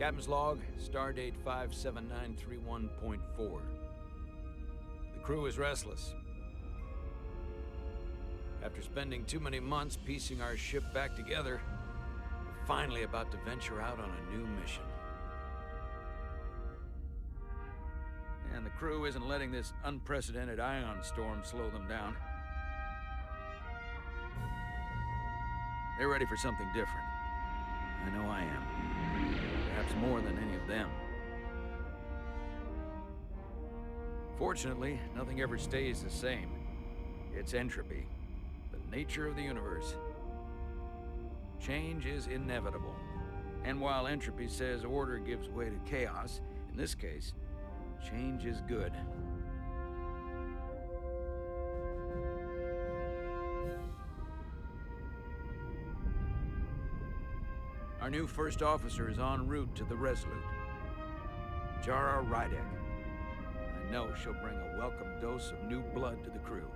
Captain's log, stardate 57931.4. The crew is restless. After spending too many months piecing our ship back together, we're finally about to venture out on a new mission. And the crew isn't letting this unprecedented ion storm slow them down. They're ready for something different. I know I am. Perhaps more than any of them. Fortunately, nothing ever stays the same. It's entropy, the nature of the universe. Change is inevitable. And while entropy says order gives way to chaos, in this case, change is good. Our new first officer is en route to the Resolute. Jara Rydek. I know she'll bring a welcome dose of new blood to the crew.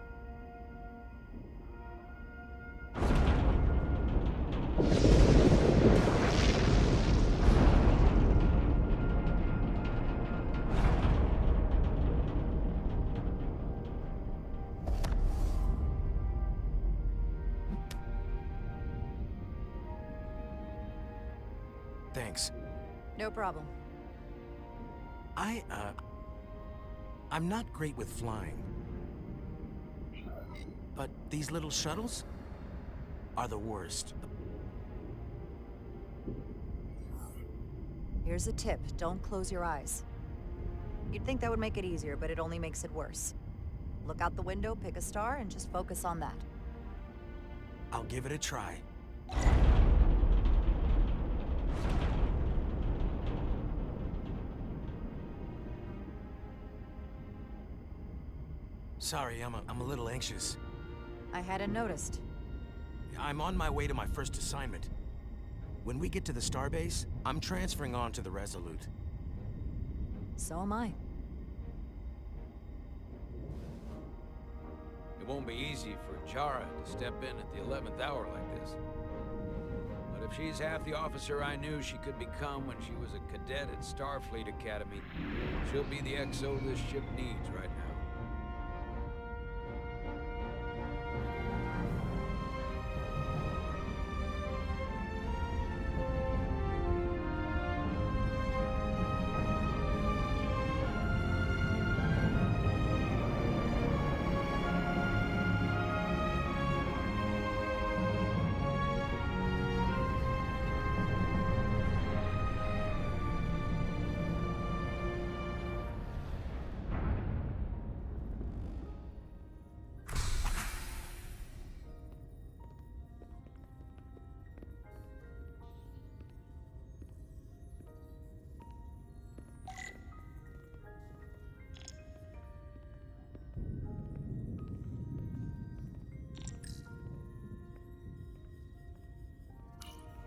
Thanks. No problem. I'm not great with flying. But these little shuttles are the worst. Here's a tip. Don't close your eyes. You'd think that would make it easier, but it only makes it worse. Look out the window, pick a star, and just focus on that. I'll give it a try. Sorry, I'm a little anxious. I hadn't noticed. I'm on my way to my first assignment. When we get to the starbase, I'm transferring on to the Resolute. So am I. It won't be easy for Jara to step in at the 11th hour like this. But if she's half the officer I knew she could become when she was a cadet at Starfleet Academy, she'll be the XO this ship needs right now.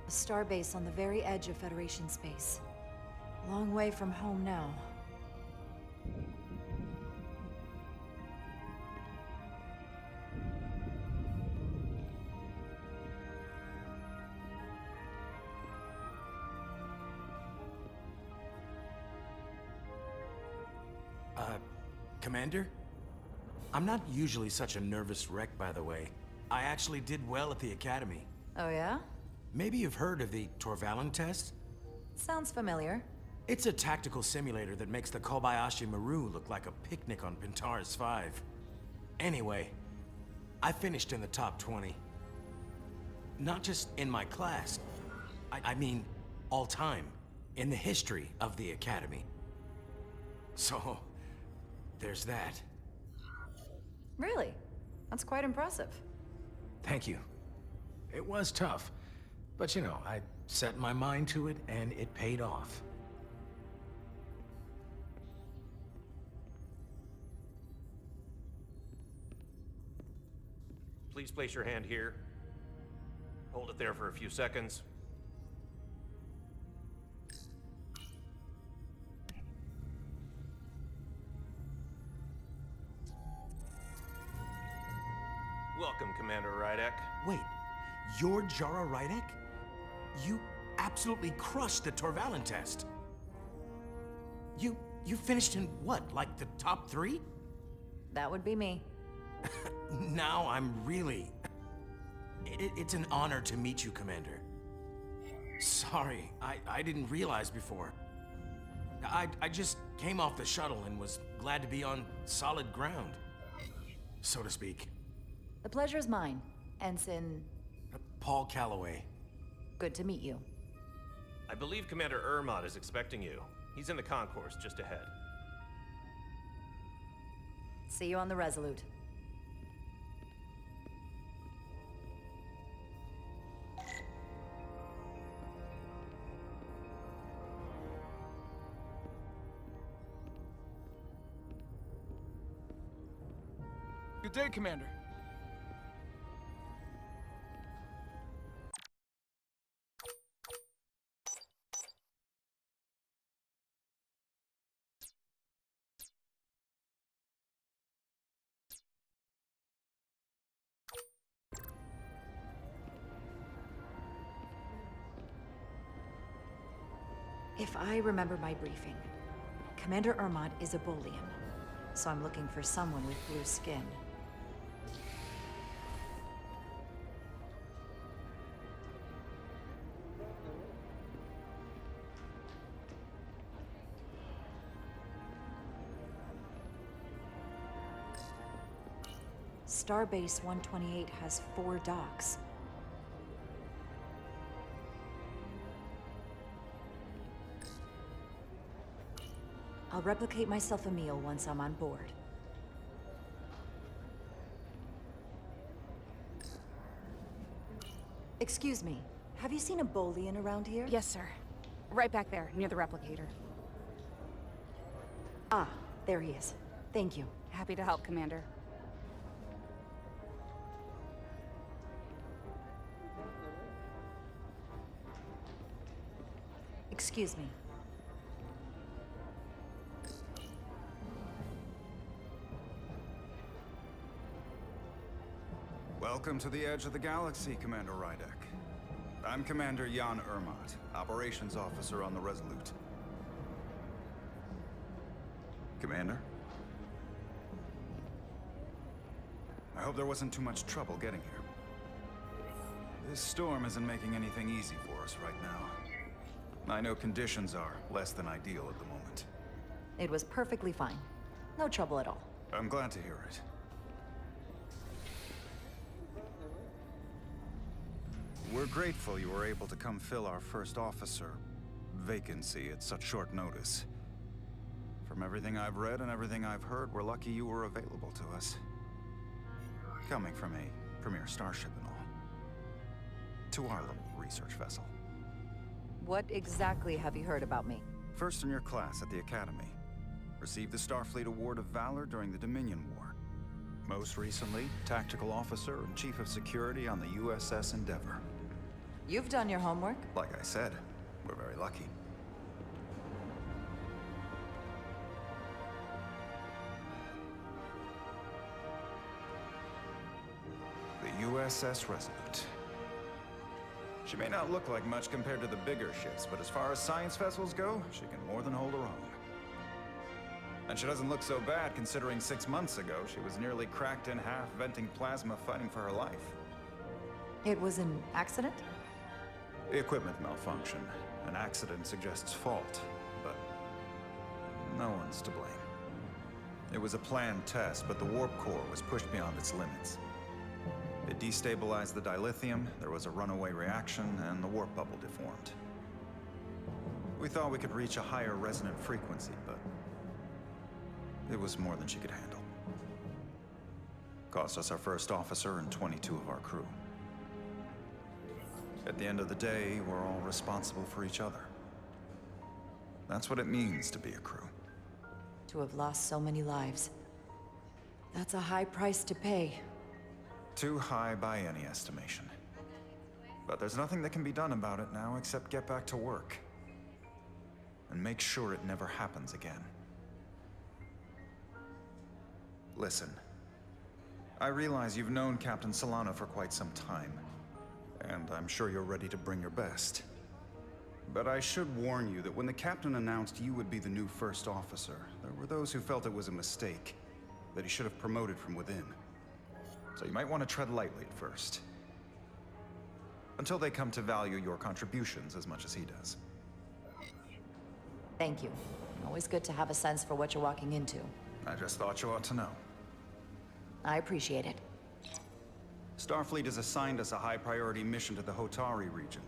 A starbase on the very edge of Federation space. Long way from home now. Commander? I'm not usually such a nervous wreck, by the way. I actually did well at the Academy. Oh yeah? Maybe you've heard of the Torvalin test? Sounds familiar. It's a tactical simulator that makes the Kobayashi Maru look like a picnic on Pintaris 5. Anyway, I finished in the top 20. Not just in my class. I mean, all time. In the history of the Academy. So, there's that. Really? That's quite impressive. Thank you. It was tough. But you know, I set my mind to it and it paid off. Please place your hand here. Hold it there for a few seconds. Welcome, Commander Rydek. Wait, you're Jara Rydek? You absolutely crushed the Torvalin test. You finished in what, like the top 3? That would be me. Now I'm really... It's an honor to meet you, Commander. Sorry, I didn't realize before. I just came off the shuttle and was glad to be on solid ground, so to speak. The pleasure's mine, Ensign. Paul Calloway. Good to meet you. I believe Commander Ermot is expecting you. He's in the concourse just ahead. See you on the Resolute. Good day, Commander. If I remember my briefing, Commander Ermot is a Bolian, so I'm looking for someone with blue skin. Starbase 128 has 4 docks. I'll replicate myself a meal once I'm on board. Excuse me, have you seen a Bolian around here? Yes, sir. Right back there, near the replicator. Ah, there he is. Thank you. Happy to help, Commander. Excuse me. Welcome to the edge of the galaxy, Commander Rydek. I'm Commander Jan Ermot, Operations Officer on the Resolute. Commander? I hope there wasn't too much trouble getting here. This storm isn't making anything easy for us right now. I know conditions are less than ideal at the moment. It was perfectly fine. No trouble at all. I'm glad to hear it. We're grateful you were able to come fill our first officer vacancy at such short notice. From everything I've read and everything I've heard, we're lucky you were available to us. Coming from a premier starship and all. To our little research vessel. What exactly have you heard about me? First in your class at the Academy. Received the Starfleet Award of Valor during the Dominion War. Most recently, Tactical Officer and Chief of Security on the USS Endeavor. You've done your homework? Like I said, we're very lucky. The USS Resolute. She may not look like much compared to the bigger ships, but as far as science vessels go, she can more than hold her own. And she doesn't look so bad considering 6 months ago she was nearly cracked in half venting plasma fighting for her life. It was an accident? The equipment malfunction. An accident suggests fault, but no one's to blame. It was a planned test, but the warp core was pushed beyond its limits. It destabilized the dilithium, there was a runaway reaction, and the warp bubble deformed. We thought we could reach a higher resonant frequency, but it was more than she could handle. Cost us our first officer and 22 of our crew. At the end of the day, we're all responsible for each other. That's what it means to be a crew. To have lost so many lives. That's a high price to pay. Too high by any estimation. But there's nothing that can be done about it now except get back to work. And make sure it never happens again. Listen. I realize you've known Captain Solano for quite some time. And I'm sure you're ready to bring your best. But I should warn you that when the captain announced you would be the new first officer, there were those who felt it was a mistake, that he should have promoted from within. So you might want to tread lightly at first. Until they come to value your contributions as much as he does. Thank you. Always good to have a sense for what you're walking into. I just thought you ought to know. I appreciate it. Starfleet has assigned us a high-priority mission to the Hotari region.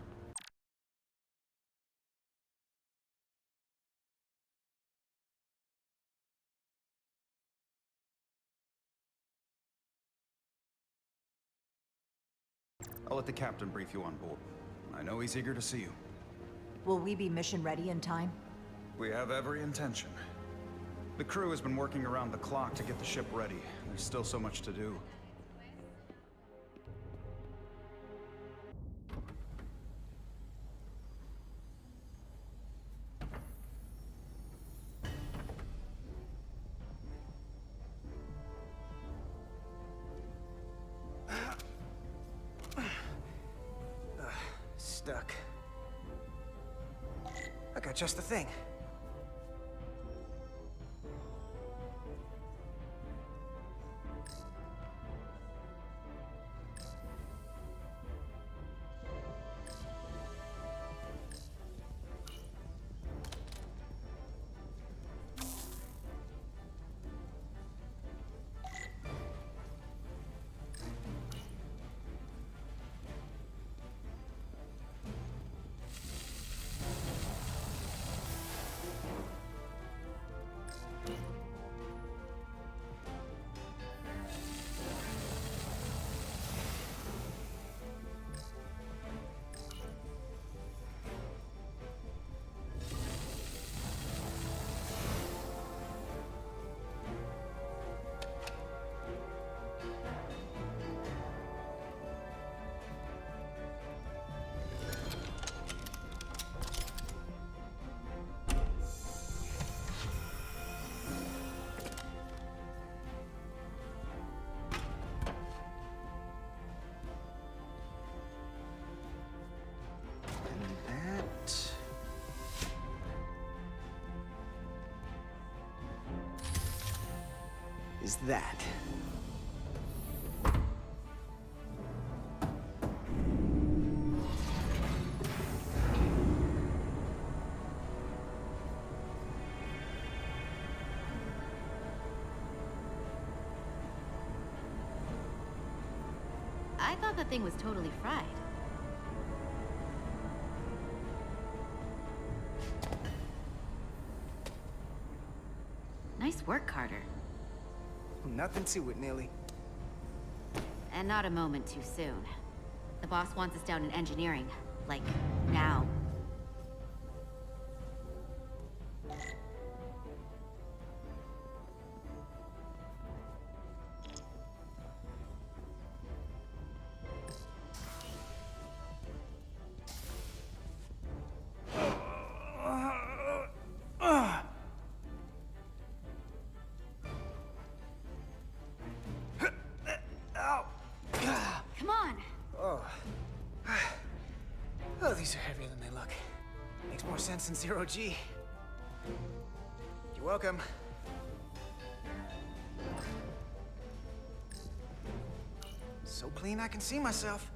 I'll let the captain brief you on board. I know he's eager to see you. Will we be mission ready in time? We have every intention. The crew has been working around the clock to get the ship ready. There's still so much to do. Stuck. I got just the thing. Is that. I thought that thing was totally fried. Nice work, Carter. Nothing to it, Neely. And not a moment too soon. The boss wants us down in engineering. Like, now. Come on! Oh, these are heavier than they look. Makes more sense than zero G. You're welcome. So clean I can see myself.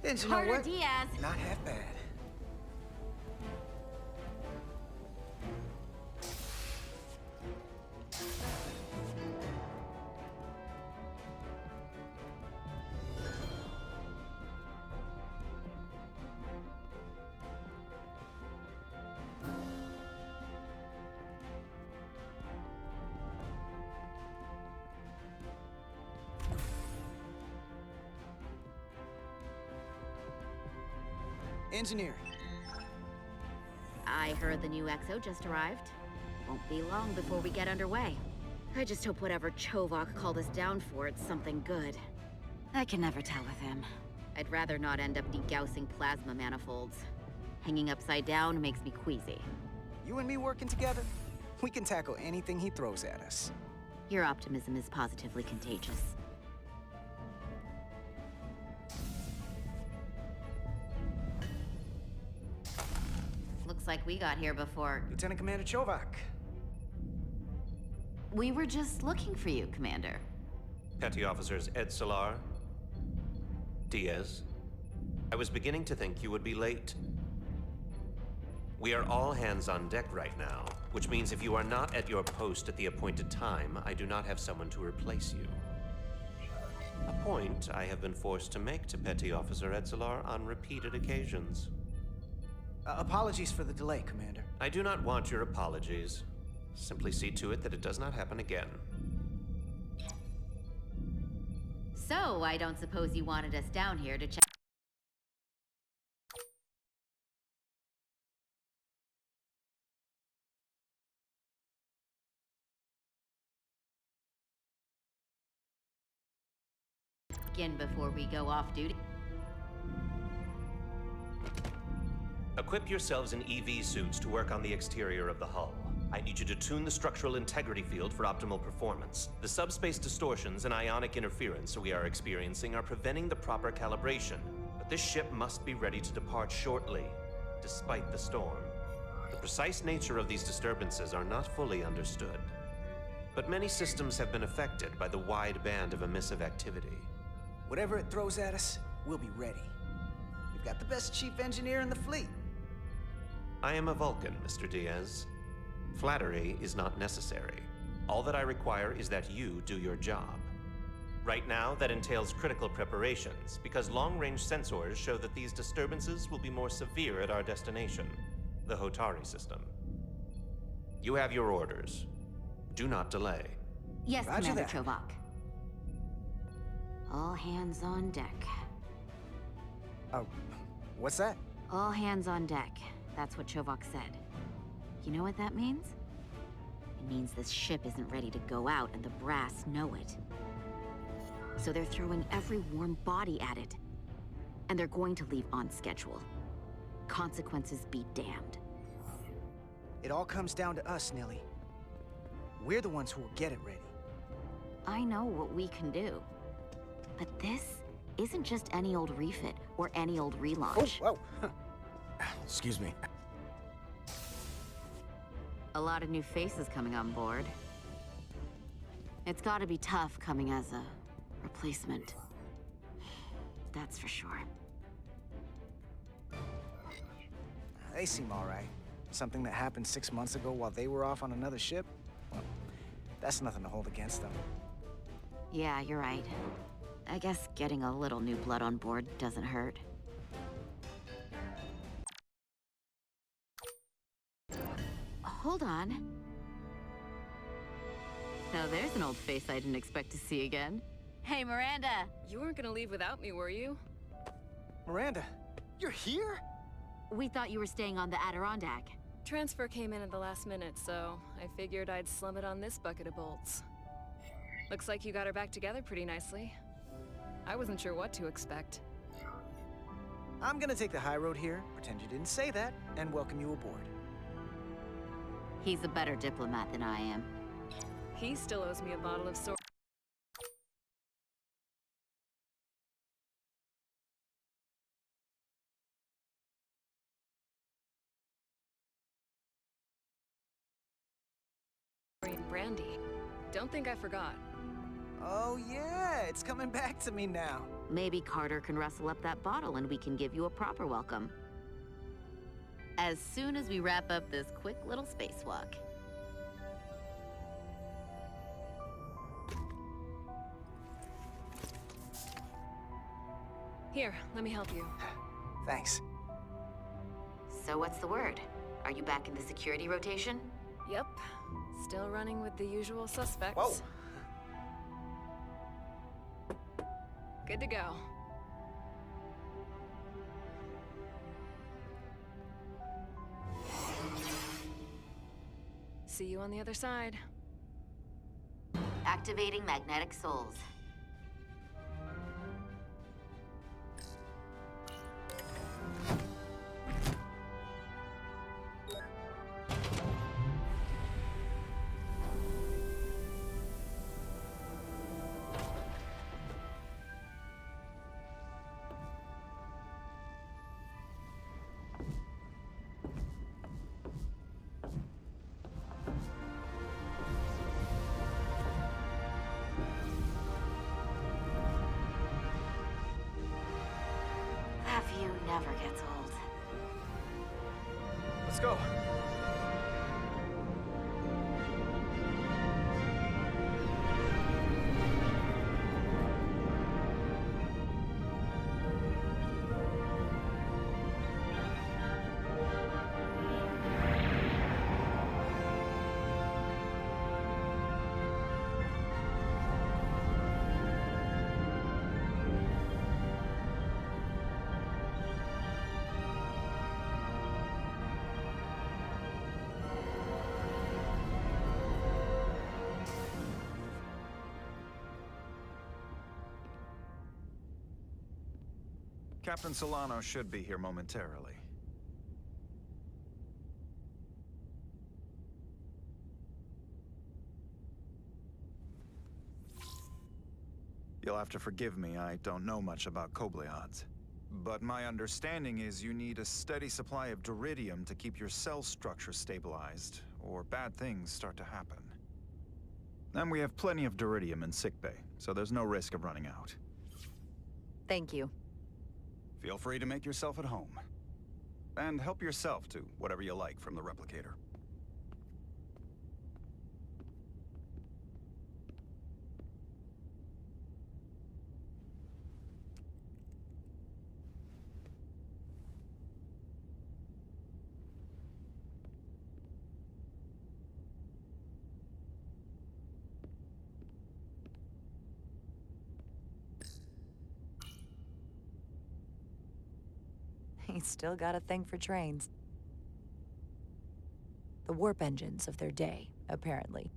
And you know Carter what? Diaz! Not half bad. Engineer. I heard the new XO just arrived. Won't be long before we get underway. I just hope whatever Chovok called us down for, it's something good. I can never tell with him. I'd rather not end up degaussing plasma manifolds. Hanging upside down makes me queasy. You and me working together, we can tackle anything he throws at us. Your optimism is positively contagious. like we got here before. Lieutenant Commander Chovak. We were just looking for you, Commander. Petty Officers Ed Solar, Diaz. I was beginning to think you would be late. We are all hands on deck right now, which means if you are not at your post at the appointed time, I do not have someone to replace you. A point I have been forced to make to Petty Officer Edsolar on repeated occasions. Apologies for the delay, Commander. I do not want your apologies. Simply see to it that it does not happen again. So, I don't suppose you wanted us down here to check in before we go off duty? Equip yourselves in EV suits to work on the exterior of the hull. I need you to tune the structural integrity field for optimal performance. The subspace distortions and ionic interference we are experiencing are preventing the proper calibration. But this ship must be ready to depart shortly, despite the storm. The precise nature of these disturbances are not fully understood. But many systems have been affected by the wide band of emissive activity. Whatever it throws at us, we'll be ready. We've got the best chief engineer in the fleet. I am a Vulcan, Mr. Diaz. Flattery is not necessary. All that I require is that you do your job. Right now, that entails critical preparations, because long-range sensors show that these disturbances will be more severe at our destination, the Hotari system. You have your orders. Do not delay. Yes, Roger Commander that. Chovak. All hands on deck. Oh, what's that? All hands on deck. That's what Chovak said. You know what that means? It means this ship isn't ready to go out, and the brass know it. So they're throwing every warm body at it. And they're going to leave on schedule. Consequences be damned. It all comes down to us, Nelly. We're the ones who will get it ready. I know what we can do. But this isn't just any old refit or any old relaunch. Oh, whoa. Excuse me. A lot of new faces coming on board. It's gotta be tough coming as a replacement. That's for sure. They seem all right. Something that happened 6 months ago while they were off on another ship? Well, that's nothing to hold against them. Yeah, you're right. I guess getting a little new blood on board doesn't hurt. Hold on. Now there's an old face I didn't expect to see again. Hey, Miranda! You weren't gonna leave without me, were you? Miranda, you're here? We thought you were staying on the Adirondack. Transfer came in at the last minute, so I figured I'd slum it on this bucket of bolts. Looks like you got her back together pretty nicely. I wasn't sure what to expect. I'm gonna take the high road here, pretend you didn't say that, and welcome you aboard. He's a better diplomat than I am. He still owes me a bottle of sor- brandy. Don't think I forgot. Oh yeah, it's coming back to me now. Maybe Carter can rustle up that bottle and we can give you a proper welcome. As soon as we wrap up this quick little spacewalk. Here, let me help you. Thanks. So what's the word? Are you back in the security rotation? Yep. Still running with the usual suspects. Whoa! Good to go. See you on the other side. Activating magnetic souls. new never gets old. Let's go. Captain Solano should be here momentarily. You'll have to forgive me, I don't know much about Kobleods. But my understanding is you need a steady supply of duridium to keep your cell structure stabilized, or bad things start to happen. And we have plenty of duridium in sickbay, so there's no risk of running out. Thank you. Feel free to make yourself at home. And help yourself to whatever you like from the replicator. He's still got a thing for trains. The warp engines of their day, apparently.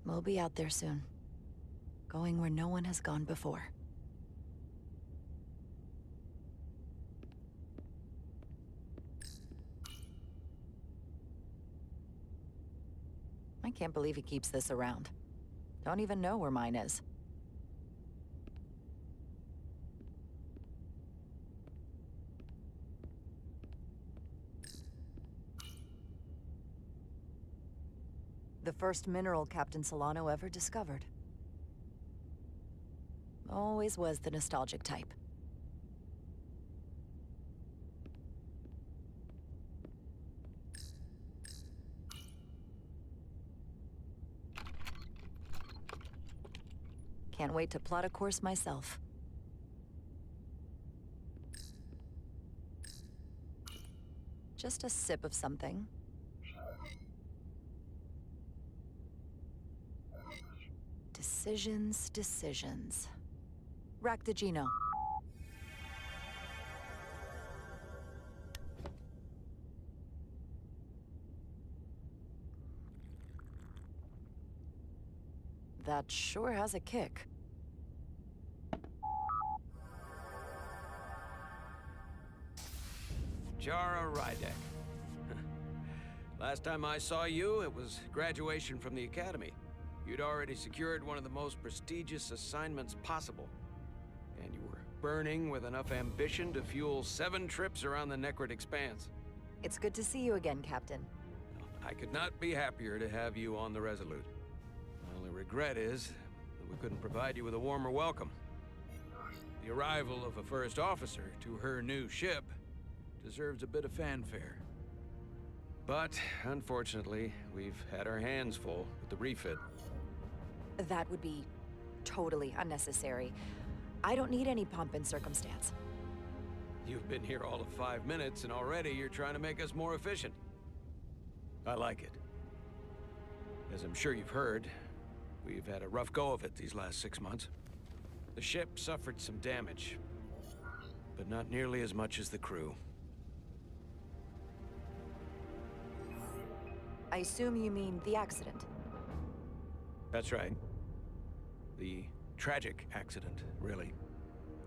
We'll be out there soon. Going where no one has gone before. I can't believe he keeps this around. Don't even know where mine is. The first mineral Captain Solano ever discovered. Always was the nostalgic type. Can't wait to plot a course myself. Just a sip of something. Decisions, decisions. Rack the Geno. That sure has a kick. Jara Rydek. Last time I saw you, it was graduation from the Academy. You'd already secured one of the most prestigious assignments possible. And you were burning with enough ambition to fuel 7 trips around the Necrit Expanse. It's good to see you again, Captain. I could not be happier to have you on the Resolute. My only regret is that we couldn't provide you with a warmer welcome. The arrival of a first officer to her new ship deserves a bit of fanfare. But, unfortunately, we've had our hands full with the refit. That would be totally unnecessary. I don't need any pomp and circumstance. You've been here all of 5 minutes, and already you're trying to make us more efficient. I like it. As I'm sure you've heard, we've had a rough go of it these last 6 months. The ship suffered some damage, but not nearly as much as the crew. I assume you mean the accident. That's right. The tragic accident, really.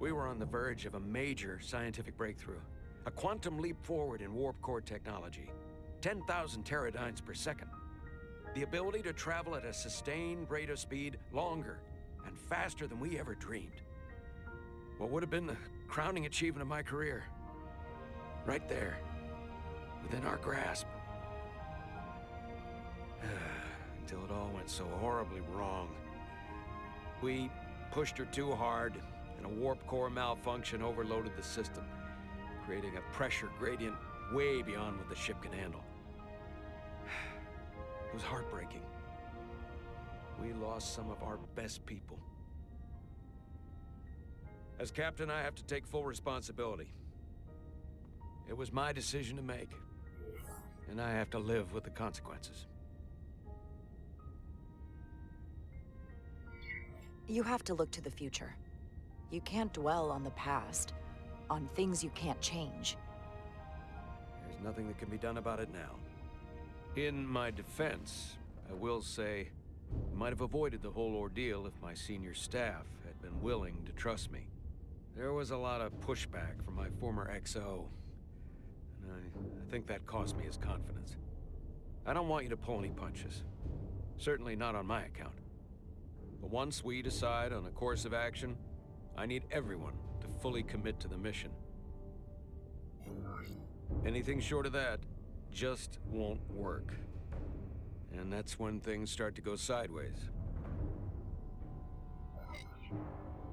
We were on the verge of a major scientific breakthrough. A quantum leap forward in warp core technology. 10,000 teradynes per second. The ability to travel at a sustained rate of speed longer and faster than we ever dreamed. What would have been the crowning achievement of my career. Right there, within our grasp. until it all went so horribly wrong. We pushed her too hard, and a warp core malfunction overloaded the system, creating a pressure gradient way beyond what the ship can handle. It was heartbreaking. We lost some of our best people. As captain, I have to take full responsibility. It was my decision to make, and I have to live with the consequences. You have to look to the future. You can't dwell on the past, on things you can't change. There's nothing that can be done about it now. In my defense, I will say, I might have avoided the whole ordeal if my senior staff had been willing to trust me. There was a lot of pushback from my former XO, and I think that cost me his confidence. I don't want you to pull any punches. Certainly not on my account. But once we decide on a course of action, I need everyone to fully commit to the mission. Anything short of that just won't work. And that's when things start to go sideways.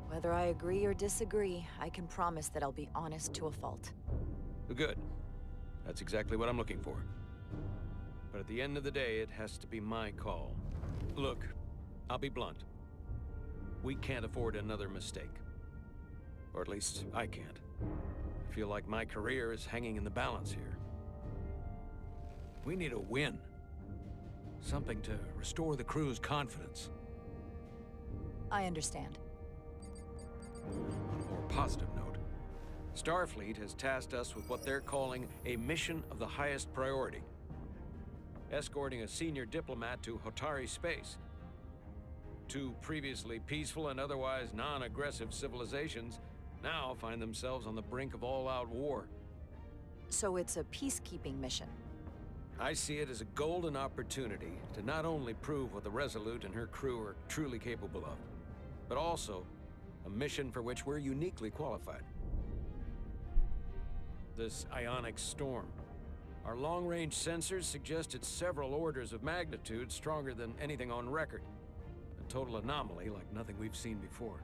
Whether I agree or disagree, I can promise that I'll be honest to a fault. Good. That's exactly what I'm looking for. But at the end of the day, it has to be my call. Look, I'll be blunt. We can't afford another mistake. Or at least, I can't. I feel like my career is hanging in the balance here. We need a win. Something to restore the crew's confidence. I understand. On a more positive note, Starfleet has tasked us with what they're calling a mission of the highest priority. Escorting a senior diplomat to Hotari space. Two previously peaceful and otherwise non-aggressive civilizations now find themselves on the brink of all-out war. So it's a peacekeeping mission. I see it as a golden opportunity to not only prove what the Resolute and her crew are truly capable of, but also a mission for which we're uniquely qualified. This ionic storm. Our long-range sensors suggest it's several orders of magnitude stronger than anything on record. A total anomaly like nothing we've seen before.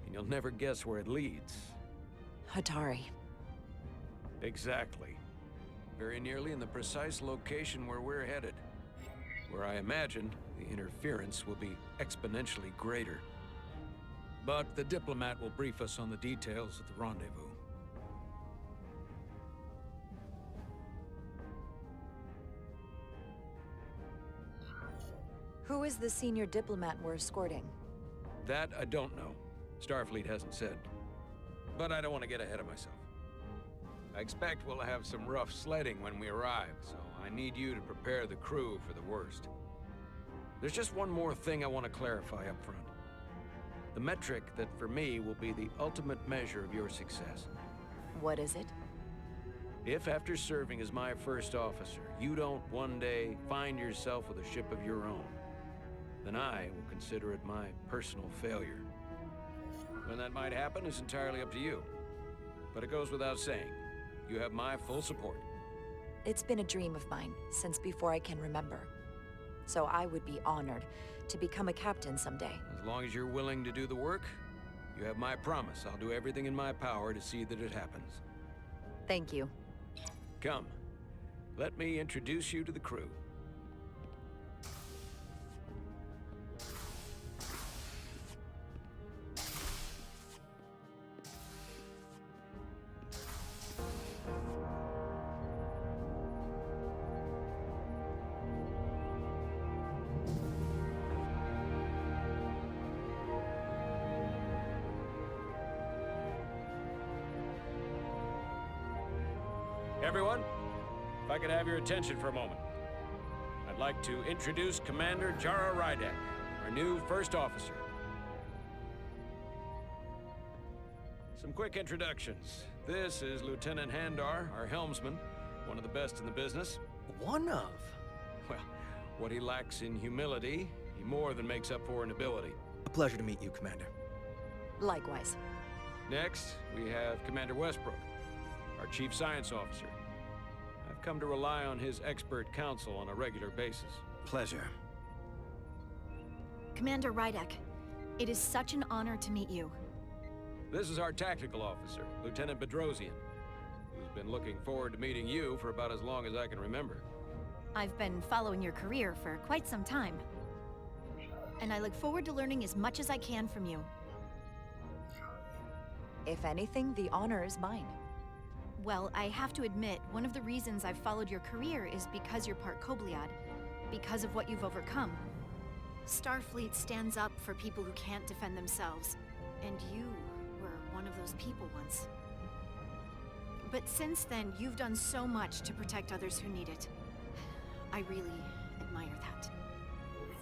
And you'll never guess where it leads. Hotari. Exactly. Very nearly in the precise location where we're headed. Where I imagine the interference will be exponentially greater. But the diplomat will brief us on the details at the rendezvous. Who is the senior diplomat we're escorting? That I don't know. Starfleet hasn't said. But I don't want to get ahead of myself. I expect we'll have some rough sledding when we arrive, so I need you to prepare the crew for the worst. There's just one more thing I want to clarify up front. The metric that for me will be the ultimate measure of your success. What is it? If after serving as my first officer, you don't one day find yourself with a ship of your own, then I will consider it my personal failure. When that might happen is entirely up to you. But it goes without saying, you have my full support. It's been a dream of mine since before I can remember. So I would be honored to become a captain someday. As long as you're willing to do the work, you have my promise. I'll do everything in my power to see that it happens. Thank you. Come, let me introduce you to the crew. Everyone, if I could have your attention for a moment. I'd like to introduce Commander Jara Rydek, our new first officer. Some quick introductions. This is Lieutenant Handar, our helmsman, one of the best in the business. One of? Well, what he lacks in humility, he more than makes up for in ability. A pleasure to meet you, Commander. Likewise. Next, we have Commander Westbrook, our Chief Science Officer. I've come to rely on his expert counsel on a regular basis. Pleasure. Commander Rydek, it is such an honor to meet you. This is our tactical officer, Lieutenant Bedrosian, who's been looking forward to meeting you for about as long as I can remember. I've been following your career for quite some time, and I look forward to learning as much as I can from you. If anything, the honor is mine. Well, I have to admit, one of the reasons I've followed your career is because you're part Kobliad, because of what you've overcome. Starfleet stands up for people who can't defend themselves, and you were one of those people once. But since then, you've done so much to protect others who need it. I really admire that.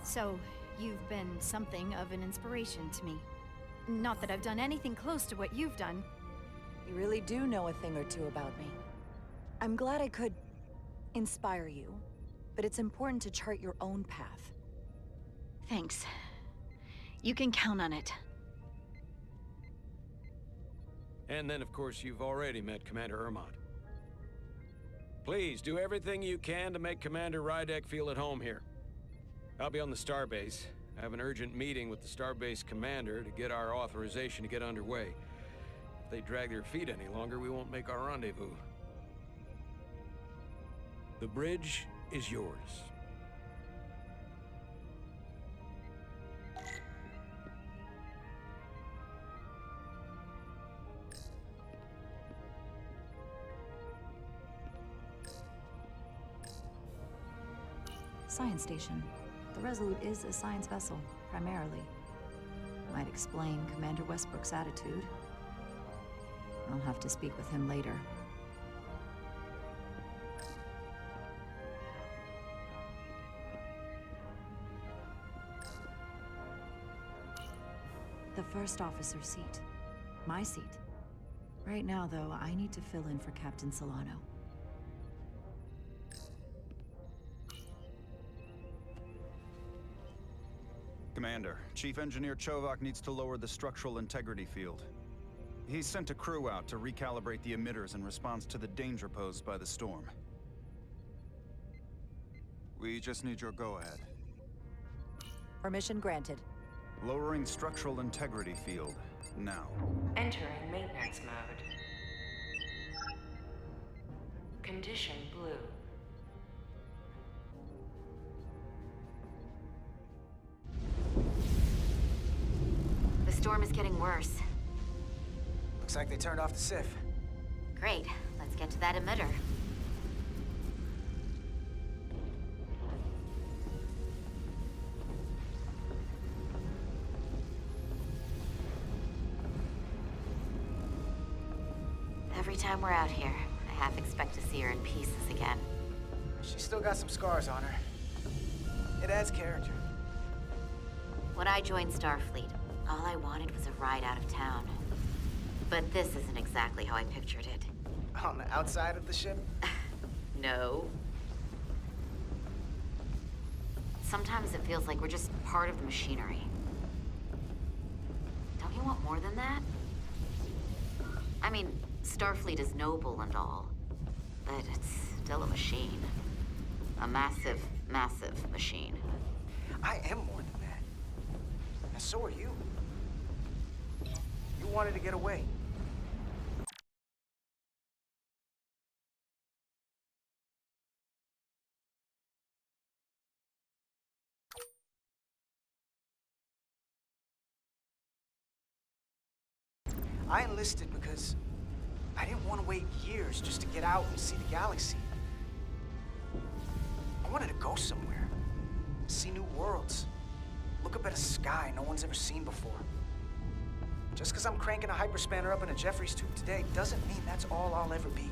So, you've been something of an inspiration to me. Not that I've done anything close to what you've done. You really do know a thing or two about me. I'm glad I could inspire you, but it's important to chart your own path. Thanks. You can count on it. And then, of course, you've already met Commander Ermont. Please, do everything you can to make Commander Rydek feel at home here. I'll be on the starbase. I have an urgent meeting with the starbase commander to get our authorization to get underway. If they drag their feet any longer, we won't make our rendezvous. The bridge is yours. Science station. The Resolute is a science vessel, primarily. Might explain Commander Westbrook's attitude. I'll have to speak with him later. The first officer's seat. My seat. Right now, though, I need to fill in for Captain Solano. Commander, Chief Engineer Chovak needs to lower the structural integrity field. He's sent a crew out to recalibrate the emitters in response to the danger posed by the storm. We just need your go-ahead. Permission granted. Lowering structural integrity field, now. Entering maintenance mode. Condition blue. The storm is getting worse. Looks like they turned off the SIF. Great. Let's get to that emitter. Every time we're out here, I half expect to see her in pieces again. She's still got some scars on her. It adds character. When I joined Starfleet, all I wanted was a ride out of town. But this isn't exactly how I pictured it. On the outside of the ship? No. Sometimes it feels like we're just part of the machinery. Don't you want more than that? I mean, Starfleet is noble and all, but it's still a machine. A massive, massive machine. I am more than that. And so are you. You wanted to get away. I enlisted because I didn't want to wait years just to get out and see the galaxy. I wanted to go somewhere, see new worlds, look up at a sky no one's ever seen before. Just because I'm cranking a hyperspanner up in a Jeffries tube today doesn't mean that's all I'll ever be.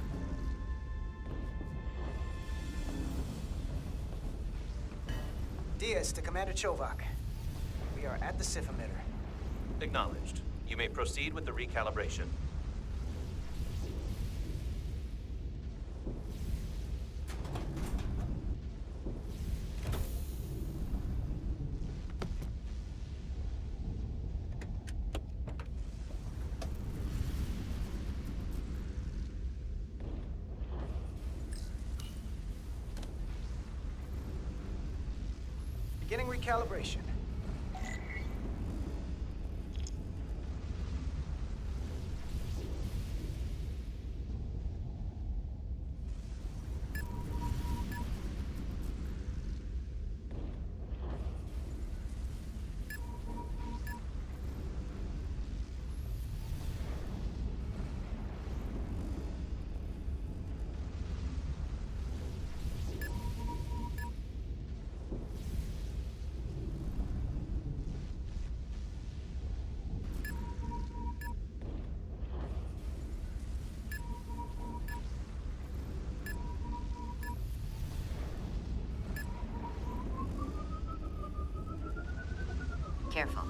Diaz to Commander Chovak. We are at the SIF emitter. Acknowledged. You may proceed with the recalibration. Beginning recalibration. Careful.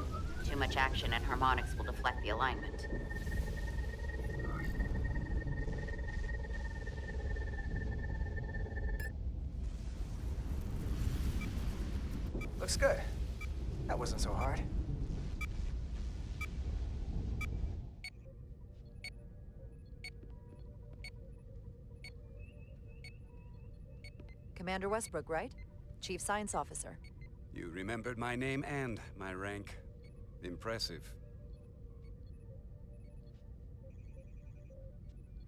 Too much action and harmonics will deflect the alignment. Looks good. That wasn't so hard. Commander Westbrook, right? Chief Science Officer. You remembered my name and my rank. Impressive.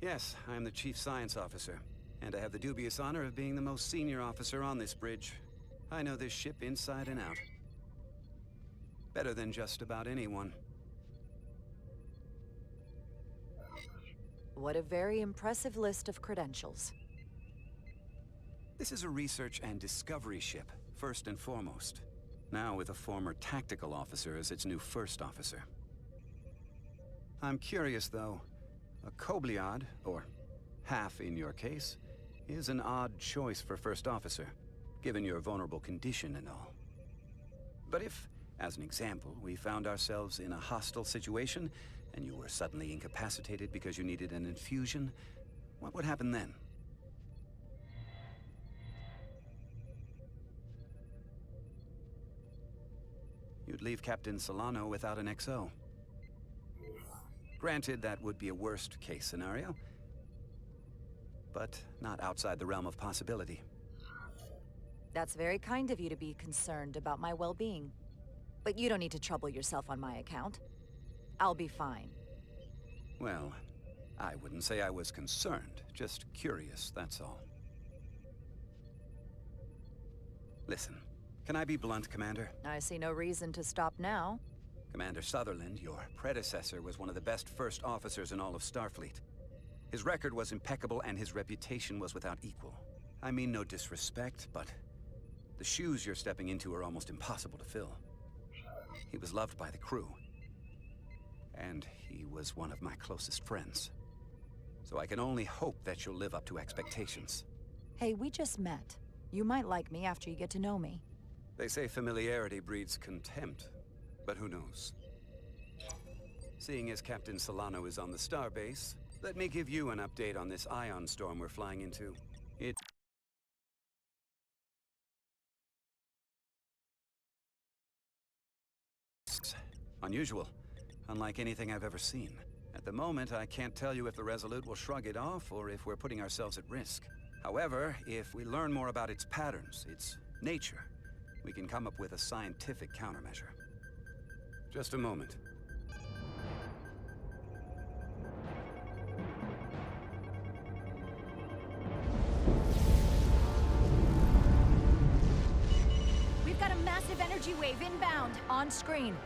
Yes, I'm the Chief Science Officer, and I have the dubious honor of being the most senior officer on this bridge. I know this ship inside and out. Better than just about anyone. What a very impressive list of credentials. This is a research and discovery ship, first and foremost. Now with a former tactical officer as its new first officer. I'm curious, though. A Kobliad, or half in your case, is an odd choice for first officer, given your vulnerable condition and all. But if, as an example, we found ourselves in a hostile situation, and you were suddenly incapacitated because you needed an infusion, what would happen then? You'd leave Captain Solano without an XO. Granted, that would be a worst-case scenario, but not outside the realm of possibility. That's very kind of you to be concerned about my well-being. But you don't need to trouble yourself on my account. I'll be fine. Well, I wouldn't say I was concerned, just curious, that's all. Listen, can I be blunt, Commander? I see no reason to stop now. Commander Sutherland, your predecessor, was one of the best first officers in all of Starfleet. His record was impeccable and his reputation was without equal. I mean no disrespect, but the shoes you're stepping into are almost impossible to fill. He was loved by the crew, and he was one of my closest friends. So I can only hope that you'll live up to expectations. Hey, we just met. You might like me after you get to know me. They say familiarity breeds contempt, but who knows? Seeing as Captain Solano is on the starbase, let me give you an update on this ion storm we're flying into. It's unusual, unlike anything I've ever seen. At the moment, I can't tell you if the Resolute will shrug it off or if we're putting ourselves at risk. However, if we learn more about its patterns, its nature, we can come up with a scientific countermeasure. Just a moment. We've got a massive energy wave inbound. On screen.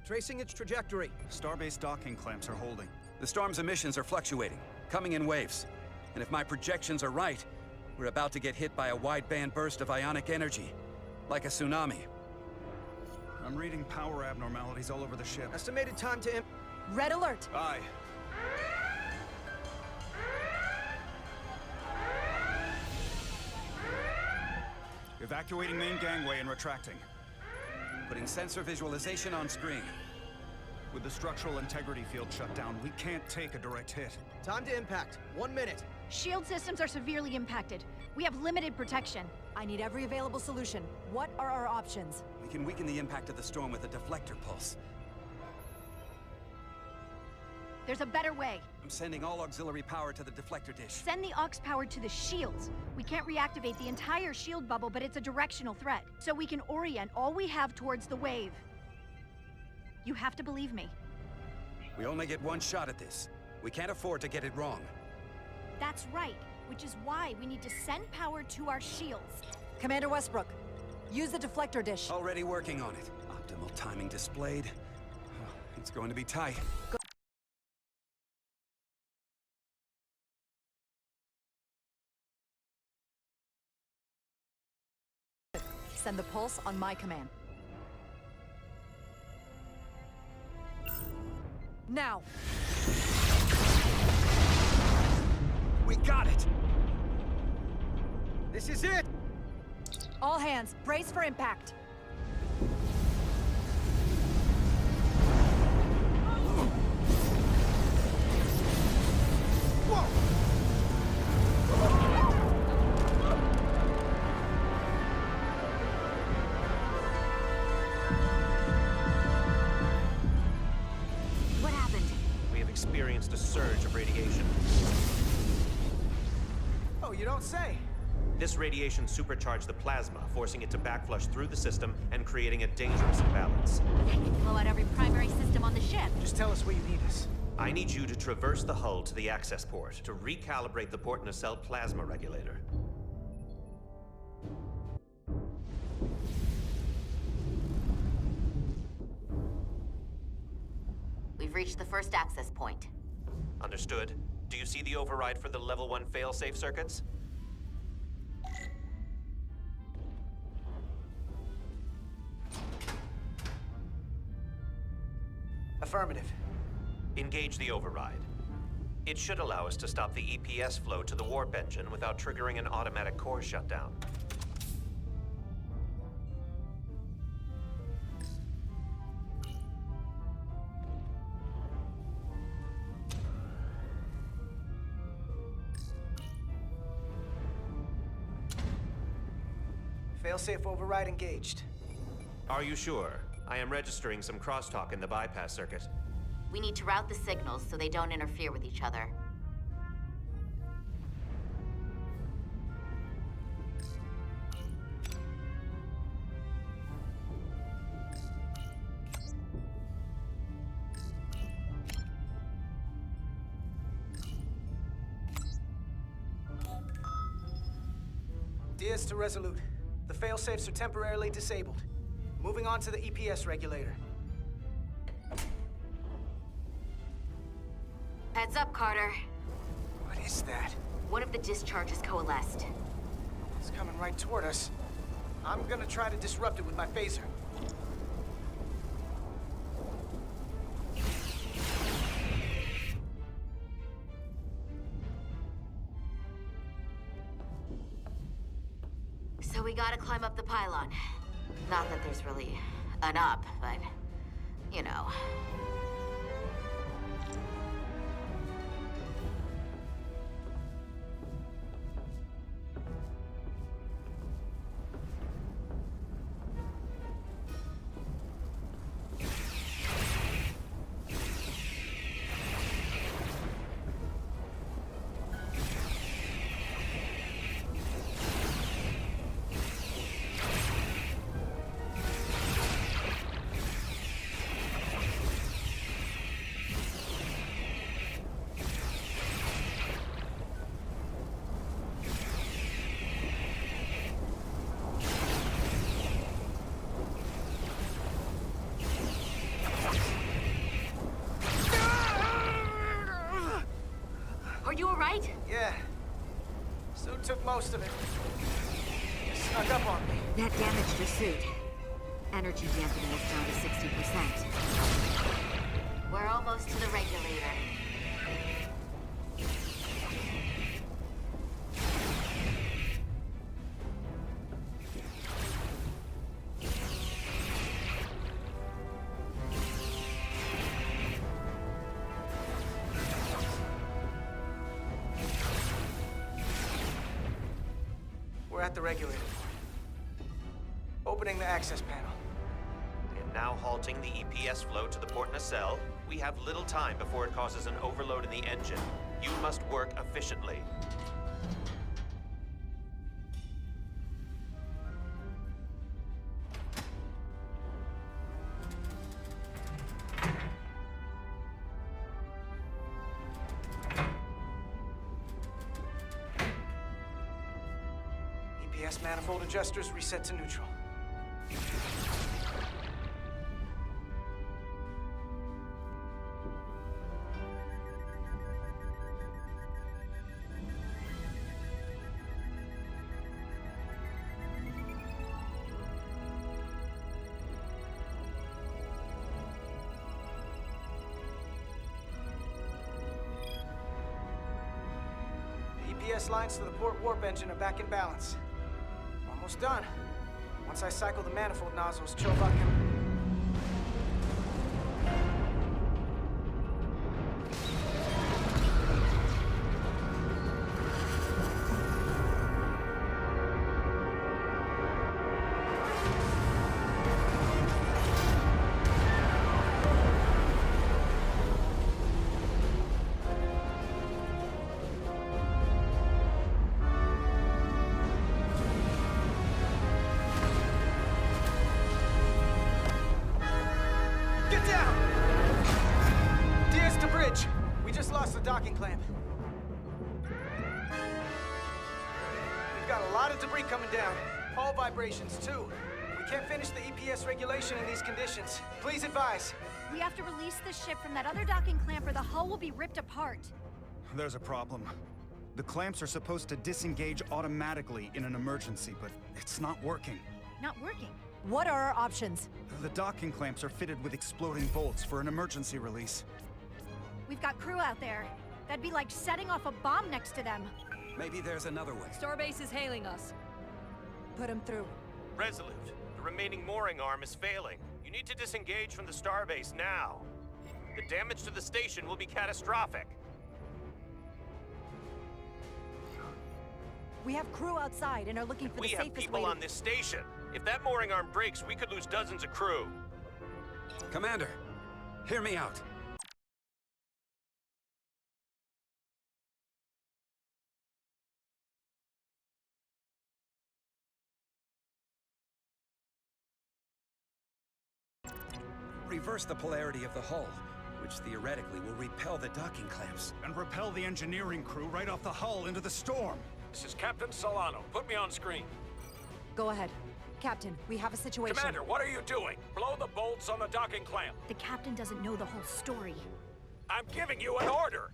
Tracing its trajectory. Starbase docking clamps are holding. The storm's emissions are fluctuating, coming in waves. And if my projections are right, we're about to get hit by a wide-band burst of ionic energy, like a tsunami. I'm reading power abnormalities all over the ship. Estimated time to Red alert! Aye. Evacuating main gangway and retracting. Putting sensor visualization on screen. With the structural integrity field shut down, we can't take a direct hit. Time to impact. 1 minute. Shield systems are severely impacted. We have limited protection. I need every available solution. What are our options? We can weaken the impact of the storm with a deflector pulse. There's a better way. I'm sending all auxiliary power to the deflector dish. Send the aux power to the shields. We can't reactivate the entire shield bubble, but it's a directional threat. So we can orient all we have towards the wave. You have to believe me. We only get one shot at this. We can't afford to get it wrong. That's right, which is why we need to send power to our shields. Commander Westbrook, use the deflector dish. Already working on it. Optimal timing displayed. It's going to be tight. Send the pulse on my command. Now! We got it! This is it! All hands, brace for impact. What happened? We have experienced a surge of radiation. Oh, you don't say. This radiation supercharged the plasma, forcing it to backflush through the system and creating a dangerous imbalance. That could blow out every primary system on the ship. Just tell us where you need us. I need you to traverse the hull to the access port to recalibrate the port nacelle plasma regulator. We've reached the first access point. Understood. Do you see the override for the level 1 failsafe circuits? Affirmative. Engage the override. It should allow us to stop the EPS flow to the warp engine without triggering an automatic core shutdown. Failsafe override engaged. Are you sure? I am registering some crosstalk in the bypass circuit. We need to route the signals so they don't interfere with each other. Diaz to Resolute. The failsafes are temporarily disabled. Moving on to the EPS regulator. Heads up, Carter. What is that? One of the discharges coalesced. It's coming right toward us. I'm gonna try to disrupt it with my phaser. So we gotta climb up the pylon. Not that there's really an up, but, you know. Are you alright? Yeah. Suit took most of it. Snuck up on me. That damaged your suit. Energy dampening is down to 60%. We're almost to the regulator. We're at the regulator. Opening the access panel. I am now halting the EPS flow to the port nacelle. We have little time before it causes an overload in the engine. You must work efficiently. EPS manifold adjusters reset to neutral. EPS lines to the port warp engine are back in balance. Almost done. Once I cycle the manifold nozzles, Chovak can... docking clamp. We've got a lot of debris coming down. Hull vibrations, too. We can't finish the EPS regulation in these conditions. Please advise. We have to release the ship from that other docking clamp or the hull will be ripped apart. There's a problem. The clamps are supposed to disengage automatically in an emergency, but it's not working. Not working? What are our options? The docking clamps are fitted with exploding bolts for an emergency release. We've got crew out there. That'd be like setting off a bomb next to them. Maybe there's another way. Starbase is hailing us. Put him through. Resolute, the remaining mooring arm is failing. You need to disengage from the starbase now. The damage to the station will be catastrophic. We have crew outside and are looking for the safest way. We have people on this station. If that mooring arm breaks, we could lose dozens of crew. Commander, hear me out. Reverse the polarity of the hull, which theoretically will repel the docking clamps. And repel the engineering crew right off the hull into the storm. This is Captain Solano. Put me on screen. Go ahead. Captain, we have a situation. Commander, what are you doing? Blow the bolts on the docking clamp. The captain doesn't know the whole story. I'm giving you an order.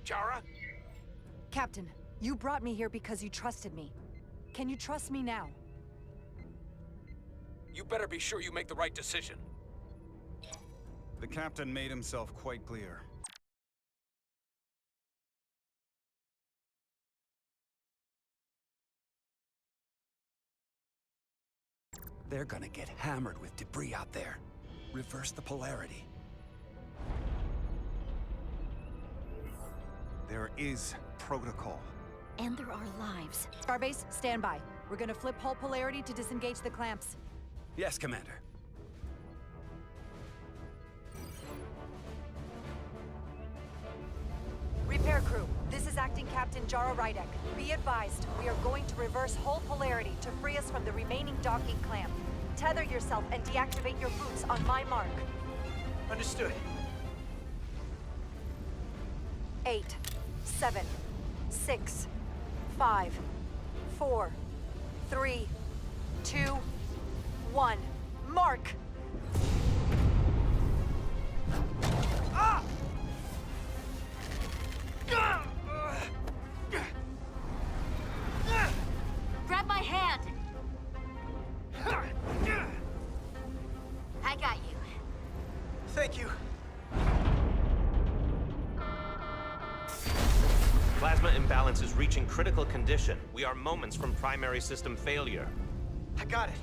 Chara? Captain, you brought me here because you trusted me. Can you trust me now? You better be sure you make the right decision. The captain made himself quite clear. They're gonna get hammered with debris out there. Reverse the polarity. There is protocol. And there are lives. Starbase, stand by. We're gonna flip hull polarity to disengage the clamps. Yes, Commander. Repair crew, this is Acting Captain Jara Rydek. Be advised, we are going to reverse hull polarity to free us from the remaining docking clamp. Tether yourself and deactivate your boots on my mark. Understood. 8, 7, 6, 5, 4, 3, 2, 1. Mark! Ah! Grab my hand! I got you. Thank you. Plasma imbalance is reaching critical condition. We are moments from primary system failure. I got it.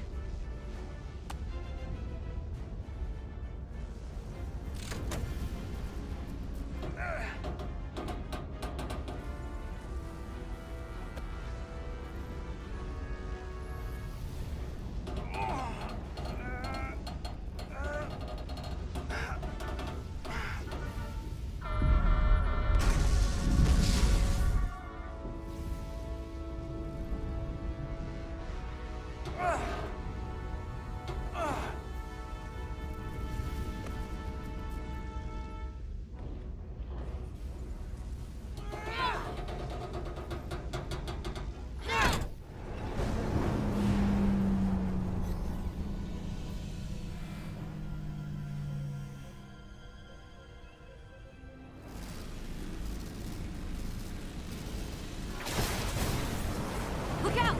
Look out!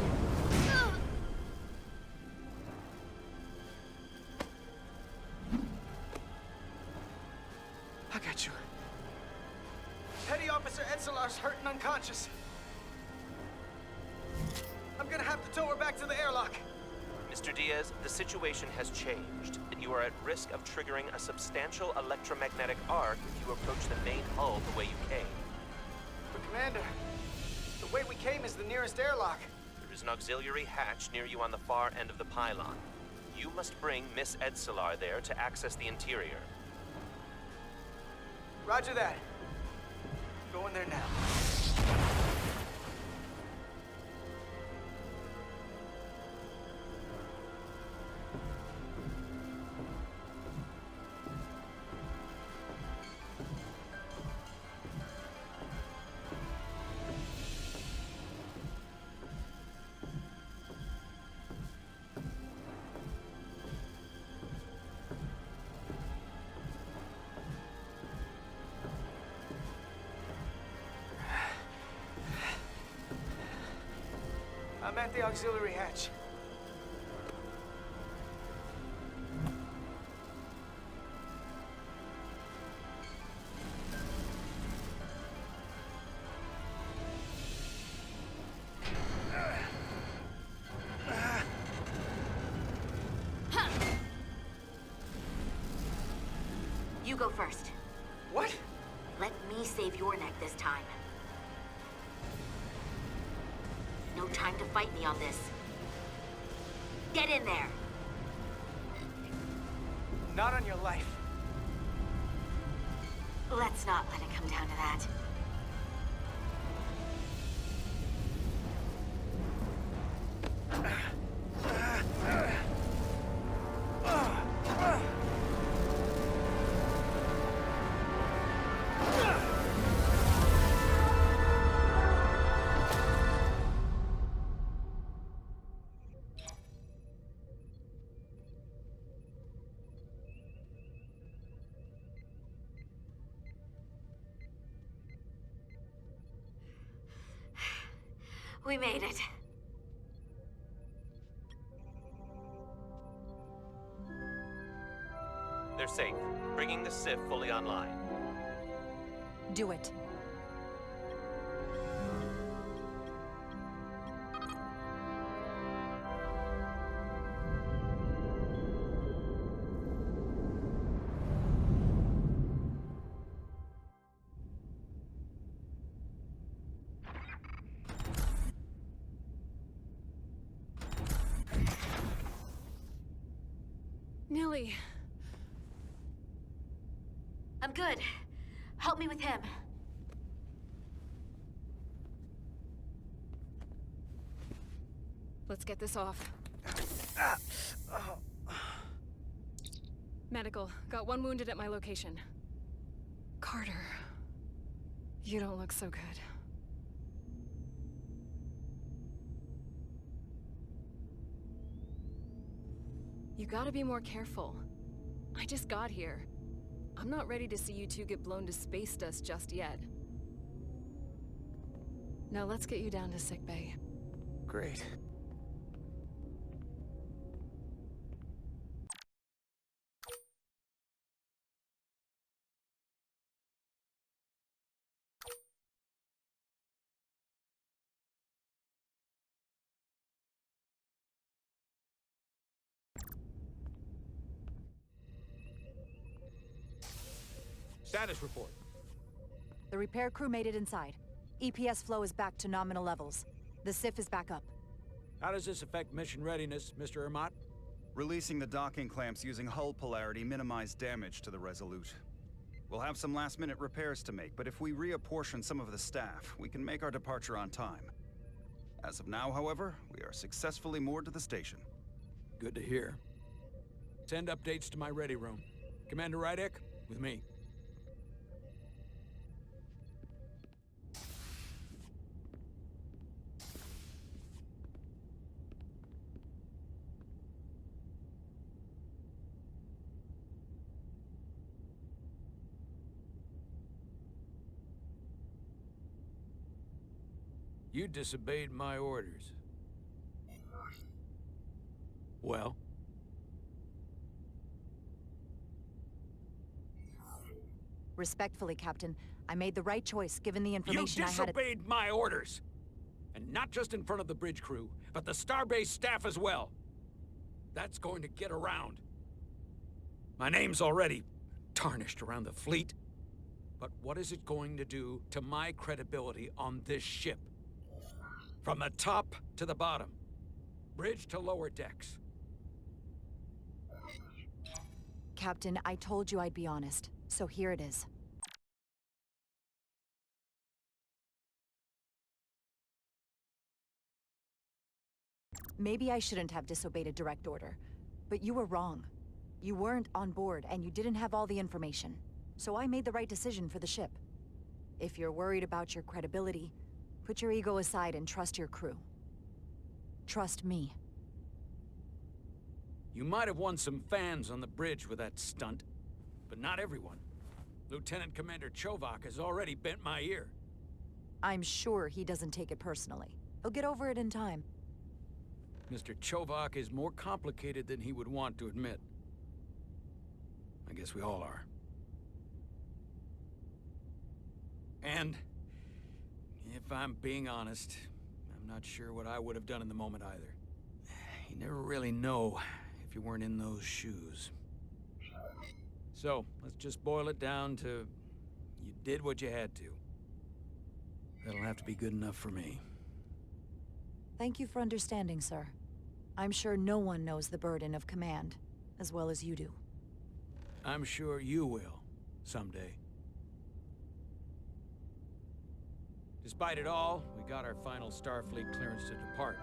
I got you. Petty Officer Etzelar's hurt and unconscious. gonna have to tow her back to the airlock. Mr. Diaz, the situation has changed, and you are at risk of triggering a substantial electromagnetic arc if you approach the main hull the way you came. But Commander, the way we came is the nearest airlock. There is an auxiliary hatch near you on the far end of the pylon. You must bring Miss Edselar there to access the interior. Roger that. Going there now. I'm at the auxiliary hatch. You go first. What? Let me save your neck this time. No time to fight me on this. Get in there! Not on your life. Let's not let it come down to that. We made it. They're safe, bringing the SIF fully online. Do it. Nilly. I'm good. Help me with him. Let's get this off. Medical. Got one wounded at my location. Carter. You don't look so good. You gotta be more careful. I just got here. I'm not ready to see you two get blown to space dust just yet. Now let's get you down to sickbay. Great. Status report. The repair crew made it inside. EPS flow is back to nominal levels. The SIF is back up. How does this affect mission readiness, Mr. Ermont? Releasing the docking clamps using hull polarity minimized damage to the Resolute. We'll have some last-minute repairs to make, but if we reapportion some of the staff, we can make our departure on time. As of now, however, we are successfully moored to the station. Good to hear. Send updates to my ready room. Commander Rydek, with me. You disobeyed my orders. Well? Respectfully, Captain, I made the right choice given the information I had. You disobeyed my orders! And not just in front of the bridge crew, but the Starbase staff as well. That's going to get around. My name's already tarnished around the fleet. But what is it going to do to my credibility on this ship? From the top to the bottom. Bridge to lower decks. Captain, I told you I'd be honest, so here it is. Maybe I shouldn't have disobeyed a direct order, but you were wrong. You weren't on board, and you didn't have all the information. So I made the right decision for the ship. If you're worried about your credibility, put your ego aside and trust your crew. Trust me. You might have won some fans on the bridge with that stunt, but not everyone. Lieutenant Commander Chovak has already bent my ear. I'm sure he doesn't take it personally. He'll get over it in time. Mr. Chovak is more complicated than he would want to admit. I guess we all are. And, if I'm being honest, I'm not sure what I would have done in the moment either. You never really know if you weren't in those shoes. So, let's just boil it down to, you did what you had to. That'll have to be good enough for me. Thank you for understanding, sir. I'm sure no one knows the burden of command as well as you do. I'm sure you will, someday. Despite it all, we got our final Starfleet clearance to depart.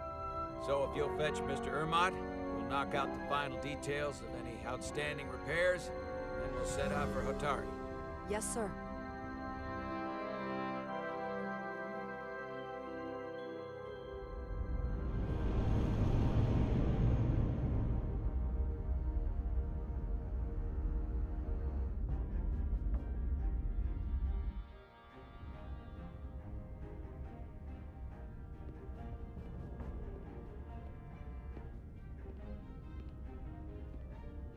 So if you'll fetch Mr. Ermot, we'll knock out the final details of any outstanding repairs, and then we'll set out for Hotari. Yes, sir.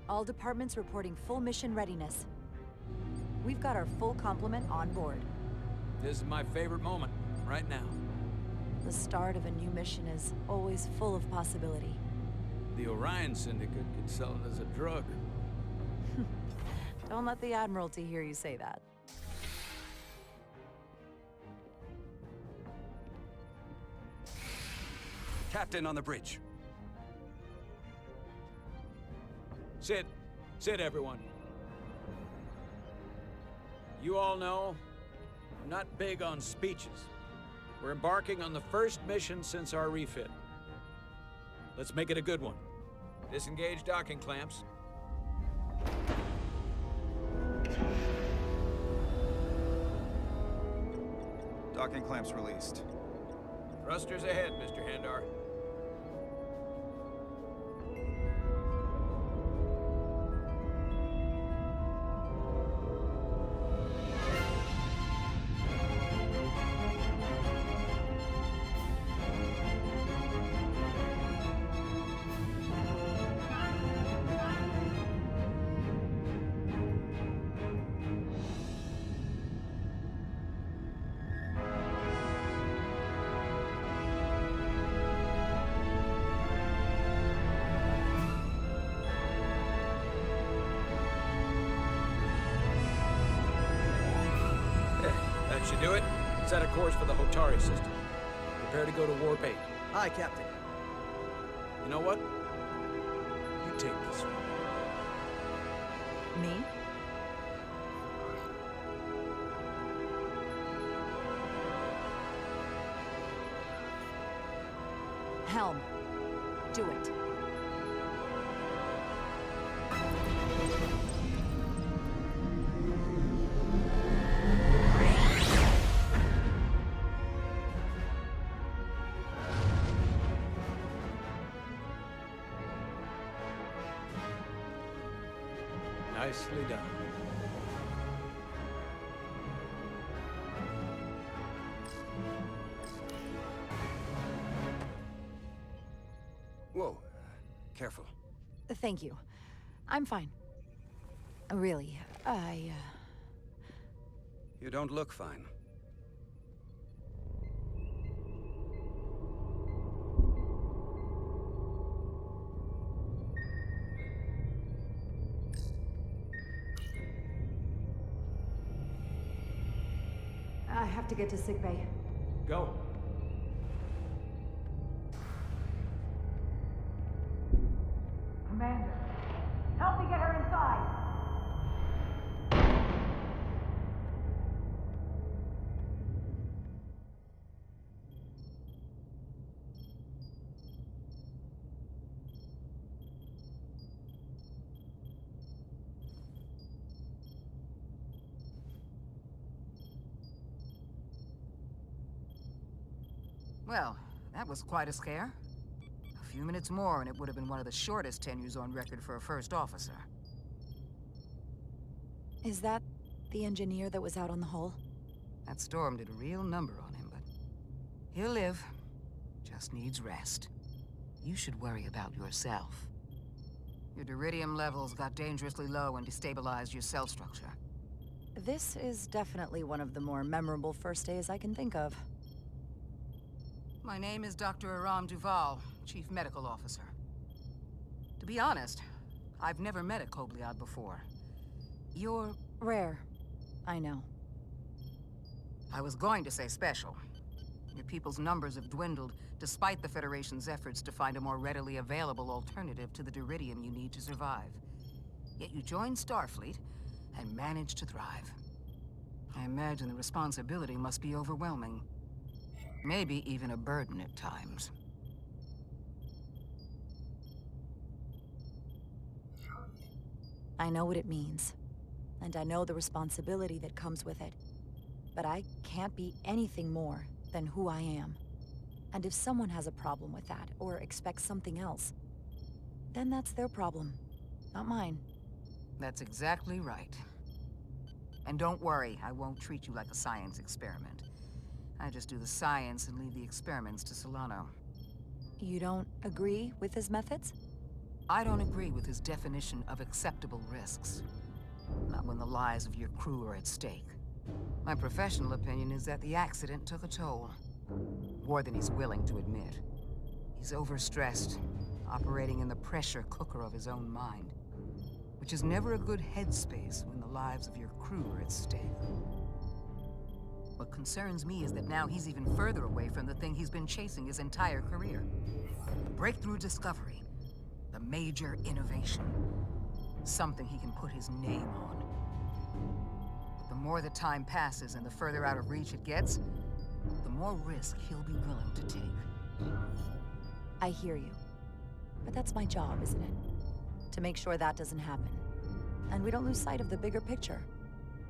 All departments reporting full mission readiness. We've got our full complement on board. This is my favorite moment, right now. The start of a new mission is always full of possibility. The Orion Syndicate could sell it as a drug. Don't let the Admiralty hear you say that. Captain on the bridge. Sit. Sit, everyone. You all know, I'm not big on speeches. We're embarking on the first mission since our refit. Let's make it a good one. Disengage docking clamps. Docking clamps released. Thrusters ahead, Mr. Handar. That should do it. Set a course for the Hotari system. Prepare to go to Warp 8. Aye, Captain. You know what? You take this one. Me? Helm. Do it. Nicely done. Whoa. Careful. Thank you. I'm fine. Really, You don't look fine. have to get to sickbay. Go. Commander, help me get her inside! Well, that was quite a scare. A few minutes more and it would have been one of the shortest tenures on record for a first officer. Is that the engineer that was out on the hull? That storm did a real number on him, but he'll live. Just needs rest. You should worry about yourself. Your duridium levels got dangerously low and destabilized your cell structure. This is definitely one of the more memorable first days I can think of. My name is Dr. Aram Duval, Chief Medical Officer. To be honest, I've never met a Kobliad before. You're... rare. I know. I was going to say special. Your people's numbers have dwindled, despite the Federation's efforts to find a more readily available alternative to the duridium you need to survive. Yet you joined Starfleet, and managed to thrive. I imagine the responsibility must be overwhelming. Maybe even a burden at times. I know what it means. And I know the responsibility that comes with it. But I can't be anything more than who I am. And if someone has a problem with that, or expects something else, then that's their problem, not mine. That's exactly right. And don't worry, I won't treat you like a science experiment. I just do the science and leave the experiments to Solano. You don't agree with his methods? I don't agree with his definition of acceptable risks. Not when the lives of your crew are at stake. My professional opinion is that the accident took a toll. More than he's willing to admit. He's overstressed, operating in the pressure cooker of his own mind. Which is never a good headspace when the lives of your crew are at stake. What concerns me is that now he's even further away from the thing he's been chasing his entire career. The breakthrough discovery. The major innovation. Something he can put his name on. But the more the time passes and the further out of reach it gets, the more risk he'll be willing to take. I hear you. But that's my job, isn't it? To make sure that doesn't happen. And we don't lose sight of the bigger picture.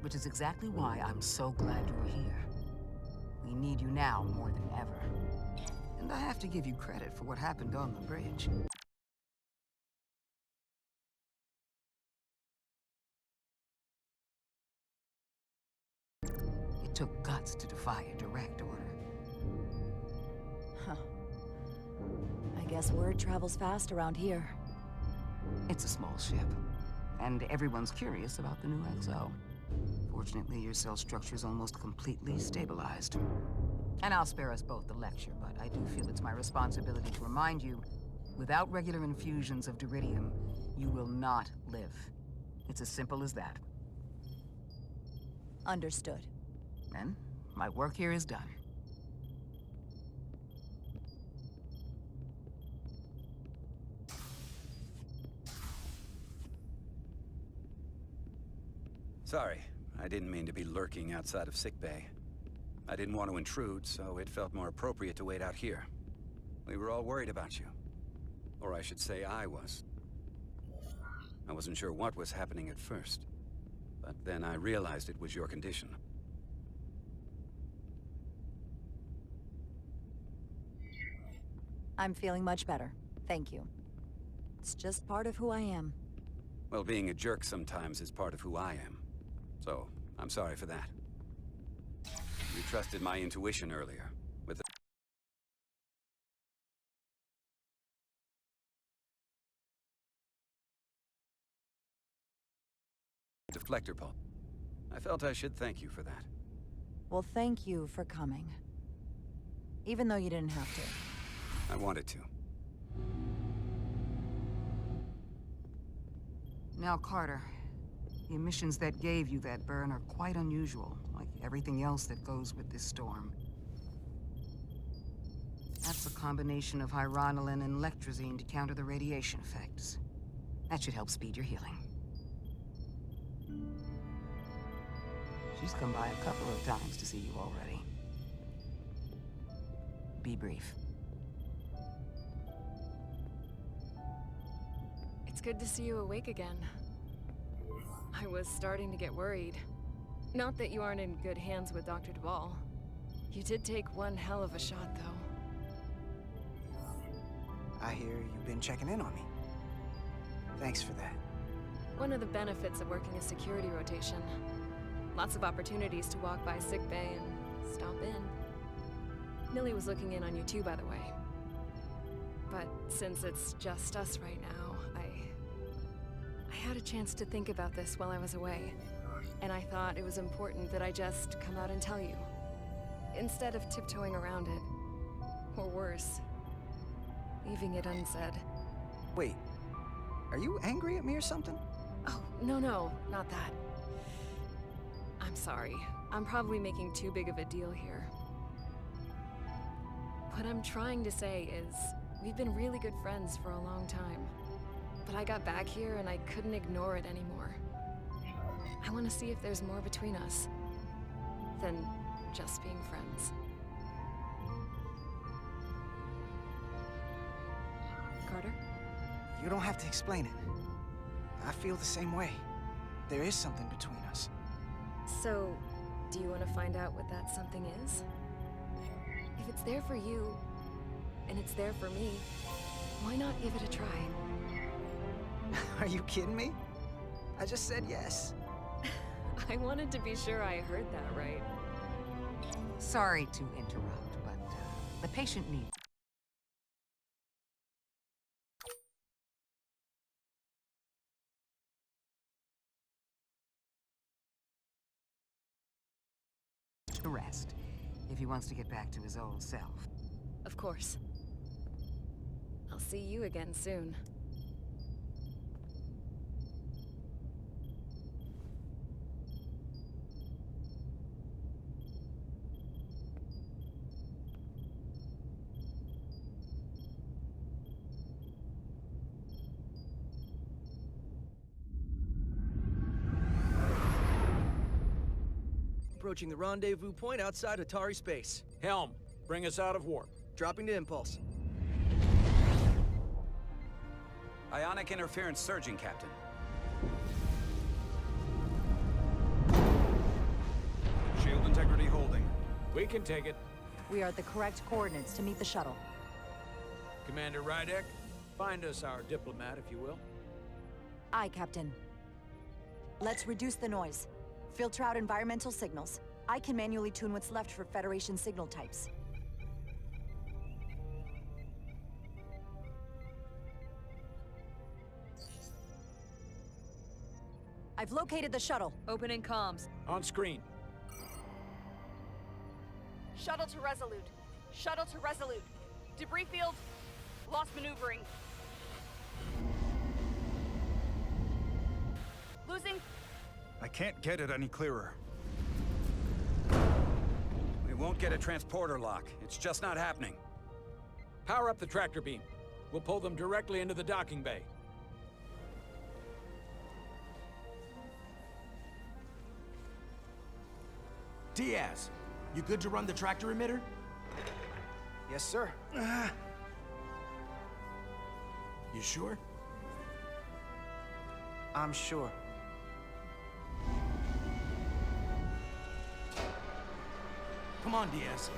Which is exactly why I'm so glad you're here. We need you now more than ever. And I have to give you credit for what happened on the bridge. It took guts to defy a direct order. Huh. I guess word travels fast around here. It's a small ship, and everyone's curious about the new XO. Fortunately, your cell structure's almost completely stabilized. And I'll spare us both the lecture, but I do feel it's my responsibility to remind you, without regular infusions of duridium, you will not live. It's as simple as that. Understood. Then, my work here is done. Sorry, I didn't mean to be lurking outside of sickbay. I didn't want to intrude, so it felt more appropriate to wait out here. We were all worried about you. Or I should say I was. I wasn't sure what was happening at first. But then I realized it was your condition. I'm feeling much better. Thank you. It's just part of who I am. Well, being a jerk sometimes is part of who I am. So, I'm sorry for that. You trusted my intuition earlier, with the deflector pulse. I felt I should thank you for that. Well, thank you for coming. Even though you didn't have to. I wanted to. Now, Carter, the emissions that gave you that burn are quite unusual, like everything else that goes with this storm. That's a combination of hyronalin and lectrazine to counter the radiation effects. That should help speed your healing. She's come by a couple of times to see you already. Be brief. It's good to see you awake again. I was starting to get worried. Not that you aren't in good hands with Dr. Duvall. You did take one hell of a shot, though. I hear you've been checking in on me. Thanks for that. One of the benefits of working a security rotation. Lots of opportunities to walk by sickbay and stop in. Millie was looking in on you too, by the way. But since it's just us right now, I had a chance to think about this while I was away. And I thought it was important that I just come out and tell you. Instead of tiptoeing around it. Or worse, leaving it unsaid. Wait, are you angry at me or something? Oh, no, not that. I'm sorry. I'm probably making too big of a deal here. What I'm trying to say is, we've been really good friends for a long time. But I got back here and I couldn't ignore it anymore. I want to see if there's more between us than just being friends. Carter? You don't have to explain it. I feel the same way. There is something between us. So, do you want to find out what that something is? If it's there for you, and it's there for me, why not give it a try? Are you kidding me? I just said yes. I wanted to be sure I heard that right. Sorry to interrupt, but the patient needs... to rest, if he wants to get back to his old self. Of course. I'll see you again soon. Approaching the rendezvous point outside Atari space. Helm, bring us out of warp. Dropping to impulse. Ionic interference surging, Captain. Shield integrity holding. We can take it. We are at the correct coordinates to meet the shuttle. Commander Rydek, find us our diplomat, if you will. Aye, Captain. Let's reduce the noise. Filter out environmental signals. I can manually tune what's left for Federation signal types. I've located the shuttle. Opening comms. On screen. Shuttle to Resolute. Shuttle to Resolute. Debris field. Lost maneuvering. Losing. I can't get it any clearer. We won't get a transporter lock. It's just not happening. Power up the tractor beam. We'll pull them directly into the docking bay. Diaz, you good to run the tractor emitter? Yes, sir. You sure? I'm sure. Come on, Diaz.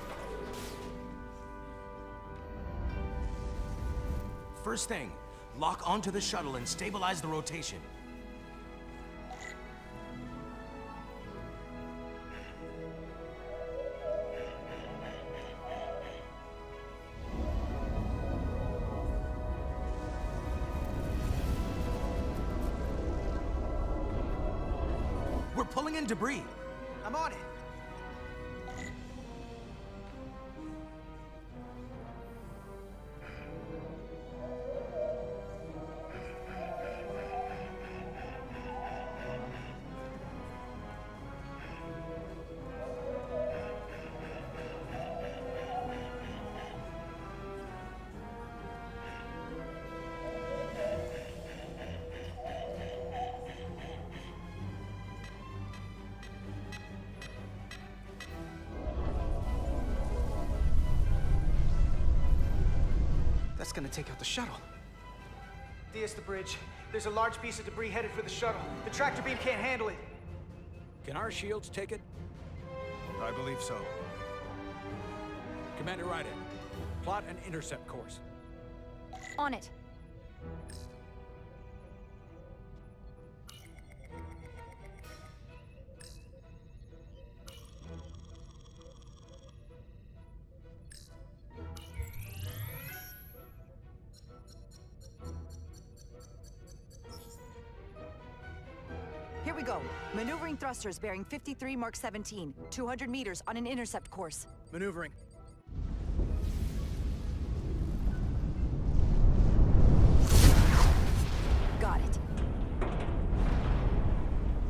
First thing, lock onto the shuttle and stabilize the rotation. We're pulling in debris. I'm on it. That's gonna take out the shuttle. Diaz, the bridge. There's a large piece of debris headed for the shuttle. The tractor beam can't handle it. Can our shields take it? I believe so. Commander Ryder, plot an intercept course. On it. Here we go. Maneuvering thrusters bearing 53 Mark 17, 200 meters on an intercept course. Maneuvering. Got it.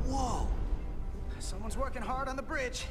Whoa! Someone's working hard on the bridge.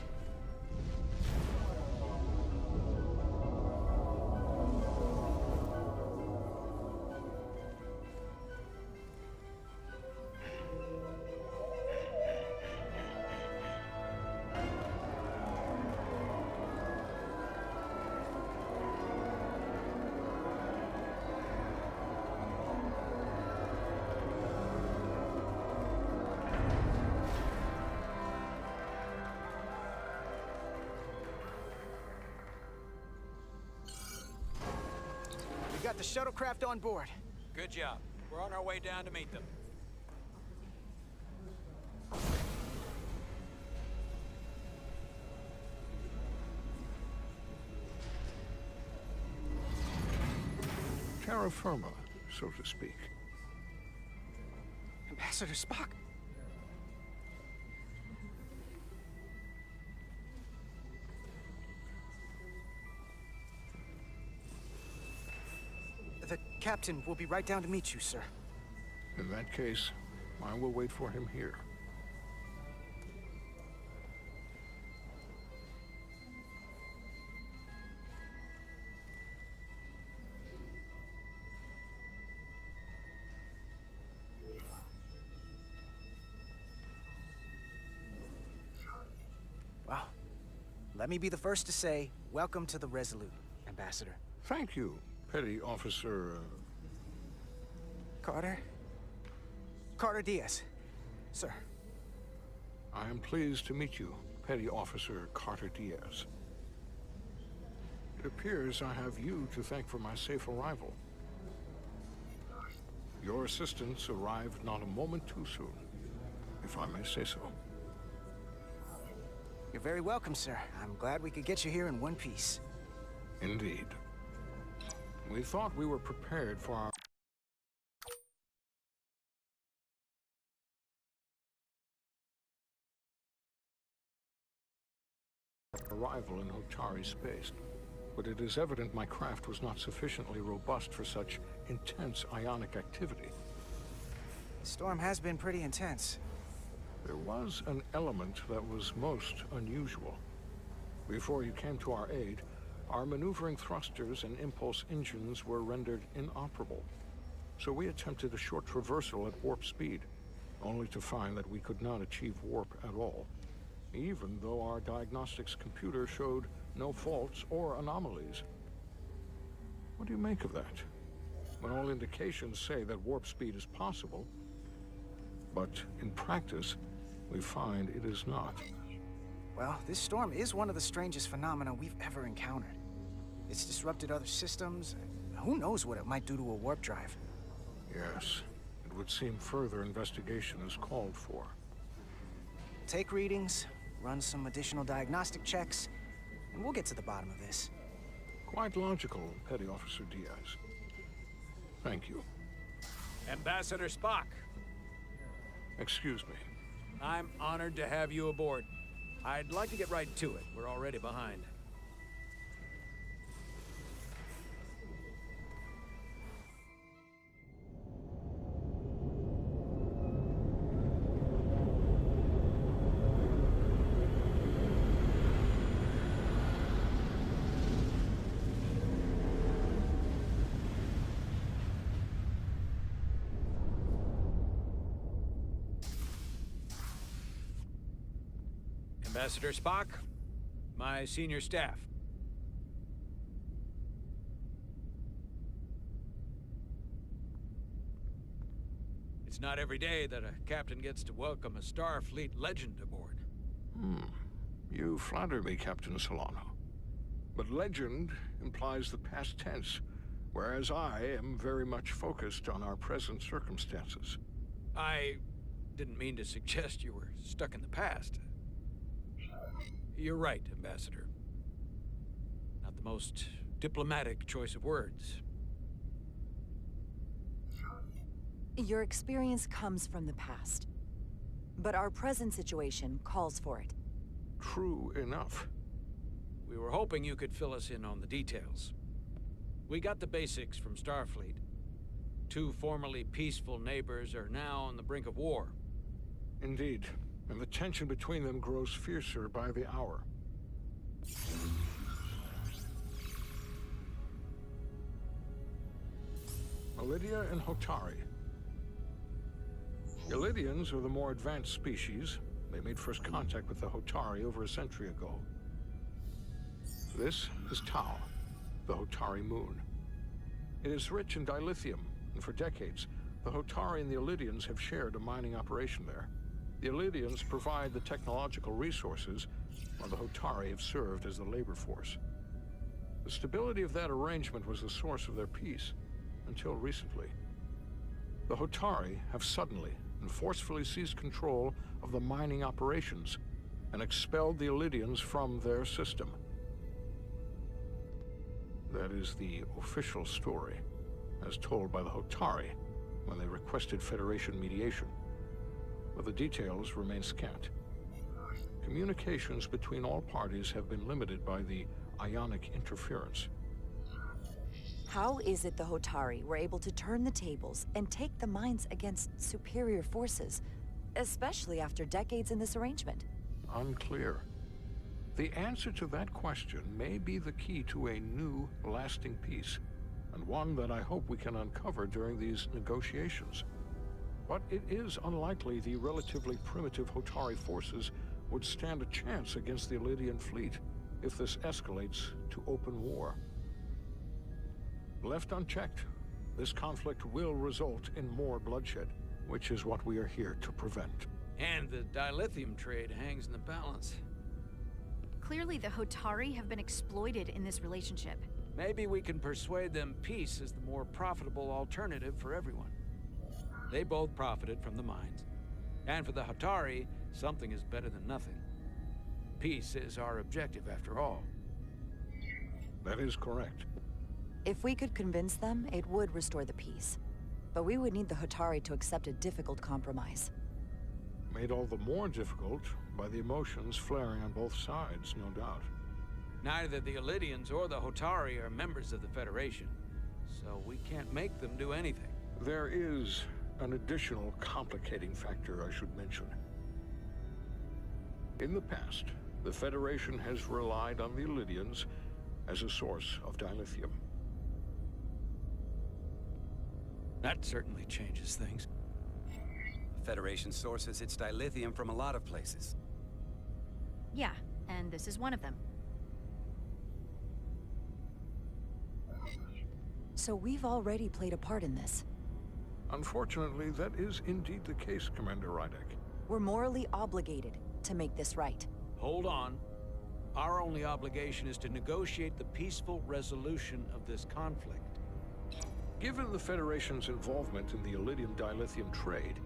We got the shuttlecraft on board. Good job. We're on our way down to meet them. Terra firma, so to speak. Ambassador Spock. The captain will be right down to meet you, sir. In that case, I will wait for him here. Well, let me be the first to say, welcome to the Resolute, Ambassador. Thank you, Petty Officer... Carter? Carter Diaz. Sir. I am pleased to meet you, Petty Officer Carter Diaz. It appears I have you to thank for my safe arrival. Your assistance arrived not a moment too soon, if I may say so. You're very welcome, sir. I'm glad we could get you here in one piece. Indeed. We thought we were prepared for our arrival in Hotari space, but it is evident my craft was not sufficiently robust for such intense ionic activity. The storm has been pretty intense. There was an element that was most unusual. Before you came to our aid, our maneuvering thrusters and impulse engines were rendered inoperable. So we attempted a short traversal at warp speed, only to find that we could not achieve warp at all, even though our diagnostics computer showed no faults or anomalies. What do you make of that? When all indications say that warp speed is possible, but in practice, we find it is not. Well, this storm is one of the strangest phenomena we've ever encountered. It's disrupted other systems. Who knows what it might do to a warp drive? Yes, it would seem further investigation is called for. Take readings, run some additional diagnostic checks, and we'll get to the bottom of this. Quite logical, Petty Officer Diaz. Thank you. Ambassador Spock. Excuse me. I'm honored to have you aboard. I'd like to get right to it. We're already behind. Ambassador Spock, my senior staff. not every day that a captain gets to welcome a Starfleet legend aboard. You flatter me, Captain Solano. But legend implies the past tense, whereas I am very much focused on our present circumstances. I didn't mean to suggest you were stuck in the past. You're right, Ambassador. Not the most diplomatic choice of words. Your experience comes from the past. But our present situation calls for it. True enough. We were hoping you could fill us in on the details. We got the basics from Starfleet. Two formerly peaceful neighbors are now on the brink of war. Indeed, and the tension between them grows fiercer by the hour. Lydia and Hotari. The Lydians are the more advanced species. They made first contact with the Hotari over a century ago. This is Tau, the Hotari moon. It is rich in dilithium, and for decades, the Hotari and the Illydians have shared a mining operation there. The Illydians provide the technological resources, while the Hotari have served as the labor force. The stability of that arrangement was the source of their peace, until recently. The Hotari have suddenly and forcefully seized control of the mining operations and expelled the Illydians from their system. That is the official story, as told by the Hotari when they requested Federation mediation. But the details remain scant. Communications between all parties have been limited by the ionic interference. How is it the Hotari were able to turn the tables and take the mines against superior forces, especially after decades in this arrangement? Unclear. The answer to that question may be the key to a new, lasting peace, and one that I hope we can uncover during these negotiations. But it is unlikely the relatively primitive Hotari forces would stand a chance against the Illydian fleet if this escalates to open war. Left unchecked, this conflict will result in more bloodshed, which is what we are here to prevent. And the dilithium trade hangs in the balance. Clearly, the Hotari have been exploited in this relationship. Maybe we can persuade them peace is the more profitable alternative for everyone. They both profited from the mines. And for the Hotari, something is better than nothing. Peace is our objective, after all. That is correct. If we could convince them, it would restore the peace. But we would need the Hotari to accept a difficult compromise. Made all the more difficult by the emotions flaring on both sides, no doubt. Neither the Illydians or the Hotari are members of the Federation, so we can't make them do anything. There is an additional complicating factor I should mention. In the past, the Federation has relied on the Illydians as a source of dilithium. That certainly changes things. The Federation sources its dilithium from a lot of places. Yeah, and this is one of them. So we've already played a part in this. Unfortunately, that is indeed the case, Commander Rydek. We're morally obligated to make this right. Hold on. Our only obligation is to negotiate the peaceful resolution of this conflict. Given the Federation's involvement in the Illydium dilithium trade,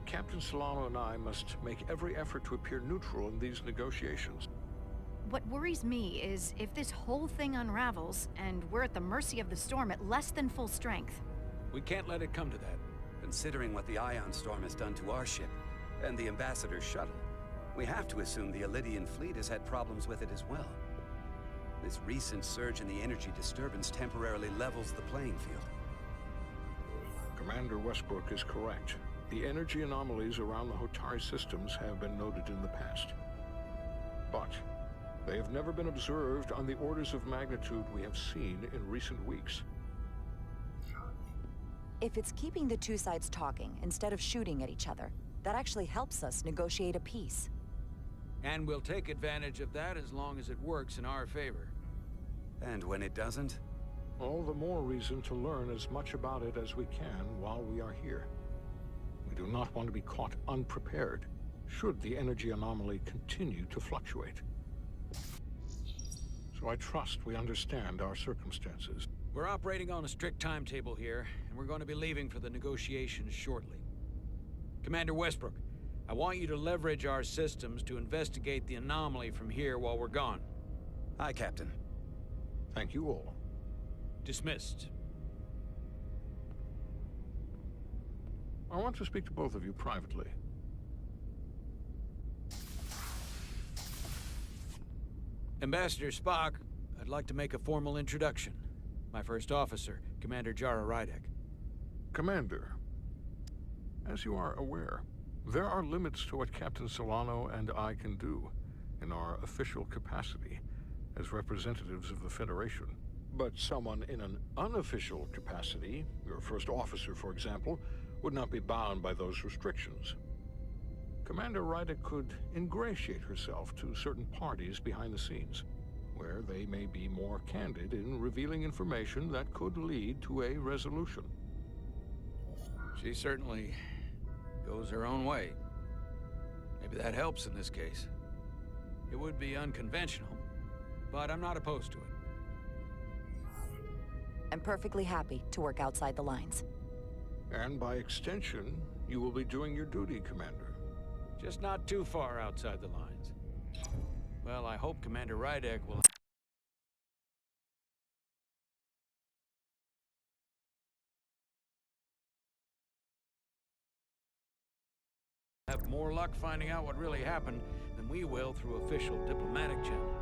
Captain Solano and I must make every effort to appear neutral in these negotiations. What worries me is if this whole thing unravels, and we're at the mercy of the storm at less than full strength. We can't let it come to that. Considering what the Ion Storm has done to our ship, and the Ambassador's shuttle, we have to assume the Illydian fleet has had problems with it as well. This recent surge in the energy disturbance temporarily levels the playing field. Commander Westbrook is correct. The energy anomalies around the Hotari systems have been noted in the past. But they have never been observed on the orders of magnitude we have seen in recent weeks. If it's keeping the two sides talking instead of shooting at each other, that actually helps us negotiate a peace. And we'll take advantage of that as long as it works in our favor. And when it doesn't? All the more reason to learn as much about it as we can while we are here. We do not want to be caught unprepared, should the energy anomaly continue to fluctuate. So I trust we understand our circumstances. We're operating on a strict timetable here, and we're going to be leaving for the negotiations shortly. Commander Westbrook, I want you to leverage our systems to investigate the anomaly from here while we're gone. Aye, Captain. Thank you all. Dismissed. I want to speak to both of you privately. Ambassador Spock, I'd like to make a formal introduction. My first officer, Commander Jara Rydek. Commander, as you are aware, there are limits to what Captain Solano and I can do in our official capacity as representatives of the Federation. But someone in an unofficial capacity, your first officer, for example, would not be bound by those restrictions. Commander Rydek could ingratiate herself to certain parties behind the scenes, where they may be more candid in revealing information that could lead to a resolution. She certainly goes her own way. Maybe that helps in this case. It would be unconventional, but I'm not opposed to it. I'm perfectly happy to work outside the lines. And by extension, you will be doing your duty, Commander. Just not too far outside the lines. Well, I hope Commander Rydek will have more luck finding out what really happened than we will through official diplomatic channel.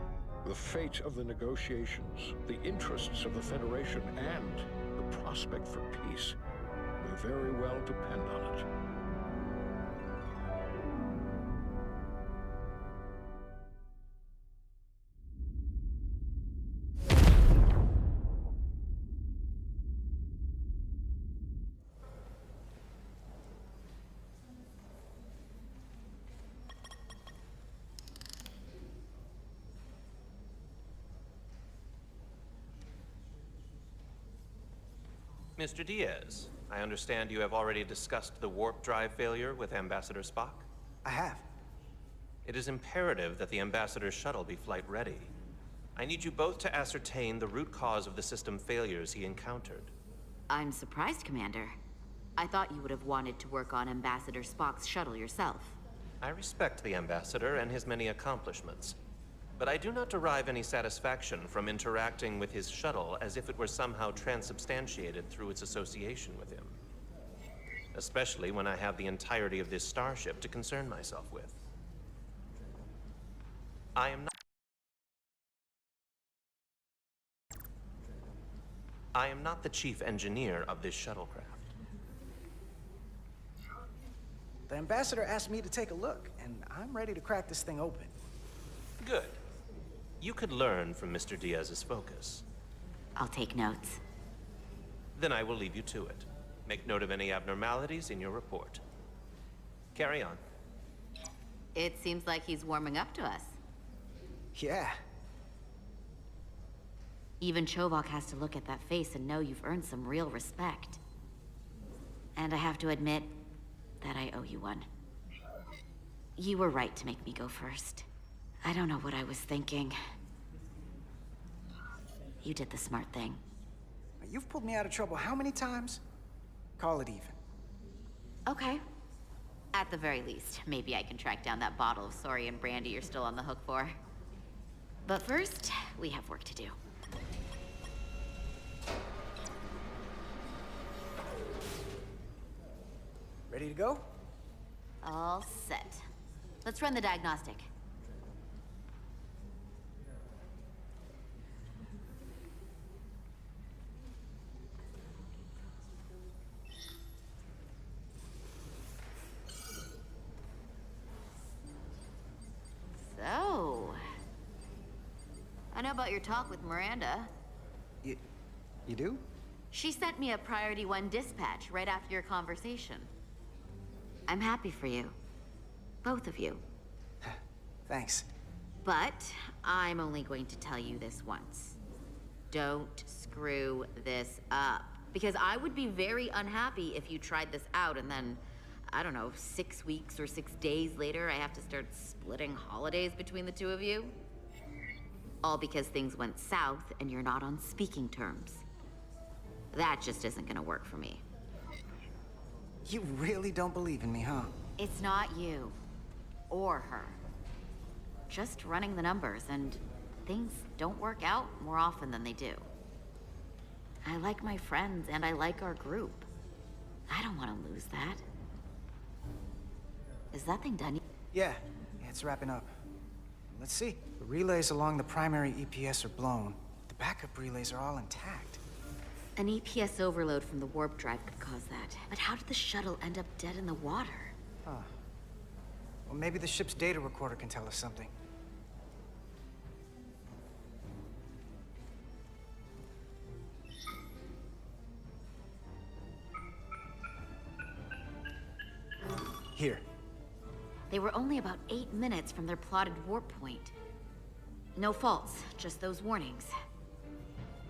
The fate of the negotiations, the interests of the Federation, and the prospect for peace may very well depend on it. Mr. Diaz, I understand you have already discussed the warp drive failure with Ambassador Spock? I have. It is imperative that the Ambassador's shuttle be flight ready. I need you both to ascertain the root cause of the system failures he encountered. I'm surprised, Commander. I thought you would have wanted to work on Ambassador Spock's shuttle yourself. I respect the Ambassador and his many accomplishments, but I do not derive any satisfaction from interacting with his shuttle as if it were somehow transubstantiated through its association with him. Especially when I have the entirety of this starship to concern myself with. I am not the chief engineer of this shuttlecraft. The Ambassador asked me to take a look, and I'm ready to crack this thing open. Good. You could learn from Mr. Diaz's focus. I'll take notes. Then I will leave you to it. Make note of any abnormalities in your report. Carry on. It seems like he's warming up to us. Yeah. Even Chovok has to look at that face and know you've earned some real respect. And I have to admit that I owe you one. You were right to make me go first. I don't know what I was thinking. You did the smart thing. You've pulled me out of trouble how many times? Call it even. Okay. At the very least, maybe I can track down that bottle of Saurian brandy you're still on the hook for. But first, we have work to do. Ready to go? All set. Let's run the diagnostic. So, I know about your talk with Miranda. You do? She sent me a Priority 1 dispatch right after your conversation. I'm happy for you. Both of you. Thanks. But I'm only going to tell you this once. Don't screw this up. Because I would be very unhappy if you tried this out and then, I don't know, 6 weeks or 6 days later, I have to start splitting holidays between the two of you? All because things went south and you're not on speaking terms. That just isn't gonna work for me. You really don't believe in me, huh? It's not you. Or her. Just running the numbers, and things don't work out more often than they do. I like my friends, and I like our group. I don't want to lose that. Is that thing done? Yeah, it's wrapping up. Let's see. The relays along the primary EPS are blown. The backup relays are all intact. An EPS overload from the warp drive could cause that. But how did the shuttle end up dead in the water? Huh. Well, maybe the ship's data recorder can tell us something. Here. They were only about 8 minutes from their plotted warp point. No faults, just those warnings.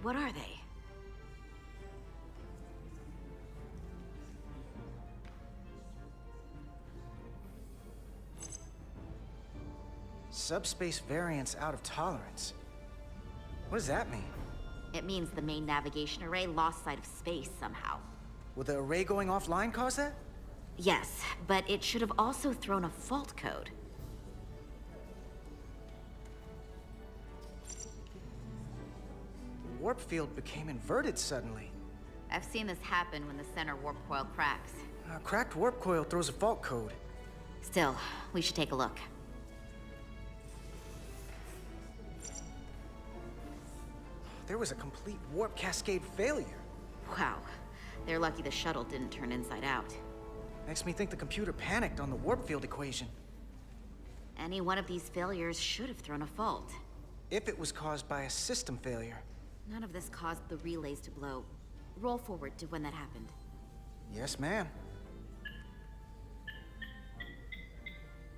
What are they? Subspace variance out of tolerance. What does that mean? It means the main navigation array lost sight of space somehow. Will the array going offline cause that? Yes, but it should have also thrown a fault code. The warp field became inverted suddenly. I've seen this happen when the center warp coil cracks. A cracked warp coil throws a fault code. Still, we should take a look. There was a complete warp cascade failure. Wow. They're lucky the shuttle didn't turn inside out. Makes me think the computer panicked on the warp field equation. Any one of these failures should have thrown a fault. If it was caused by a system failure. None of this caused the relays to blow. Roll forward to when that happened. Yes, ma'am.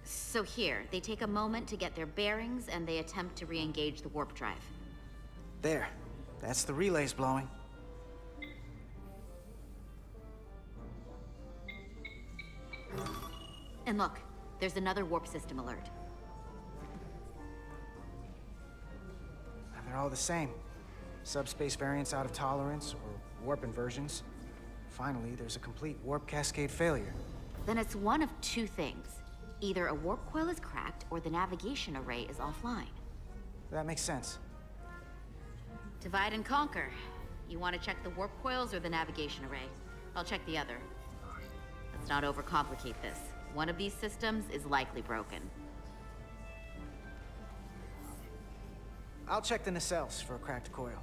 So here, they take a moment to get their bearings and they attempt to re-engage the warp drive. There. That's the relays blowing. And look, there's another warp system alert. They're all the same. Subspace variance out of tolerance, or warp inversions. Finally, there's a complete warp cascade failure. Then it's one of two things. Either a warp coil is cracked, or the navigation array is offline. That makes sense. Divide and conquer. You want to check the warp coils or the navigation array? I'll check the other. Let's not overcomplicate this. One of these systems is likely broken. I'll check the nacelles for a cracked coil.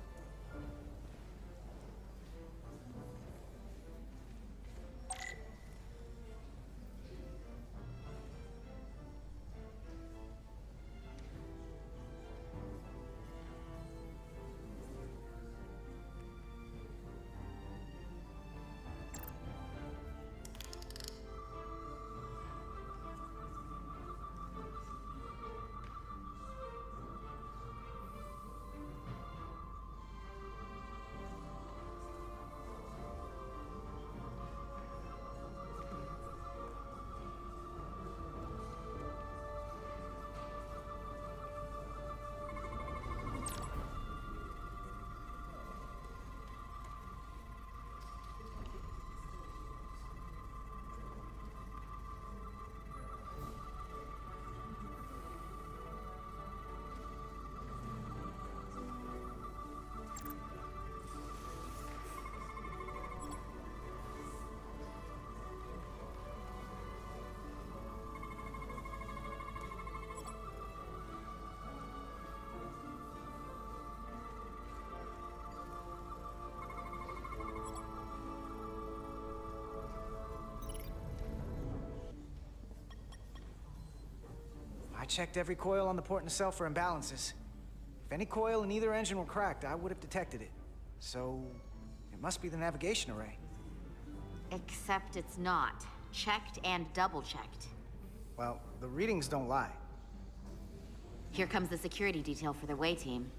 I checked every coil on the port nacelle for imbalances. If any coil in either engine were cracked, I would have detected it. So, it must be the navigation array. Except it's not. Checked and double-checked. Well, the readings don't lie. Here comes the security detail for the way team.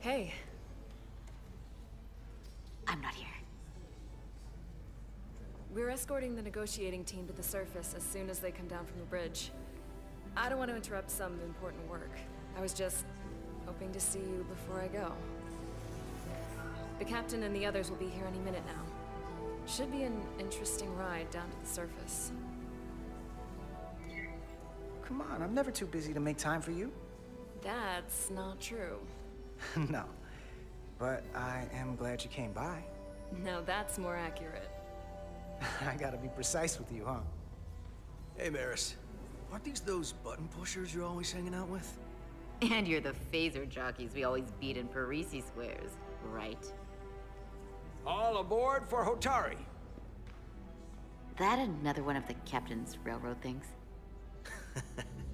Hey. I'm not here. We're escorting the negotiating team to the surface as soon as they come down from the bridge. I don't want to interrupt some important work. I was just hoping to see you before I go. The captain and the others will be here any minute now. Should be an interesting ride down to the surface. Come on, I'm never too busy to make time for you. That's not true. No. But I am glad you came by. No, that's more accurate. I gotta be precise with you, huh? Hey, Maris. Aren't these those button pushers you're always hanging out with? And you're the phaser jockeys we always beat in Parisi squares, right? All aboard for Hotari. That another one of the captain's railroad things?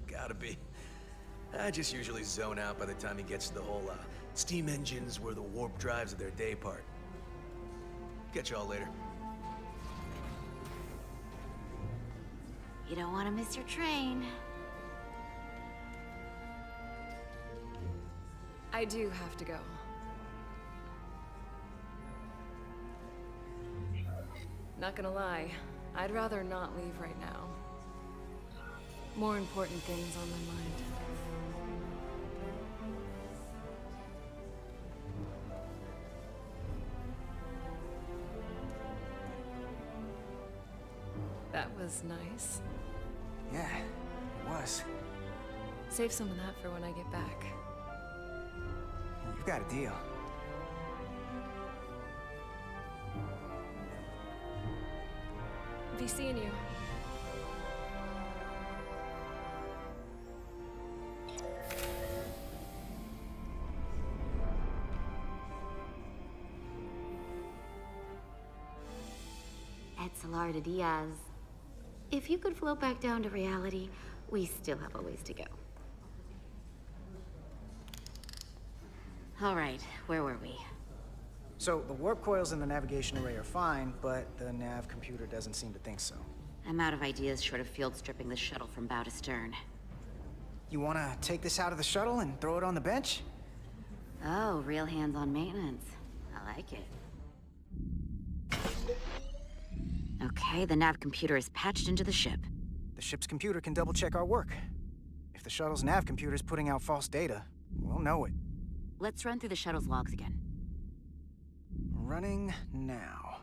Gotta be. I just usually zone out by the time he gets to the whole, steam engines were the warp drives of their day part. Catch y'all later. You don't want to miss your train. I do have to go. Not gonna lie, I'd rather not leave right now. More important things on my mind. That was nice. Yeah, it was. Save some of that for when I get back. You've got a deal. Be seeing you. Etzelar de Diaz. If you could float back down to reality, we still have a ways to go. All right, where were we? So, the warp coils in the navigation array are fine, but the nav computer doesn't seem to think so. I'm out of ideas short of field stripping the shuttle from bow to stern. You wanna take this out of the shuttle and throw it on the bench? Oh, real hands-on maintenance. I like it. Okay, the nav computer is patched into the ship. The ship's computer can double-check our work. If the shuttle's nav computer is putting out false data, we'll know it. Let's run through the shuttle's logs again. Running now.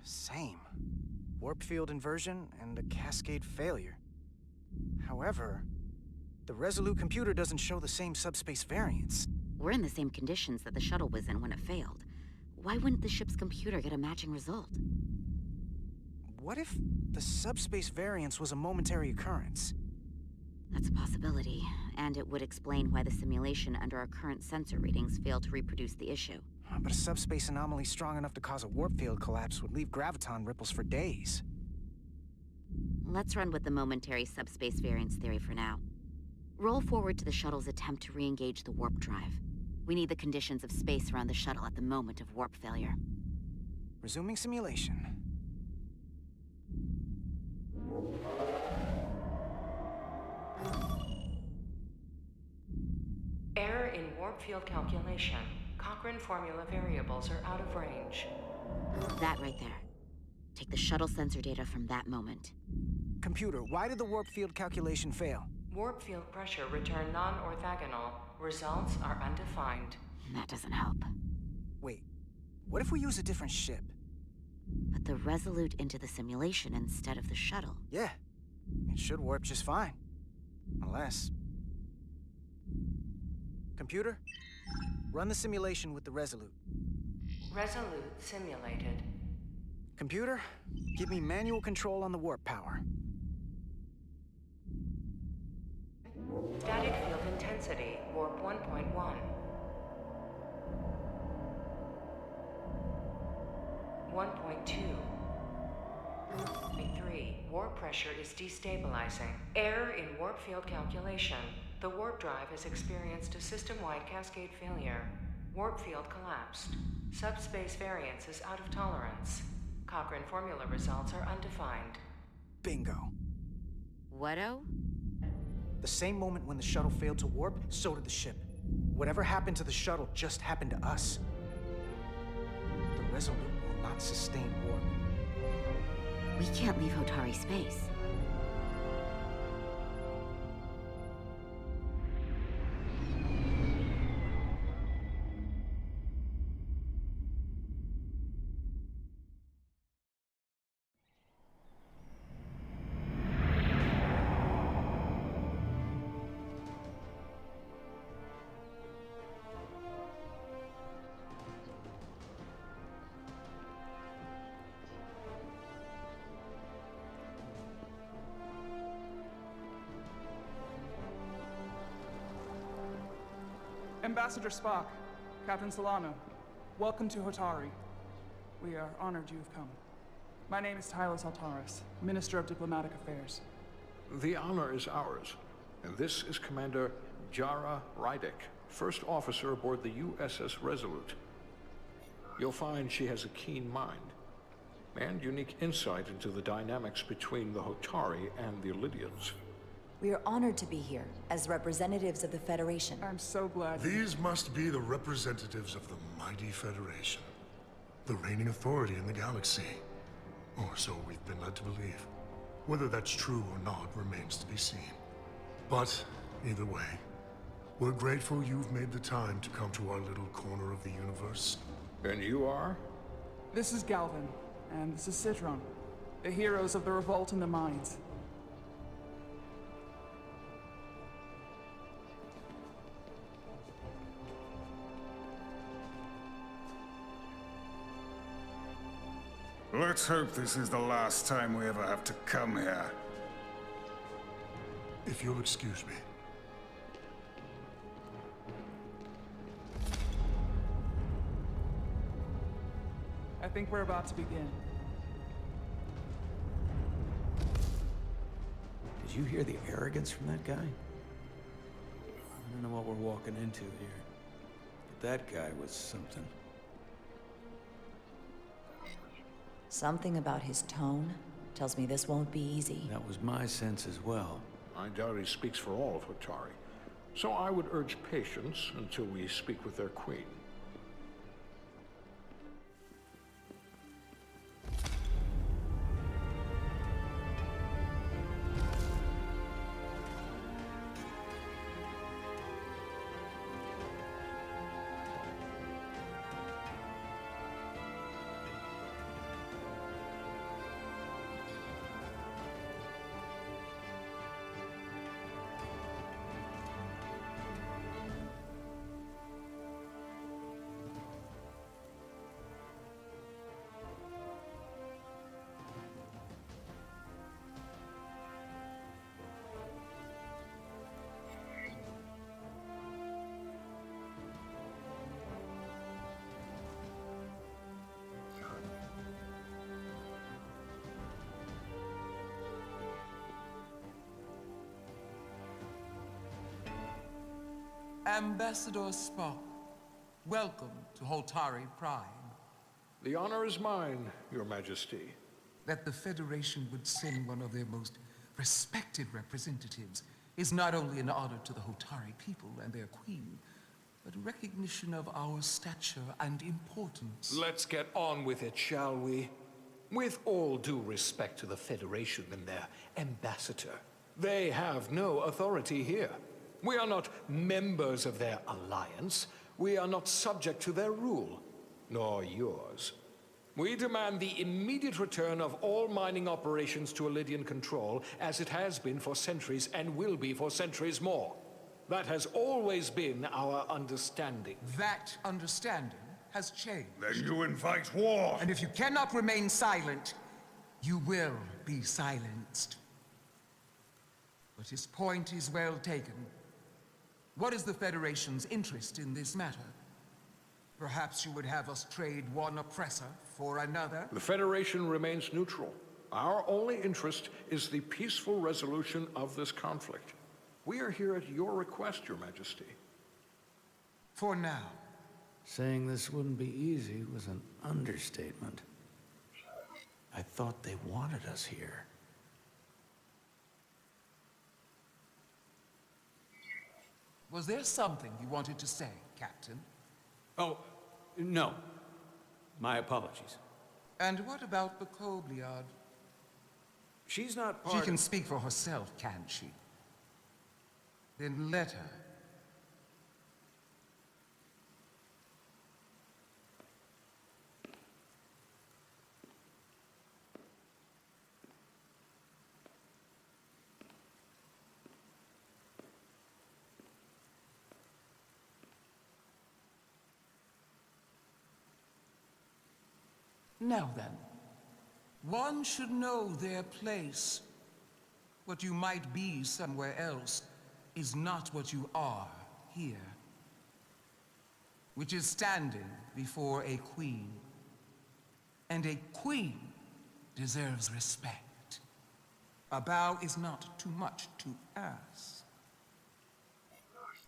Same. Warp field inversion and a cascade failure. However, the Resolute computer doesn't show the same subspace variance. We're in the same conditions that the shuttle was in when it failed. Why wouldn't the ship's computer get a matching result? What if the subspace variance was a momentary occurrence? That's a possibility, and it would explain why the simulation under our current sensor readings failed to reproduce the issue. But a subspace anomaly strong enough to cause a warp field collapse would leave graviton ripples for days. Let's run with the momentary subspace variance theory for now. Roll forward to the shuttle's attempt to re-engage the warp drive. We need the conditions of space around the shuttle at the moment of warp failure. Resuming simulation. Error in warp field calculation. Cochrane formula variables are out of range. That right there. Take the shuttle sensor data from that moment. Computer, why did the warp field calculation fail? Warp field pressure returned non-orthogonal. Results are undefined. That doesn't help. Wait, what if we use a different ship? Put the Resolute into the simulation instead of the shuttle. Yeah, it should warp just fine. Unless... Computer, run the simulation with the Resolute. Resolute simulated. Computer, give me manual control on the warp power. Static field intensity, warp 1.1. 1.2. 3. Warp pressure is destabilizing. Error in warp field calculation. The warp drive has experienced a system-wide cascade failure. Warp field collapsed. Subspace variance is out of tolerance. Cochrane formula results are undefined. Bingo. What-o? The same moment when the shuttle failed to warp, so did the ship. Whatever happened to the shuttle just happened to us. The Resolute will not sustain warp. We can't leave Hotari space. Ambassador Spock, Captain Solano, welcome to Hotari. We are honored you have come. My name is Tylos Altaris, Minister of Diplomatic Affairs. The honor is ours, and this is Commander Jara Rydick, first officer aboard the USS Resolute. You'll find she has a keen mind, and unique insight into the dynamics between the Hotari and the Illidians. We are honored to be here, as representatives of the Federation. I'm so glad. These must be the representatives of the mighty Federation. The reigning authority in the galaxy. Or so we've been led to believe. Whether that's true or not remains to be seen. But, either way, we're grateful you've made the time to come to our little corner of the universe. And you are? This is Galvin, and this is Citron, the heroes of the revolt in the mines. Let's hope this is the last time we ever have to come here. If you'll excuse me. I think we're about to begin. Did you hear the arrogance from that guy? I don't know what we're walking into here. But that guy was something. Something about his tone tells me this won't be easy. That was my sense as well. I doubt he speaks for all of Hotari, so I would urge patience until we speak with their queen. Ambassador Spock, welcome to Hotari Prime. The honor is mine, Your Majesty. That the Federation would send one of their most respected representatives is not only an honor to the Hotari people and their queen, but a recognition of our stature and importance. Let's get on with it, shall we? With all due respect to the Federation and their ambassador, they have no authority here. We are not members of their alliance. We are not subject to their rule, nor yours. We demand the immediate return of all mining operations to Illidian control, as it has been for centuries and will be for centuries more. That has always been our understanding. That understanding has changed. Then you invite war! And if you cannot remain silent, you will be silenced. But his point is well taken. What is the Federation's interest in this matter? Perhaps you would have us trade one oppressor for another? The Federation remains neutral. Our only interest is the peaceful resolution of this conflict. We are here at your request, Your Majesty. For now. Saying this wouldn't be easy was an understatement. I thought they wanted us here. Was there something you wanted to say, Captain? Oh, no. My apologies. And what about the Kobliad? She's not part She can of... speak for herself, can't she? Then let her. Now then, one should know their place. What you might be somewhere else is not what you are here. Which is standing before a queen. And a queen deserves respect. A bow is not too much to ask.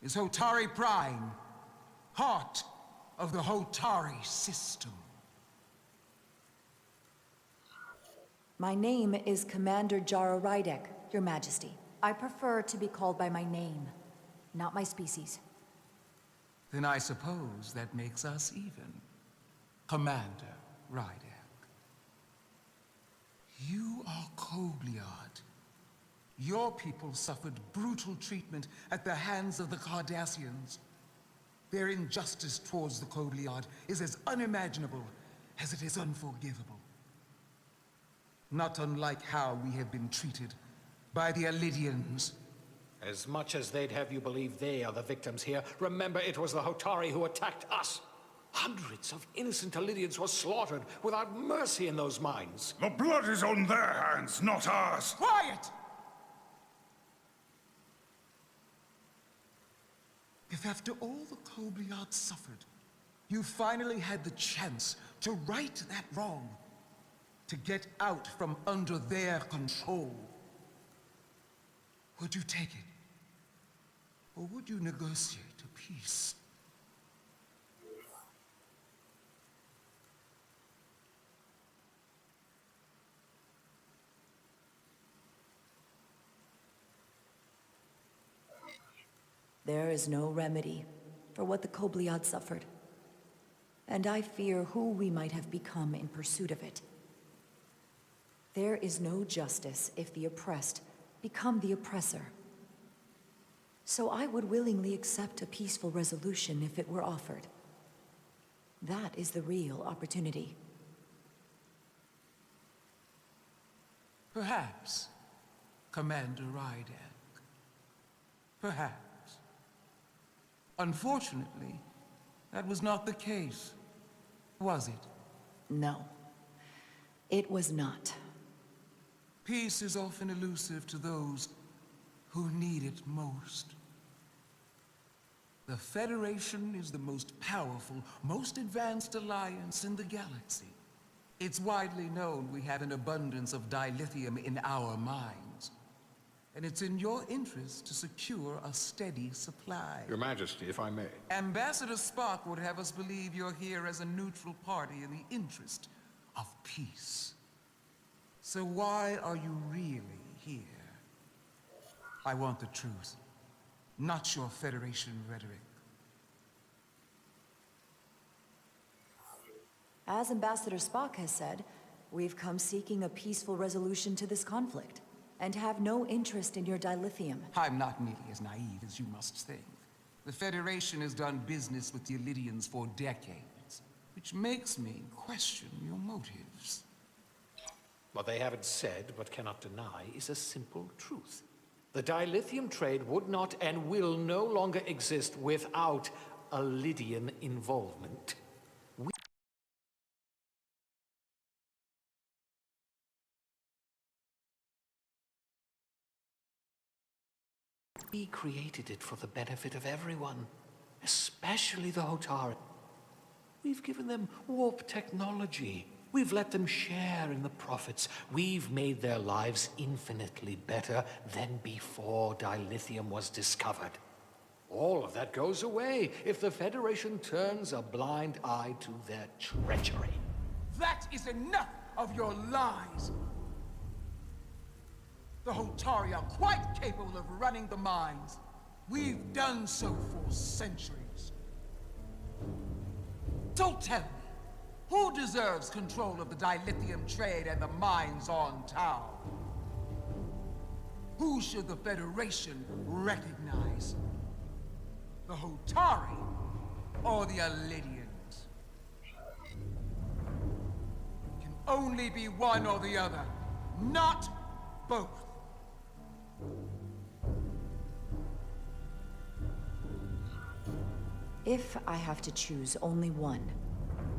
Is Hotari Prime, heart of the Hotari system. My name is Commander Jara Rydek, Your Majesty. I prefer to be called by my name, not my species. Then I suppose that makes us even. Commander Rydek. You are Kobliad. Your people suffered brutal treatment at the hands of the Cardassians. Their injustice towards the Kobliad is as unimaginable as it is unforgivable. Not unlike how we have been treated by the Elidians. As much as they'd have you believe they are the victims here, remember it was the Hotari who attacked us. Hundreds of innocent Elidians were slaughtered without mercy in those mines. The blood is on their hands, not ours. Quiet! If after all the Kobliad suffered, you finally had the chance to right that wrong, to get out from under their control, would you take it? Or would you negotiate a peace? There is no remedy for what the Kobliad suffered. And I fear who we might have become in pursuit of it. There is no justice if the oppressed become the oppressor. So I would willingly accept a peaceful resolution if it were offered. That is the real opportunity. Perhaps, Commander Rydek. Perhaps. Unfortunately, that was not the case, was it? No, it was not. Peace is often elusive to those who need it most. The Federation is the most powerful, most advanced alliance in the galaxy. It's widely known we have an abundance of dilithium in our mines. And it's in your interest to secure a steady supply. Your Majesty, if I may. Ambassador Spock would have us believe you're here as a neutral party in the interest of peace. So why are you really here? I want the truth, not your Federation rhetoric. As Ambassador Spock has said, we've come seeking a peaceful resolution to this conflict, and have no interest in your dilithium. I'm not nearly as naive as you must think. The Federation has done business with the Elidians for decades, which makes me question your motives. What they haven't said, but cannot deny, is a simple truth. The dilithium trade would not and will no longer exist without Elidian involvement. We created it for the benefit of everyone, especially the Hotari. We've given them warp technology. We've let them share in the profits. We've made their lives infinitely better than before dilithium was discovered. All of that goes away if the Federation turns a blind eye to their treachery. That is enough! of your lies. The Hotari are quite capable of running the mines. We've done so for centuries. So tell me, who deserves control of the dilithium trade and the mines on Tau? Who should the Federation recognize? The Hotari or the Elidians? It can only be one or the other, not both. If I have to choose only one,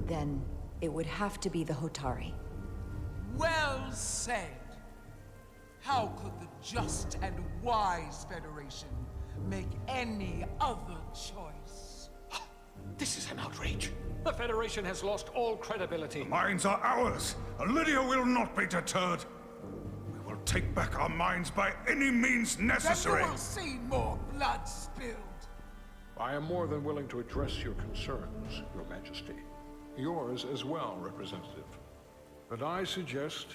then it would have to be the Hotari. Well said. How could the just and wise Federation make any other choice? This is an outrage. The Federation has lost all credibility. The mines are ours. Lydia will not be deterred. We will take back our mines by any means necessary. Then you will see more blood spilled. I am more than willing to address your concerns, Your Majesty. Yours as well, Representative. But I suggest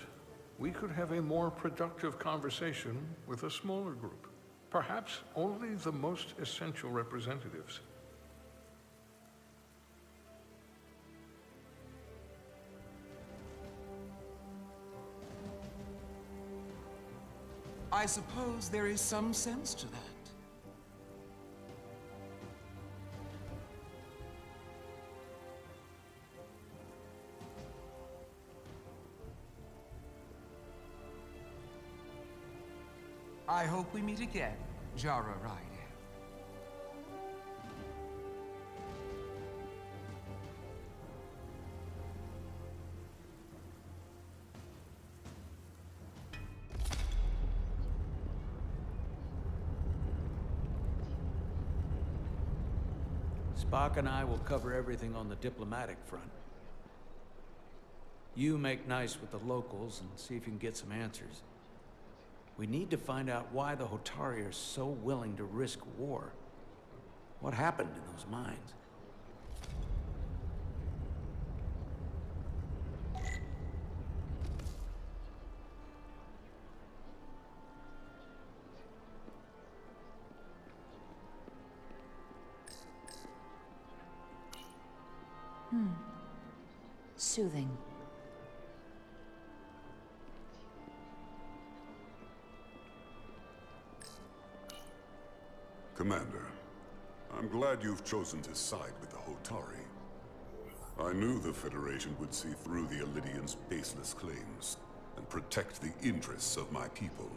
we could have a more productive conversation with a smaller group. Perhaps only the most essential representatives. I suppose there is some sense to that. I hope we meet again, Jara Ryder. Spock and I will cover everything on the diplomatic front. You make nice with the locals and see if you can get some answers. We need to find out why the Hotari are so willing to risk war. What happened in those mines? Soothing. Commander, I'm glad you've chosen to side with the Hotari. I knew the Federation would see through the Elidians' baseless claims and protect the interests of my people.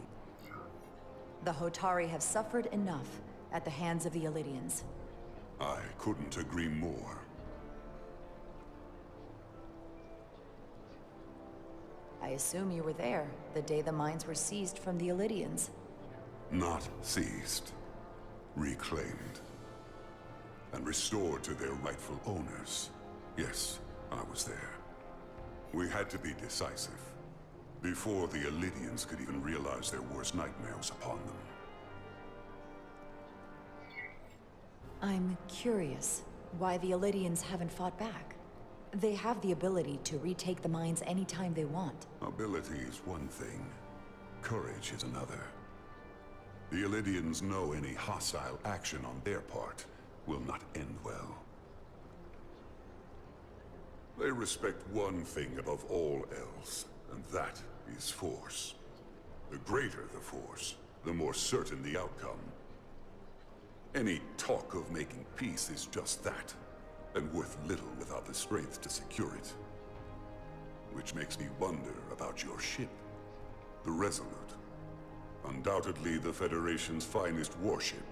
The Hotari have suffered enough at the hands of the Elidians. I couldn't agree more. I assume you were there the day the mines were seized from the Elidians. Not seized. Reclaimed. And restored to their rightful owners. Yes, I was there. We had to be decisive. Before the Elidians could even realize their worst nightmares upon them. I'm curious why the Elidians haven't fought back. They have the ability to retake the mines anytime they want. Ability is one thing. Courage is another. The Elidians know any hostile action on their part will not end well. They respect one thing above all else, and that is force. The greater the force, the more certain the outcome. Any talk of making peace is just that, and worth little without the strength to secure it. Which makes me wonder about your ship, the Resolute. Undoubtedly the Federation's finest warship.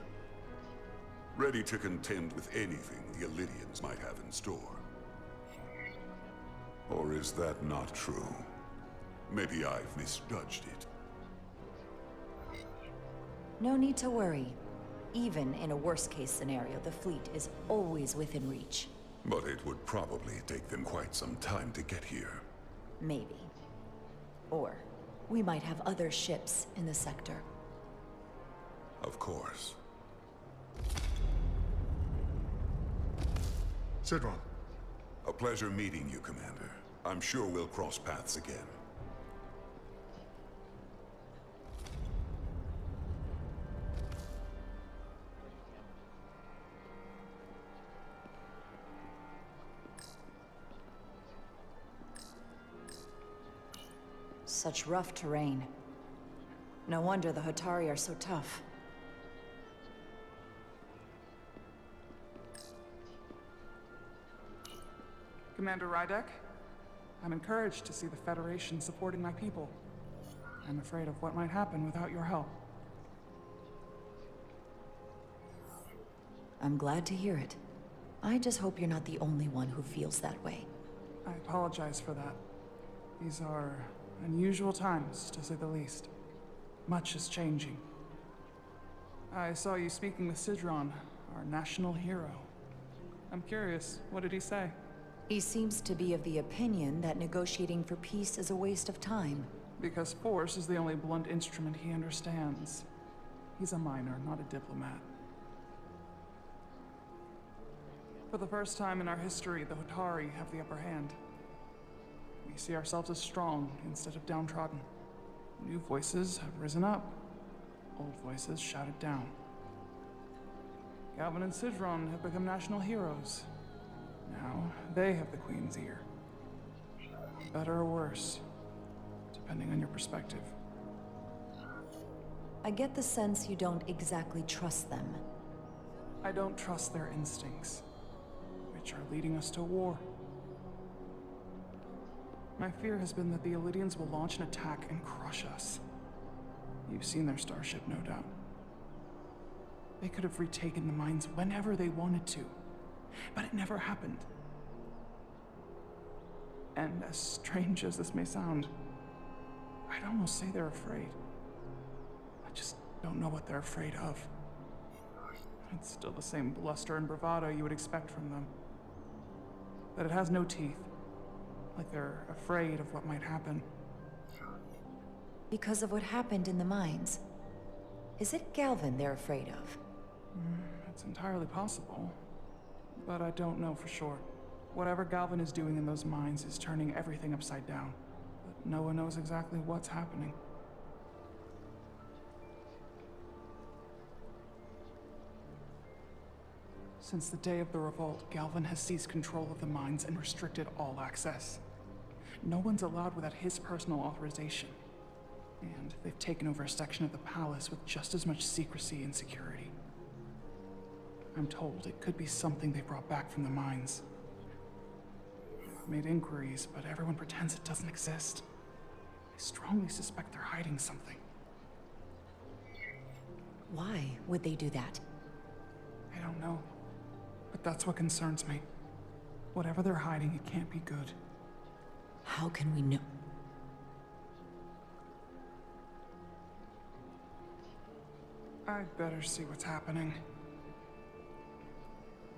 Ready to contend with anything the Elidians might have in store. Or is that not true? Maybe I've misjudged it. No need to worry. Even in a worst-case scenario, the fleet is always within reach. But it would probably take them quite some time to get here. Maybe. Or we might have other ships in the sector. Of course. Sidron. A pleasure meeting you, Commander. I'm sure we'll cross paths again. Such rough terrain. No wonder the Hotari are so tough. Commander Rydek, I'm encouraged to see the Federation supporting my people. I'm afraid of what might happen without your help. I'm glad to hear it. I just hope you're not the only one who feels that way. I apologize for that. These are unusual times, to say the least. Much is changing. I saw you speaking with Sidron, our national hero. I'm curious, what did he say? He seems to be of the opinion that negotiating for peace is a waste of time. Because force is the only blunt instrument he understands. He's a miner, not a diplomat. For the first time in our history, the Hotari have the upper hand. We see ourselves as strong instead of downtrodden. New voices have risen up. Old voices shouted down. Galvin and Sidron have become national heroes. Now, they have the Queen's ear. Better or worse, depending on your perspective. I get the sense you don't exactly trust them. I don't trust their instincts, which are leading us to war. My fear has been that the Illidians will launch an attack and crush us. You've seen their starship, no doubt. They could have retaken the mines whenever they wanted to, but it never happened. And as strange as this may sound, I'd almost say they're afraid. I just don't know what they're afraid of. It's still the same bluster and bravado you would expect from them. But it has no teeth. Like they're afraid of what might happen. Because of what happened in the mines. Is it Galvin they're afraid of? It's entirely possible. But I don't know for sure. Whatever Galvin is doing in those mines is turning everything upside down. But no one knows exactly what's happening. Since the day of the revolt, Galvin has seized control of the mines and restricted all access. No one's allowed without his personal authorization. And they've taken over a section of the palace with just as much secrecy and security. I'm told it could be something they brought back from the mines. I've made inquiries, but everyone pretends it doesn't exist. I strongly suspect they're hiding something. Why would they do that? I don't know. But that's what concerns me. Whatever they're hiding, it can't be good. How can we know? I'd better see what's happening.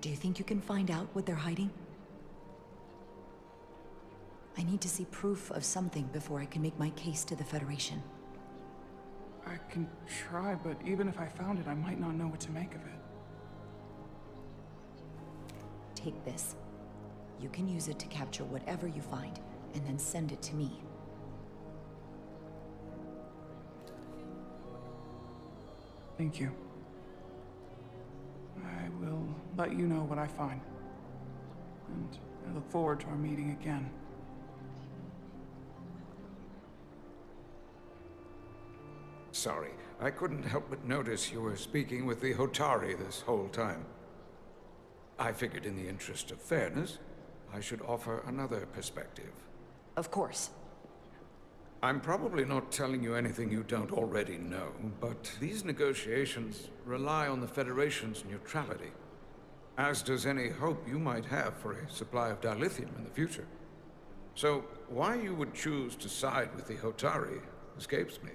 Do you think you can find out what they're hiding? I need to see proof of something before I can make my case to the Federation. I can try, but even if I found it, I might not know what to make of it. Take this. You can use it to capture whatever you find, and then send it to me. Thank you. I will let you know what I find. And I look forward to our meeting again. Sorry, I couldn't help but notice you were speaking with the Hotari this whole time. I figured in the interest of fairness, I should offer another perspective. Of course. I'm probably not telling you anything you don't already know, but these negotiations rely on the Federation's neutrality, as does any hope you might have for a supply of dilithium in the future. So, why you would choose to side with the Hotari escapes me.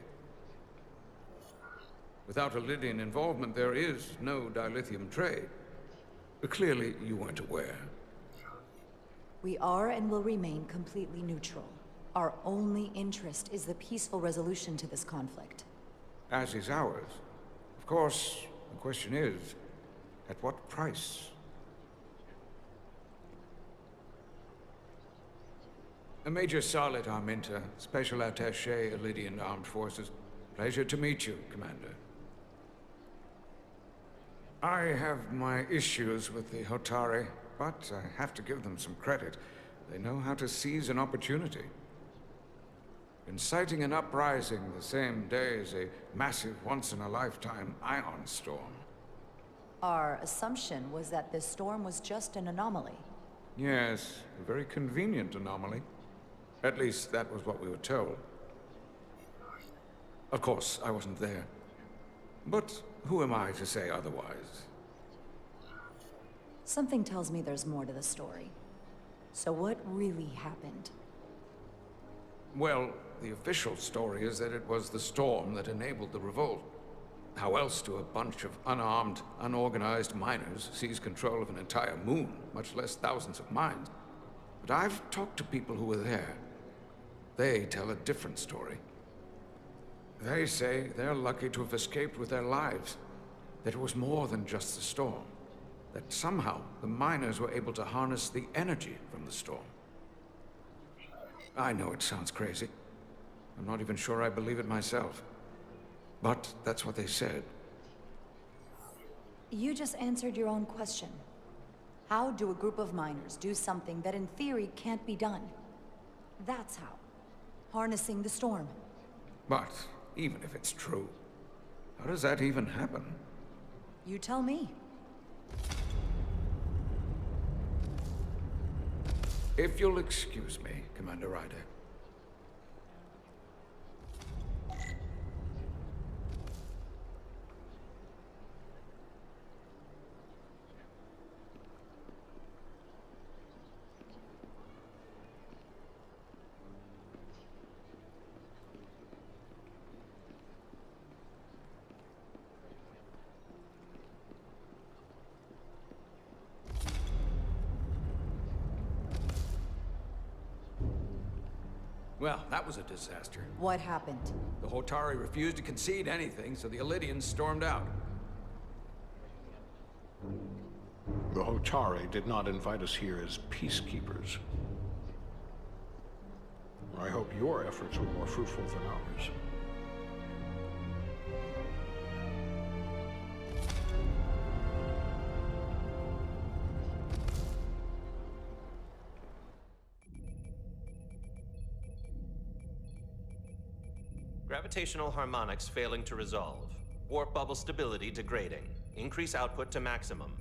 Without Illidian involvement, there is no dilithium trade. But clearly, you weren't aware. We are and will remain completely neutral. Our only interest is the peaceful resolution to this conflict. As is ours. Of course, the question is, at what price? Major Solid Arminta, Special Attaché, Elydian Armed Forces. Pleasure to meet you, Commander. I have my issues with the Hotari, but I have to give them some credit. They know how to seize an opportunity. Inciting an uprising the same day as a massive, once-in-a-lifetime ion storm. Our assumption was that this storm was just an anomaly. Yes, a very convenient anomaly. At least, that was what we were told. Of course, I wasn't there. But who am I to say otherwise? Something tells me there's more to the story. So what really happened? Well, the official story is that it was the storm that enabled the revolt. How else do a bunch of unarmed, unorganized miners seize control of an entire moon, much less thousands of mines? But I've talked to people who were there. They tell a different story. They say they're lucky to have escaped with their lives. That it was more than just the storm. That somehow the miners were able to harness the energy from the storm. I know it sounds crazy. I'm not even sure I believe it myself. But that's what they said. You just answered your own question. How do a group of miners do something that in theory can't be done? That's how. Harnessing the storm. But even if it's true, how does that even happen? You tell me. If you'll excuse me, Commander Ryder. Well, that was a disaster. What happened? The Hotari refused to concede anything, so the Elydians stormed out. The Hotari did not invite us here as peacekeepers. I hope your efforts were more fruitful than ours. Gravitational harmonics failing to resolve. Warp bubble stability degrading. Increase output to maximum.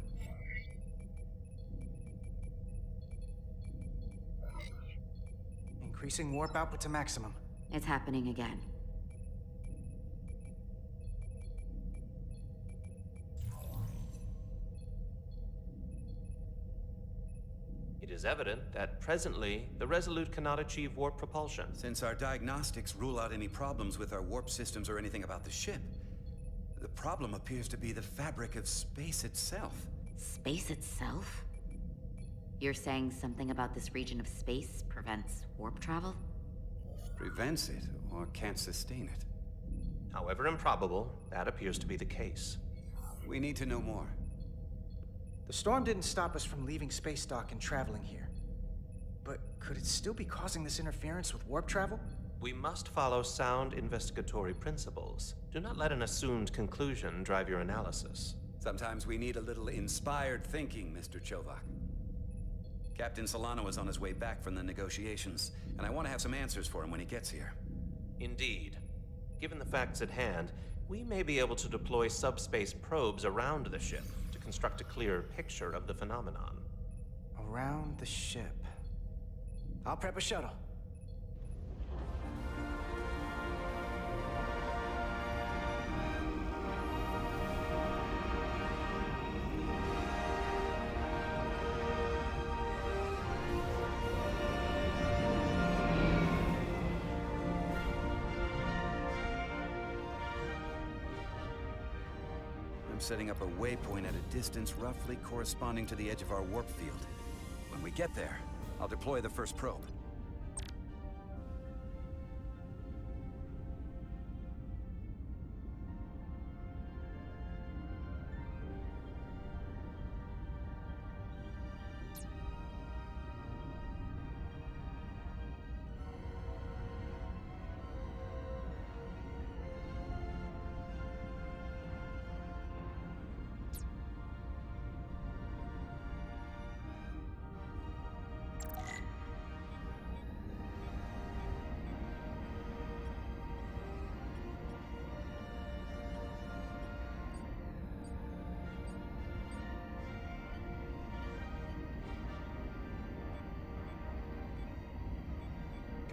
Increasing warp output to maximum. It's happening again. It is evident that presently, the Resolute cannot achieve warp propulsion. Since our diagnostics rule out any problems with our warp systems or anything about the ship, the problem appears to be the fabric of space itself. Space itself? You're saying something about this region of space prevents warp travel? Prevents it, or can't sustain it. However improbable, that appears to be the case. We need to know more. The storm didn't stop us from leaving space dock and traveling here. But could it still be causing this interference with warp travel? We must follow sound investigatory principles. Do not let an assumed conclusion drive your analysis. Sometimes we need a little inspired thinking, Mr. Chovak. Captain Solano is on his way back from the negotiations, and I want to have some answers for him when he gets here. Indeed. Given the facts at hand, we may be able to deploy subspace probes around the ship to construct a clear picture of the phenomenon. Around the ship. I'll prep a shuttle. I'm setting up a waypoint at a distance roughly corresponding to the edge of our warp field. When we get there, I'll deploy the first probe.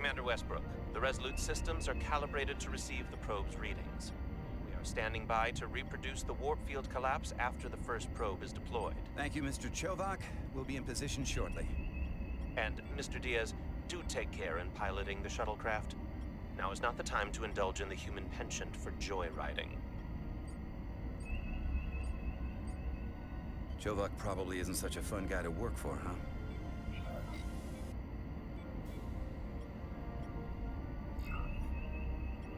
Commander Westbrook, the Resolute systems are calibrated to receive the probe's readings. We are standing by to reproduce the warp field collapse after the first probe is deployed. Thank you, Mr. Chovak. We'll be in position shortly. And, Mr. Diaz, do take care in piloting the shuttlecraft. Now is not the time to indulge in the human penchant for joyriding. Chovak probably isn't such a fun guy to work for, huh?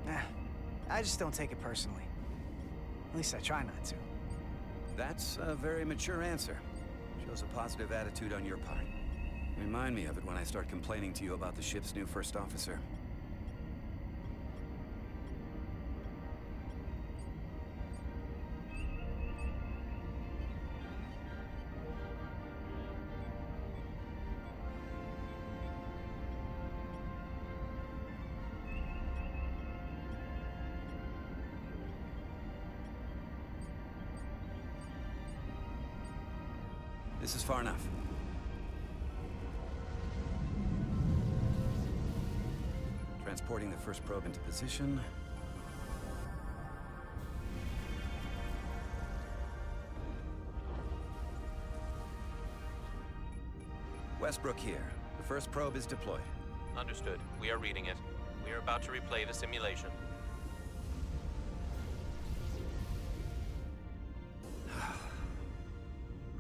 Nah, I just don't take it personally. At least I try not to. That's a very mature answer. Shows a positive attitude on your part. Remind me of it when I start complaining to you about the ship's new first officer. This is far enough. Transporting the first probe into position. Westbrook here. The first probe is deployed. Understood. We are reading it. We are about to replay the simulation.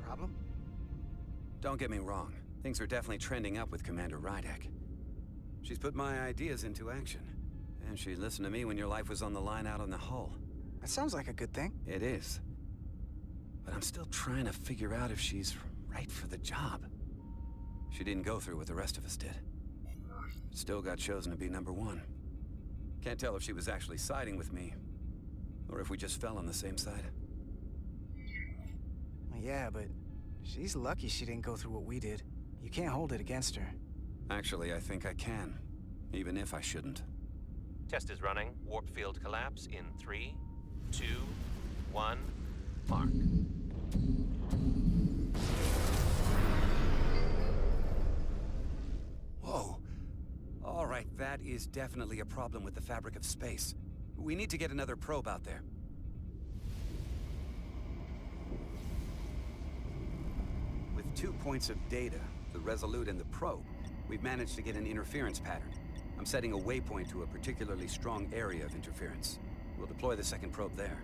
Problem? Don't get me wrong. Things are definitely trending up with Commander Rydek. She's put my ideas into action. And she listened to me when your life was on the line out on the hull. That sounds like a good thing. It is. But I'm still trying to figure out if she's right for the job. She didn't go through what the rest of us did. Still got chosen to be #1. Can't tell if she was actually siding with me, or if we just fell on the same side. Yeah, but she's lucky she didn't go through what we did. You can't hold it against her. Actually, I think I can, even if I shouldn't. Test is running. Warp field collapse in 3, 2, 1, mark. Whoa. All right, that is definitely a problem with the fabric of space. We need to get another probe out there. With 2 points of data, the Resolute and the probe, we've managed to get an interference pattern. I'm setting a waypoint to a particularly strong area of interference. We'll deploy the second probe there.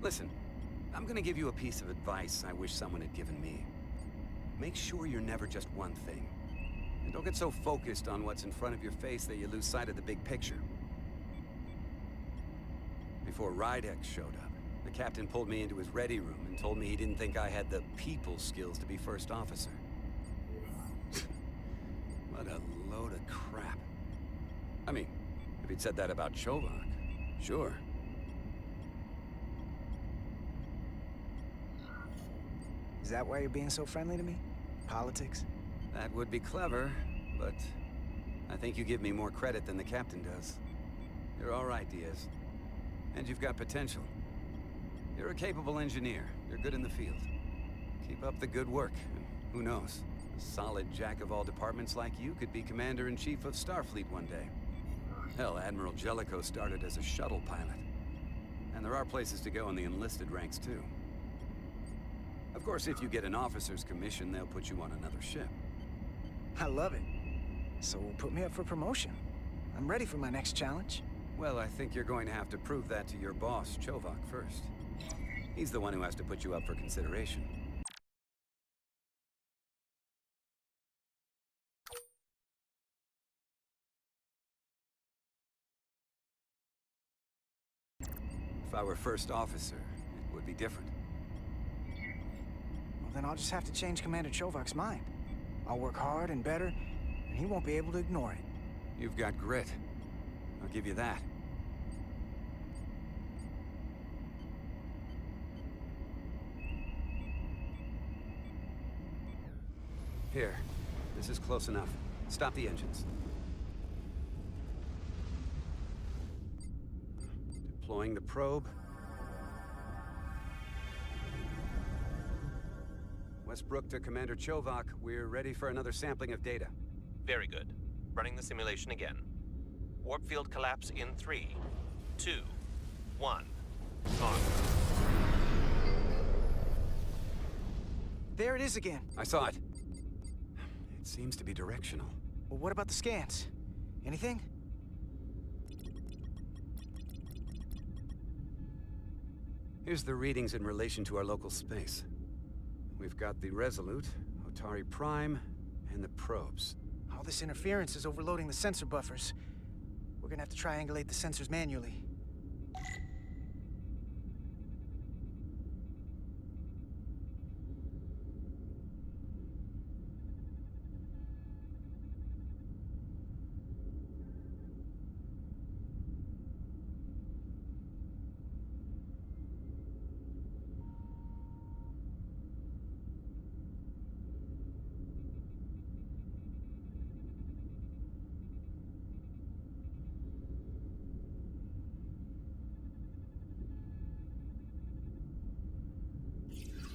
Listen, I'm gonna give you a piece of advice I wish someone had given me. Make sure you're never just one thing. And don't get so focused on what's in front of your face that you lose sight of the big picture. Before Rydek showed up, the captain pulled me into his ready room and told me he didn't think I had the people skills to be first officer. What a load of crap. I mean, if he'd said that about Chovak, sure. Is that why you're being so friendly to me? Politics? That would be clever, but I think you give me more credit than the captain does. You're all right, Diaz. And you've got potential. You're a capable engineer. You're good in the field. Keep up the good work, and who knows? A solid jack of all departments like you could be Commander-in-Chief of Starfleet one day. Hell, Admiral Jellicoe started as a shuttle pilot. And there are places to go in the enlisted ranks, too. Of course, if you get an officer's commission, they'll put you on another ship. I love it. So put me up for promotion. I'm ready for my next challenge. Well, I think you're going to have to prove that to your boss, Chovak, first. He's the one who has to put you up for consideration. If I were first officer, it would be different. Well, then I'll just have to change Commander Chovak's mind. I'll work hard and better, and he won't be able to ignore it. You've got grit. I'll give you that. Here. This is close enough. Stop the engines. Deploying the probe. Westbrook to Commander Chovak. We're ready for another sampling of data. Very good. Running the simulation again. Warp field collapse in 3, 2, 1. On. There it is again. I saw it. It seems to be directional. Well, what about the scans? Anything? Here's the readings in relation to our local space. We've got the Resolute, Otari Prime, and the probes. All this interference is overloading the sensor buffers. We're gonna have to triangulate the sensors manually.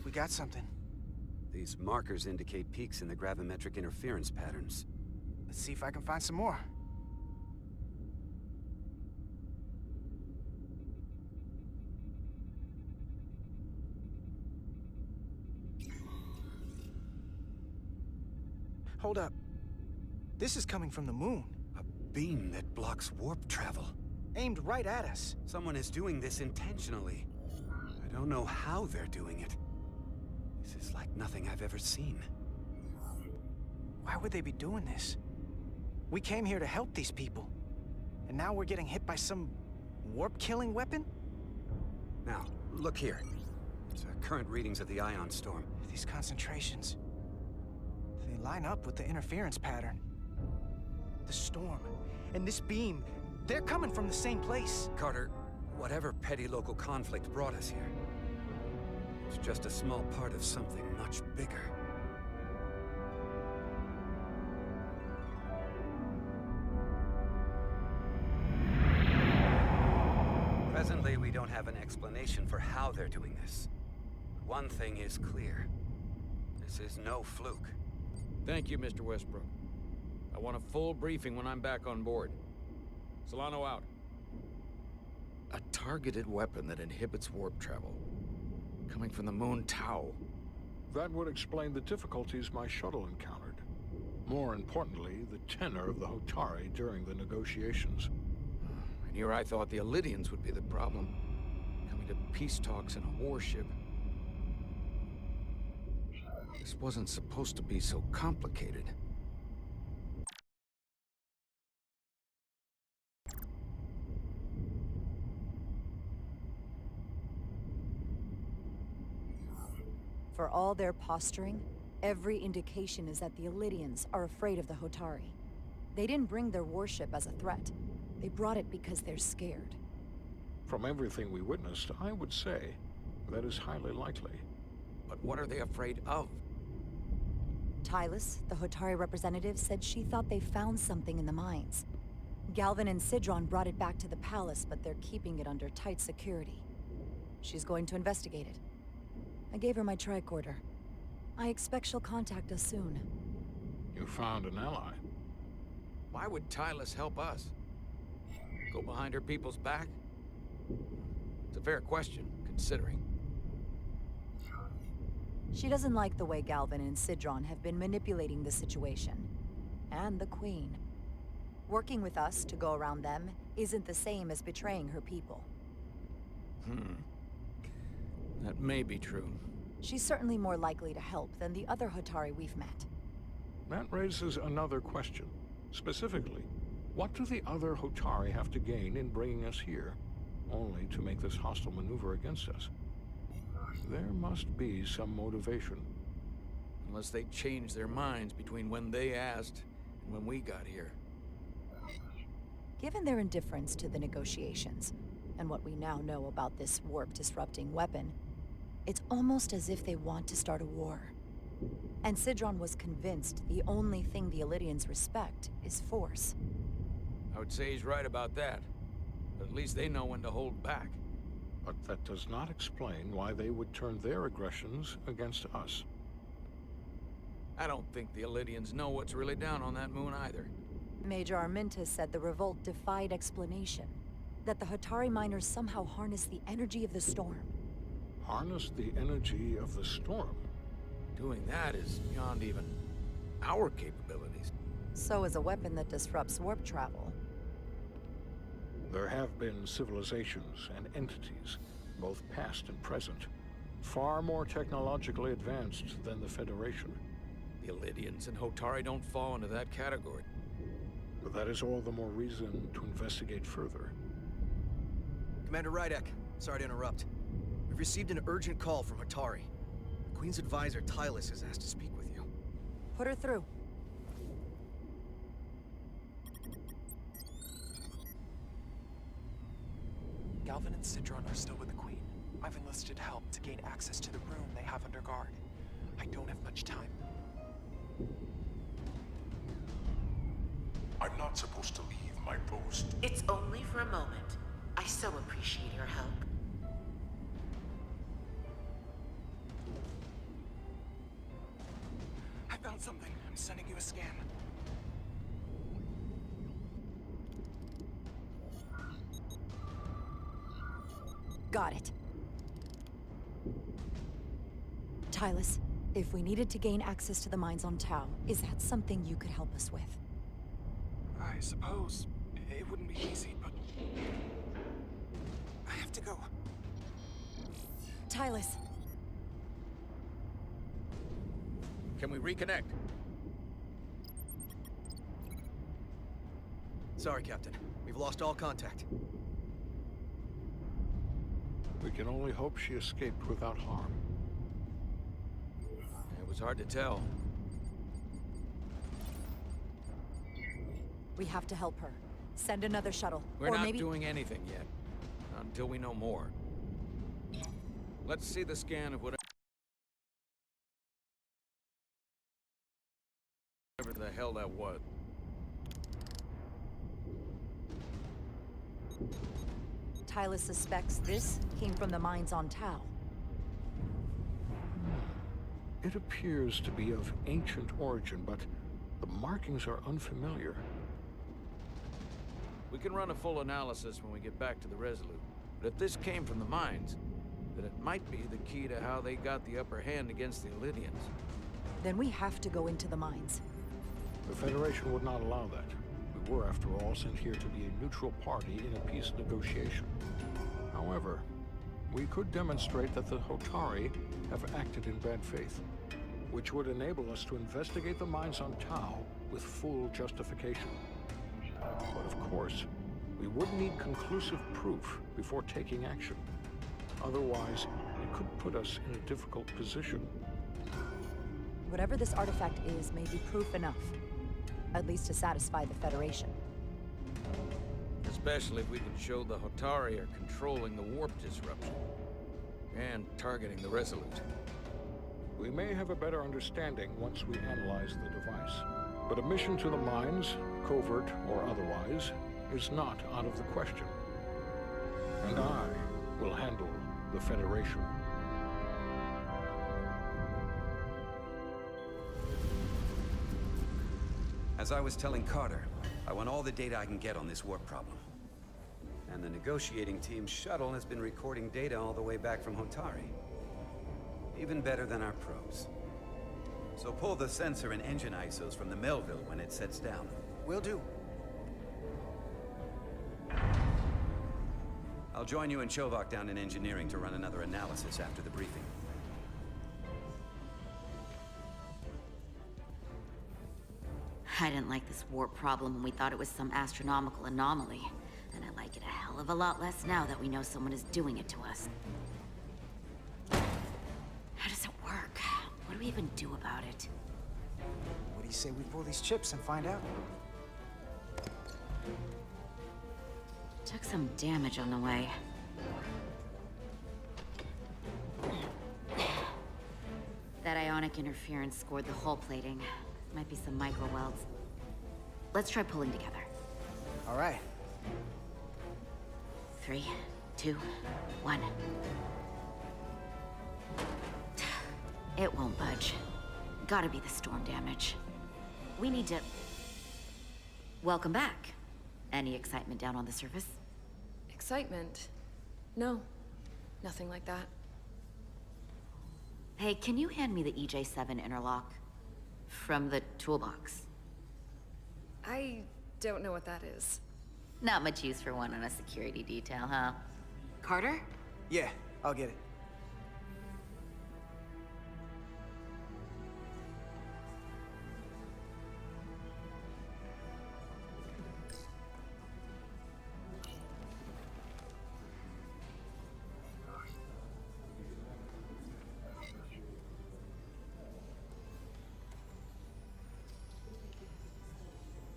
We got something. These markers indicate peaks in the gravimetric interference patterns. Let's see if I can find some more. Hold up. This is coming from the moon. A beam that blocks warp travel. Aimed right at us. Someone is doing this intentionally. I don't know how they're doing it. This is like nothing I've ever seen. Why would they be doing this? We came here to help these people. And now we're getting hit by some warp-killing weapon? Now, look here. It's current readings of the ion storm. These concentrations, they line up with the interference pattern. The storm and this beam, they're coming from the same place. Carter, whatever petty local conflict brought us here, it's just a small part of something much bigger. Presently, we don't have an explanation for how they're doing this. But one thing is clear. This is no fluke. Thank you, Mr. Westbrook. I want a full briefing when I'm back on board. Solano out. A targeted weapon that inhibits warp travel. Coming from the moon Tau. That would explain the difficulties my shuttle encountered. More importantly, the tenor of the Hotari during the negotiations. And here I thought the Elydians would be the problem. Coming to peace talks in a warship. This wasn't supposed to be so complicated. For all their posturing, every indication is that the Elydians are afraid of the Hotari. They didn't bring their warship as a threat. They brought it because they're scared. From everything we witnessed, I would say that is highly likely. But what are they afraid of? Tylus, the Hotari representative, said she thought they found something in the mines. Galvin and Sidron brought it back to the palace, but they're keeping it under tight security. She's going to investigate it. I gave her my tricorder. I expect she'll contact us soon. You found an ally. Why would Tylus help us? Go behind her people's back? It's a fair question, considering. She doesn't like the way Galvin and Sidron have been manipulating the situation. And the Queen. Working with us to go around them isn't the same as betraying her people. That may be true. She's certainly more likely to help than the other Hotari we've met. That raises another question. Specifically, what do the other Hotari have to gain in bringing us here, only to make this hostile maneuver against us? There must be some motivation. Unless they changed their minds between when they asked and when we got here. Given their indifference to the negotiations, and what we now know about this warp-disrupting weapon, it's almost as if they want to start a war. And Sidron was convinced the only thing the Elydians respect is force. I would say he's right about that. But at least they know when to hold back. But that does not explain why they would turn their aggressions against us. I don't think the Elydians know what's really down on that moon either. Major Armintas said the revolt defied explanation. That the Hatari miners somehow harnessed the energy of the storm. Harness the energy of the storm? Doing that is beyond even our capabilities. So is a weapon that disrupts warp travel. There have been civilizations and entities, both past and present, far more technologically advanced than the Federation. The Elydians and Hotari don't fall into that category. But that is all the more reason to investigate further. Commander Rydek, sorry to interrupt. We've received an urgent call from Hatari. The Queen's advisor, Tylus, has asked to speak with you. Put her through. Galvin and Citron are still with the Queen. I've enlisted help to gain access to the room they have under guard. I don't have much time. I'm not supposed to leave my post. It's only for a moment. I so appreciate your help. I found something. I'm sending you a scan. Got it. Tylus, if we needed to gain access to the mines on Tau, is that something you could help us with? I suppose it wouldn't be easy, but I have to go. Tylus. Can we reconnect? Sorry, Captain. We've lost all contact. We can only hope she escaped without harm. It was hard to tell. We have to help her. Send another shuttle. We're or not maybe... doing anything yet. Not until we know more. Let's see the scan of whatever the hell that was. Tylus suspects this came from the mines on Tau. It appears to be of ancient origin, but the markings are unfamiliar. We can run a full analysis when we get back to the Resolute. But if this came from the mines, then it might be the key to how they got the upper hand against the Elydians. Then we have to go into the mines. The Federation would not allow that. We were, after all, sent here to be a neutral party in a peace negotiation. However, we could demonstrate that the Hotari have acted in bad faith, which would enable us to investigate the mines on Tau with full justification. But of course, we would need conclusive proof before taking action. Otherwise, it could put us in a difficult position. Whatever this artifact is may be proof enough. At least to satisfy the Federation. Especially if we can show the Hotari are controlling the warp disruption. And targeting the Resolute. We may have a better understanding once we analyze the device. But a mission to the mines, covert or otherwise, is not out of the question. And I will handle the Federation. As I was telling Carter, I want all the data I can get on this warp problem. And the negotiating team's shuttle has been recording data all the way back from Hotari. Even better than our probes. So pull the sensor and engine ISOs from the Melville when it sets down. Will do. I'll join you and Chovak down in engineering to run another analysis after the briefing. I didn't like this warp problem when we thought it was some astronomical anomaly. And I like it a hell of a lot less now that we know someone is doing it to us. How does it work? What do we even do about it? What do you say we pull these chips and find out? Took some damage on the way. That ionic interference scored the hull plating. Might be some micro welds. Let's try pulling together. All right. 3, 2, 1. It won't budge. Gotta be the storm damage. We need to... Welcome back. Any excitement down on the surface? Excitement? No. Nothing like that. Hey, can you hand me the EJ7 interlock? From the toolbox. I don't know what that is. Not much use for one on a security detail, huh? Carter? Yeah, I'll get it.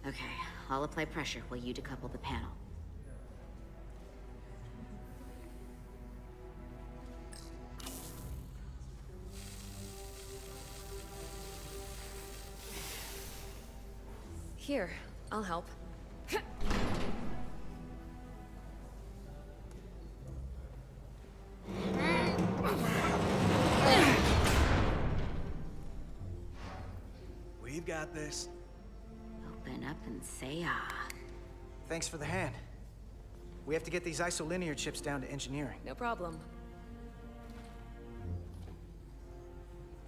Okay, I'll apply pressure while you decouple the panel. Here, I'll help. We've got this. Open up and say ah. Thanks for the hand. We have to get these isolinear chips down to engineering. No problem.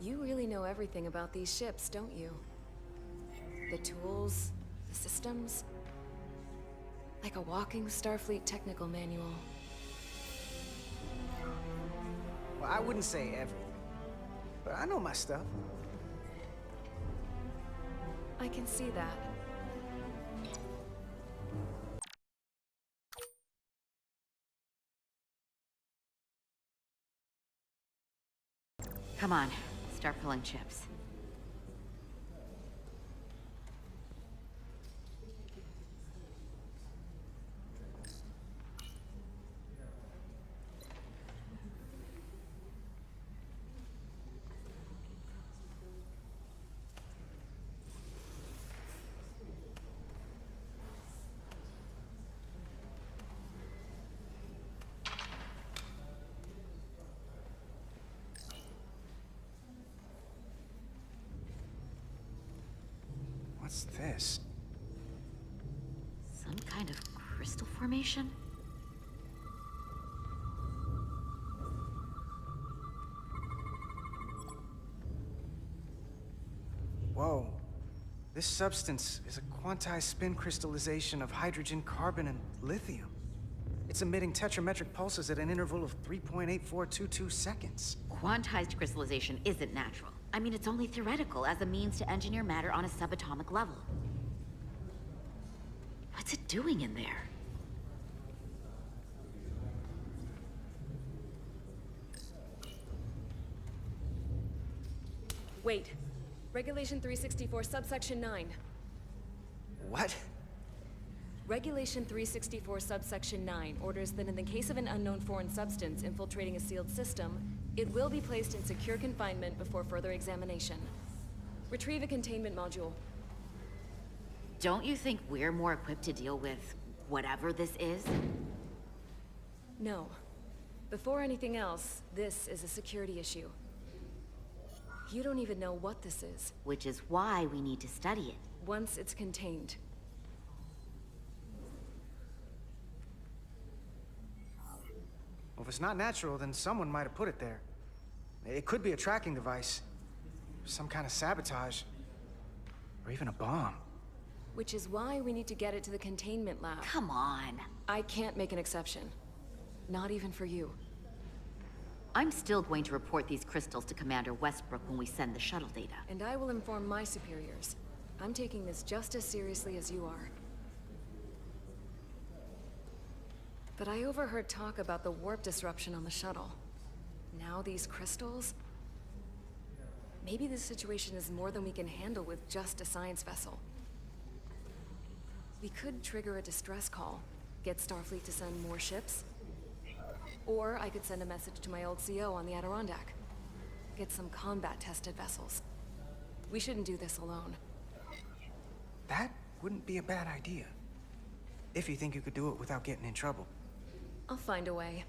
You really know everything about these ships, don't you? The tools, the systems. Like a walking Starfleet technical manual. Well, I wouldn't say everything, but I know my stuff. I can see that. Come on, start pulling chips. What's this? Some kind of crystal formation? Whoa. This substance is a quantized spin crystallization of hydrogen, carbon, and lithium. It's emitting tetrametric pulses at an interval of 3.8422 seconds. Quantized crystallization isn't natural. I mean, it's only theoretical as a means to engineer matter on a subatomic level. What's it doing in there? Wait. Regulation 364, subsection 9. What? Regulation 364, subsection 9 orders that in the case of an unknown foreign substance infiltrating a sealed system, it will be placed in secure confinement before further examination. Retrieve a containment module. Don't you think we're more equipped to deal with whatever this is? No. Before anything else, this is a security issue. You don't even know what this is. Which is why we need to study it. Once it's contained. Well, if it's not natural, then someone might have put it there. It could be a tracking device, some kind of sabotage, or even a bomb. Which is why we need to get it to the containment lab. Come on. I can't make an exception. Not even for you. I'm still going to report these crystals to Commander Westbrook when we send the shuttle data. And I will inform my superiors. I'm taking this just as seriously as you are. But I overheard talk about the warp disruption on the shuttle. Now these crystals? Maybe this situation is more than we can handle with just a science vessel. We could trigger a distress call, get Starfleet to send more ships. Or I could send a message to my old CO on the Adirondack. Get some combat-tested vessels. We shouldn't do this alone. That wouldn't be a bad idea. If you think you could do it without getting in trouble. I'll find a way.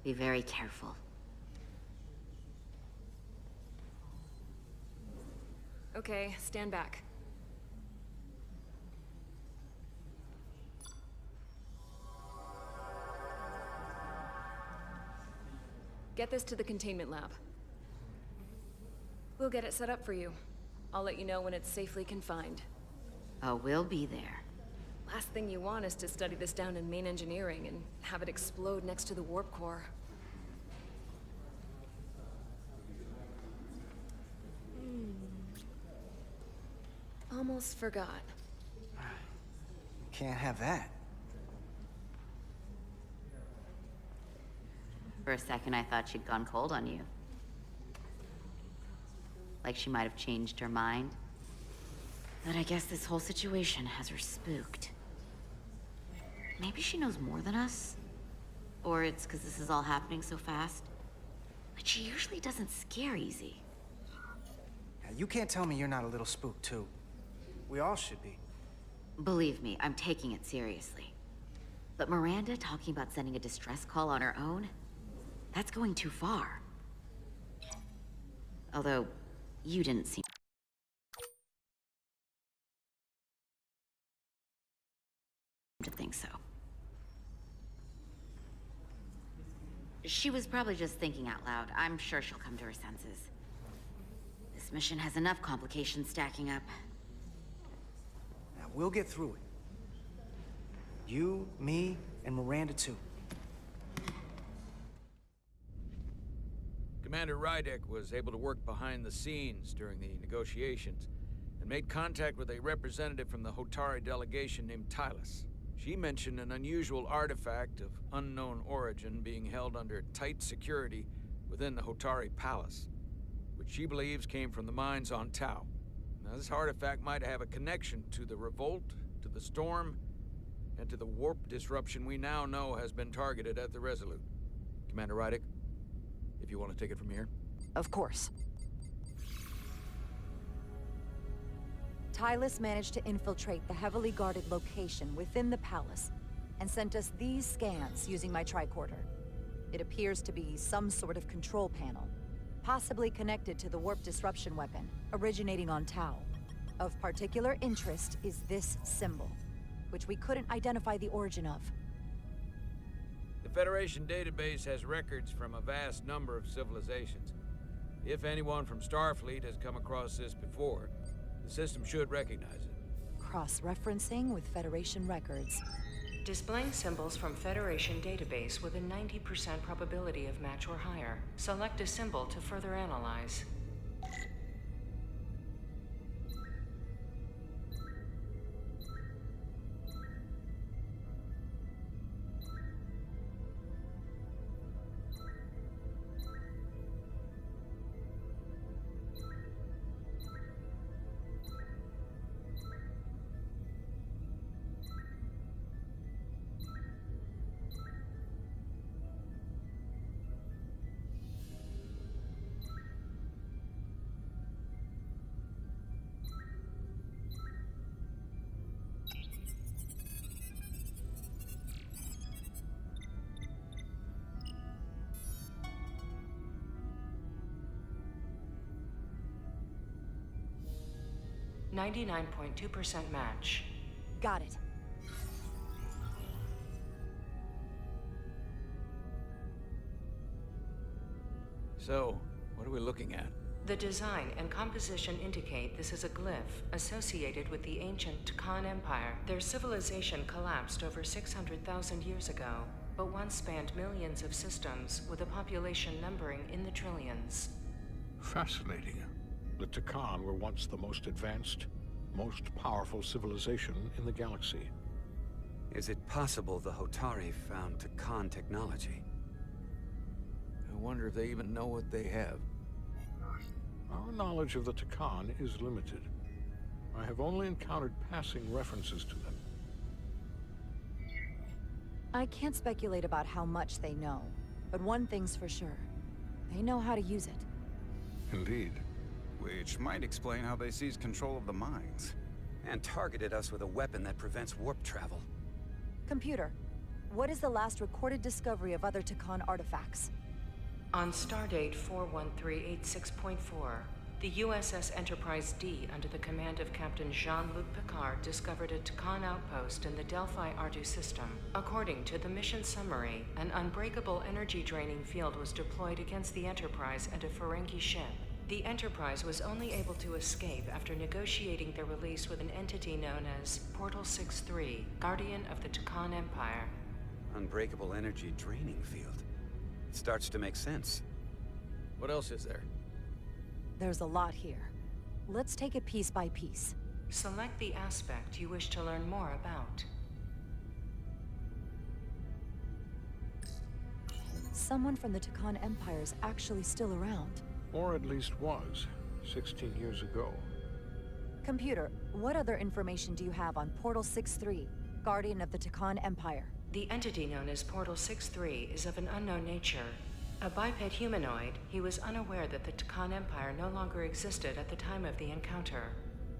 Be very careful. Okay, stand back. Get this to the containment lab. We'll get it set up for you. I'll let you know when it's safely confined. Oh, we'll be there. Last thing you want is to study this down in main engineering and have it explode next to the warp core. Almost forgot. Can't have that. For a second, I thought she'd gone cold on you. Like she might have changed her mind. But I guess this whole situation has her spooked. Maybe she knows more than us? Or it's because this is all happening so fast? But she usually doesn't scare easy. Yeah, you can't tell me you're not a little spooked, too. We all should be. Believe me, I'm taking it seriously. But Miranda talking about sending a distress call on her own? That's going too far. Although, you didn't seem to think so. She was probably just thinking out loud. I'm sure she'll come to her senses. This mission has enough complications stacking up. Now, we'll get through it. You, me, and Miranda, too. Commander Rydek was able to work behind the scenes during the negotiations and made contact with a representative from the Hotari delegation named Tylus. She mentioned an unusual artifact of unknown origin being held under tight security within the Hotari Palace, which she believes came from the mines on Tau. Now, this artifact might have a connection to the revolt, to the storm, and to the warp disruption we now know has been targeted at the Resolute. Commander Rydek, if you want to take it from here. Of course. Tylus managed to infiltrate the heavily guarded location within the palace and sent us these scans using my tricorder. It appears to be some sort of control panel, possibly connected to the warp disruption weapon originating on Tau. Of particular interest is this symbol, which we couldn't identify the origin of. The Federation database has records from a vast number of civilizations. If anyone from Starfleet has come across this before, the system should recognize it. Cross-referencing with Federation records. Displaying symbols from Federation database with a 90% probability of match or higher. Select a symbol to further analyze. .2% match. Got it. So, what are we looking at? The design and composition indicate this is a glyph associated with the ancient Khan Empire. Their civilization collapsed over 600,000 years ago, but once spanned millions of systems with a population numbering in the trillions. Fascinating. The Takan were once the most advanced, most powerful civilization in the galaxy. Is it possible the Hotari found Takan technology? I wonder if they even know what they have. Our knowledge of the Takan is limited. I have only encountered passing references to them. I can't speculate about how much they know, but one thing's for sure. They know how to use it. Indeed. Which might explain how they seized control of the mines. And targeted us with a weapon that prevents warp travel. Computer, what is the last recorded discovery of other Takan artifacts? On Stardate 41386.4, The USS Enterprise D, under the command of Captain Jean-Luc Picard, discovered a Takan outpost in the Delphi Ardu system. According to the mission summary, an unbreakable energy-draining field was deployed against the Enterprise and a Ferengi ship. The Enterprise was only able to escape after negotiating their release with an entity known as Portal 6-3, Guardian of the Takan Empire. Unbreakable energy draining field. It starts to make sense. What else is there? There's a lot here. Let's take it piece by piece. Select the aspect you wish to learn more about. Someone from the Takan Empire is actually still around. Or at least was, 16 years ago. Computer, what other information do you have on Portal 6-3, Guardian of the Takan Empire? The entity known as Portal 6-3 is of an unknown nature. A biped humanoid, he was unaware that the Takan Empire no longer existed at the time of the encounter.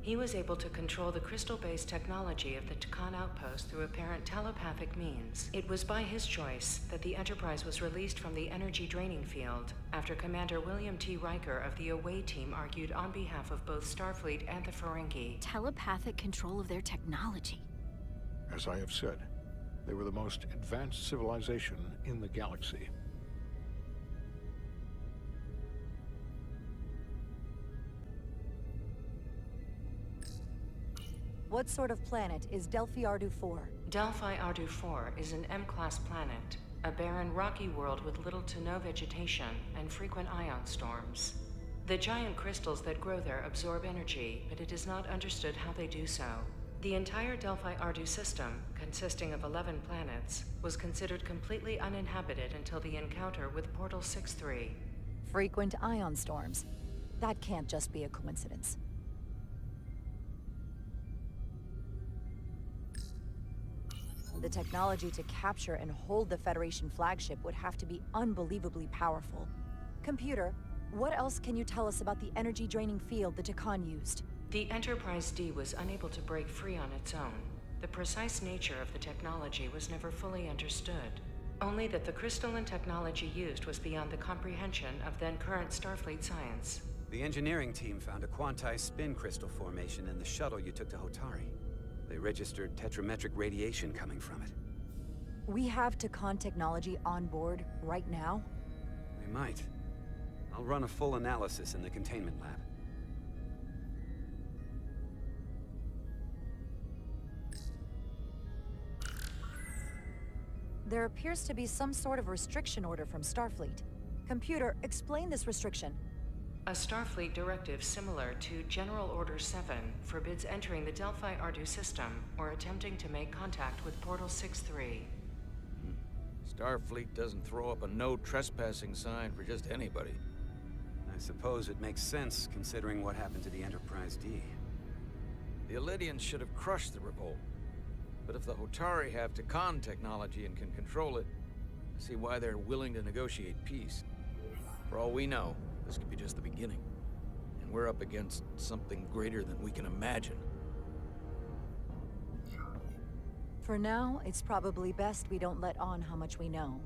He was able to control the crystal-based technology of the Takan outpost through apparent telepathic means. It was by his choice that the Enterprise was released from the energy-draining field, after Commander William T. Riker of the Away Team argued on behalf of both Starfleet and the Ferengi. Telepathic control of their technology. As I have said, they were the most advanced civilization in the galaxy. What sort of planet is Delphi Ardu 4? Delphi Ardu 4 is an M-class planet, a barren rocky world with little to no vegetation and frequent ion storms. The giant crystals that grow there absorb energy, but it is not understood how they do so. The entire Delphi Ardu system, consisting of 11 planets, was considered completely uninhabited until the encounter with Portal 6-3. Frequent ion storms. That can't just be a coincidence. The technology to capture and hold the Federation flagship would have to be unbelievably powerful. Computer, what else can you tell us about the energy-draining field the Takan used? The Enterprise D was unable to break free on its own. The precise nature of the technology was never fully understood. Only that the crystalline technology used was beyond the comprehension of then-current Starfleet science. The engineering team found a quantized spin crystal formation in the shuttle you took to Hotari. They registered tetrametric radiation coming from it. We have Takan technology on board right now? We might. I'll run a full analysis in the containment lab. There appears to be some sort of restriction order from Starfleet. Computer, explain this restriction. A Starfleet directive similar to General Order 7 forbids entering the Delphi Ardu system or attempting to make contact with Portal 6-3. Starfleet doesn't throw up a no trespassing sign for just anybody. I suppose it makes sense considering what happened to the Enterprise D. The Elydians should have crushed the revolt. But if the Hotari have Takan technology and can control it, I see why they're willing to negotiate peace. For all we know, this could be just the beginning. And we're up against something greater than we can imagine. For now, it's probably best we don't let on how much we know.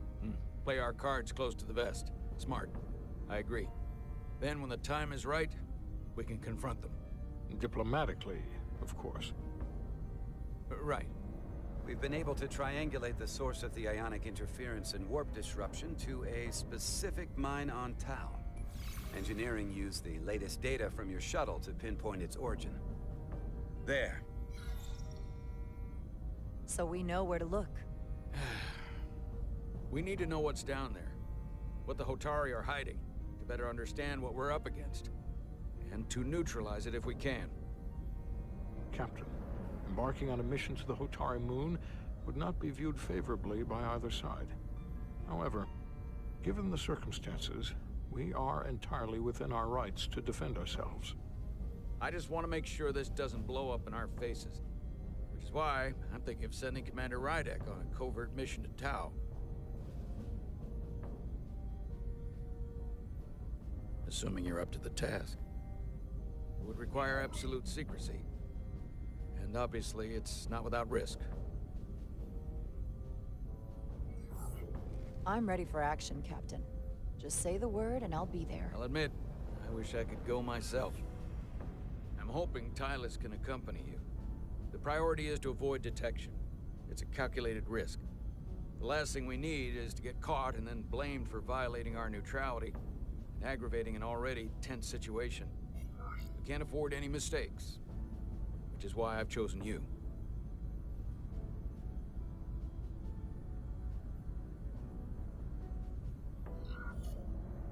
Play our cards close to the vest. Smart. I agree. Then when the time is right, we can confront them. Diplomatically, of course. Right. We've been able to triangulate the source of the ionic interference and warp disruption to a specific mine on Tau. Engineering used the latest data from your shuttle to pinpoint its origin. There. So we know where to look. We need to know what's down there. What the Hotari are hiding, to better understand what we're up against. And to neutralize it if we can. Captain, embarking on a mission to the Hotari moon would not be viewed favorably by either side. However, given the circumstances, we are entirely within our rights to defend ourselves. I just want to make sure this doesn't blow up in our faces. Which is why I'm thinking of sending Commander Rydek on a covert mission to Tau. Assuming you're up to the task. It would require absolute secrecy. And obviously, it's not without risk. I'm ready for action, Captain. Just say the word and I'll be there. I'll admit, I wish I could go myself. I'm hoping Tylus can accompany you. The priority is to avoid detection. It's a calculated risk. The last thing we need is to get caught and then blamed for violating our neutrality and aggravating an already tense situation. We can't afford any mistakes, which is why I've chosen you.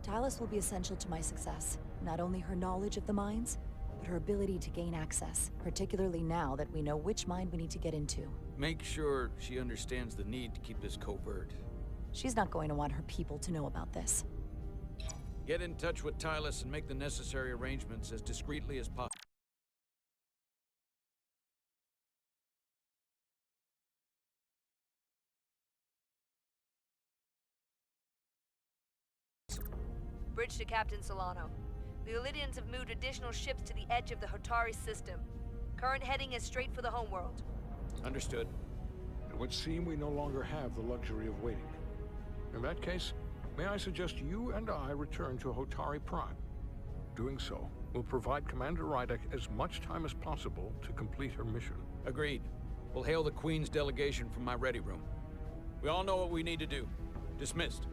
Tylus will be essential to my success. Not only her knowledge of the mines, but her ability to gain access, particularly now that we know which mine we need to get into. Make sure she understands the need to keep this covert. She's not going to want her people to know about this. Get in touch with Tylus and make the necessary arrangements as discreetly as possible. Bridge to Captain Solano. The Illidians have moved additional ships to the edge of the Hotari system. Current heading is straight for the homeworld. Understood. It would seem we no longer have the luxury of waiting. In that case, may I suggest you and I return to Hotari Prime? Doing so will provide Commander Rydek as much time as possible to complete her mission. Agreed. We'll hail the Queen's delegation from my ready room. We all know what we need to do. Dismissed.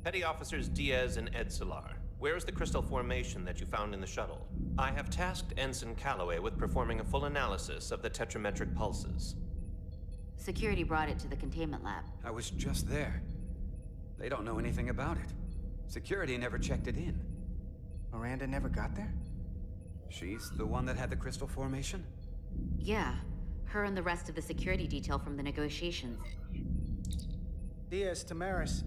Petty Officers Diaz and Edsolar, where is the crystal formation that you found in the shuttle? I have tasked Ensign Calloway with performing a full analysis of the tetrametric pulses. Security brought it to the containment lab. I was just there. They don't know anything about it. Security never checked it in. Miranda never got there? She's the one that had the crystal formation? Yeah, her and the rest of the security detail from the negotiations. Diaz, Tamaris.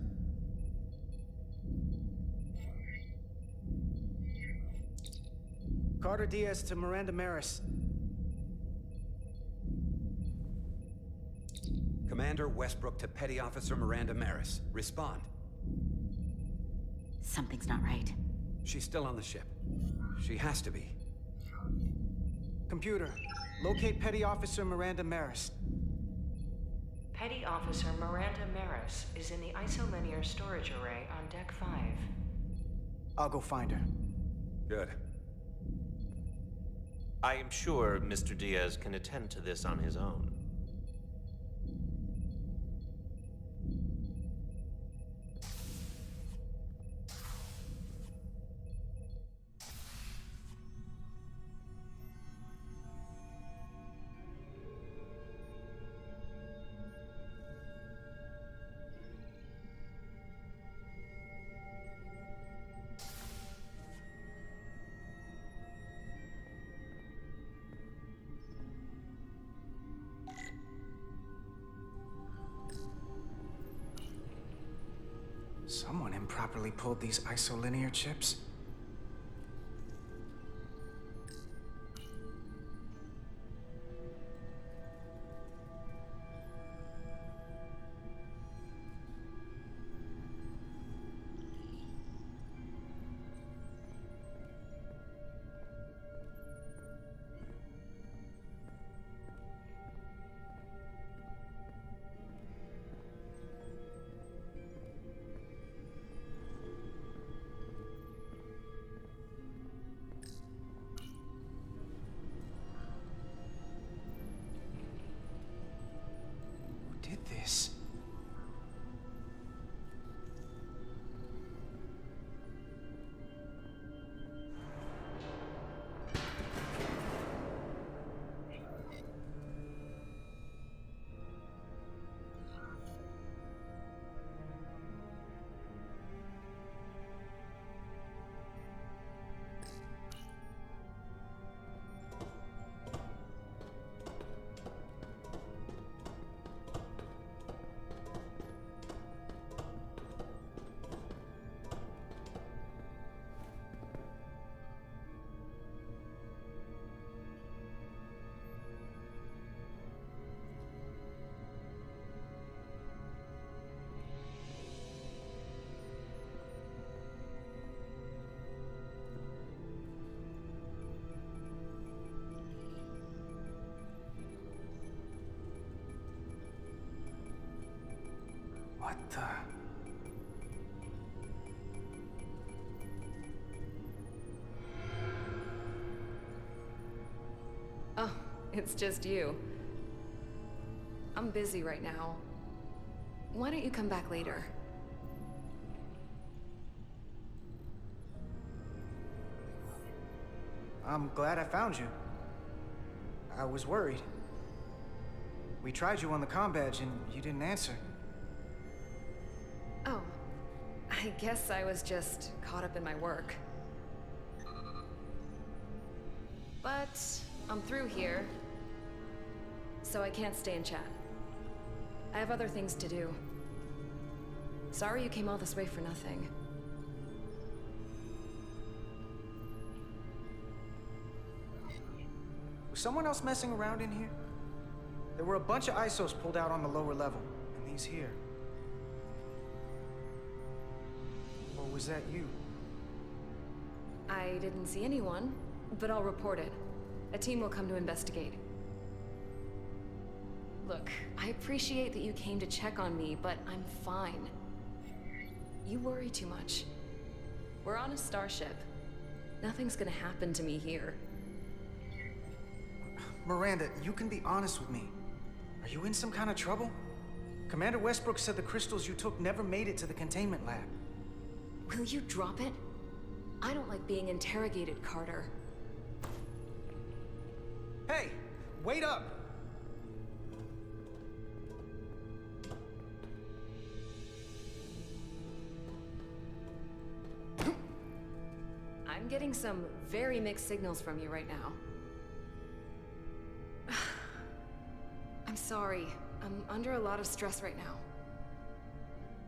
Carter Diaz to Miranda Maris. Commander Westbrook to Petty Officer Miranda Maris. Respond. Something's not right. She's still on the ship. She has to be. Computer, locate Petty Officer Miranda Maris. Petty Officer Miranda Maris is in the isolinear storage array on Deck 5. I'll go find her. Good. I am sure Mr. Diaz can attend to this on his own. Someone improperly pulled these isolinear chips. What the... Oh, it's just you. I'm busy right now. Why don't you come back later? I'm glad I found you. I was worried. We tried you on the comm badge and you didn't answer. Oh, I guess I was just caught up in my work. But I'm through here, so I can't stay and chat. I have other things to do. Sorry you came all this way for nothing. Was someone else messing around in here? There were a bunch of ISOs pulled out on the lower level, and these here. Or was that you? I didn't see anyone, but I'll report it. A team will come to investigate. Look, I appreciate that you came to check on me, but I'm fine. You worry too much. We're on a starship. Nothing's gonna happen to me here. Miranda, you can be honest with me. Are you in some kind of trouble? Commander Westbrook said the crystals you took never made it to the containment lab. Will you drop it? I don't like being interrogated, Carter. Hey, wait up! I'm getting some very mixed signals from you right now. I'm sorry. I'm under a lot of stress right now.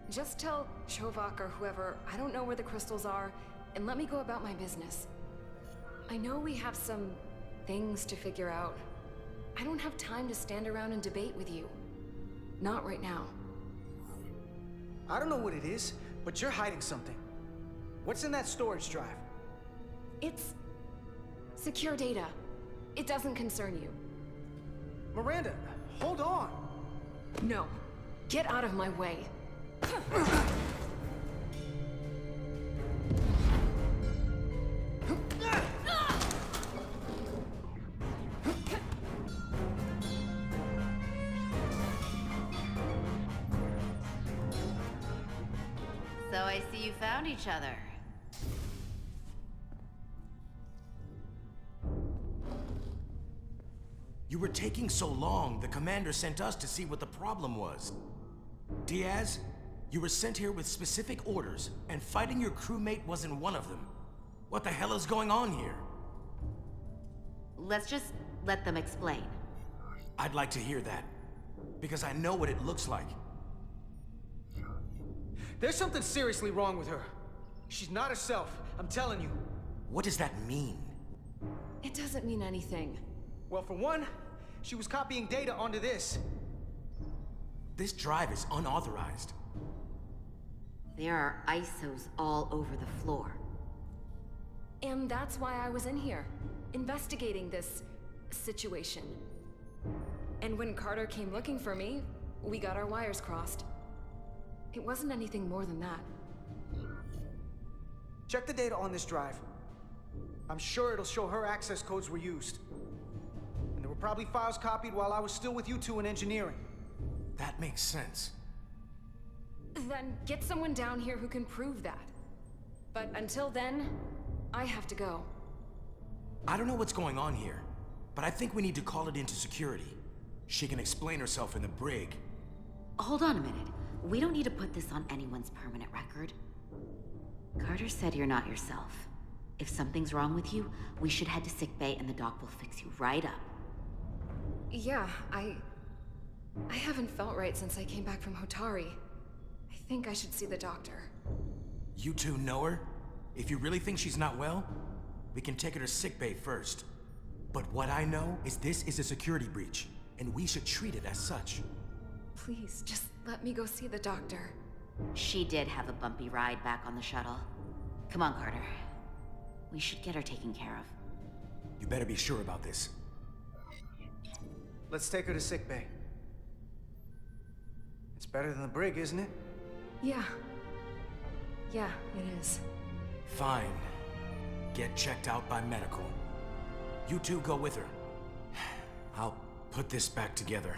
Just tell Chovak or whoever I don't know where the crystals are, and let me go about my business. I know we have some things to figure out. I don't have time to stand around and debate with you. Not right now. I don't know what it is, but you're hiding something. What's in that storage drive? It's secure data. It doesn't concern you. Miranda, hold on! No. Get out of my way. So I see you found each other. You were taking so long, the commander sent us to see what the problem was. Diaz, you were sent here with specific orders, and fighting your crewmate wasn't one of them. What the hell is going on here? Let's just let them explain. I'd like to hear that, because I know what it looks like. There's something seriously wrong with her. She's not herself, I'm telling you. What does that mean? It doesn't mean anything. Well, for one, she was copying data onto this. This drive is unauthorized. There are ISOs all over the floor. And that's why I was in here, investigating this situation. And when Carter came looking for me, we got our wires crossed. It wasn't anything more than that. Check the data on this drive. I'm sure it'll show her access codes were used. And there were probably files copied while I was still with you two in engineering. That makes sense. Then get someone down here who can prove that. But until then, I have to go. I don't know what's going on here, but I think we need to call it into security. She can explain herself in the brig. Hold on a minute. We don't need to put this on anyone's permanent record. Carter said you're not yourself. If something's wrong with you, we should head to sickbay and the doc will fix you right up. Yeah, I haven't felt right since I came back from Hotari. I think I should see the doctor. You two know her? If you really think she's not well, we can take her to sickbay first. But what I know is this is a security breach, and we should treat it as such. Please, just let me go see the doctor. She did have a bumpy ride back on the shuttle. Come on, Carter. We should get her taken care of. You better be sure about this. Let's take her to sickbay. It's better than the brig, isn't it? Yeah. Yeah, it is. Fine. Get checked out by medical. You two go with her. I'll put this back together.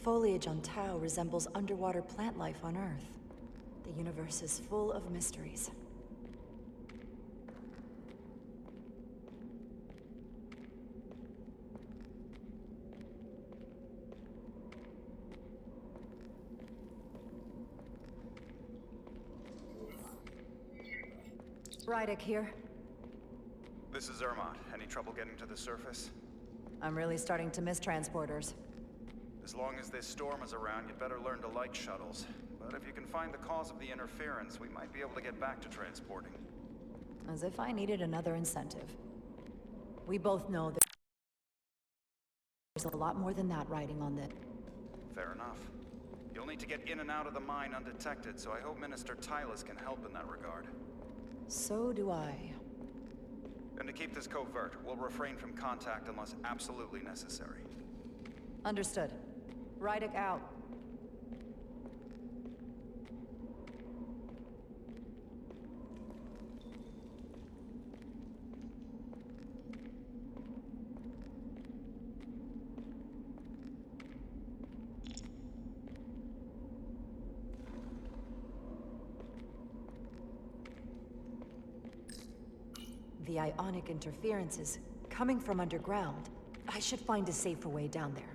Foliage on Tau resembles underwater plant life on Earth. The universe is full of mysteries. Rydick here. This is Zermatt. Any trouble getting to the surface? I'm really starting to miss transporters. As long as this storm is around, you'd better learn to like shuttles. But if you can find the cause of the interference, we might be able to get back to transporting. As if I needed another incentive. We both know that there's a lot more than that riding on this. Fair enough. You'll need to get in and out of the mine undetected, so I hope Minister Tylus can help in that regard. So do I. And to keep this covert, we'll refrain from contact unless absolutely necessary. Understood. Rydick out. The ionic interferences coming from underground. I should find a safer way down there.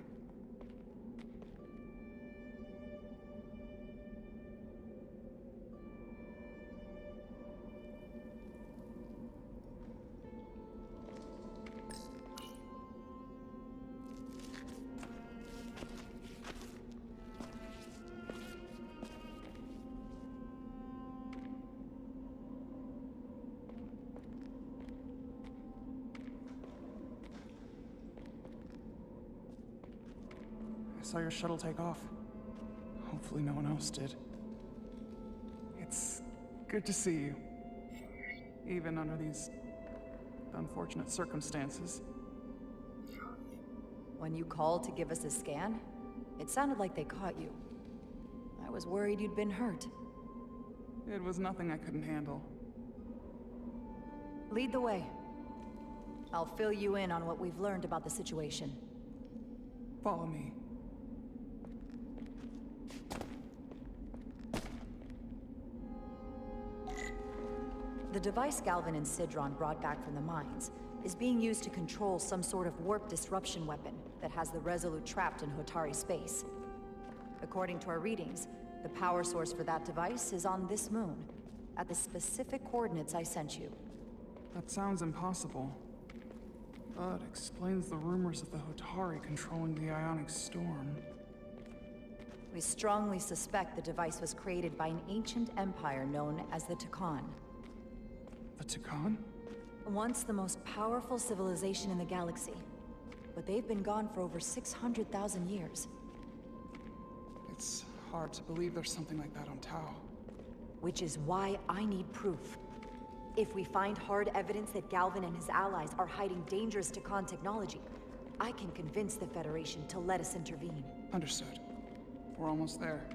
I saw your shuttle take off. Hopefully no one else did. It's good to see you. Even under these unfortunate circumstances. When you called to give us a scan, it sounded like they caught you. I was worried you'd been hurt. It was nothing I couldn't handle. Lead the way. I'll fill you in on what we've learned about the situation. Follow me. The device Galvin and Sidron brought back from the mines is being used to control some sort of warp disruption weapon that has the Resolute trapped in Hotari space. According to our readings, the power source for that device is on this moon, at the specific coordinates I sent you. That sounds impossible. But explains the rumors of the Hotari controlling the ionic storm. We strongly suspect the device was created by an ancient empire known as the Takan. The Takan? Once the most powerful civilization in the galaxy. But they've been gone for over 600,000 years. It's hard to believe there's something like that on Tau. Which is why I need proof. If we find hard evidence that Galvin and his allies are hiding dangerous Takan technology, I can convince the Federation to let us intervene. Understood. We're almost there.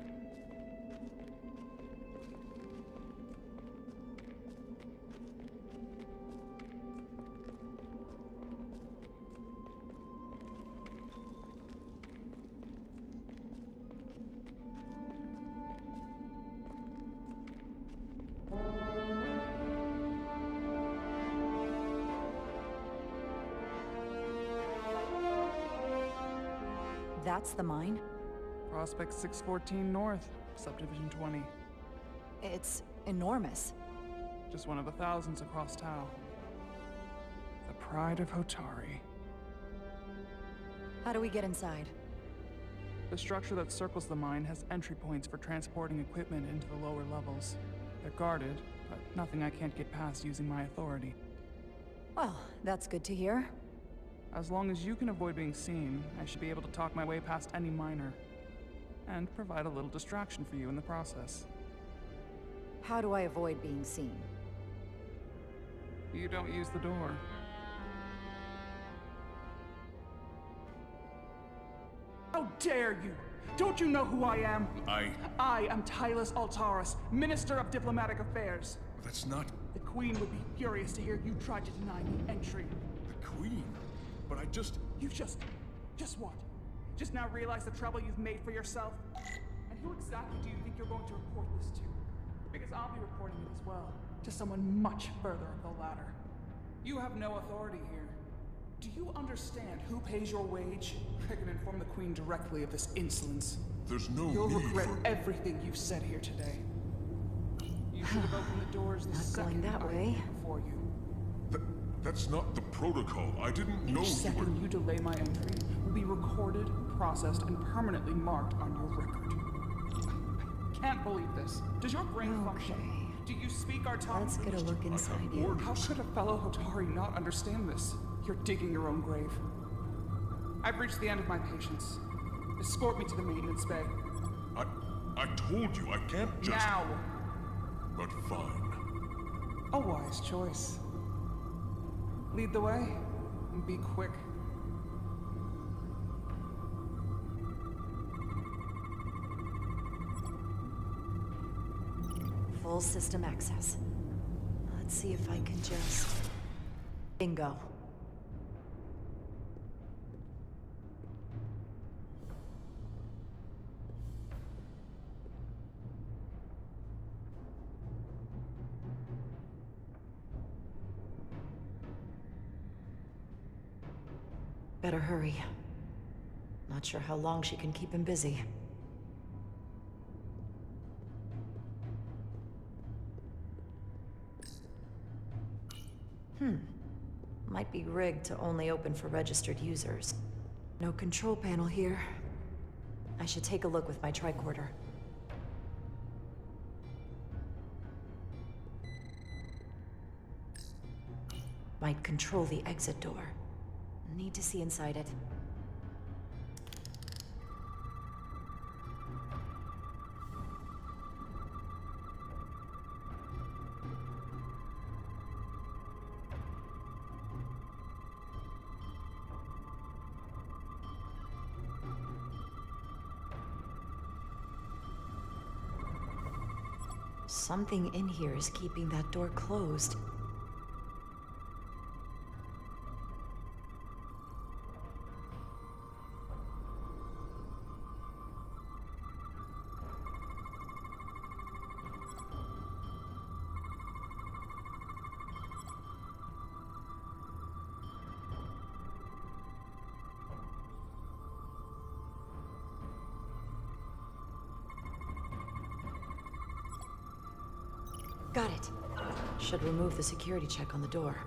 That's the mine? Prospect 614 North. Subdivision 20. It's enormous. Just one of the thousands across Tau. The pride of Hotari. How do we get inside? The structure that circles the mine has entry points for transporting equipment into the lower levels. They're guarded, but nothing I can't get past using my authority. Well, that's good to hear. As long as you can avoid being seen, I should be able to talk my way past any miner. And provide a little distraction for you in the process. How do I avoid being seen? You don't use the door. How dare you! Don't you know who I am? I am Tylus Altaris, Minister of Diplomatic Affairs. That's not... The Queen would be furious to hear you tried to deny me entry. the Queen. But I just... You just what? Just now realize the trouble you've made for yourself? And who exactly do you think you're going to report this to? Because I'll be reporting it as well, to someone much further up the ladder. You have no authority here. Do you understand who pays your wage? I can inform the Queen directly of this insolence. There's no You'll need regret for... everything you've said here today. You should have opened the doors the second that way. Before you. That's not the protocol. I didn't know Each you were... second you delay my entry will be recorded, processed, and permanently marked on your record. I can't believe this. Does your brain function? Do you speak our tongue? Let's get a look inside you. How could a fellow Hotari not understand this? You're digging your own grave. I've reached the end of my patience. Escort me to the maintenance bay. I told you I can't just... Now! But fine. A wise choice. Lead the way, and be quick. Full system access. Let's see if I can just... Bingo. Better hurry. Not sure how long she can keep him busy. Might be rigged to only open for registered users. No control panel here. I should take a look with my tricorder. Might control the exit door. Need to see inside it. Something in here is keeping that door closed. Got it. Should remove the security check on the door.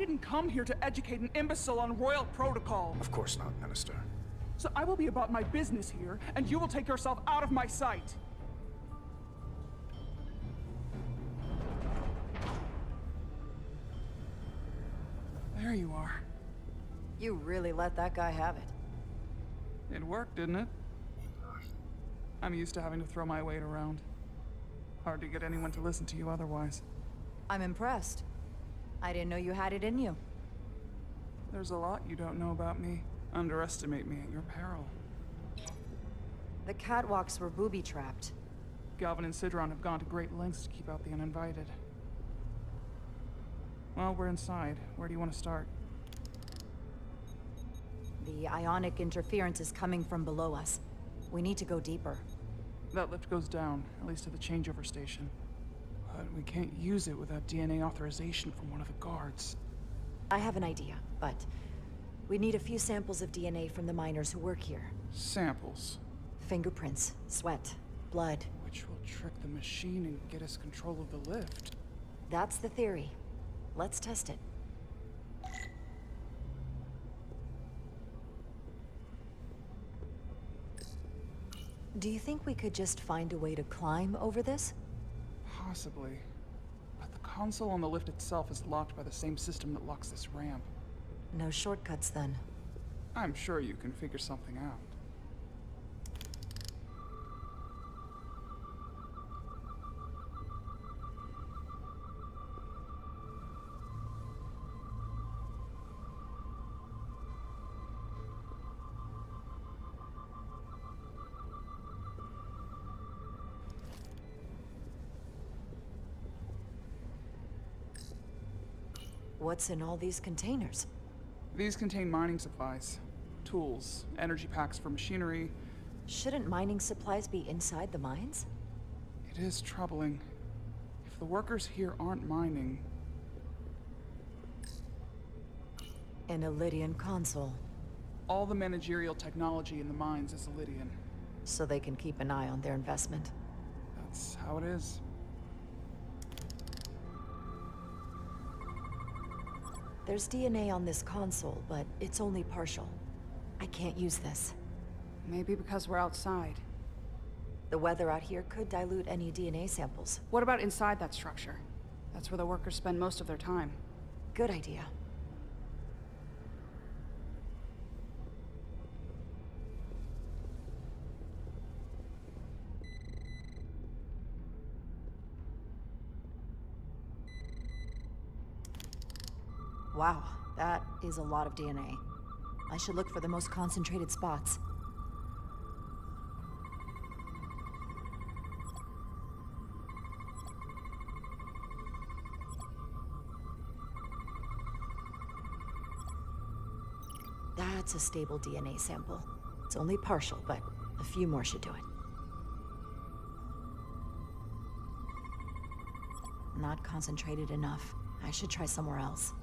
didn't come here to educate an imbecile on royal protocol. Of course not, Minister. So I will be about my business here, and you will take yourself out of my sight. There you are. You really let that guy have it. It worked, didn't it? I'm used to having to throw my weight around. Hard to get anyone to listen to you otherwise. I'm impressed. I didn't know you had it in you. There's a lot you don't know about me. Underestimate me at your peril. The catwalks were booby-trapped. Galvin and Sidron have gone to great lengths to keep out the uninvited. Well, we're inside. Where do you want to start? The ionic interference is coming from below us. We need to go deeper. That lift goes down, at least to the changeover station. But we can't use it without DNA authorization from one of the guards. I have an idea, but we need a few samples of DNA from the miners who work here. Samples? Fingerprints, sweat, blood. Which will trick the machine and get us control of the lift. That's the theory. Let's test it. Do you think we could just find a way to climb over this? Possibly. But the console on the lift itself is locked by the same system that locks this ramp. No shortcuts, then. I'm sure you can figure something out. What's in all these containers? These contain mining supplies, tools, energy packs for machinery. Shouldn't mining supplies be inside the mines? It is troubling. If the workers here aren't mining... An Illydian console. All the managerial technology in the mines is Illydian. So they can keep an eye on their investment. That's how it is. There's DNA on this console, but it's only partial. I can't use this. Maybe because we're outside. The weather out here could dilute any DNA samples. What about inside that structure? That's where the workers spend most of their time. Good idea. Wow, that is a lot of DNA. I should look for the most concentrated spots. That's a stable DNA sample. It's only partial, but a few more should do it. Not concentrated enough. I should try somewhere else.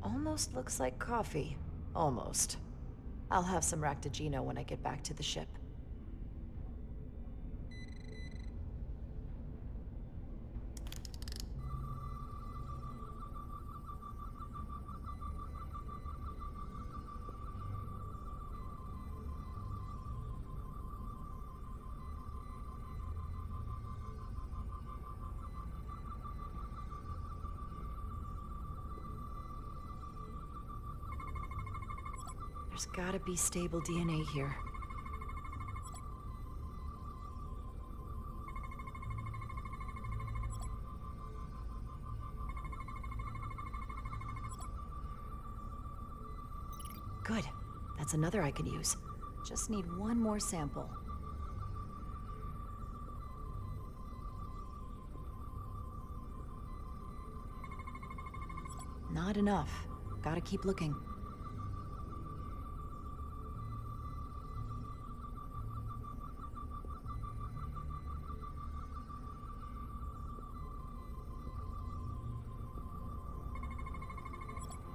Almost looks like coffee. Almost. I'll have some Ractagino when I get back to the ship. There's gotta be stable DNA here. Good. That's another I can use. Just need one more sample. Not enough. Gotta keep looking.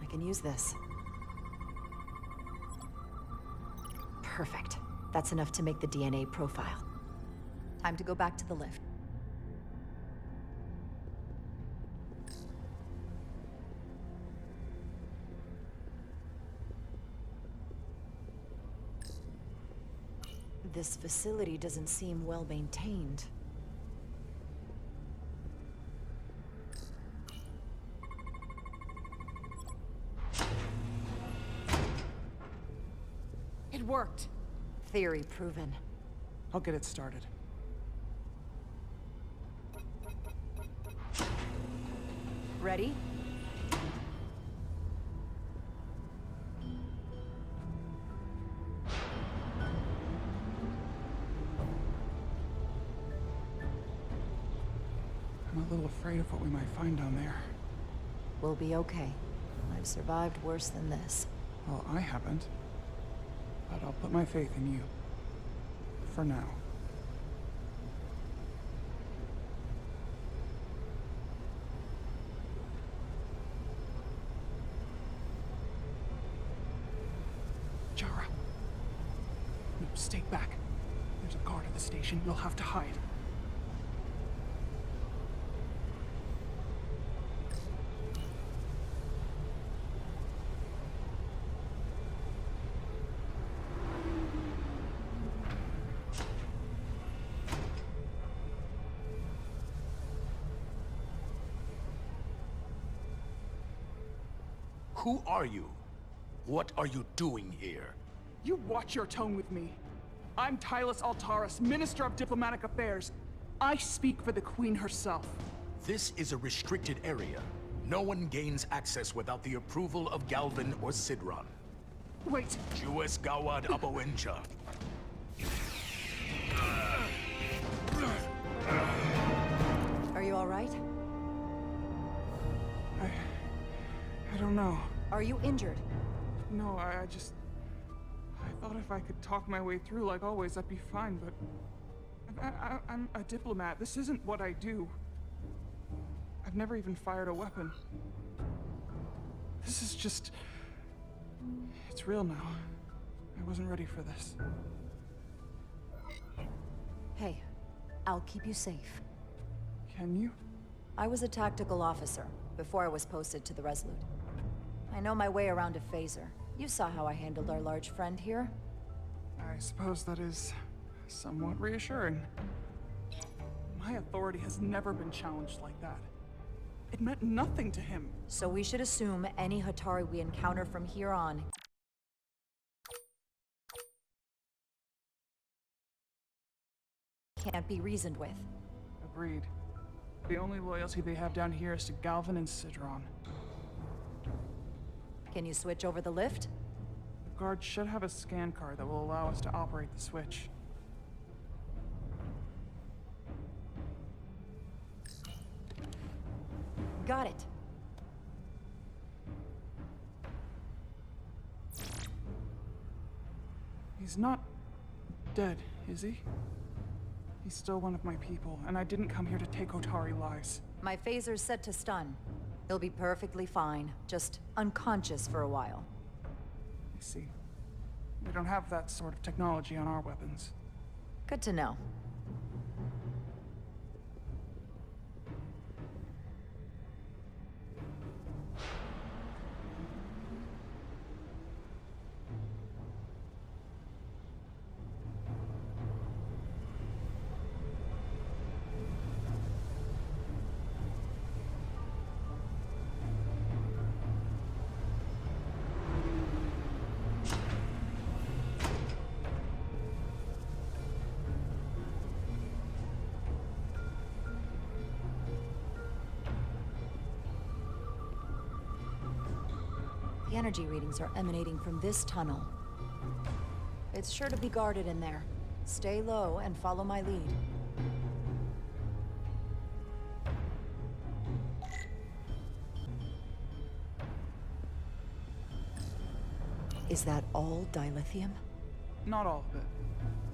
I can use this. Perfect. That's enough to make the DNA profile. Time to go back to the lift. This facility doesn't seem well maintained. It worked. Theory proven. I'll get it started. Ready? I'm a little afraid of what we might find down there. We'll be okay. I've survived worse than this. Well, I haven't. But I'll put my faith in you. For now. Jara. No, stay back. There's a guard at the station. You'll have to hide. Who are you? What are you doing here? You watch your tone with me. I'm Tylus Altaris, Minister of Diplomatic Affairs. I speak for the Queen herself. This is a restricted area. No one gains access without the approval of Galvin or Sidron. Wait. Jues Gawad Abawencha. Are you all right? I don't know. Are you injured? No, I thought if I could talk my way through like always, I'd be fine, but... I'm a diplomat. This isn't what I do. I've never even fired a weapon. This is just... It's real now. I wasn't ready for this. Hey, I'll keep you safe. Can you? I was a tactical officer before I was posted to the Resolute. I know my way around a phaser. You saw how I handled our large friend here. I suppose that is somewhat reassuring. My authority has never been challenged like that. It meant nothing to him. So we should assume any Hatari we encounter from here on can't be reasoned with. Agreed. The only loyalty they have down here is to Galvin and Sidron. Can you switch over the lift? The guard should have a scan card that will allow us to operate the switch. Got it. He's not dead, is he? He's still one of my people, and I didn't come here to take Otari lives. My phaser's set to stun. He'll be perfectly fine, just unconscious for a while. I see. We don't have that sort of technology on our weapons. Good to know. The energy readings are emanating from this tunnel. It's sure to be guarded in there. Stay low and follow my lead. Is that all dilithium? Not all of it.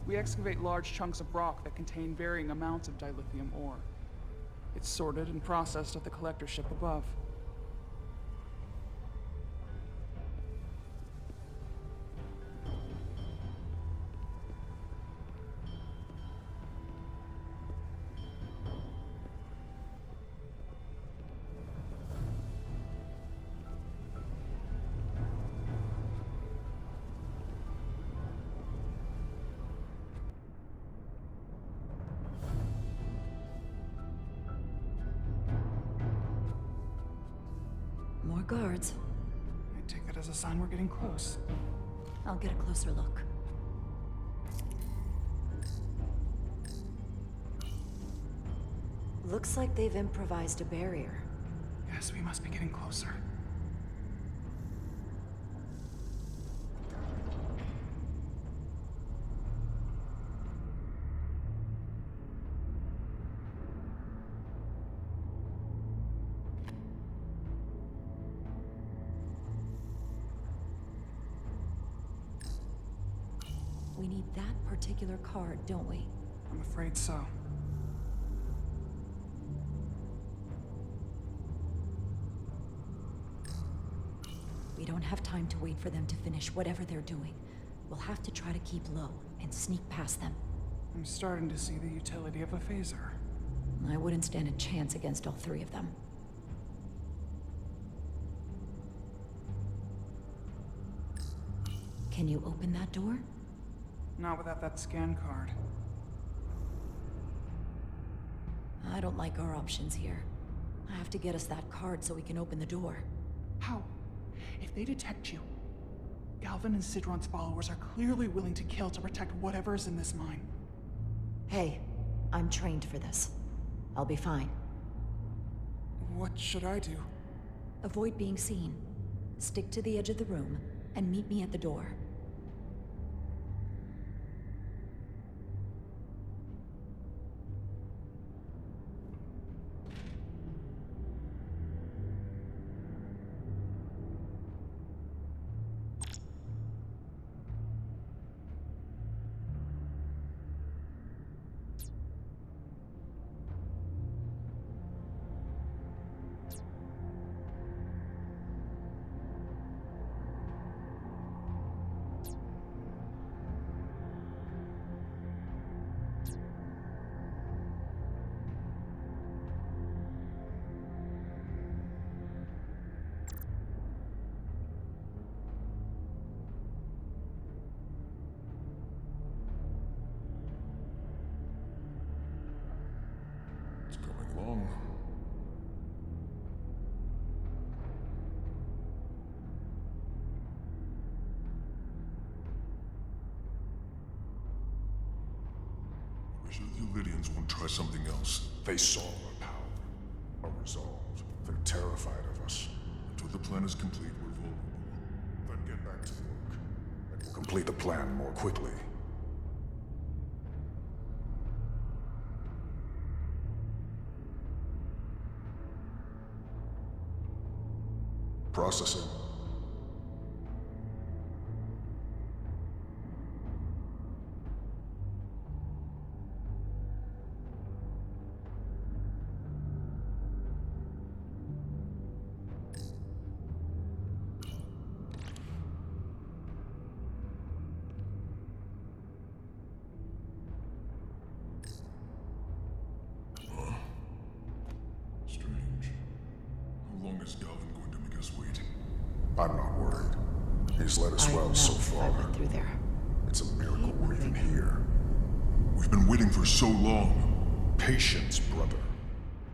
We excavate large chunks of rock that contain varying amounts of dilithium ore. It's sorted and processed at the collector ship above. guards. I take that as a sign we're getting close. I'll get a closer look. Looks like they've improvised a barrier. Yes, we must be getting closer. We need that particular card, don't we? I'm afraid so. We don't have time to wait for them to finish whatever they're doing. We'll have to try to keep low and sneak past them. I'm starting to see the utility of a phaser. I wouldn't stand a chance against all three of them. Can you open that door? Not without that scan card. I don't like our options here. I have to get us that card so we can open the door. How? If they detect you, Galvin and Sidron's followers are clearly willing to kill to protect whatever is in this mine. Hey, I'm trained for this. I'll be fine. What should I do? Avoid being seen. Stick to the edge of the room and meet me at the door. It's coming along. I wish the Lydians won't try something else. They saw our power, our resolve. They're terrified of us. Until the plan is complete, we're vulnerable. Then get back to work, and we'll complete the plan more quickly. Processing. Strange. How long is Galvin going to make us wait? I'm not worried. He's let us well so far. I've been through there. It's a miracle we're even here. We've been waiting for so long. Patience, brother.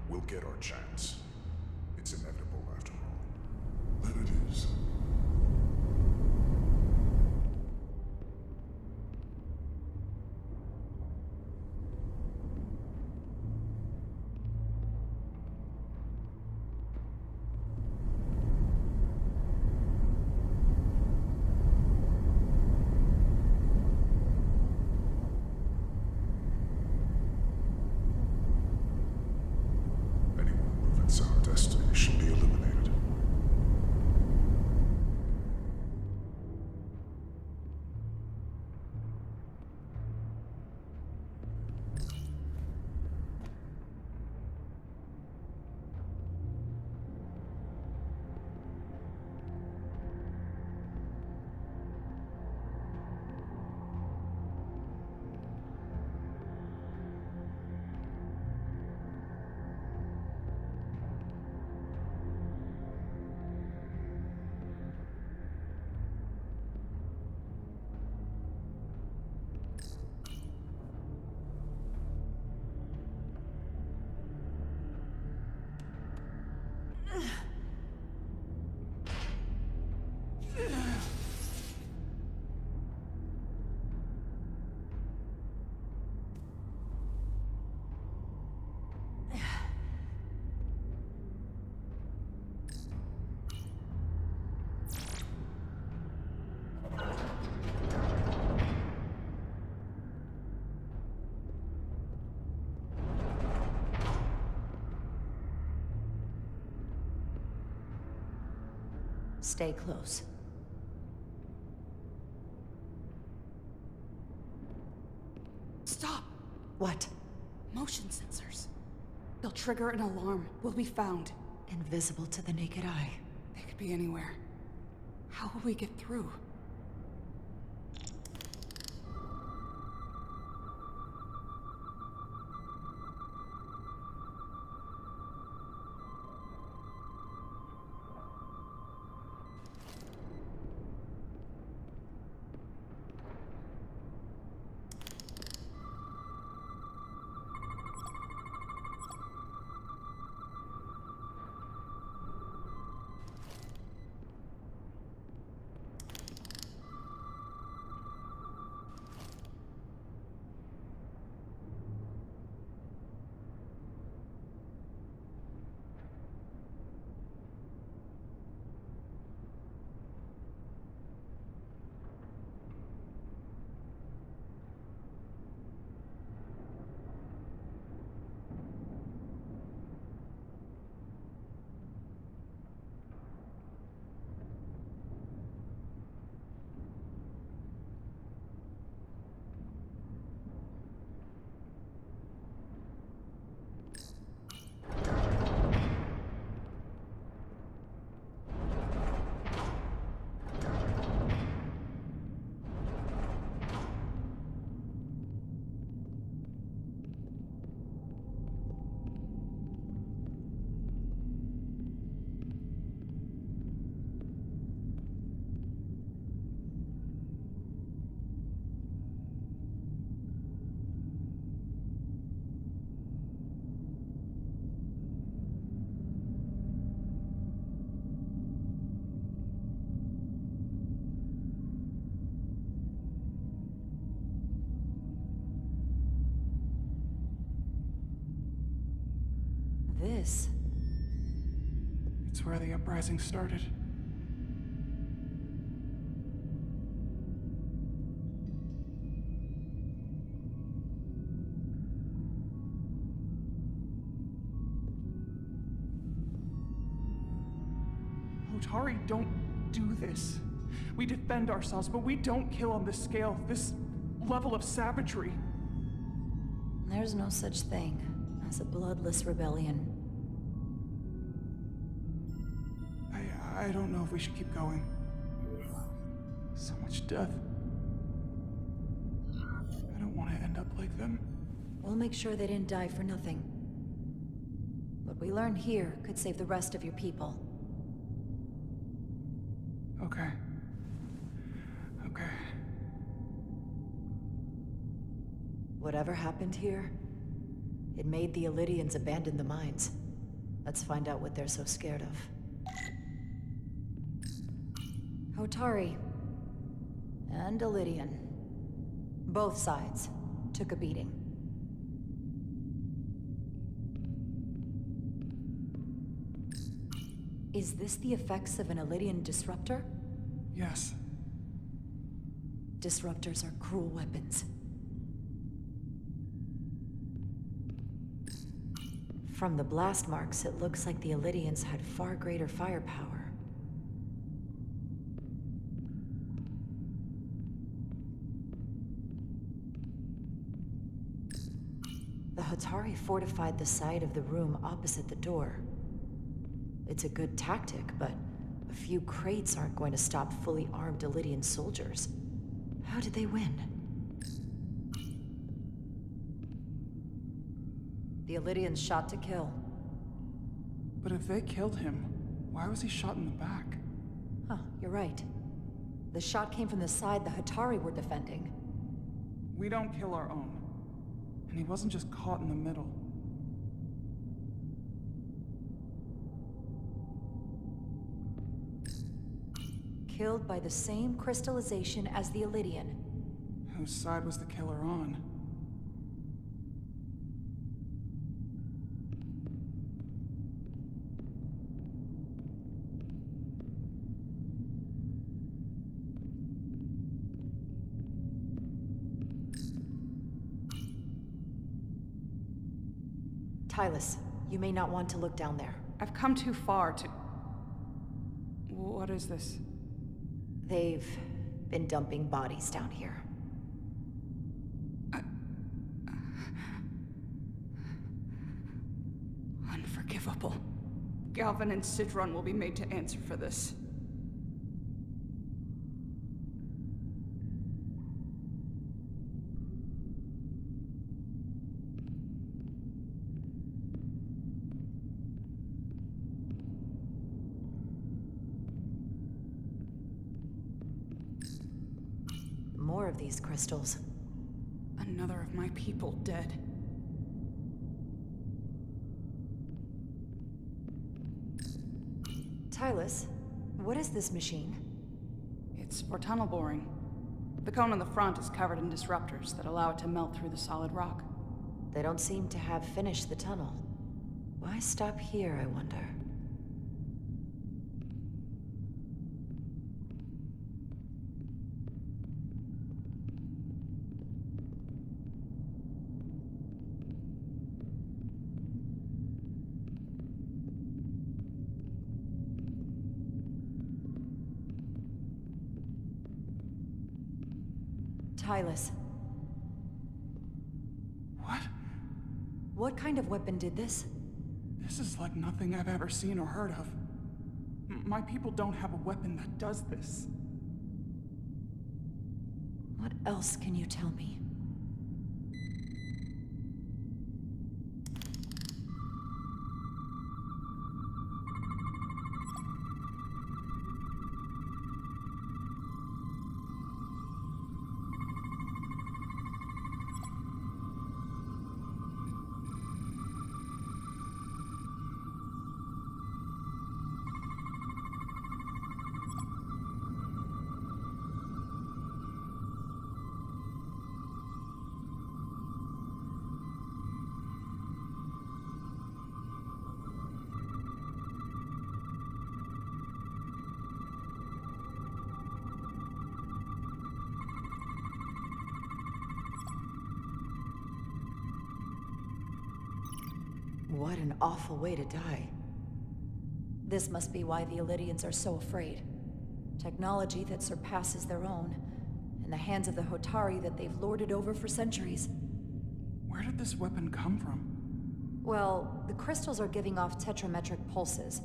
We'll get our chance. It's inevitable after all. That it is. Anyone who prevents Stay close. Stop! What? Motion sensors. They'll trigger an alarm. We'll be found. Invisible to the naked eye. They could be anywhere. How will we get through? This? It's where the uprising started. Otari, don't do this. We defend ourselves, but we don't kill on this scale, this level of savagery. There's no such thing as a bloodless rebellion. I don't know if we should keep going. So much death. I don't want to end up like them. We'll make sure they didn't die for nothing. What we learn here could save the rest of your people. Okay. Okay. Whatever happened here, it made the Illydians abandon the mines. Let's find out what they're so scared of. Otari and Illydian. Both sides took a beating. Is this the effects of an Illydian disruptor? Yes. Disruptors are cruel weapons. From the blast marks, it looks like the Illydians had far greater firepower. The Hatari fortified the side of the room opposite the door. It's a good tactic, but a few crates aren't going to stop fully armed Illydian soldiers. How did they win? The Illydians shot to kill. But if they killed him, why was he shot in the back? Huh, you're right. The shot came from the side the Hatari were defending. We don't kill our own. And he wasn't just caught in the middle. Killed by the same crystallization as the Illydian. Whose side was the killer on? Tylus, you may not want to look down there. I've come too far to... What is this? They've been dumping bodies down here. Unforgivable. Galvin and Citron will be made to answer for this. More of these crystals. Another of my people dead. Tylus, what is this machine? It's for tunnel boring. The cone on the front is covered in disruptors that allow it to melt through the solid rock. They don't seem to have finished the tunnel. Why stop here, I wonder? Tylus. What? What kind of weapon did this? This is like nothing I've ever seen or heard of. My people don't have a weapon that does this. What else can you tell me? What an awful way to die. This must be why the Illidians are so afraid. Technology that surpasses their own, in the hands of the Hotari that they've lorded over for centuries. Where did this weapon come from? Well, the crystals are giving off tetrametric pulses.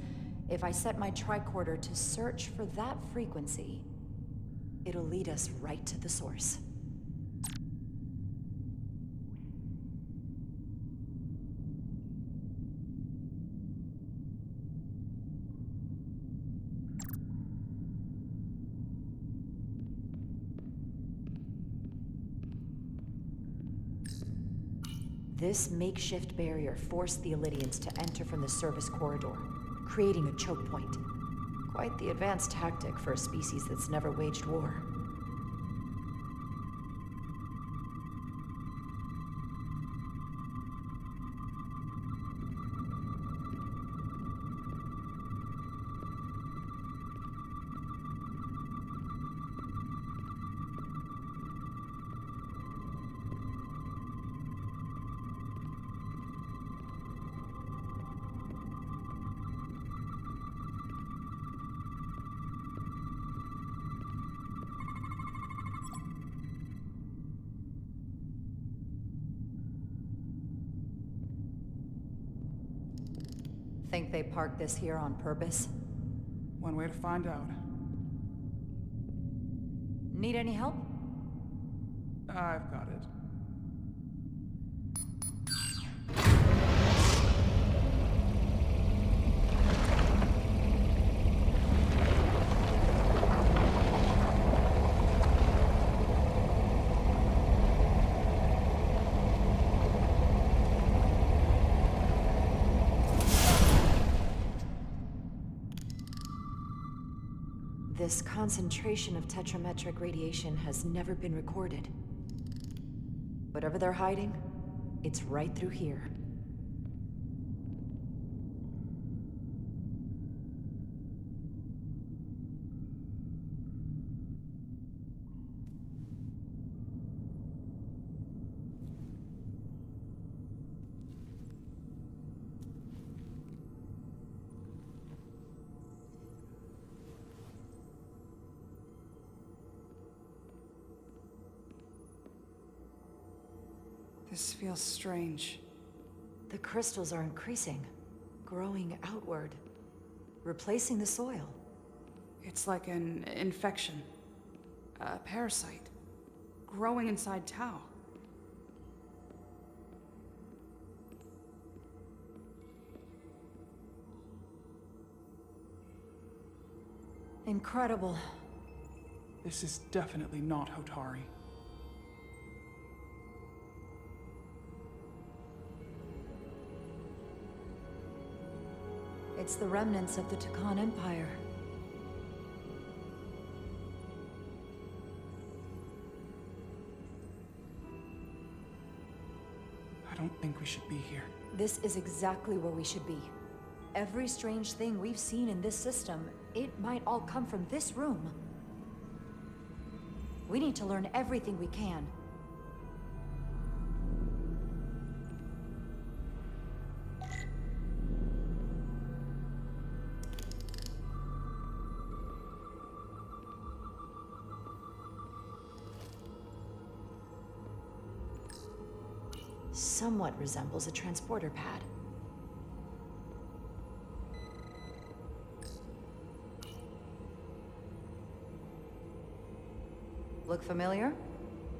If I set my tricorder to search for that frequency, it'll lead us right to the source. This makeshift barrier forced the Illidians to enter from the service corridor, creating a choke point. Quite the advanced tactic for a species that's never waged war. Think they parked this here on purpose? One way to find out. Need any help? I've got it. This concentration of tetrametric radiation has never been recorded. Whatever they're hiding, it's right through here. This feels strange. The crystals are increasing, growing outward, replacing the soil. It's like an infection. A parasite. Growing inside Tau. Incredible. This is definitely not Hotari. It's the remnants of the Tucan Empire. I don't think we should be here. This is exactly where we should be. Every strange thing we've seen in this system, it might all come from this room. We need to learn everything we can. Somewhat resembles a transporter pad. Look familiar?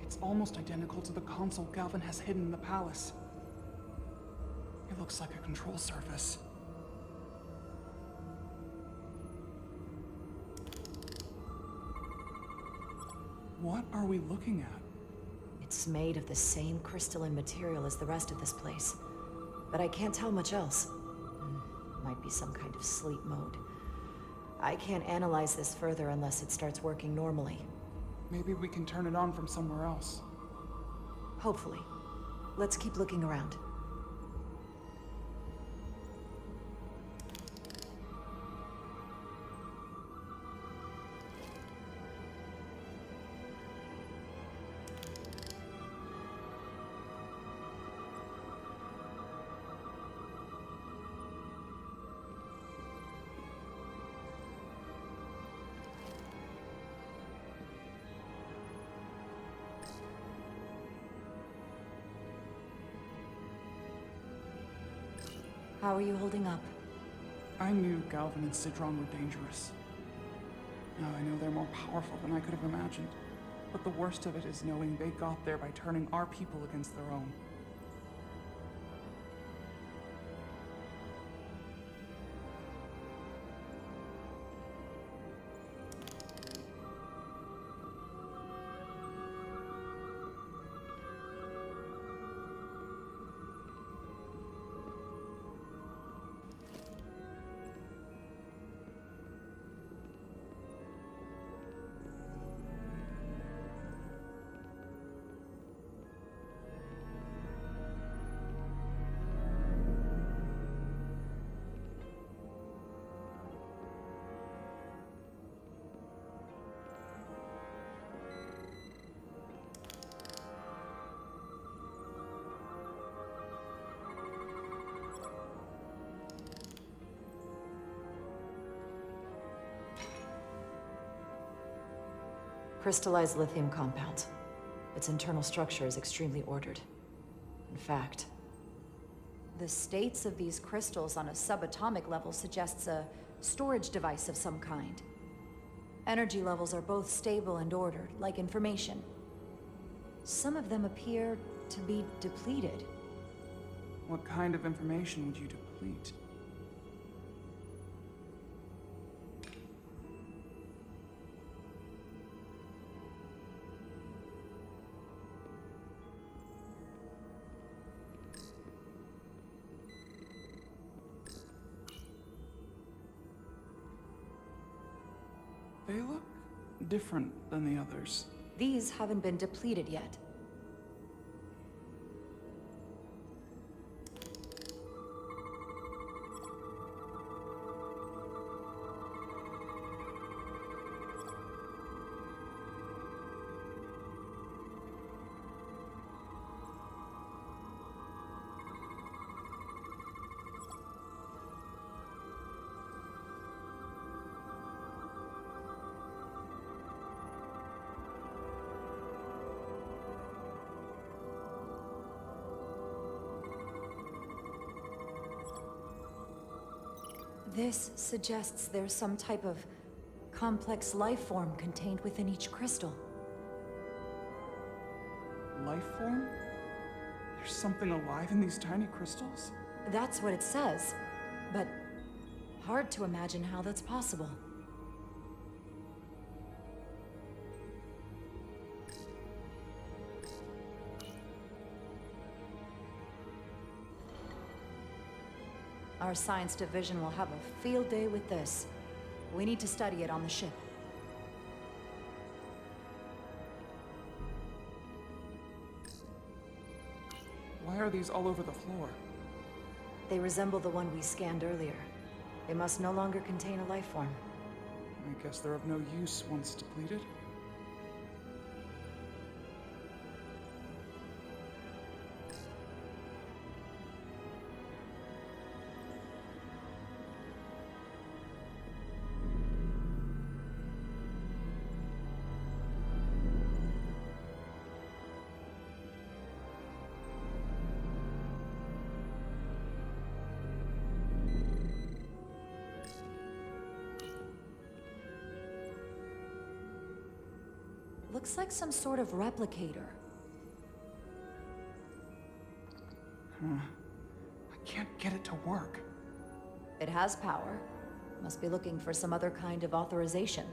It's almost identical to the console Galvin has hidden in the palace. It looks like a control surface. What are we looking at? It's made of the same crystalline material as the rest of this place, but I can't tell much else. Might be some kind of sleep mode. I can't analyze this further unless it starts working normally. Maybe we can turn it on from somewhere else. Hopefully. Let's keep looking around. How are you holding up? I knew Galvin and Sidron were dangerous. Now I know they're more powerful than I could have imagined. But the worst of it is knowing they got there by turning our people against their own. Crystallized lithium compound. Its internal structure is extremely ordered. In fact, the states of these crystals on a subatomic level suggests a storage device of some kind. Energy levels are both stable and ordered, like information. Some of them appear to be depleted. What kind of information would you deplete? They look different than the others. These haven't been depleted yet. This suggests there's some type of complex life form contained within each crystal. Life form? There's something alive in these tiny crystals? That's what it says, but hard to imagine how that's possible. Our science division will have a field day with this. We need to study it on the ship. Why are these all over the floor? They resemble the one we scanned earlier. They must no longer contain a life form. I guess they're of no use once depleted. Looks like some sort of replicator. I can't get it to work. It has power. Must be looking for some other kind of authorization.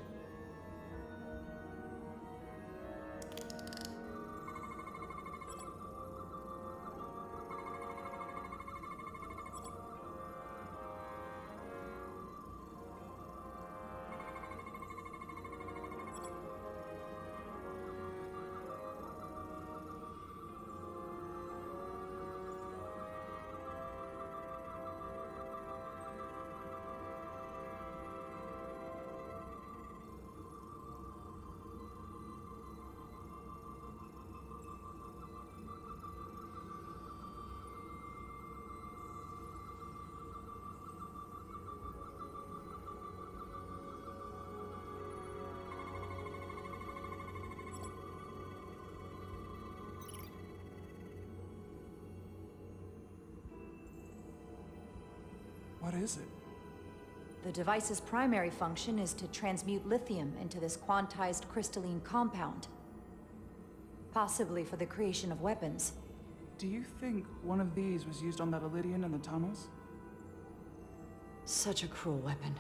What is it? The device's primary function is to transmute lithium into this quantized crystalline compound. Possibly for the creation of weapons. Do you think one of these was used on that Elydian in the tunnels? Such a cruel weapon.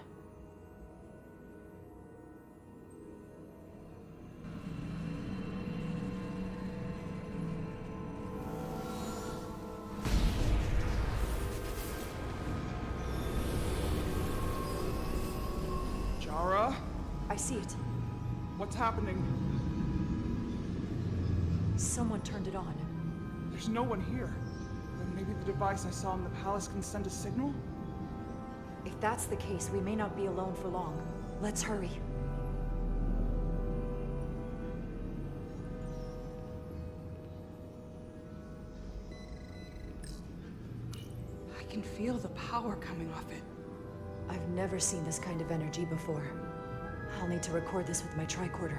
I see it. What's happening? Someone turned it on. There's no one here. Then maybe the device I saw in the palace can send a signal? If that's the case, we may not be alone for long. Let's hurry. I can feel the power coming off it. I've never seen this kind of energy before. I'll need to record this with my tricorder.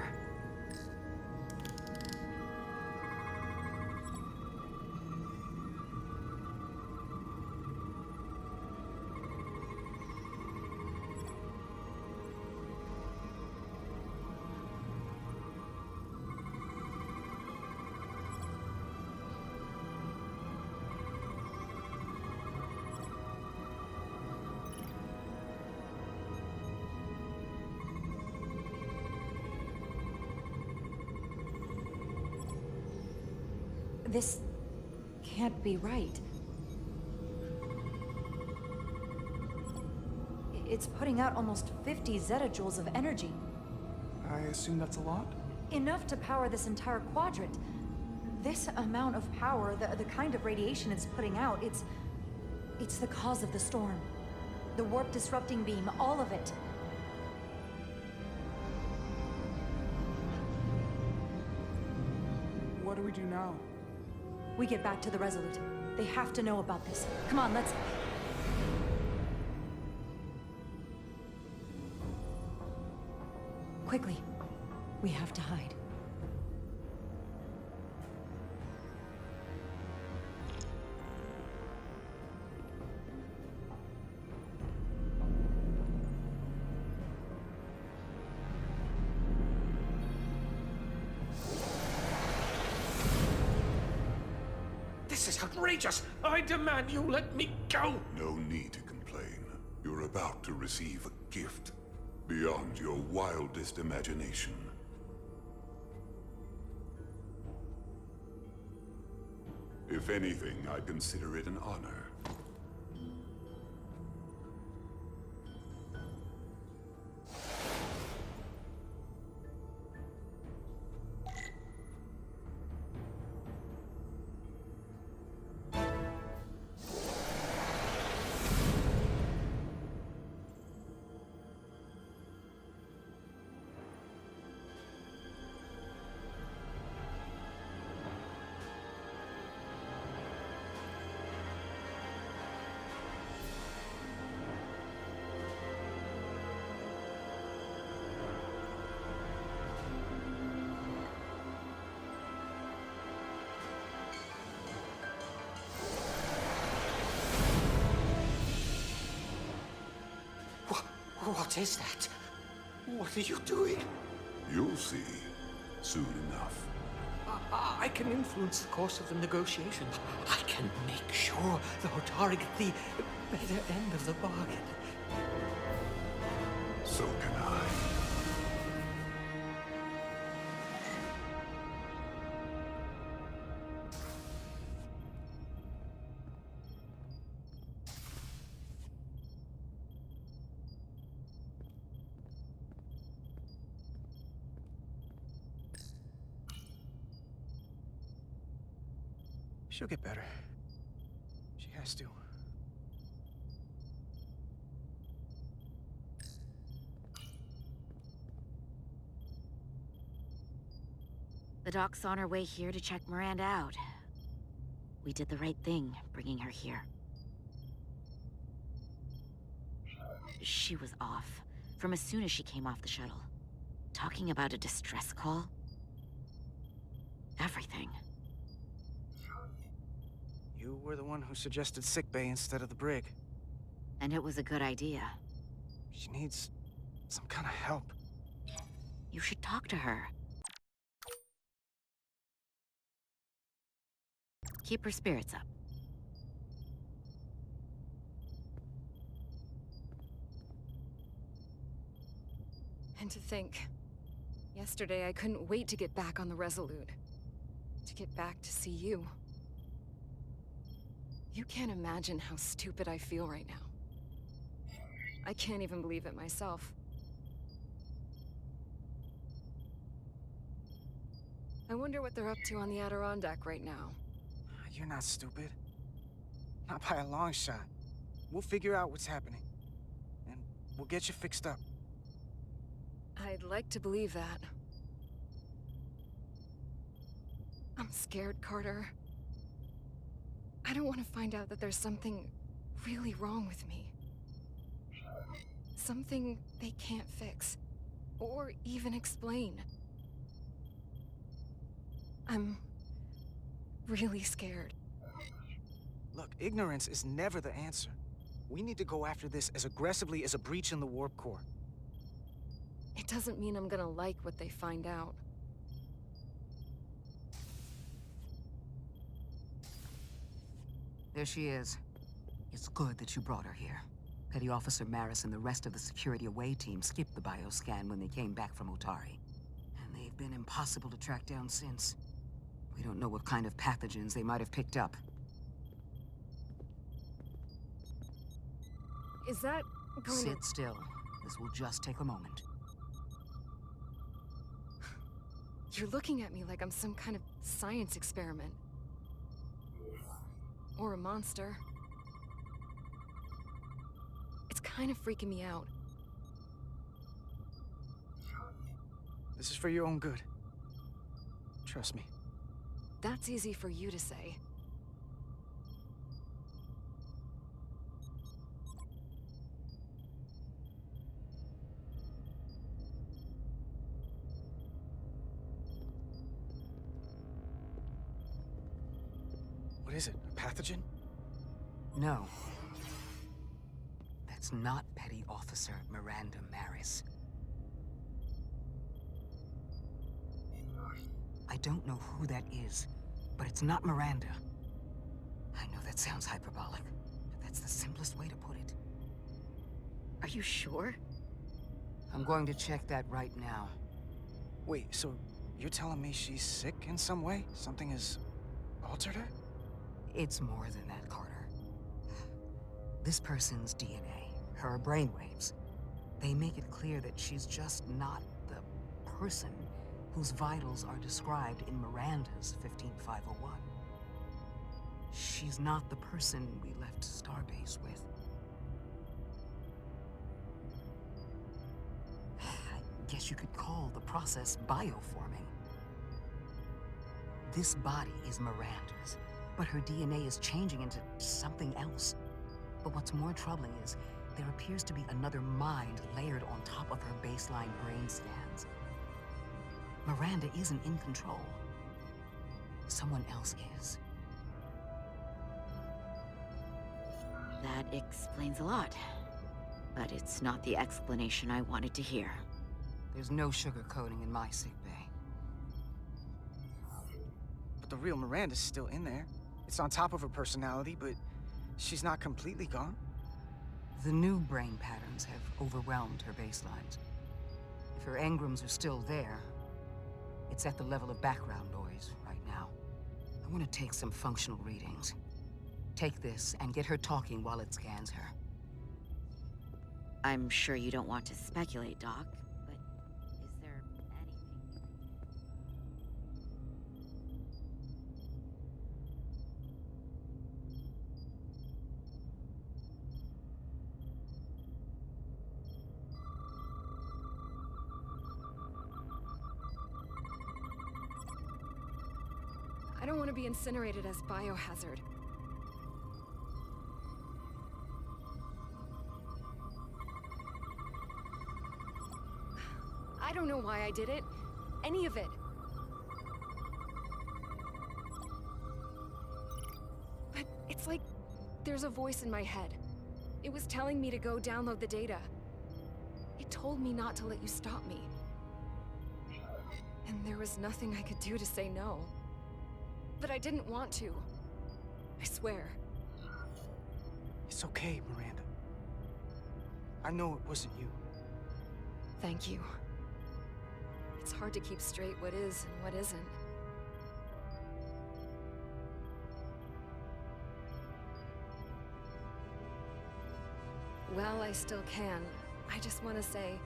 This can't be right. It's putting out almost 50 zettajoules of energy. I assume that's a lot? Enough to power this entire quadrant. This amount of power, the kind of radiation it's putting out, it's the cause of the storm. The warp disrupting beam, all of it. What do we do now? We get back to the Resolute. They have to know about this. Come on, let's... Quickly. We have to hide. This is outrageous! I demand you let me go! No need to complain. You're about to receive a gift beyond your wildest imagination. If anything, I'd consider it an honor. What is that? What are you doing? You'll see soon enough. I can influence the course of the negotiations. I can make sure the Hotari get the better end of the bargain. So can I. She'll get better. She has to. The doc's on her way here to check Miranda out. We did the right thing, bringing her here. She was off, from as soon as she came off the shuttle. Talking about a distress call? Everything. You were the one who suggested sickbay instead of the brig. And it was a good idea. She needs some kind of help. You should talk to her. Keep her spirits up. And to think, yesterday I couldn't wait to get back on the Resolute. To get back to see you. You can't imagine how stupid I feel right now. I can't even believe it myself. I wonder what they're up to on the Adirondack right now. You're not stupid. Not by a long shot. We'll figure out what's happening. And we'll get you fixed up. I'd like to believe that. I'm scared, Carter. I don't want to find out that there's something really wrong with me. Something they can't fix, or even explain. I'm really scared. Look, ignorance is never the answer. We need to go after this as aggressively as a breach in the warp core. It doesn't mean I'm gonna like what they find out. There she is. It's good that you brought her here. Petty Officer Maris and the rest of the security away team skipped the bioscan when they came back from Otari. And they've been impossible to track down since. We don't know what kind of pathogens they might have picked up. Is that going Sit still. This will just take a moment. You're looking at me like I'm some kind of science experiment. Or a monster. It's kind of freaking me out. This is for your own good. Trust me. That's easy for you to say. What is it? A pathogen? No. That's not Petty Officer Miranda Maris. I don't know who that is, but it's not Miranda. That sounds hyperbolic, but that's the simplest way to put it. Are you sure? I'm going to check that right now. Wait, so you're telling me she's sick in some way? Something has altered her? It's more than that, Carter. This person's DNA, her brainwaves, they make it clear that she's just not the person whose vitals are described in Miranda's 15501. She's not the person we left Starbase with. I guess you could call the process bioforming. This body is Miranda's, but her DNA is changing into something else. But what's more troubling is there appears to be another mind layered on top of her baseline brain scans. Miranda isn't in control. Someone else is. That explains a lot. But it's not the explanation I wanted to hear. There's no sugarcoating in my sickbay. But the real Miranda's still in there. It's on top of her personality, but she's not completely gone. The new brain patterns have overwhelmed her baselines. If her engrams are still there, it's at the level of background noise right now. I want to take some functional readings. Take this and get her talking while it scans her. I'm sure you don't want to speculate, Doc, but is there anything... I don't want to be incinerated as biohazard. I don't know why I did it. Any of it. But it's like there's a voice in my head. It was telling me to go download the data. It told me not to let you stop me. And there was nothing I could do to say no. But I didn't want to. I swear. It's okay, Miranda. I know it wasn't you. Thank you. It's hard to keep straight what is and what isn't. Well, I still can. I just want to say...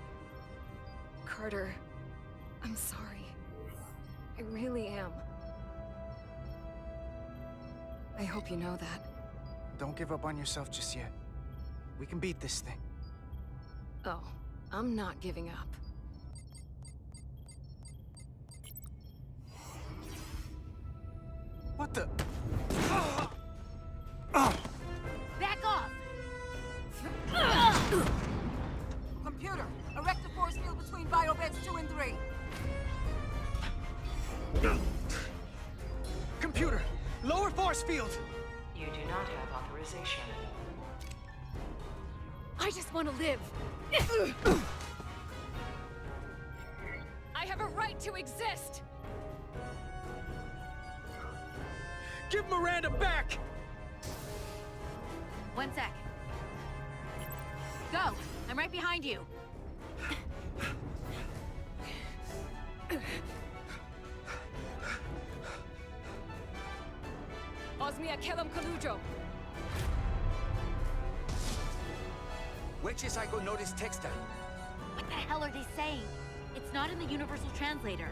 Carter, I'm sorry. I really am. I hope you know that. Don't give up on yourself just yet. We can beat this thing. Oh, I'm not giving up. What the? Back off! Computer, erect a force field between biobeds 2 and 3. Computer, lower force field! You do not have authorization. I just want to live. I have a right to exist. Give Miranda back! 1 sec. Go! I'm right behind you. Osmia Kellam Kalujo. Which is I go notice texta. What the hell are they saying? It's not in the Universal Translator.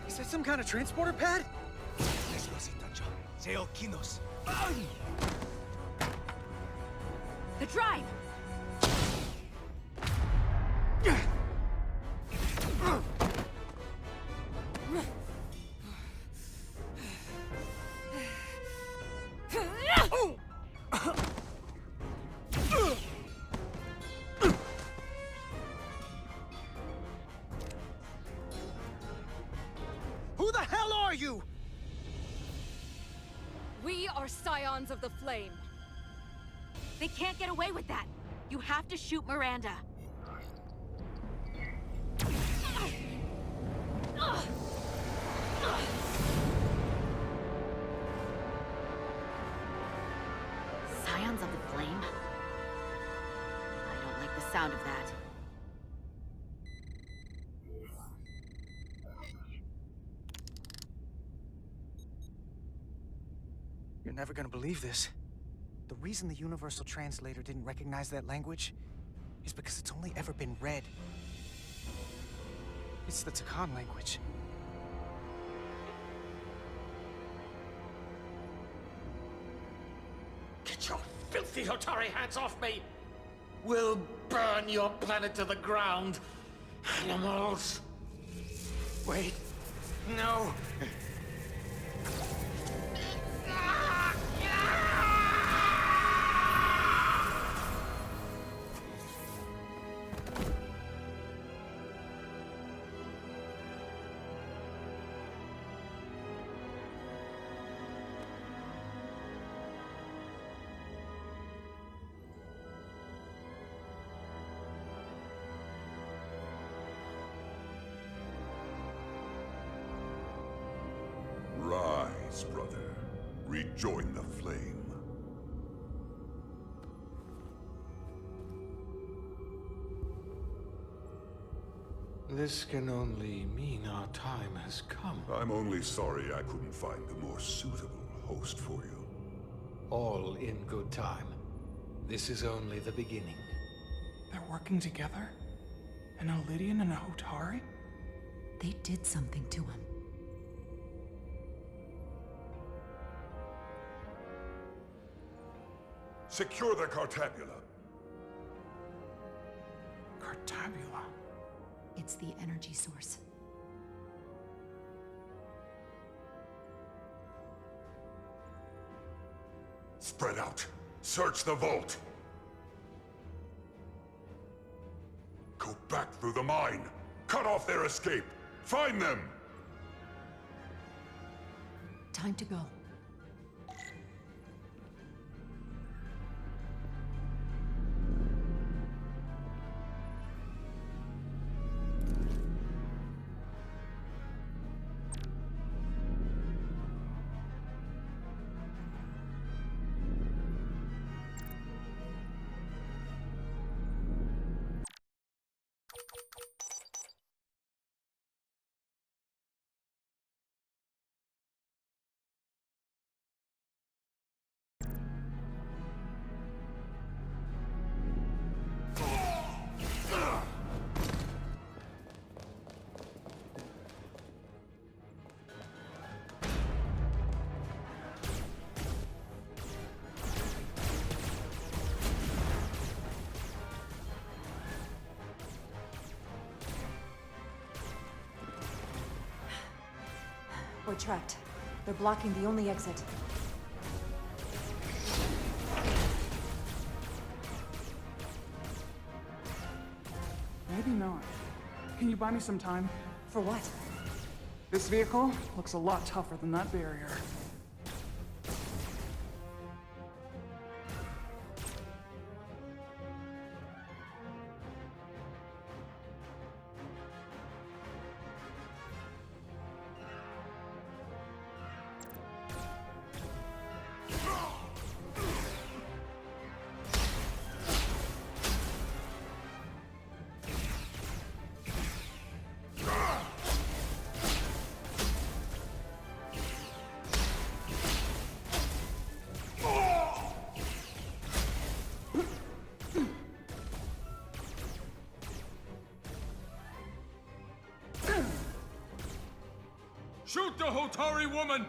Is that some kind of transporter pad? The drive! Who the hell are you? We are Scions of the Flame. They can't get away with that. You have to shoot Miranda. Scions of the Flame? I don't like the sound of that. You're never gonna believe this. The reason the Universal Translator didn't recognize that language is because it's only ever been read. It's the Takan language. Get your filthy Hotari hands off me! We'll burn your planet to the ground, animals! Wait, no! Rise, brother. Rejoin the flame. This can only mean our time has come. I'm only sorry I couldn't find a more suitable host for you. All in good time. This is only the beginning. They're working together? An Elidian and a Hotari? They did something to him. Secure the Cartabula. Cartabula? It's the energy source. Spread out. Search the vault. Go back through the mine. Cut off their escape. Find them! Time to go. We're trapped. They're blocking the only exit. Maybe not. Can you buy me some time? For what? This vehicle looks a lot tougher than that barrier. Shoot the Hotari woman!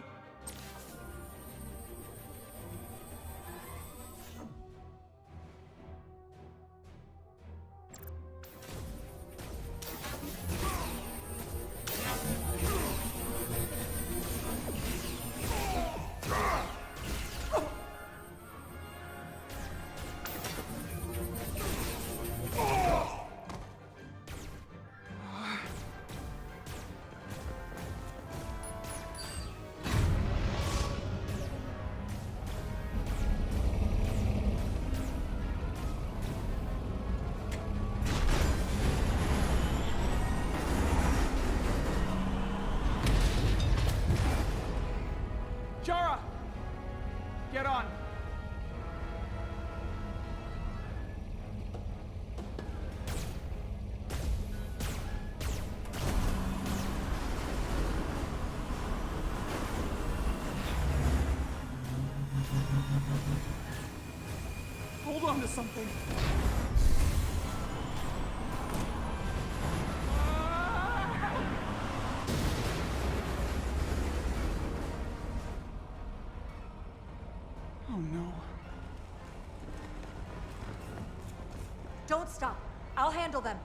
Get on. Hold on to something. Oh no. Don't stop. I'll handle them.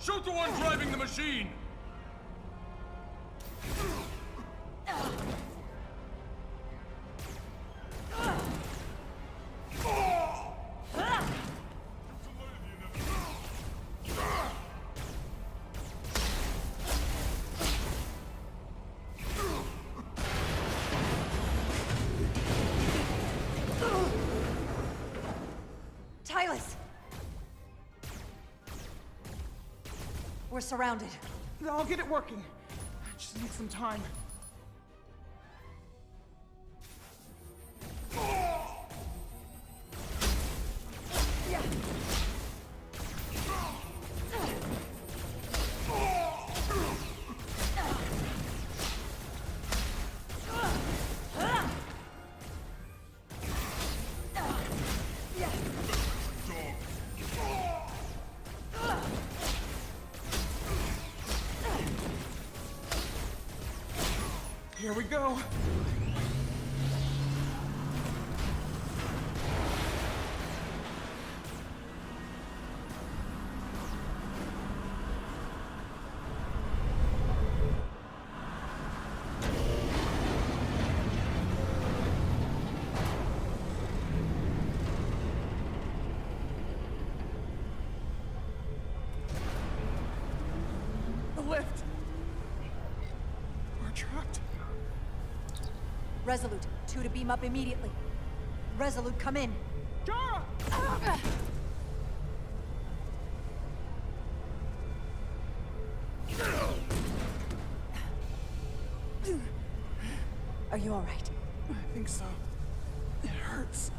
Shoot the one driving the machine! Tyler! We're surrounded. I'll get it working. I just need some time. Here we go. The lift. We're trapped. Resolute, 2 to beam up immediately. Resolute, come in. Jara! Are you all right? I think so. It hurts.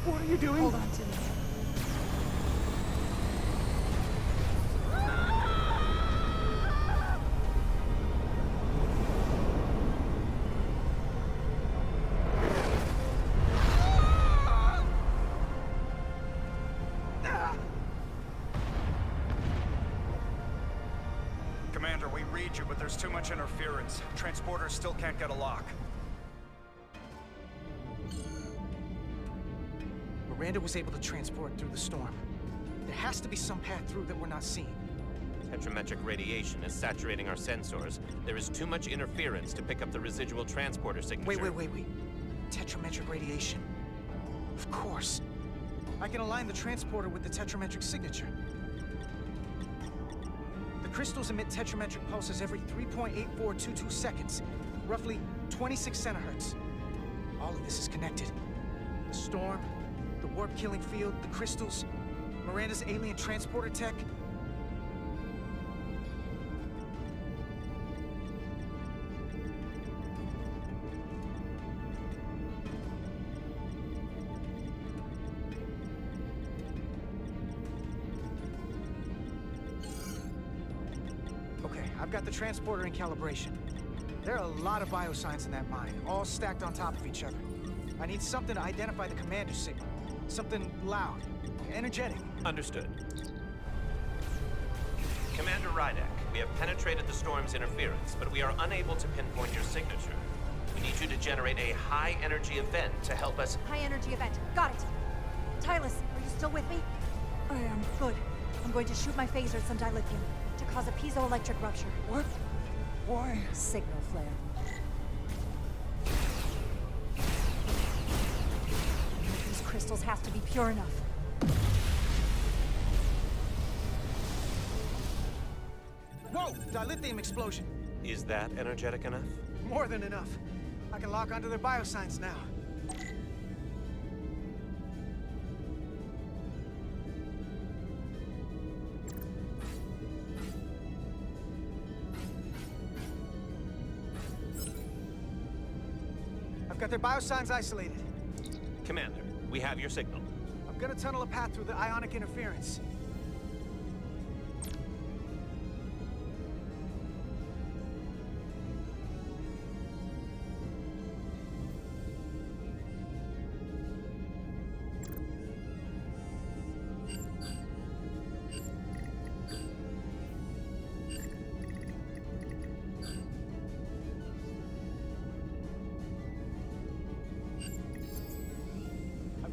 What are you doing? Hold on to me. Commander, we read you, but there's too much interference. Transporters still can't get a lock. Miranda was able to transport through the storm. There has to be some path through that we're not seeing. Tetrametric radiation is saturating our sensors. There is too much interference to pick up the residual transporter signature. Wait. Tetrametric radiation. Of course. I can align the transporter with the tetrametric signature. The crystals emit tetrametric pulses every 3.8422 seconds, roughly 26 centihertz. All of this is connected. The storm, the warp-killing field, the crystals, Miranda's alien transporter tech. Okay, I've got the transporter in calibration. There are a lot of biosigns in that mine, all stacked on top of each other. I need something to identify the commander signal. Something loud, energetic. Understood. Commander Rydek, we have penetrated the storm's interference, but we are unable to pinpoint your signature. We need you to generate a high-energy event to help us... High energy event. Got it. Tylus, are you still with me? I am. Good. I'm going to shoot my phaser at some dilithium to cause a piezoelectric rupture. What? Why? Signal flare. These crystals have to be pure enough. Whoa! Dilithium explosion. Is that energetic enough? More than enough. I can lock onto their biosigns now. I've got their biosigns isolated. Commander, we have your signal. I'm gonna tunnel a path through the ionic interference.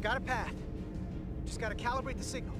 Got a path. Just gotta calibrate the signal.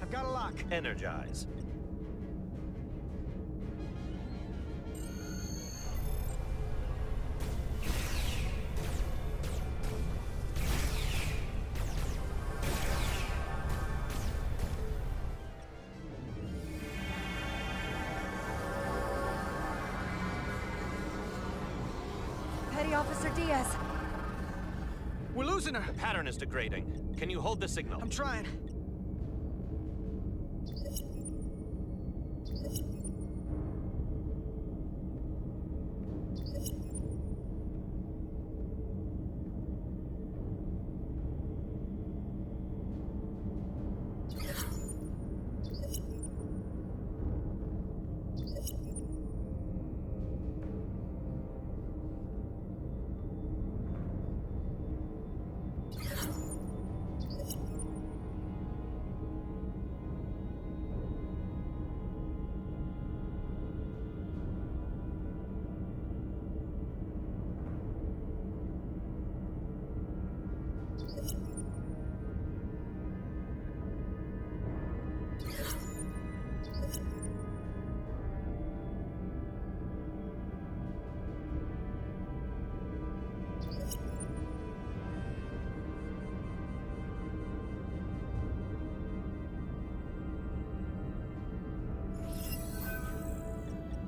I've got a lock. Energize. Petty Officer Diaz. We're losing her. The pattern is degrading. Can you hold the signal? I'm trying.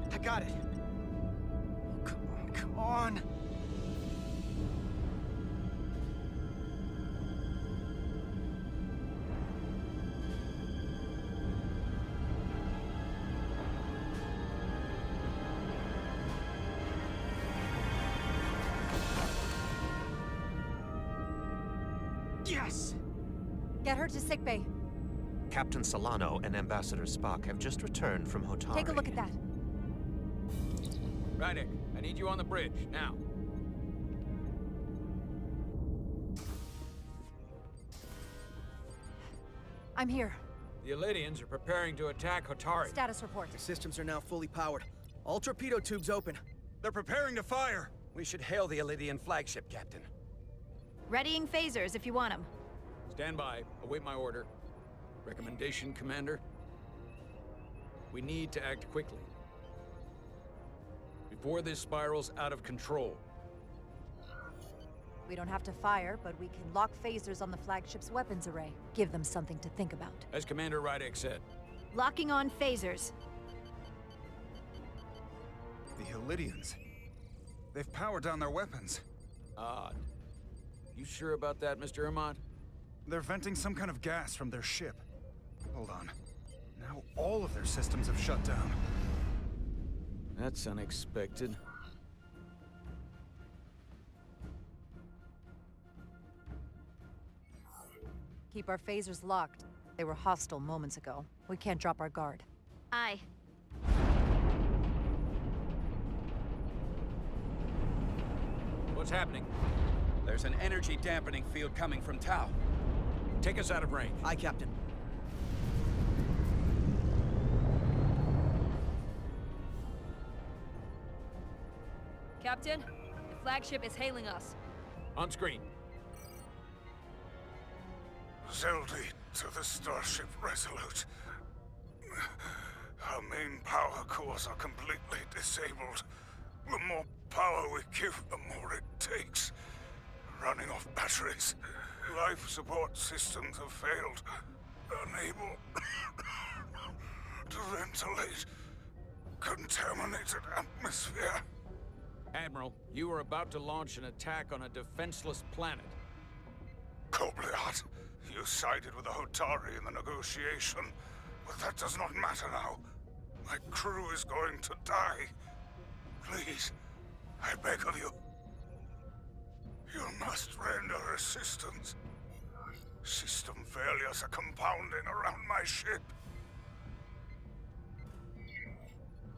I got it. Come on, come on. Yes! Get her to sickbay. Captain Solano and Ambassador Spock have just returned from Hotari. Take a look at that. Rydick, I need you on the bridge, now. I'm here. The Illidians are preparing to attack Hotari. Status report. The systems are now fully powered. All torpedo tubes open. They're preparing to fire! We should hail the Illidian flagship, Captain. Readying phasers if you want them. Stand by. Await my order. Recommendation, Commander? We need to act quickly. Before this spirals out of control. We don't have to fire, but we can lock phasers on the flagship's weapons array. Give them something to think about. As Commander Rydek said. Locking on phasers. The Illidians. They've powered down their weapons. Odd. You sure about that, Mr. Ahmad? They're venting some kind of gas from their ship. Hold on. Now all of their systems have shut down. That's unexpected. Keep our phasers locked. They were hostile moments ago. We can't drop our guard. Aye. What's happening? There's an energy dampening field coming from Tau. Take us out of range. Aye, Captain. Captain, the flagship is hailing us. On screen. Zeldi to the Starship Resolute. Our main power cores are completely disabled. The more power we give, the more it takes. Running off batteries. Life support systems have failed. Unable to ventilate. Contaminated atmosphere. Admiral, you are about to launch an attack on a defenseless planet. Kobliat, you sided with the Hotari in the negotiation, but that does not matter now. My crew is going to die. Please, I beg of you. You must render assistance. System failures are compounding around my ship.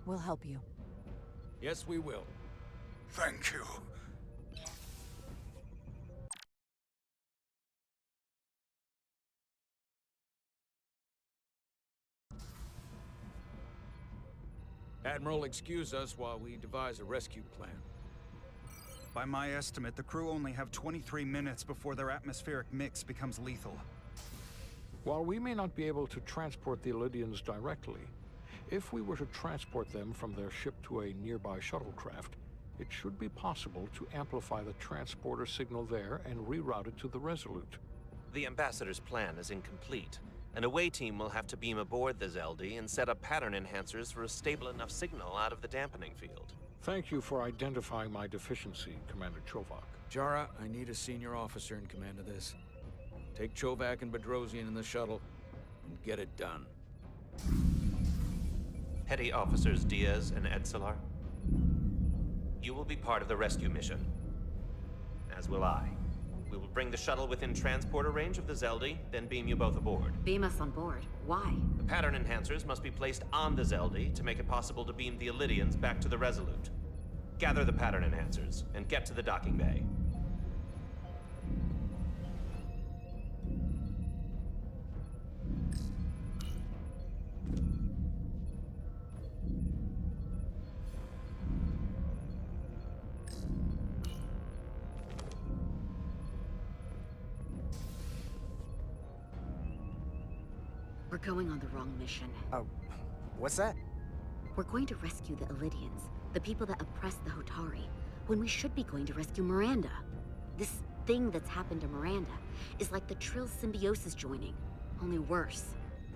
We'll help you. Yes, we will. Thank you. Admiral, excuse us while we devise a rescue plan. By my estimate, the crew only have 23 minutes before their atmospheric mix becomes lethal. While we may not be able to transport the Illidians directly, if we were to transport them from their ship to a nearby shuttlecraft, it should be possible to amplify the transporter signal there and reroute it to the Resolute. The Ambassador's plan is incomplete. An away team will have to beam aboard the Zeldi and set up pattern enhancers for a stable enough signal out of the dampening field. Thank you for identifying my deficiency, Commander Chovak. Jara, I need a senior officer in command of this. Take Chovak and Bedrosian in the shuttle and get it done. Petty Officers Diaz and Edselar, you will be part of the rescue mission. As will I. We will bring the shuttle within transporter range of the Zeldi, then beam you both aboard. Beam us on board. Why? The pattern enhancers must be placed on the Zeldi to make it possible to beam the Illidians back to the Resolute. Gather the pattern enhancers and get to the docking bay. We're going on the wrong mission. What's that? We're going to rescue the Illidians, the people that oppressed the Hotari, when we should be going to rescue Miranda. This thing that's happened to Miranda is like the Trill's symbiosis joining, only worse.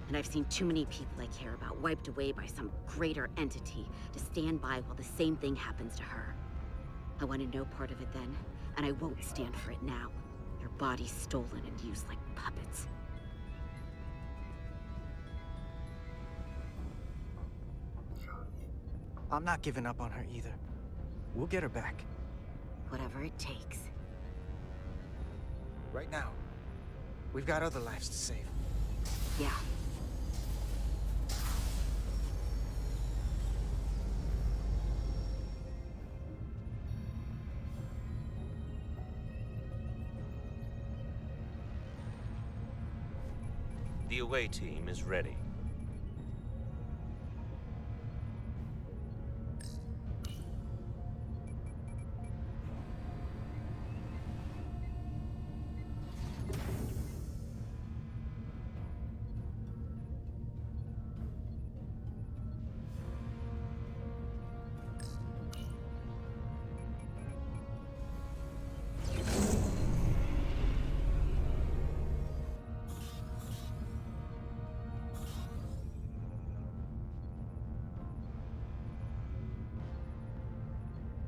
And I've seen too many people I care about wiped away by some greater entity to stand by while the same thing happens to her. I wanted no part of it then, and I won't stand for it now. Their bodies stolen and used like puppets. I'm not giving up on her either. We'll get her back. Whatever it takes. Right now, we've got other lives to save. Yeah. The The away team is ready.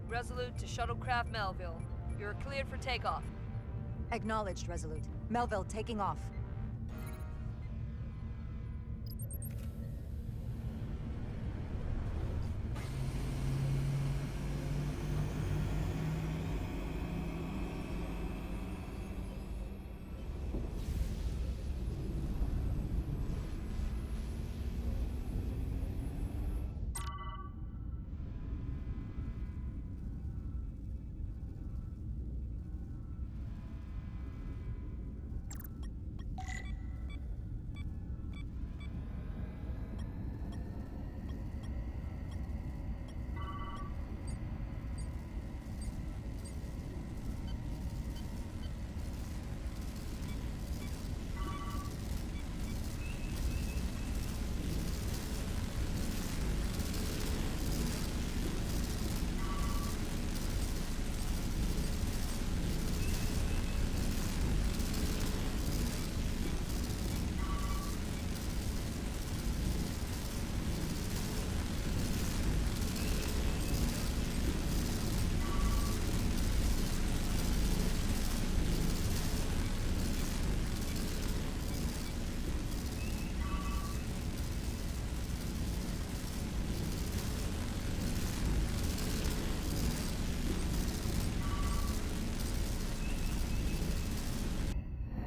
Resolute to Shuttlecraft Melville. You're cleared for takeoff. Acknowledged, Resolute. Melville taking off.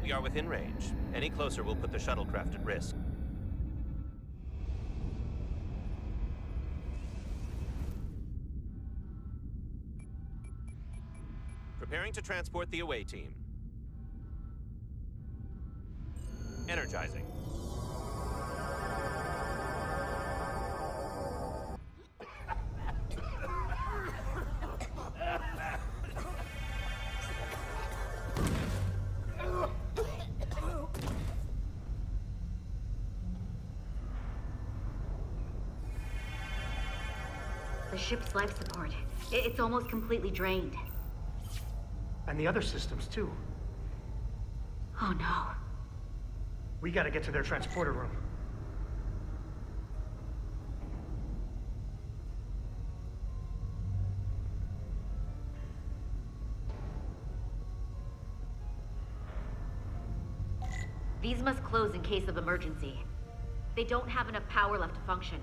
We are within range. Any closer will put the shuttlecraft at risk. Preparing to transport the away team. Energizing. The ship's life support. It's almost completely drained. And the other systems, too. Oh no. We gotta get to their transporter room. These must close in case of emergency. They don't have enough power left to function.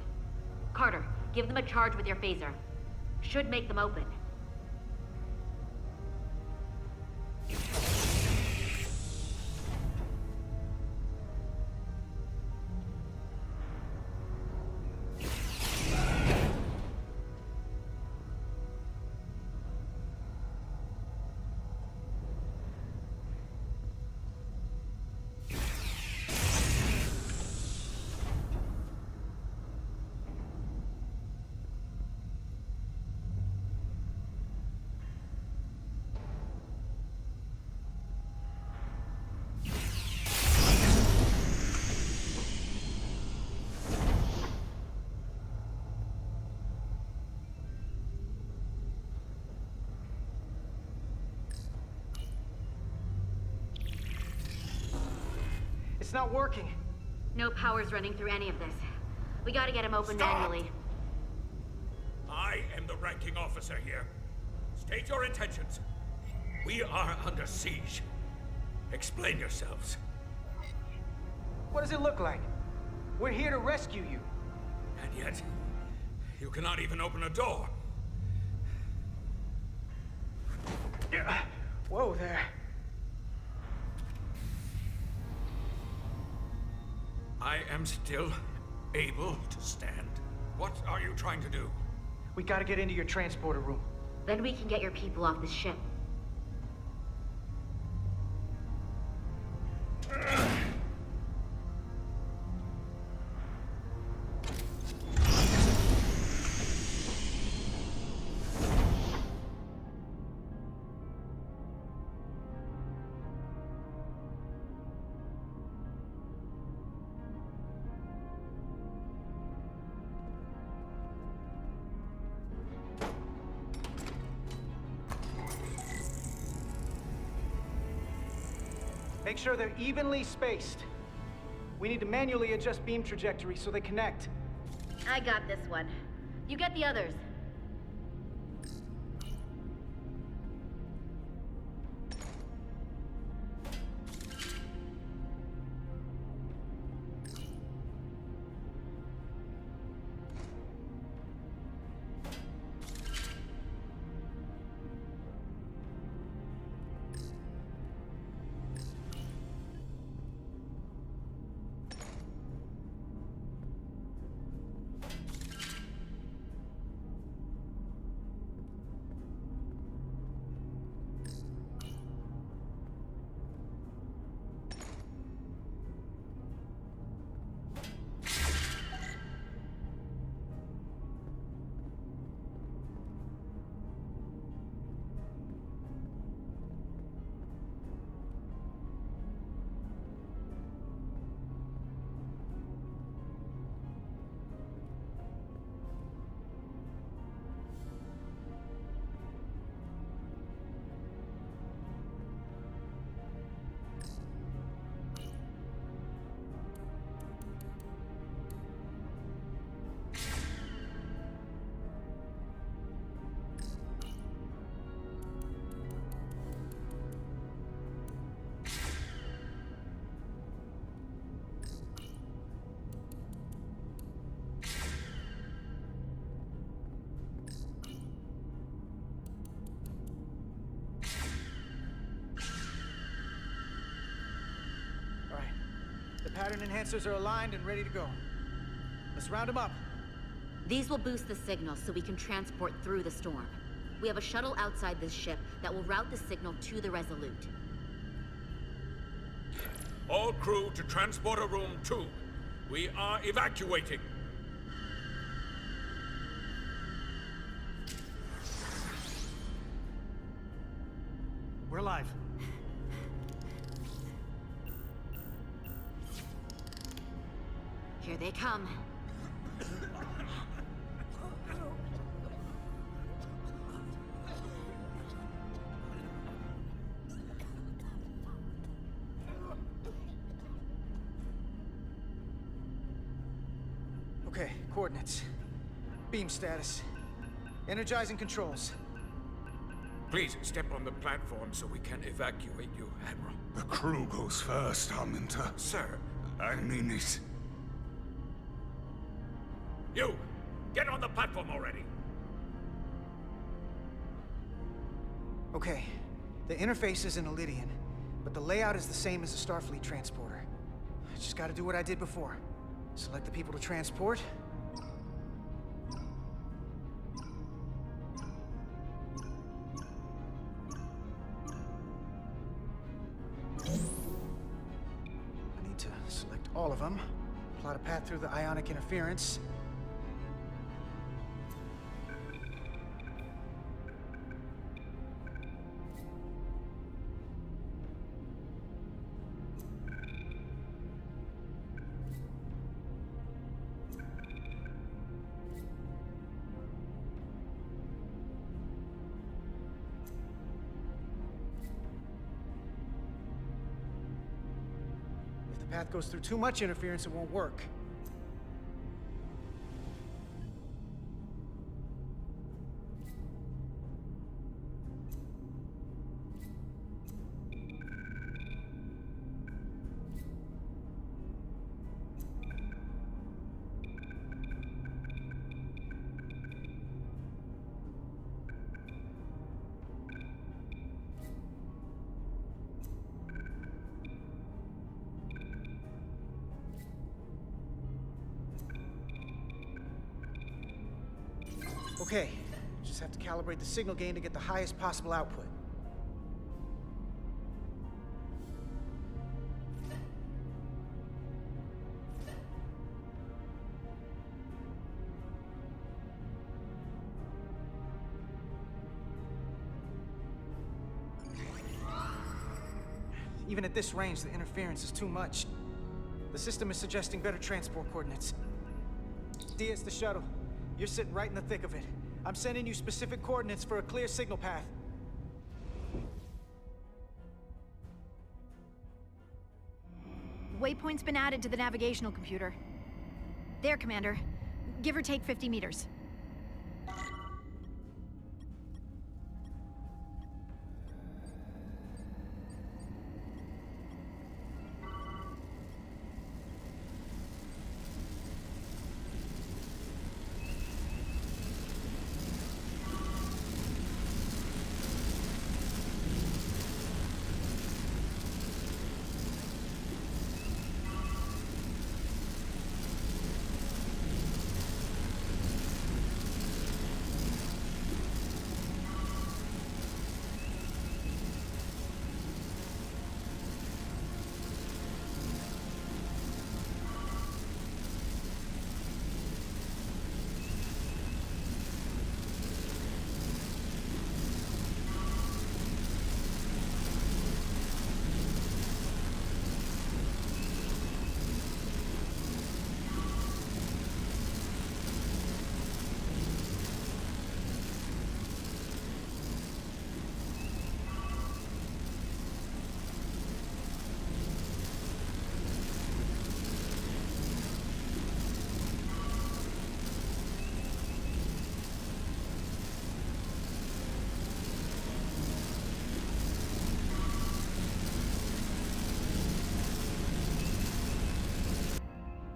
Carter, give them a charge with your phaser. Should make them open. It's not working. No power's running through any of this. We gotta get him open manually. I am the ranking officer here. State your intentions. We are under siege. Explain yourselves. What does it look like? We're here to rescue you. And yet, you cannot even open a door. Whoa there. I am still able to stand. What are you trying to do? We gotta get into your transporter room. Then we can get your people off the ship. Make sure they're evenly spaced. We need to manually adjust beam trajectory so they connect. I got this one. You get the others. Pattern enhancers are aligned and ready to go. Let's round them up. These will boost the signal so we can transport through the storm. We have a shuttle outside this ship that will route the signal to the Resolute. All crew to Transporter Room 2. We are evacuating. We're live. Here they come. Okay, coordinates. Beam status. Energizing controls. Please step on the platform so we can evacuate you, Admiral. The crew goes first, Arminta. Sir. I mean it. You! Get on the platform already! Okay, the interface is in Elydian, but the layout is the same as the Starfleet transporter. I just gotta do what I did before. Select the people to transport. I need to select all of them. Plot a path through the ionic interference. If the path goes through too much interference, it won't work. Okay, just have to calibrate the signal gain to get the highest possible output. Even at this range, the interference is too much. The system is suggesting better transport coordinates. Diaz, the shuttle. You're sitting right in the thick of it. I'm sending you specific coordinates for a clear signal path. waypoint's been added to the navigational computer. There, Commander. Give or take 50 meters.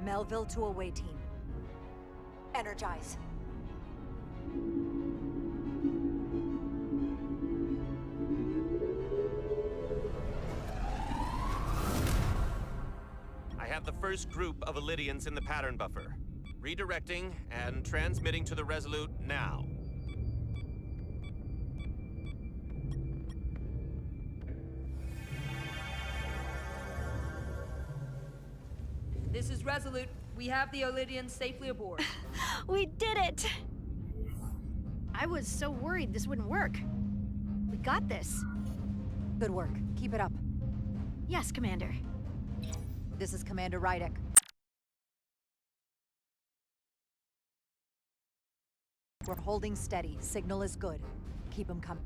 Melville to away team. Energize. I have the first group of Illydians in the pattern buffer. Redirecting and transmitting to the Resolute now. This is Resolute. We have the Illydians safely aboard. We did it! I was so worried this wouldn't work. We got this. Good work. Keep it up. Yes, Commander. This is Commander Rydick. We're holding steady. Signal is good. Keep them coming.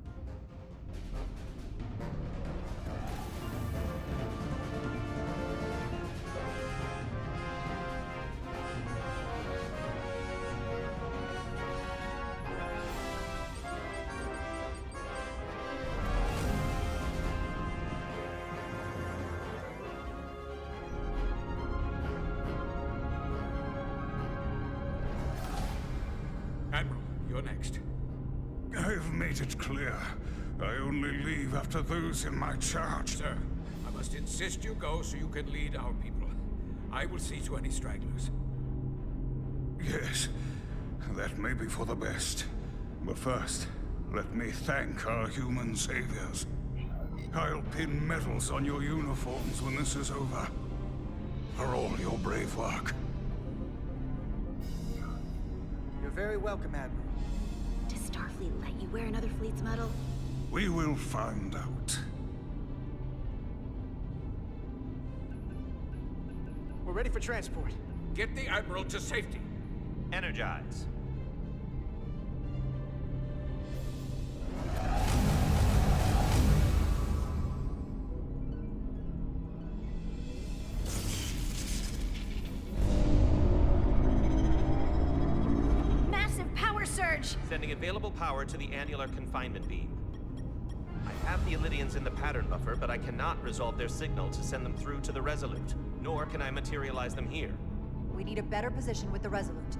Admiral, you're next. I've made it clear. I only leave after those in my charge. Sir, I must insist you go so you can lead our people. I will see to any stragglers. Yes, that may be for the best. But first, let me thank our human saviors. I'll pin medals on your uniforms when this is over. For all your brave work. You're very welcome, Admiral. Does Starfleet let you wear another fleet's medal? We will find out. We're ready for transport. Get the Admiral to safety. Energize. Massive power surge! Sending available power to the annular confinement beam. I have the Illydians in the pattern buffer, but I cannot resolve their signal to send them through to the Resolute, nor can I materialize them here. We need a better position with the Resolute.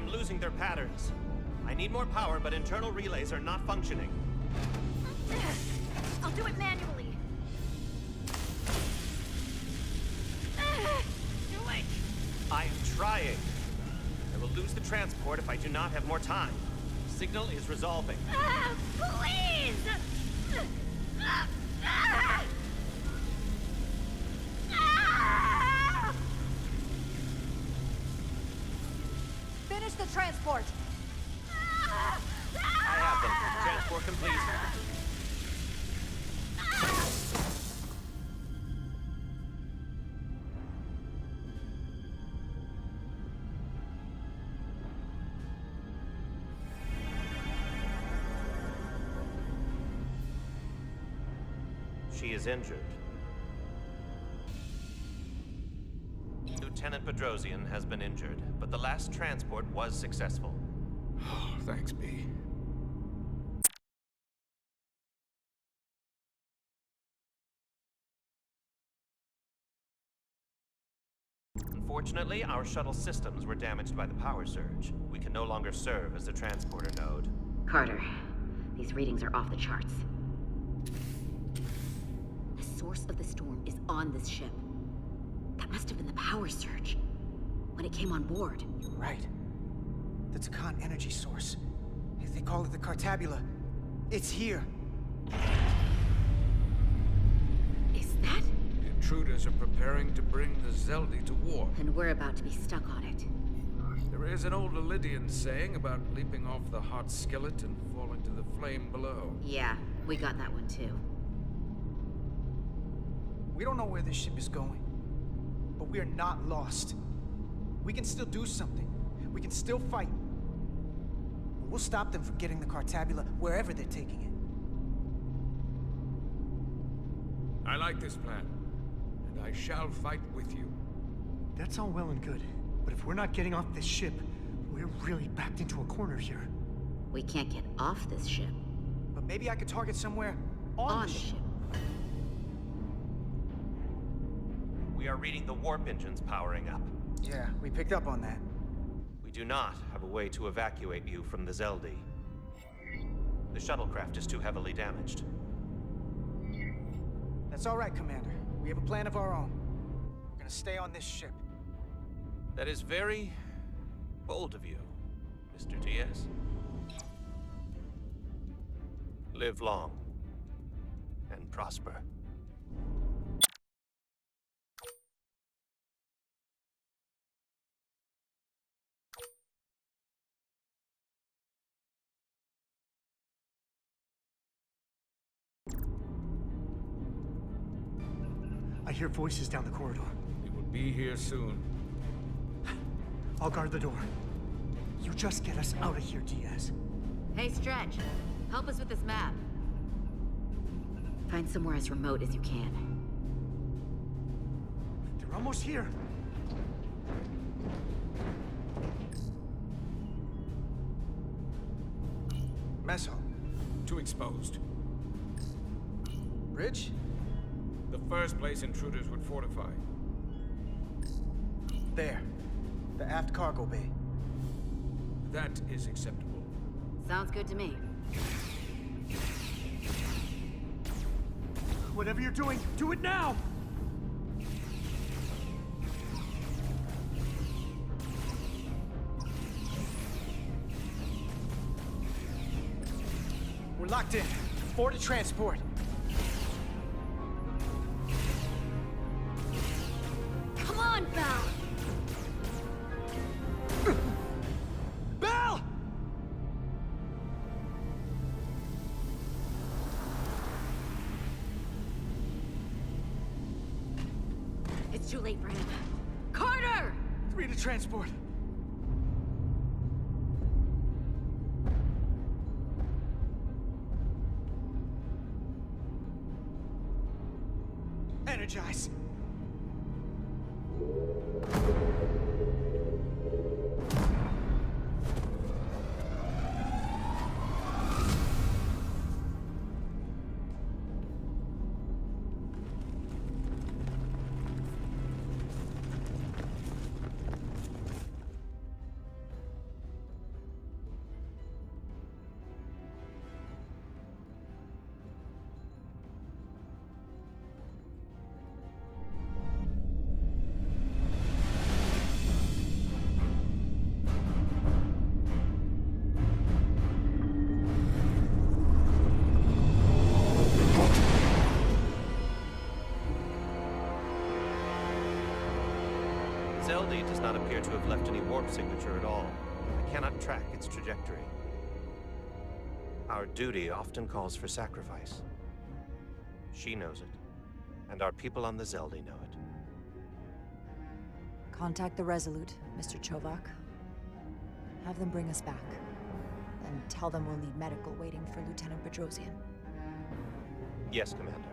am losing their patterns. I need more power, but internal relays are not functioning. I'll do it manually. Do it! I am trying. I will lose the transport if I do not have more time. Signal is resolving. Please! Finish the transport! I have them. Transport complete. She is injured. Lieutenant Bedrosian has been injured, but the last transport was successful. Oh, thanks, B. Unfortunately, our shuttle systems were damaged by the power surge. We can no longer serve as the transporter node. Carter, these readings are off the charts. The source of the storm is on this ship. That must have been the power surge when it came on board. You're right. The Takan energy source. They call it the Cartabula. It's here. Is that? The intruders are preparing to bring the Zeldi to war. And we're about to be stuck on it. There is an old Lydian saying about leaping off the hot skillet and falling to the flame below. Yeah, we got that one too. We don't know where this ship is going, but we are not lost. We can still do something. We can still fight. We'll stop them from getting the Cartabula wherever they're taking it. I like this plan, and I shall fight with you. That's all well and good, but if we're not getting off this ship, we're really backed into a corner here. We can't get off this ship. But maybe I could target somewhere on the ship. We are reading the warp engines powering up. Yeah, we picked up on that. We do not have a way to evacuate you from the Zeldi. The shuttlecraft is too heavily damaged. That's all right, Commander. We have a plan of our own. We're gonna stay on this ship. That is very bold of you, Mr. Diaz. Live long and prosper. I hear voices down the corridor. We will be here soon. I'll guard the door. You just get us out of here, Diaz. Hey, Stretch. Help us with this map. Find somewhere as remote as you can. They're almost here. Mess hall. Too exposed. Bridge? The first place intruders would fortify. There. The aft cargo bay. That is acceptable. Sounds good to me. Whatever you're doing, do it now! We're locked in. Board to transport. Come on, Val! Bell! It's too late for him. Carter! 3 to transport. Energize. not appear to have left any warp signature at all. I cannot track its trajectory. Our duty often calls for sacrifice. She knows it, and our people on the Zeldy know it. Contact the Resolute, Mr. Chovak. Have them bring us back. And tell them we'll need medical waiting for Lieutenant Bedrosian. Yes, Commander.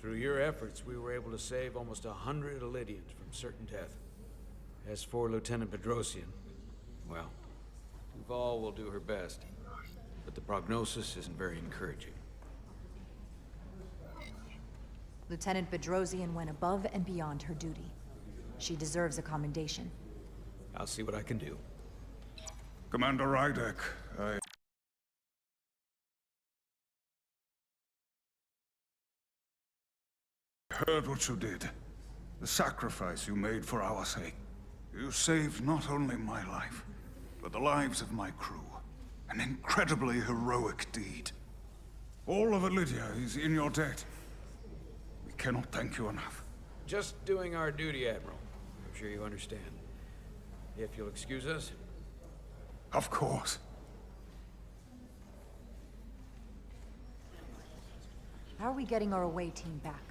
Through your efforts, we were able to save almost 100 Illydians from certain death. As for Lieutenant Bedrosian, well, Duval will do her best, but the prognosis isn't very encouraging. Lieutenant Bedrosian went above and beyond her duty. She deserves a commendation. I'll see what I can do. Commander Rydek, I heard what you did. The sacrifice you made for our sake. You saved not only my life, but the lives of my crew. An incredibly heroic deed. All of Illydia is in your debt. We cannot thank you enough. Just doing our duty, Admiral. I'm sure you understand. If you'll excuse us. Of course. How are we getting our away team back?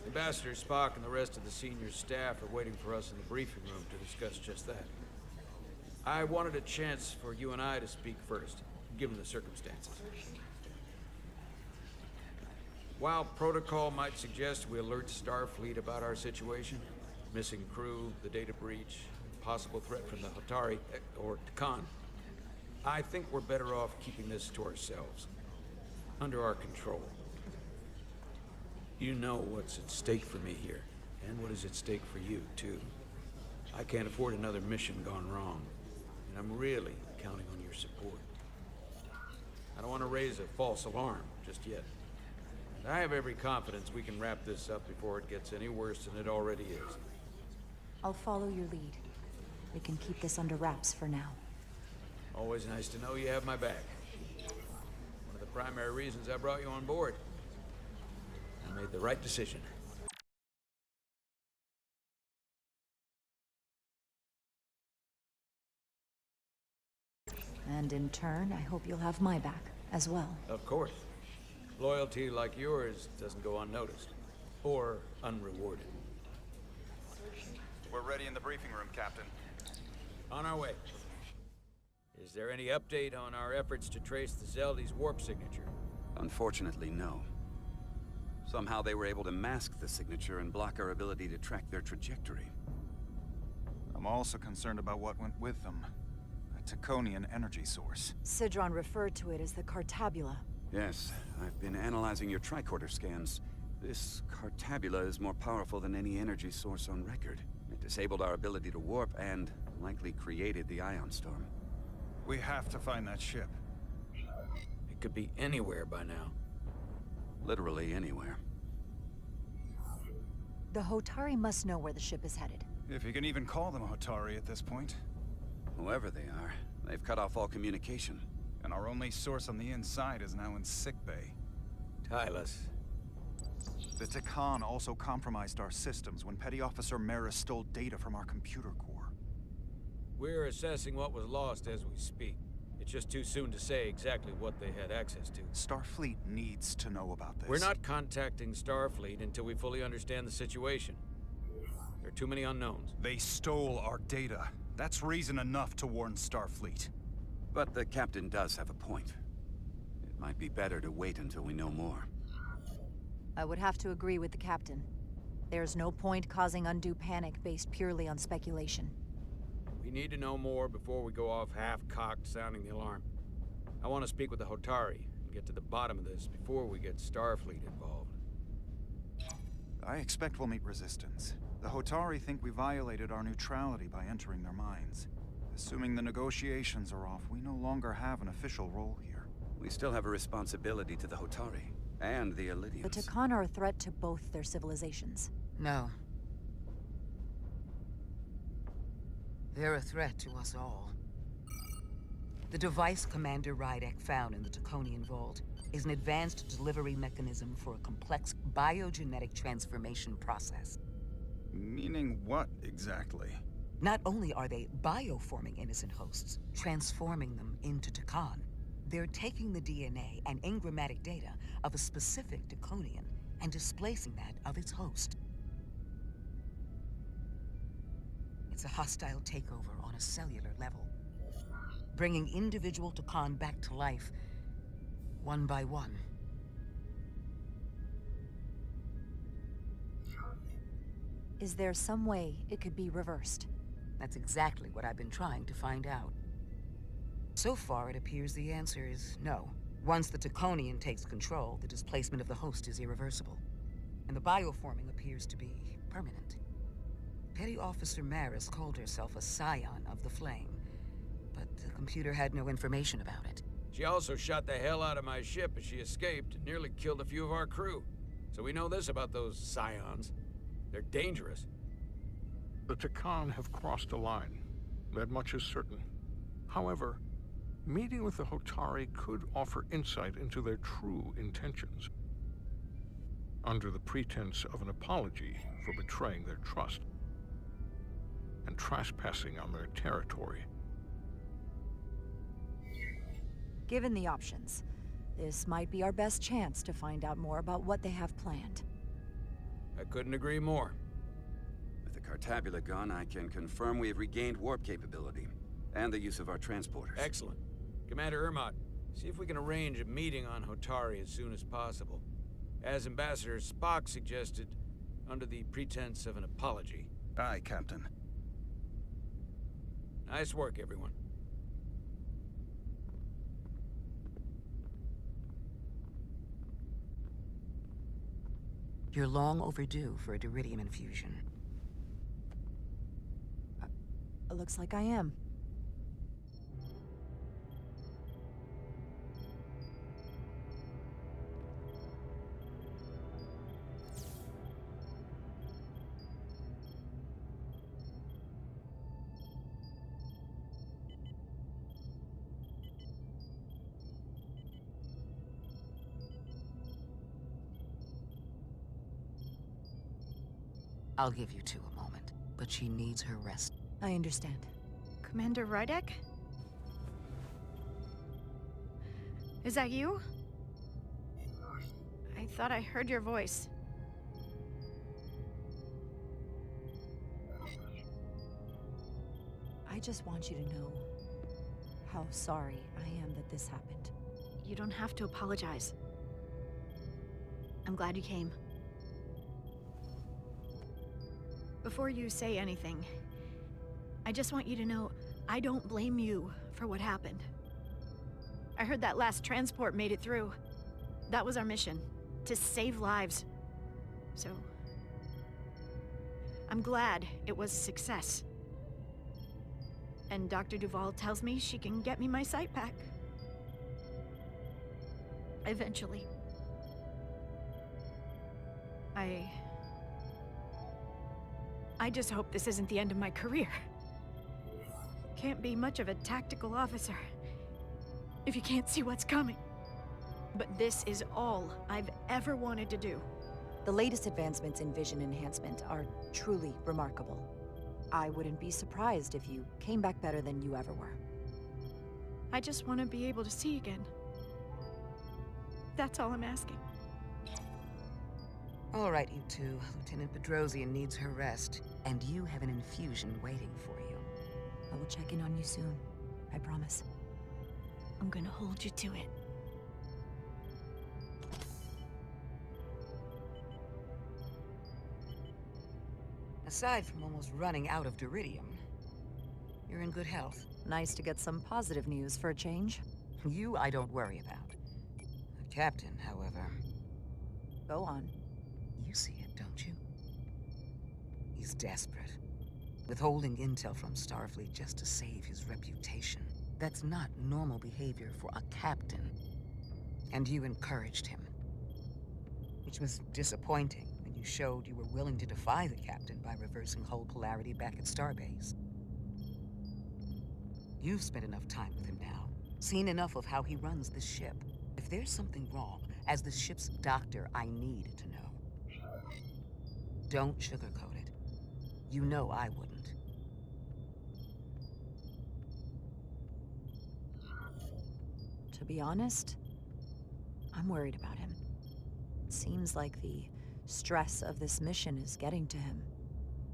Ambassador Spock and the rest of the senior staff are waiting for us in the briefing room to discuss just that. I wanted a chance for you and I to speak first, given the circumstances. While protocol might suggest we alert Starfleet about our situation, missing crew, the data breach, possible threat from the Hatari, or Takan, I think we're better off keeping this to ourselves, under our control. You know what's at stake for me here, and what is at stake for you, too. I can't afford another mission gone wrong, and I'm really counting on your support. I don't want to raise a false alarm just yet. And I have every confidence we can wrap this up before it gets any worse than it already is. I'll follow your lead. We can keep this under wraps for now. Always nice to know you have my back. One of the primary reasons I brought you on board. I made the right decision. And in turn, I hope you'll have my back as well. Of course. Loyalty like yours doesn't go unnoticed. Or unrewarded. We're ready in the briefing room, Captain. On our way. Is there any update on our efforts to trace the Zeldy's warp signature? Unfortunately, no. Somehow they were able to mask the signature and block our ability to track their trajectory. I'm also concerned about what went with them. A Taconian energy source. Sidron referred to it as the Cartabula. Yes, I've been analyzing your tricorder scans. This Cartabula is more powerful than any energy source on record. It disabled our ability to warp and likely created the ion storm. We have to find that ship. It could be anywhere by now. Literally anywhere. The Hotari must know where the ship is headed. If you can even call them Hotari at this point. Whoever they are, they've cut off all communication. And our only source on the inside is now in sickbay. Tylus. The Takan also compromised our systems when Petty Officer Maris stole data from our computer core. We're assessing what was lost as we speak. It's just too soon to say exactly what they had access to. Starfleet needs to know about this. We're not contacting Starfleet until we fully understand the situation. There are too many unknowns. They stole our data. That's reason enough to warn Starfleet. But the captain does have a point. It might be better to wait until we know more. I would have to agree with the captain. There's no point causing undue panic based purely on speculation. We need to know more before we go off half-cocked sounding the alarm. I want to speak with the Hotari and get to the bottom of this before we get Starfleet involved. I expect we'll meet resistance. The Hotari think we violated our neutrality by entering their minds. Assuming the negotiations are off, we no longer have an official role here. We still have a responsibility to the Hotari and the Illidians. The Takan are a threat to both their civilizations. No. They're a threat to us all. The device Commander Rydek found in the Taconian Vault is an advanced delivery mechanism for a complex biogenetic transformation process. Meaning what, exactly? Not only are they bioforming innocent hosts, transforming them into Takan, they're taking the DNA and engrammatic data of a specific Taconian and displacing that of its host. It's a hostile takeover on a cellular level, bringing individual Takan back to life, one by one. Is there some way it could be reversed? That's exactly what I've been trying to find out. So far, it appears the answer is no. Once the Taconian takes control, the displacement of the host is irreversible, and the bioforming appears to be permanent. Petty Officer Maris called herself a scion of the Flame, but the computer had no information about it. She also shot the hell out of my ship as she escaped and nearly killed a few of our crew. So we know this about those scions. They're dangerous. The Takan have crossed a line. That much is certain. However, meeting with the Hotari could offer insight into their true intentions. Under the pretense of an apology for betraying their trust and trespassing on their territory. Given the options, this might be our best chance to find out more about what they have planned. I couldn't agree more. With the Cartabula gone, I can confirm we have regained warp capability and the use of our transporters. Excellent. Commander Ermot, see if we can arrange a meeting on Hotari as soon as possible. As Ambassador Spock suggested, under the pretense of an apology. Aye, Captain. Nice work, everyone. You're long overdue for a Deridium infusion. Looks like I am. I'll give you two a moment, but she needs her rest. I understand. Commander Rydek? Is that you? I thought I heard your voice. I just want you to know how sorry I am that this happened. You don't have to apologize. I'm glad you came. Before you say anything, I just want you to know I don't blame you for what happened. I heard that last transport made it through. That was our mission, to save lives. So, I'm glad it was a success. And Dr. Duval tells me she can get me my sight back. Eventually. I just hope this isn't the end of my career. Can't be much of a tactical officer if you can't see what's coming. But this is all I've ever wanted to do. The latest advancements in vision enhancement are truly remarkable. I wouldn't be surprised if you came back better than you ever were. I just want to be able to see again. That's all I'm asking. All right, you two. Lieutenant Bedrosian needs her rest, and you have an infusion waiting for you. I will check in on you soon. I promise. I'm gonna hold you to it. Aside from almost running out of Duridium, you're in good health. Nice to get some positive news for a change. You, I don't worry about. The captain, however... Go on. You see it, don't you? He's desperate. Withholding intel from Starfleet just to save his reputation. That's not normal behavior for a captain. And you encouraged him. Which was disappointing when you showed you were willing to defy the captain by reversing hull polarity back at Starbase. You've spent enough time with him now, seen enough of how he runs the ship. If there's something wrong, as the ship's doctor, I need to know. Don't sugarcoat it. You know I wouldn't. To be honest, I'm worried about him. It seems like the stress of this mission is getting to him.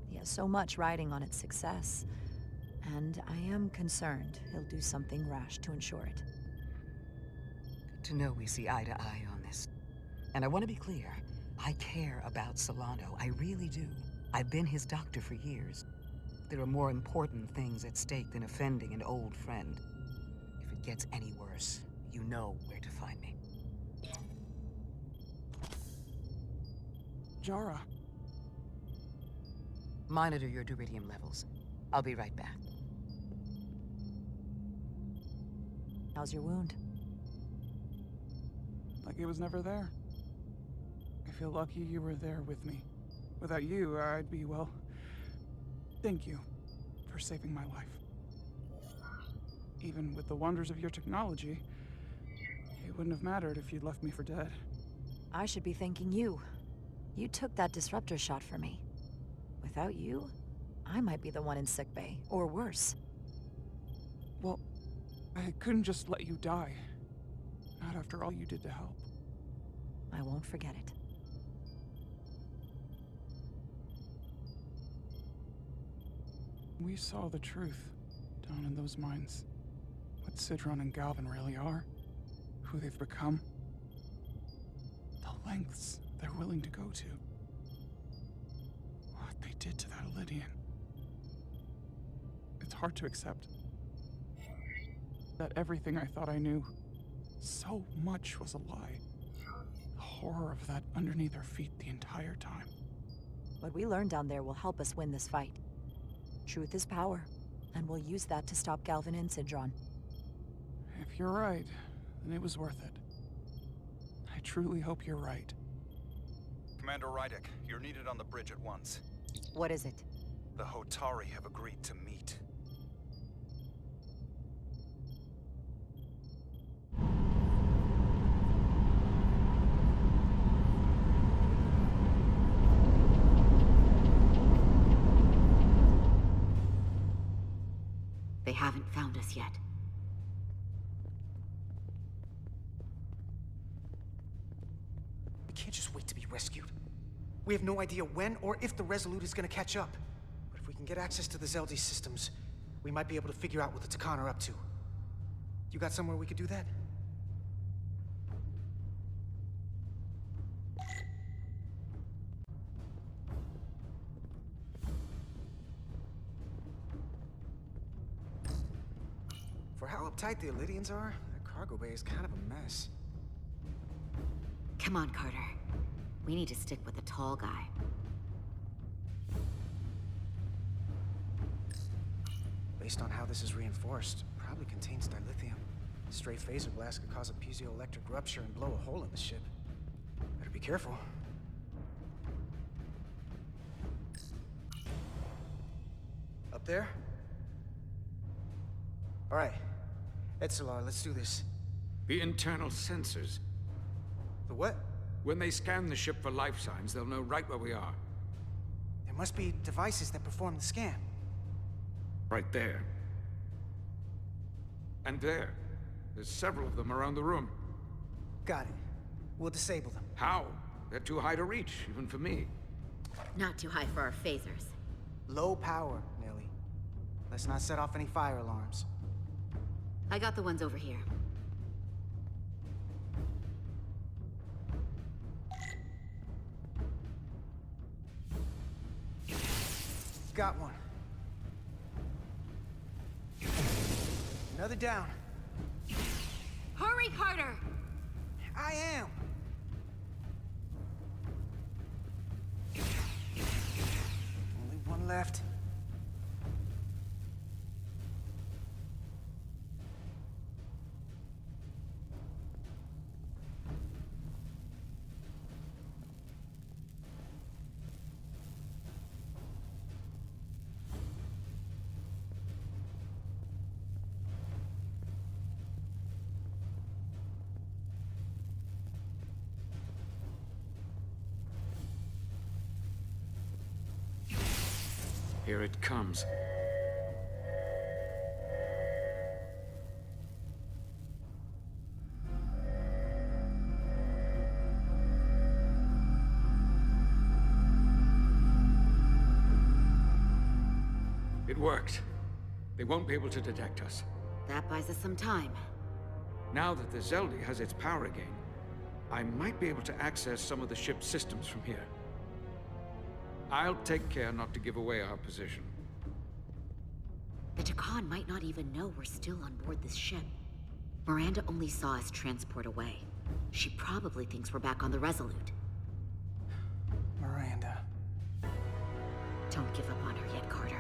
He has so much riding on its success, and I am concerned he'll do something rash to ensure it. Good to know we see eye to eye on this. And I want to be clear, I care about Solano, I really do. I've been his doctor for years. There are more important things at stake than offending an old friend. If it gets any worse, you know where to find me. Jara. Monitor your Duridium levels. I'll be right back. How's your wound? Like it was never there. I feel lucky you were there with me. Without you, I'd be, well... Thank you for saving my life. Even with the wonders of your technology, it wouldn't have mattered if you'd left me for dead. I should be thanking you. You took that disruptor shot for me. Without you, I might be the one in sickbay, or worse. Well, I couldn't just let you die. Not after all you did to help. I won't forget it. We saw the truth down in those mines. What Sidron and Galvin really are. Who they've become. The lengths they're willing to go to. What they did to that Lydian. It's hard to accept. That everything I thought I knew, so much was a lie. The horror of that underneath our feet the entire time. What we learned down there will help us win this fight. Truth is power, and we'll use that to stop Galvin and Sidron. If you're right, then it was worth it. I truly hope you're right. Commander Rydick, you're needed on the bridge at once. What is it? The Hotari have agreed to meet. They haven't found us yet. We can't just wait to be rescued. We have no idea when or if the Resolute is gonna catch up. But if we can get access to the Zeldi systems, we might be able to figure out what the Takan are up to. You got somewhere we could do that? For how uptight the Elydians are, that cargo bay is kind of a mess. Come on, Carter. We need to stick with the tall guy. Based on how this is reinforced, probably contains dilithium. A stray phaser blast could cause a piezoelectric rupture and blow a hole in the ship. Better be careful. Up there? All right. Etzelar, let's do this. The internal sensors. The what? When they scan the ship for life signs, they'll know right where we are. There must be devices that perform the scan. Right there. And there. There's several of them around the room. Got it. We'll disable them. How? They're too high to reach, even for me. Not too high for our phasers. Low power, Nelly. Let's not set off any fire alarms. I got the ones over here. got one. Another down. Hurry, Carter! I am. Only one left. Here it comes. It worked. They won't be able to detect us. That buys us some time. Now that the Zeldi has its power again, I might be able to access some of the ship's systems from here. I'll take care not to give away our position. The Takan might not even know we're still on board this ship. Miranda only saw us transport away. She probably thinks we're back on the Resolute. Miranda. Don't give up on her yet, Carter.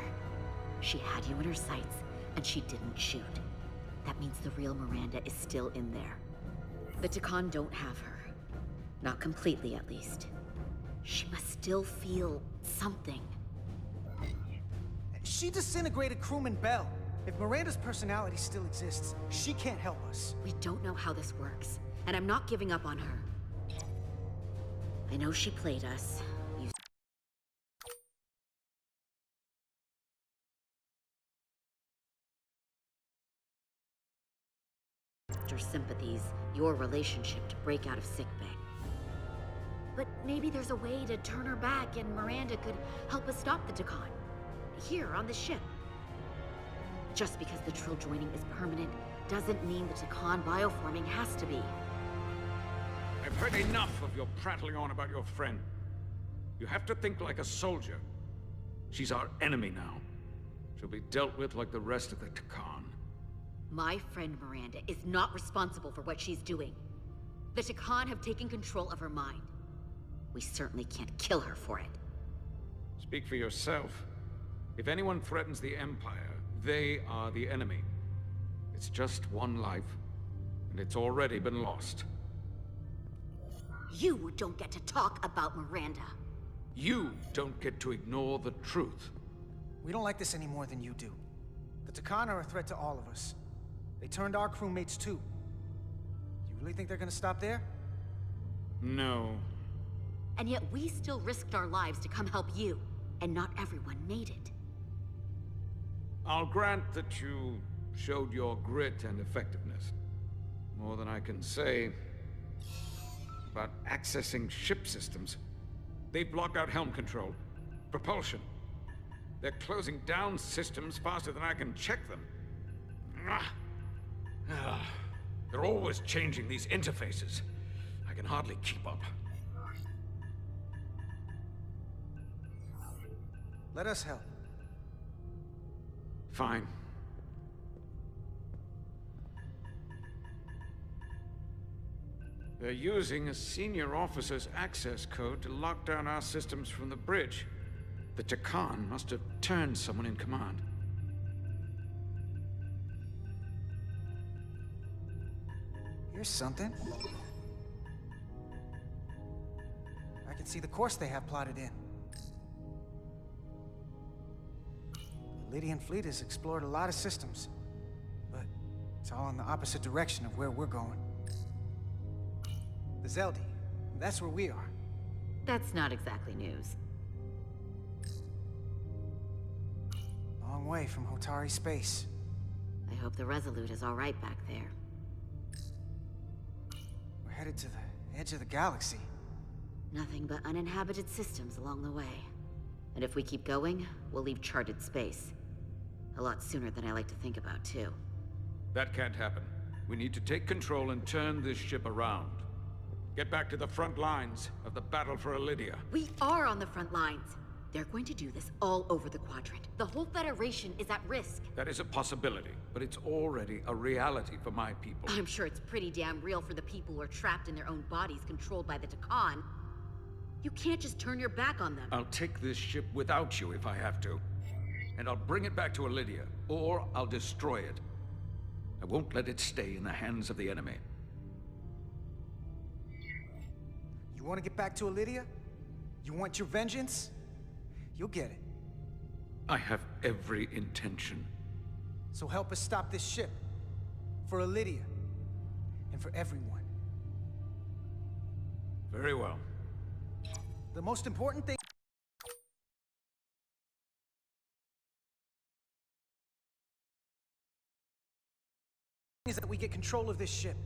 She had you in her sights, and she didn't shoot. That means the real Miranda is still in there. The Takan don't have her. Not completely, at least. She must still feel something. She disintegrated crewman Bell. If Miranda's personality still exists, she can't help us. We don't know how this works, and I'm not giving up on her. I know she played us. You her sympathies, your relationship to break out of sickbay. But maybe there's a way to turn her back and Miranda could help us stop the Takan. Here, on the ship. Just because the Trill joining is permanent doesn't mean the Takan bioforming has to be. I've heard enough of your prattling on about your friend. You have to think like a soldier. She's our enemy now. She'll be dealt with like the rest of the Takan. My friend Miranda is not responsible for what she's doing. The Takan have taken control of her mind. We certainly can't kill her for it. Speak for yourself. If anyone threatens the Empire, they are the enemy. It's just one life, and it's already been lost. You don't get to talk about Miranda. You don't get to ignore the truth. We don't like this any more than you do. The Takan are a threat to all of us. They turned our crewmates too. You really think they're gonna stop there? No. And yet we still risked our lives to come help you, and not everyone made it. I'll grant that you showed your grit and effectiveness. More than I can say about accessing ship systems. They block out helm control, propulsion. They're closing down systems faster than I can check them. They're always changing these interfaces. I can hardly keep up. Let us help. Fine. They're using a senior officer's access code to lock down our systems from the bridge. The Takan must have turned someone in command. Here's something. I can see the course they have plotted in. The Lydian fleet has explored a lot of systems, but it's all in the opposite direction of where we're going. The Zeldi, that's where we are. That's not exactly news. Long way from Hotari space. I hope the Resolute is all right back there. We're headed to the edge of the galaxy. Nothing but uninhabited systems along the way. And if we keep going, we'll leave charted space. A lot sooner than I like to think about, too. That can't happen. We need to take control and turn this ship around. Get back to the front lines of the battle for Elydia. We are on the front lines. They're going to do this all over the Quadrant. The whole Federation is at risk. That is a possibility, but it's already a reality for my people. I'm sure it's pretty damn real for the people who are trapped in their own bodies controlled by the Takan. You can't just turn your back on them. I'll take this ship without you if I have to. And I'll bring it back to Lydia, or I'll destroy it. I won't let it stay in the hands of the enemy. You want to get back to Lydia? You want your vengeance? You'll get it. I have every intention. So help us stop this ship. For Lydia. And for everyone. Very well. The most important thing is that we get control of this ship.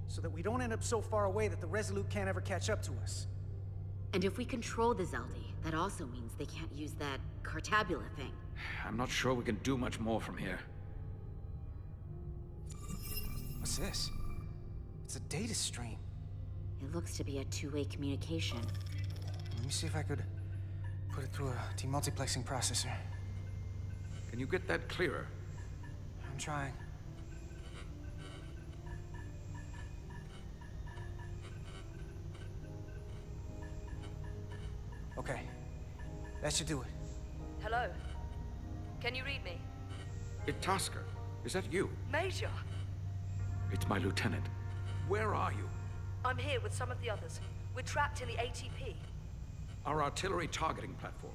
So that we don't end up so far away that the Resolute can't ever catch up to us. And if we control the Zeldi, that also means they can't use that Cartabula thing. I'm not sure we can do much more from here. What's this? It's a data stream. It looks to be a two-way communication. Let me see if I could put it through a demultiplexing processor. Can you get that clearer? I'm trying. Okay. That should do it. Hello? Can you read me? Itasca, is that you? Major! It's my lieutenant. Where are you? I'm here with some of the others. We're trapped in the ATP. Our artillery targeting platform.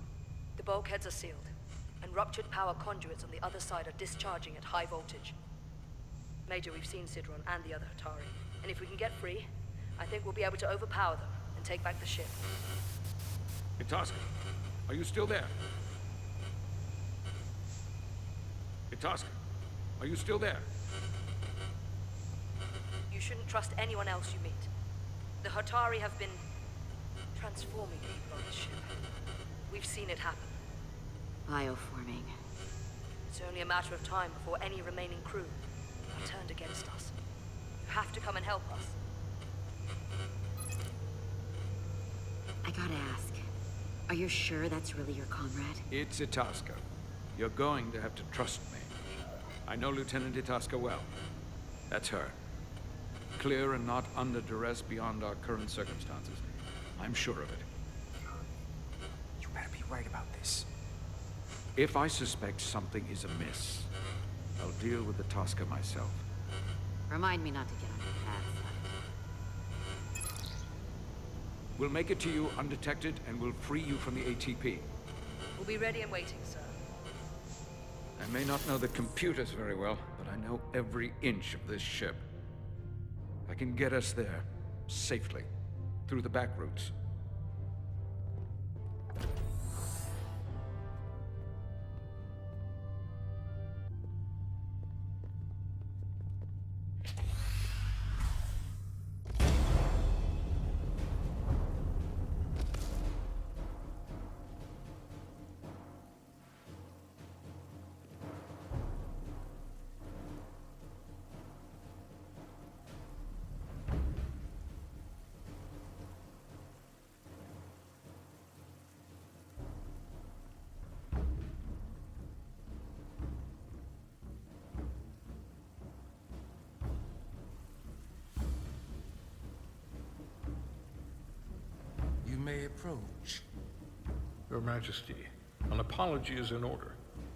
The bulkheads are sealed, and ruptured power conduits on the other side are discharging at high voltage. Major, we've seen Sidron and the other Hatari, and if we can get free, I think we'll be able to overpower them and take back the ship. Itasca, are you still there? Itasca, are you still there? You shouldn't trust anyone else you meet. The Hatari have been transforming people on the ship. We've seen it happen. Bioforming. It's only a matter of time before any remaining crew are turned against us. You have to come and help us. I gotta ask, are you sure that's really your comrade? It's Itasca. You're going to have to trust me. I know Lieutenant Itasca well. That's her. Clear and not under duress beyond our current circumstances. I'm sure of it. You better be right about this. If I suspect something is amiss, I'll deal with Itasca myself. Remind me not to get on your bad side. We'll make it to you undetected, and we'll free you from the ATP. We'll be ready and waiting, sir. I may not know the computers very well, but I know every inch of this ship. I can get us there, safely, through the back routes. You may approach. Your Majesty, an apology is in order.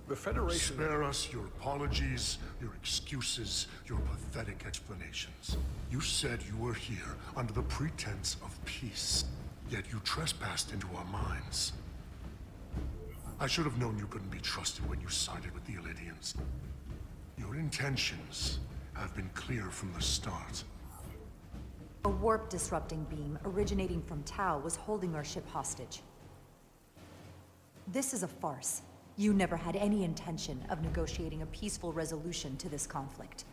The Federation... Spare us your apologies, your excuses, your pathetic explanations. You said you were here under the pretense of peace, yet you trespassed into our minds. I should have known you couldn't be trusted when you sided with the Elydians. Your intentions have been clear from the start. A warp-disrupting beam originating from Tau was holding our ship hostage. This is a farce. You never had any intention of negotiating a peaceful resolution to this conflict.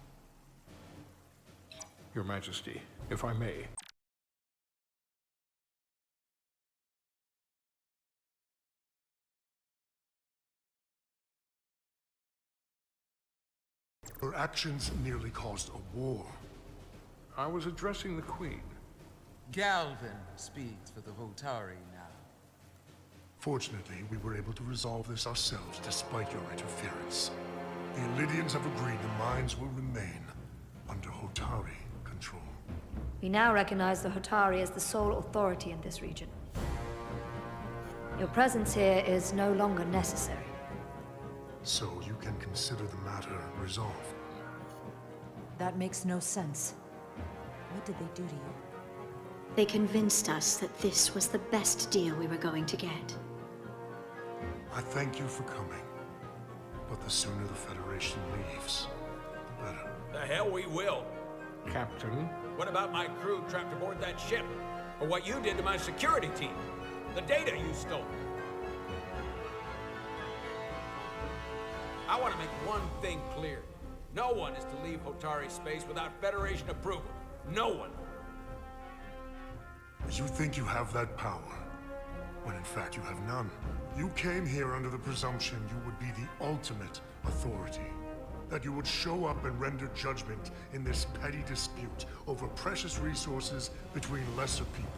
Your Majesty, if I may. Your actions nearly caused a war. I was addressing the Queen. Galvin speaks for the Hotari now. Fortunately, we were able to resolve this ourselves despite your interference. The Illydians have agreed the mines will remain under Hotari control. We now recognize the Hotari as the sole authority in this region. Your presence here is no longer necessary. So you can consider the matter resolved. That makes no sense. What did they do to you? They convinced us that this was the best deal we were going to get. I thank you for coming. But the sooner the Federation leaves, the better. The hell we will. Captain? What about my crew trapped aboard that ship? Or what you did to my security team? The data you stole? I want to make one thing clear. No one is to leave Hotari space without Federation approval. No one. You think you have that power, when in fact you have none. You came here under the presumption you would be the ultimate authority. That you would show up and render judgment in this petty dispute over precious resources between lesser people.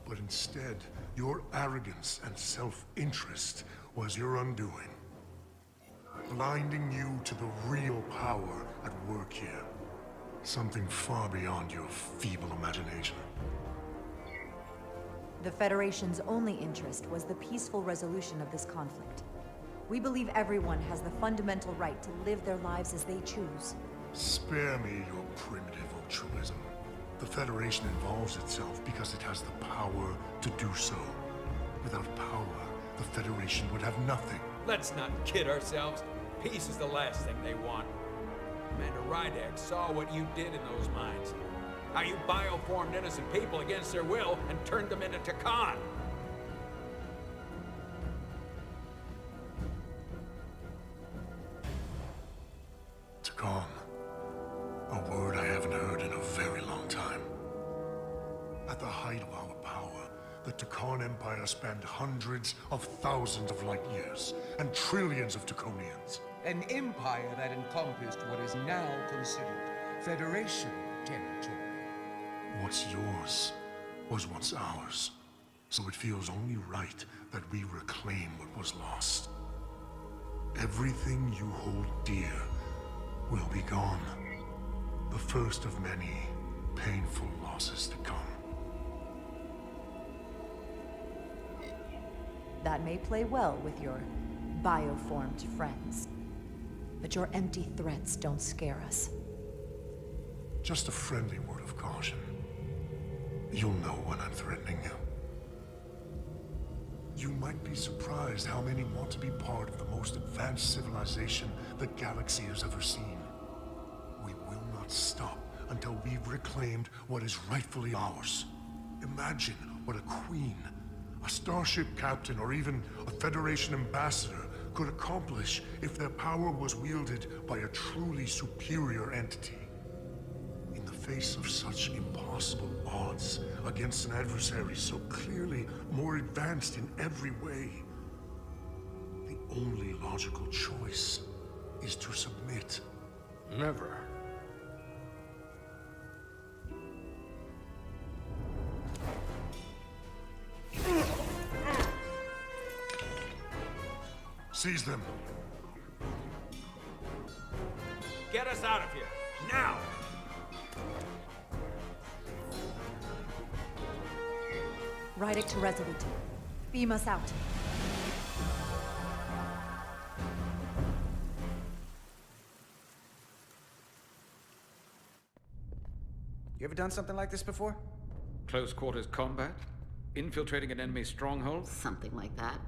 But instead, your arrogance and self-interest was your undoing. Blinding you to the real power at work here. Something far beyond your feeble imagination. The Federation's only interest was the peaceful resolution of this conflict. We believe everyone has the fundamental right to live their lives as they choose. Spare me your primitive altruism. The Federation involves itself because it has the power to do so. Without power, the Federation would have nothing. Let's not kid ourselves. Peace is the last thing they want. Commander Rydak saw what you did in those mines. How you bioformed innocent people against their will and turned them into Takan. Takan. A word I haven't heard in a very long time. At the height of our power, the Takan Empire spanned hundreds of thousands of light years and trillions of Taconians. An empire that encompassed what is now considered Federation territory. What's yours was once ours, so it feels only right that we reclaim what was lost. Everything you hold dear will be gone. The first of many painful losses to come. That may play well with your bioformed friends. But your empty threats don't scare us. Just a friendly word of caution. You'll know when I'm threatening you. You might be surprised how many want to be part of the most advanced civilization the galaxy has ever seen. We will not stop until we've reclaimed what is rightfully ours. Imagine what a queen, a starship captain, or even a Federation ambassador could accomplish if their power was wielded by a truly superior entity. In the face of such impossible odds against an adversary so clearly more advanced in every way, the only logical choice is to submit. Never. Seize them. Get us out of here, now! Rydak to Resolute. Beam us out. You ever done something like this before? Close quarters combat? Infiltrating an enemy stronghold? Something like that.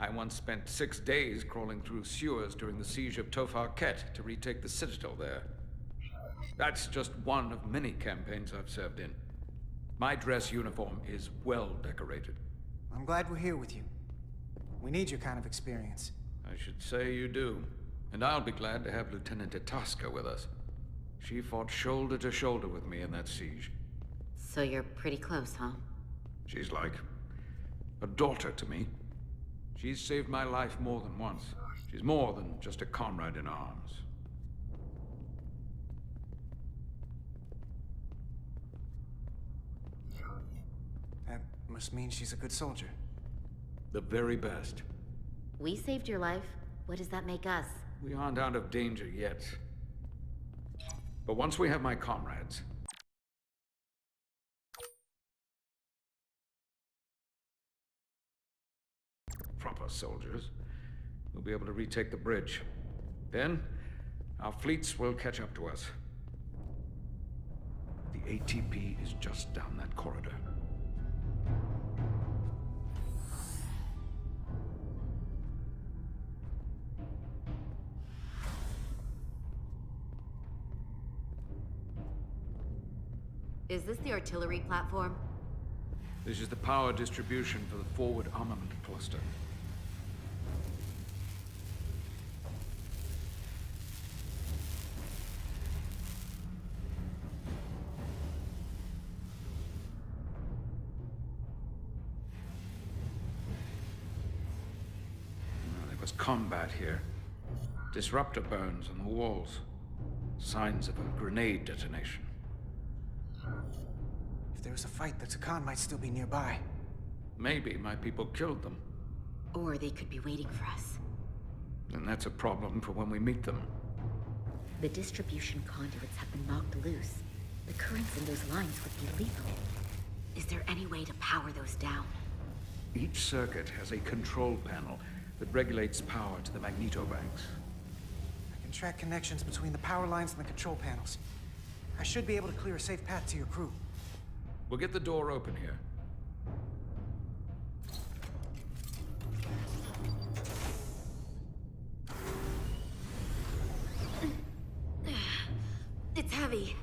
I once spent 6 days crawling through sewers during the siege of Tofar Ket to retake the citadel there. That's just one of many campaigns I've served in. My dress uniform is well decorated. I'm glad we're here with you. We need your kind of experience. I should say you do. And I'll be glad to have Lieutenant Itasca with us. She fought shoulder to shoulder with me in that siege. So you're pretty close, huh? She's like a daughter to me. She's saved my life more than once. She's more than just a comrade in arms. That must mean she's a good soldier. The very best. We saved your life. What does that make us? We aren't out of danger yet. But once we have my comrades, proper soldiers, we'll be able to retake the bridge. Then, our fleets will catch up to us. The ATP is just down that corridor. Is this the artillery platform? This is the power distribution for the forward armament cluster. There was combat here. Disruptor burns on the walls. Signs of a grenade detonation. If there was a fight, the Takan might still be nearby. Maybe my people killed them. Or they could be waiting for us. And that's a problem for when we meet them. The distribution conduits have been knocked loose. The currents in those lines would be lethal. Is there any way to power those down? Each circuit has a control panel that regulates power to the magnetobanks. I can track connections between the power lines and the control panels. I should be able to clear a safe path to your crew. We'll get the door open here. It's heavy.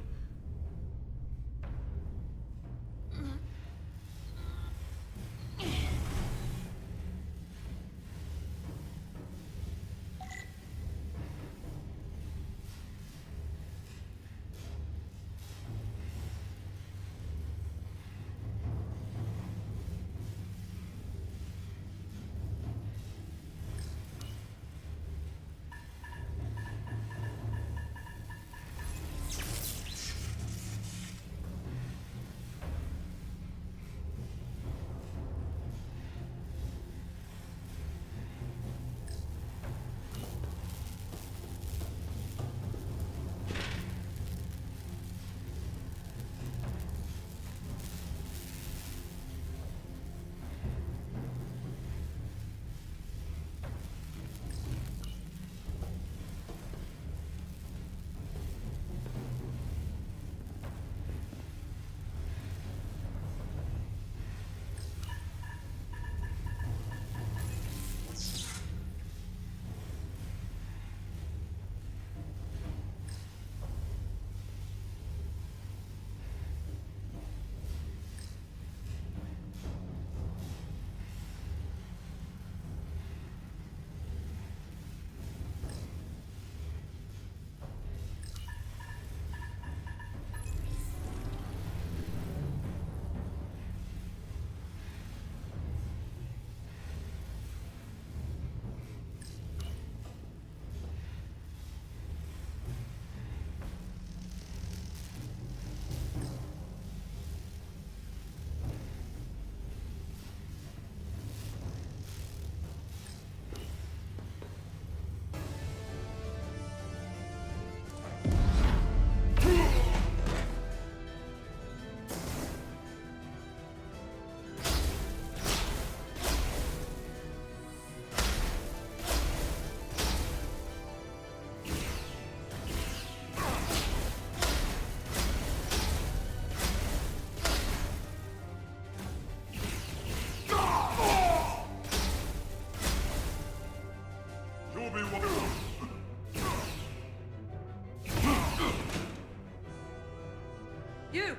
You!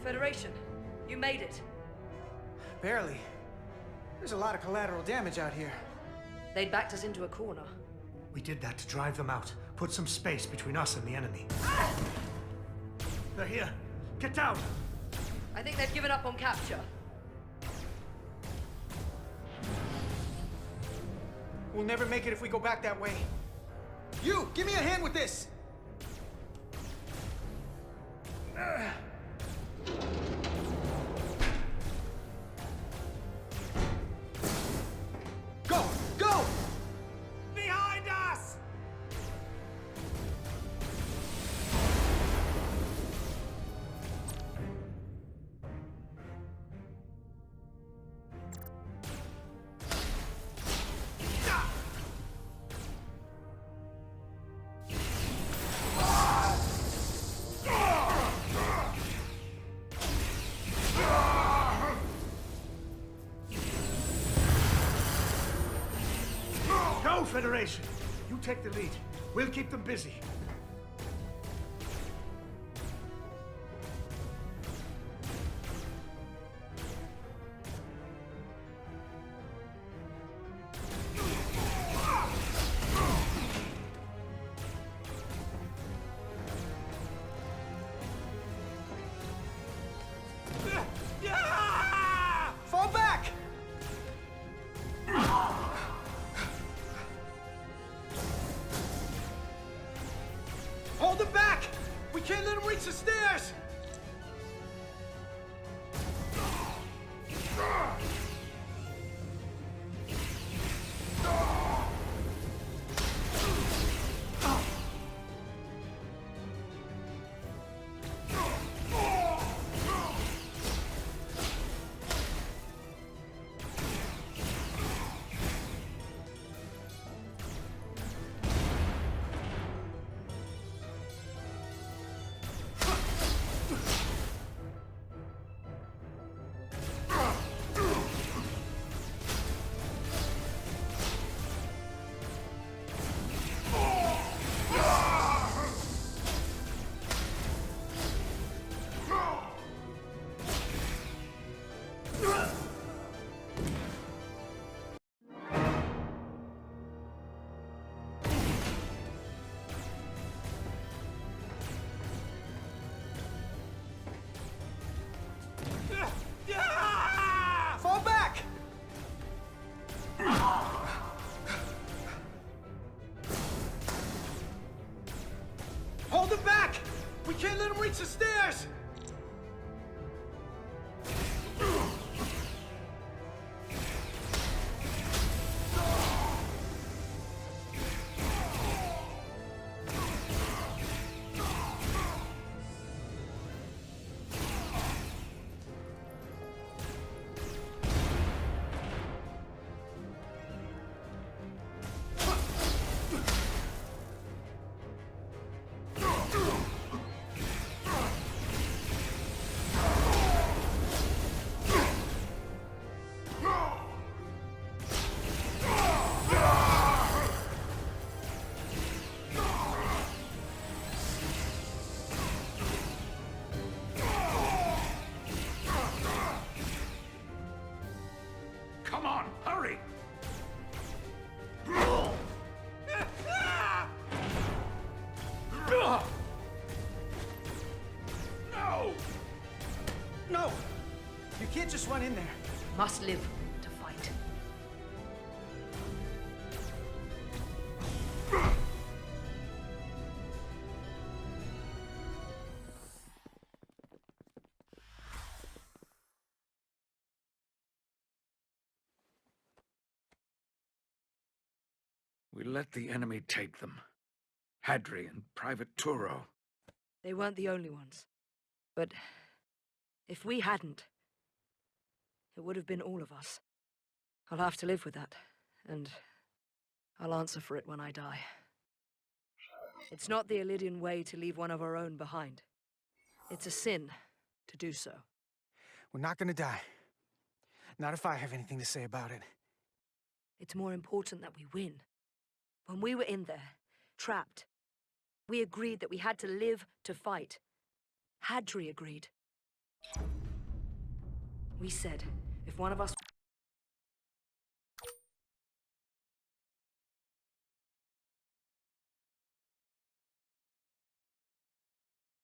Federation, you made it. Barely. There's a lot of collateral damage out here. They'd backed us into a corner. We did that to drive them out. Put some space between us and the enemy. They're here. Get down! I think they've given up on capture. We'll never make it if we go back that way. You! Give me a hand with this! Federation, you take the lead. We'll keep them busy. Fall back! Hold them back! We can't let them reach the stairs! Fall back! Hold them back! We can't let them reach the stairs! Come on, hurry! No! No! You can't just run in there. Must live to fight. We let the enemy take them. Hadri and Private Turo. They weren't the only ones. But if we hadn't, it would have been all of us. I'll have to live with that, and I'll answer for it when I die. It's not the Illydian way to leave one of our own behind. It's a sin to do so. We're not gonna die. Not if I have anything to say about it. It's more important that we win. When we were in there, trapped, we agreed that we had to live to fight. Hadri agreed. We said, if one of us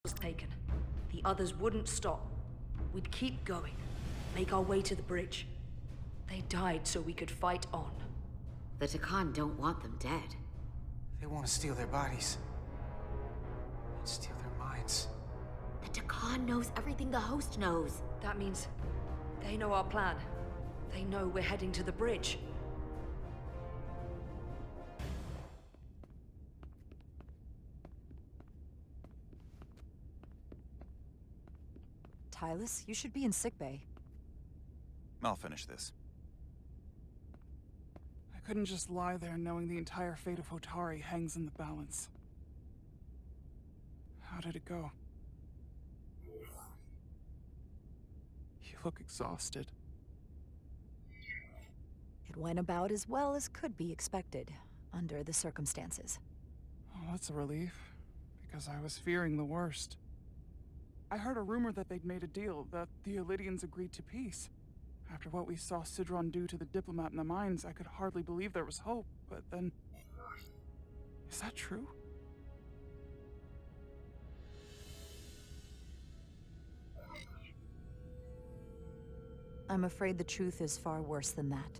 was taken, the others wouldn't stop. We'd keep going, make our way to the bridge. They died so we could fight on. The Takan don't want them dead. They want to steal their bodies. And steal their minds. The Takan knows everything the host knows. That means they know our plan. They know we're heading to the bridge. Tylus, you should be in sickbay. I'll finish this. I couldn't just lie there knowing the entire fate of Hotari hangs in the balance. How did it go? You look exhausted. It went about as well as could be expected. under the circumstances. Oh, that's a relief, because I was fearing the worst. I heard a rumor that they'd made a deal, that the Elydians agreed to peace. After what we saw Sidron do to the diplomat in the mines, I could hardly believe there was hope, but then... Is that true? I'm afraid the truth is far worse than that.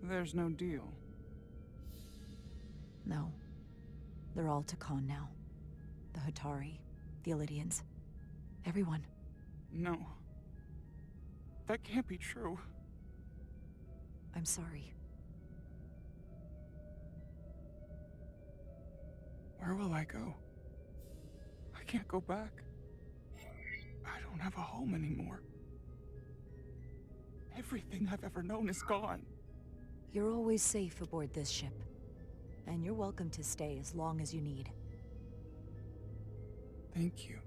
There's no deal. No. They're all Takan now. The Hatari, the Elydians, everyone. No. That can't be true. I'm sorry. Where will I go? I can't go back. I don't have a home anymore. Everything I've ever known is gone. You're always safe aboard this ship. And you're welcome to stay as long as you need. Thank you.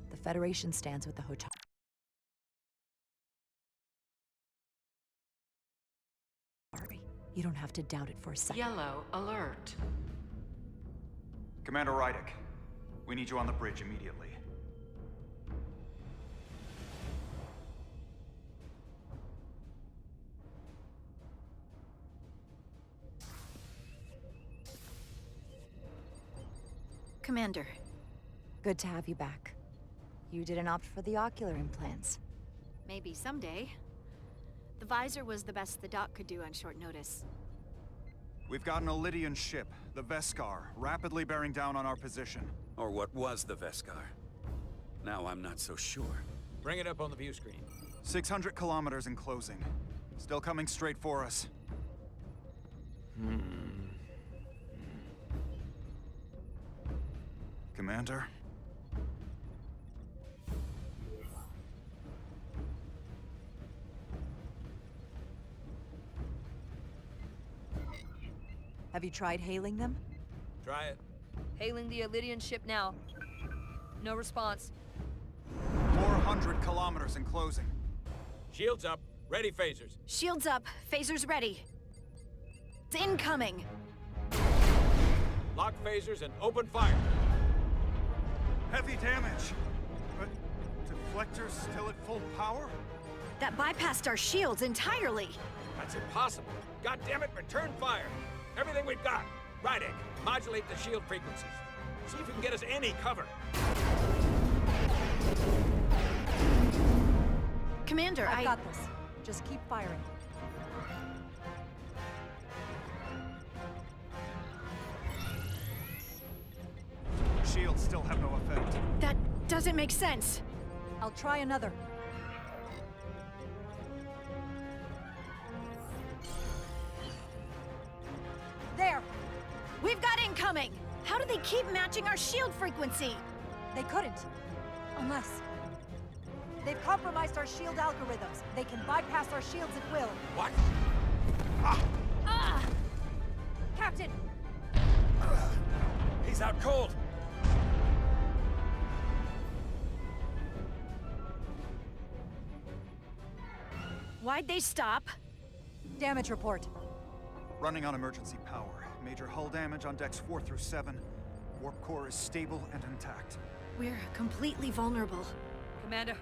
The Federation stands with the Hatari. You don't have to doubt it for a second. Yellow alert. Commander Rydick, we need you on the bridge immediately. Commander. Good to have you back. You didn't opt for the ocular implants. Maybe someday. The visor was the best the doc could do on short notice. We've got an Elydian ship, the Veskar, rapidly bearing down on our position. Or what was the Veskar. Now I'm not so sure. Bring it up on the view screen. 600 kilometers in closing. Still coming straight for us. Commander? Have you tried hailing them? Try it. Hailing the Elydian ship now. No response. 400 kilometers in closing. Shields up. Ready phasers. Shields up. Phasers ready. It's incoming. Lock phasers and open fire. Heavy damage. But deflectors still at full power? That bypassed our shields entirely. That's impossible. God damn it, return fire. Everything we've got. Rydick, modulate the shield frequencies. See if you can get us any cover. Commander, I've got this. Just keep firing. Shields still have no effect. That doesn't make sense. I'll try another. There! We've got incoming! How do they keep matching our shield frequency? They couldn't. Unless... They've compromised our shield algorithms. They can bypass our shields at will. What? Captain! He's out cold. Why'd they stop? Damage report. Running on emergency power. Major hull damage on decks 4 through 7. Warp core is stable and intact. We're completely vulnerable. Commander,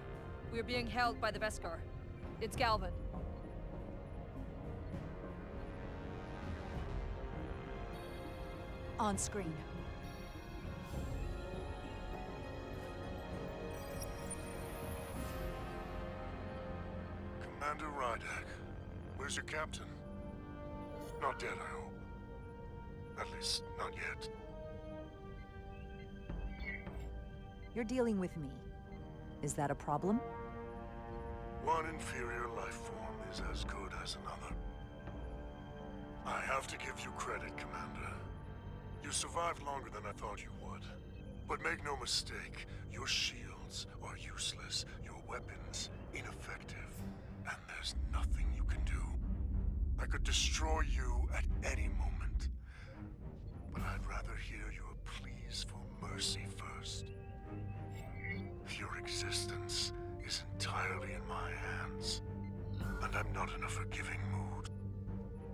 we're being held by the Veskar. It's Galvin. On screen. Commander Rydick, where's your captain? Not dead, I hope. At least, not yet. You're dealing with me. Is that a problem? One inferior life form is as good as another. I have to give you credit, Commander. You survived longer than I thought you would. But make no mistake, your shields are useless, your weapons ineffective, and there's nothing you can do. I could destroy you at any moment. But I'd rather hear your pleas for mercy first. Your existence is entirely in my hands, and I'm not in a forgiving mood.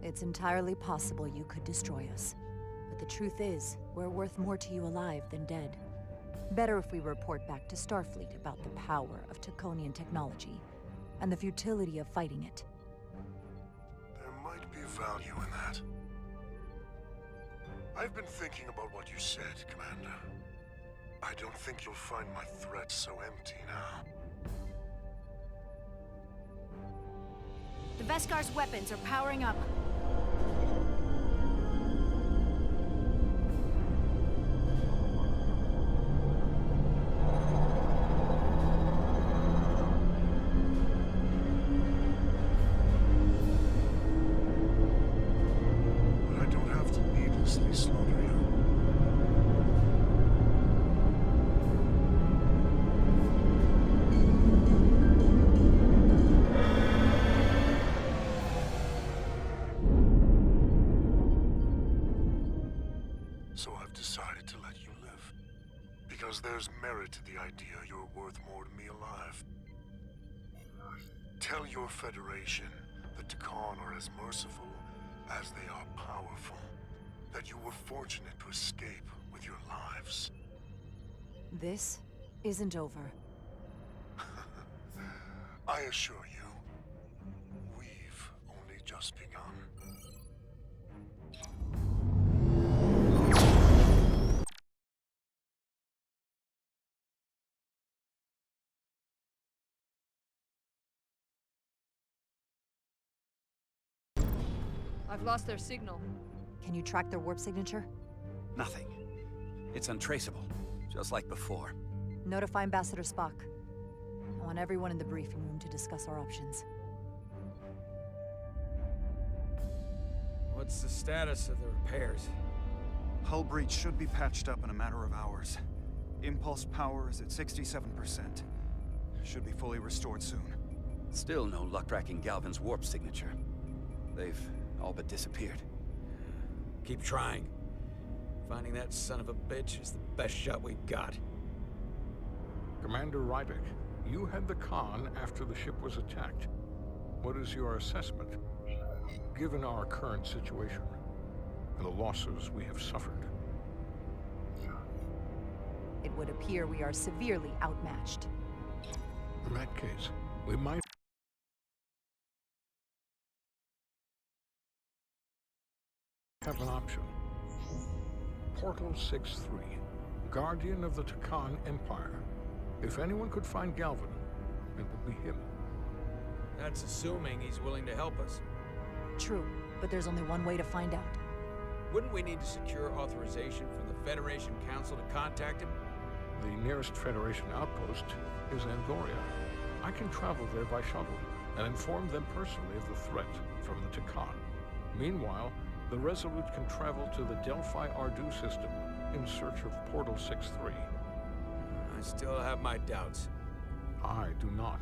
It's entirely possible you could destroy us. But the truth is, we're worth more to you alive than dead. Better if we report back to Starfleet about the power of Taconian technology, and the futility of fighting it. There might be value in that. I've been thinking about what you said, Commander. I don't think you'll find my threat so empty now. The Veskar's weapons are powering up. But I don't have to needlessly slaughter you. So I've decided to let you live. Because there's merit to the idea you're worth more to me alive. Tell your Federation that Takan are as merciful as they are powerful. That you were fortunate to escape with your lives. This isn't over. I assure you, we've only just begun. I've lost their signal. Can you track their warp signature? Nothing. It's untraceable, just like before. Notify Ambassador Spock. I want everyone in the briefing room to discuss our options. What's the status of the repairs? Hull breach should be patched up in a matter of hours. Impulse power is at 67%. Should be fully restored soon. Still no luck tracking Galvin's warp signature. They've all but disappeared. Keep trying. Finding that son of a bitch is the best shot we've got. Commander Rydick, you had the Khan after the ship was attacked. What is your assessment, given our current situation and the losses we have suffered? It would appear we are severely outmatched. In that case, we might have an option. Portal 6-3, Guardian of the Takan Empire. If anyone could find Galvin, it would be him. That's assuming he's willing to help us. True, but there's only one way to find out. Wouldn't we need to secure authorization from the Federation Council to contact him? The nearest Federation outpost is Andoria. I can travel there by shuttle and inform them personally of the threat from the Takan. Meanwhile, the Resolute can travel to the Delphi Ardu system in search of Portal 6-3. I still have my doubts. I do not.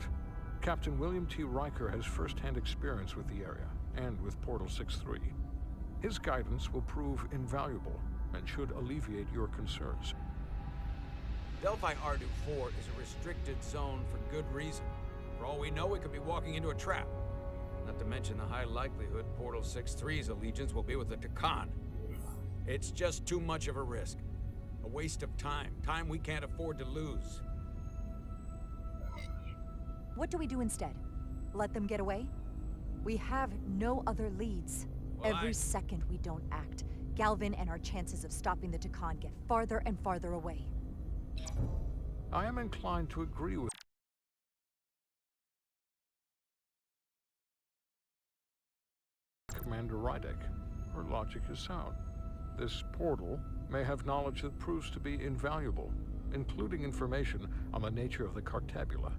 Captain William T. Riker has first-hand experience with the area and with Portal 6-3. His guidance will prove invaluable and should alleviate your concerns. Delphi Ardu 4 is a restricted zone for good reason. For all we know, we could be walking into a trap. Not to mention the high likelihood Portal 6-3's allegiance will be with the Takan. It's just too much of a risk. A waste of time. Time we can't afford to lose. What do we do instead? Let them get away? We have no other leads. Well, Every second we don't act, Galvin and our chances of stopping the Takan get farther and farther away. I am inclined to agree with Commander Rydick. Her logic is sound. This portal may have knowledge that proves to be invaluable, including information on the nature of the Cartabula.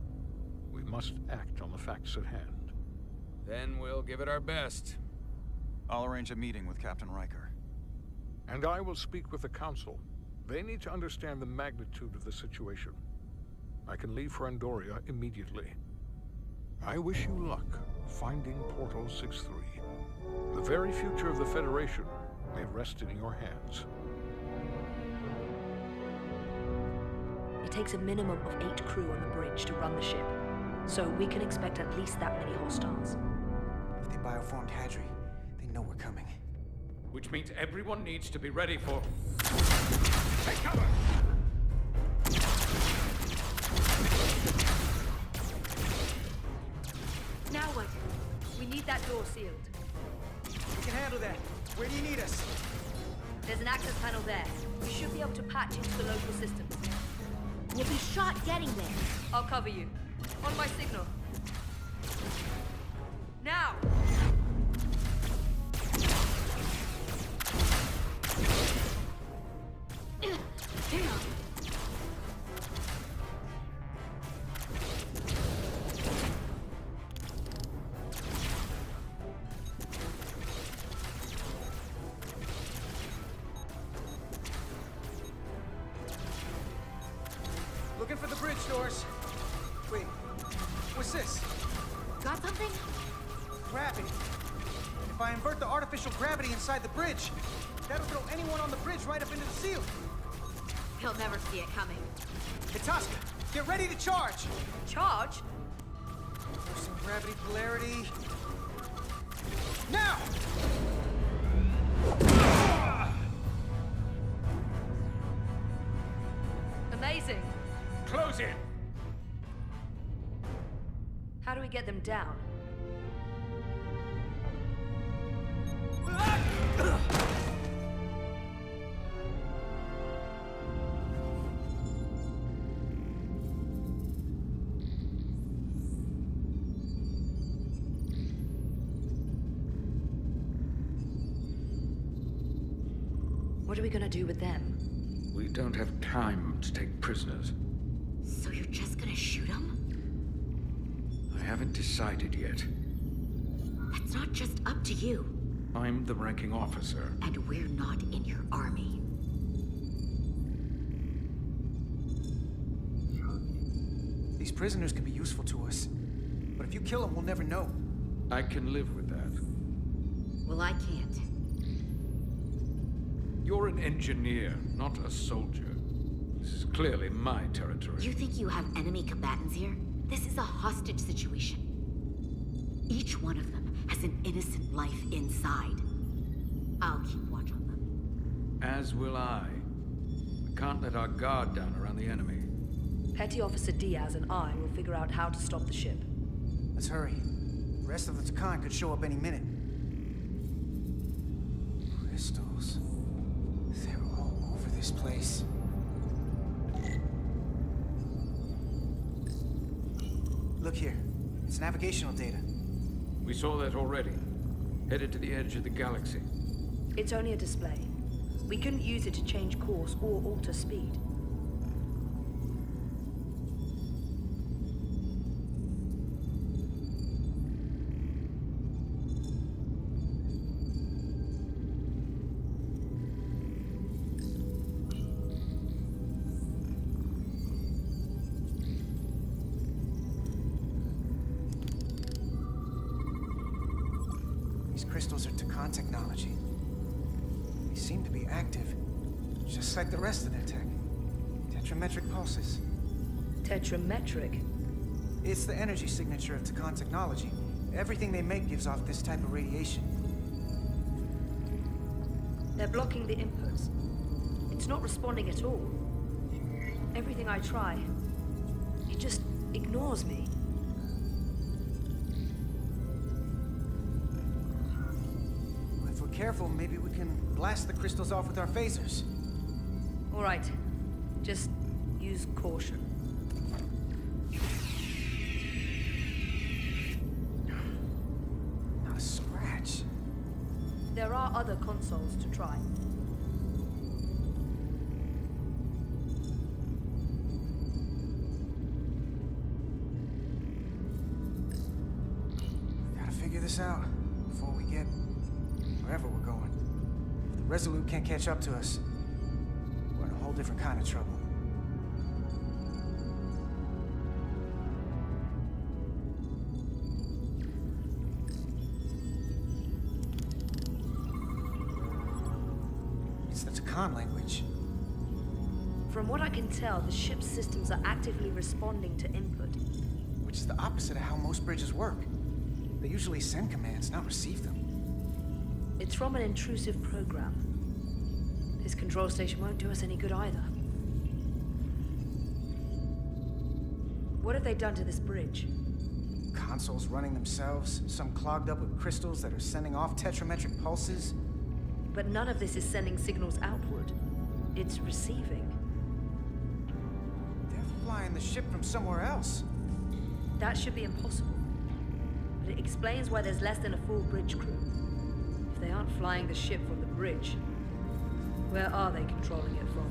We must act on the facts at hand. Then we'll give it our best. I'll arrange a meeting with Captain Riker. And I will speak with the Council. They need to understand the magnitude of the situation. I can leave for Andoria immediately. I wish you luck finding Portal 6-3. The very future of the Federation may rest in your hands. It takes a minimum of 8 crew on the bridge to run the ship, so we can expect at least that many hostiles. If they bioformed Hadri, they know we're coming. Which means everyone needs to be ready for... Take cover! Now what? We need that door sealed. We can handle that. Where do you need us? There's an access panel there. We should be able to patch into the local systems. We'll be shot getting there. I'll cover you. On my signal. Now! Looking for the bridge doors. Wait, what's this? Got something? Gravity. If I invert the artificial gravity inside the bridge, that'll throw anyone on the bridge right up into the ceiling. He'll never see it coming. Hitaska, get ready to charge! Charge? Reversing gravity polarity. Now! Amazing. Close in! How do we get them down? What are we gonna do with them? We don't have time to take prisoners. So you're just gonna shoot him? I haven't decided yet. That's not just up to you. I'm the ranking officer. And we're not in your army. These prisoners can be useful to us. But if you kill them, we'll never know. I can live with that. Well, I can't. You're an engineer, not a soldier. This is clearly my territory. You think you have enemy combatants here? This is a hostage situation. Each one of them has an innocent life inside. I'll keep watch on them. As will I. We can't let our guard down around the enemy. Petty Officer Diaz and I will figure out how to stop the ship. Let's hurry. The rest of the Takan could show up any minute. Crystals. They're all over this place. Look here. It's navigational data. We saw that already. Headed to the edge of the galaxy. It's only a display. We couldn't use it to change course or alter speed. Crystals are Takan technology. They seem to be active, just like the rest of their tech. Tetrametric pulses. Tetrametric? It's the energy signature of Takan technology. Everything they make gives off this type of radiation. They're blocking the inputs. It's not responding at all. Everything I try, it just ignores me. If we're careful, maybe we can blast the crystals off with our phasers. All right. Just use caution. Not a scratch. There are other consoles to try. Gotta figure this out before we get wherever we're going. If the Resolute can't catch up to us, we're in a whole different kind of trouble. It's the Takan language. From what I can tell, the ship's systems are actively responding to input. Which is the opposite of how most bridges work. They usually send commands, not receive them. It's from an intrusive program. This control station won't do us any good either. What have they done to this bridge? Consoles running themselves, some clogged up with crystals that are sending off tetrametric pulses. But none of this is sending signals outward. It's receiving. They're flying the ship from somewhere else. That should be impossible. But it explains why there's less than a full bridge crew. If they aren't flying the ship from the bridge, where are they controlling it from?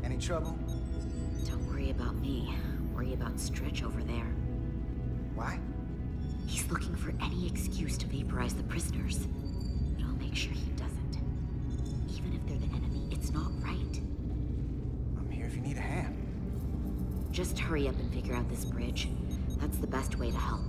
Any trouble? Don't worry about me. Worry about Stretch over there. Why? He's looking for any excuse to vaporize the prisoners. But I'll make sure he doesn't. Even if they're the enemy, it's not right. I'm here if you need a hand. Just hurry up and figure out this bridge. That's the best way to help.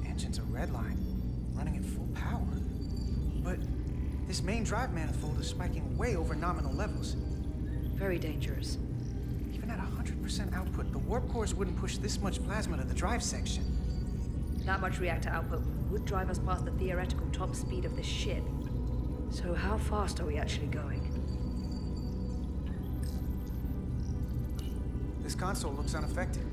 Engine's a red line, running at full power. But this main drive manifold is spiking way over nominal levels. Very dangerous. Even at 100% output, the warp cores wouldn't push this much plasma to the drive section. That much reactor output would drive us past the theoretical top speed of this ship. So how fast are we actually going? This console looks unaffected.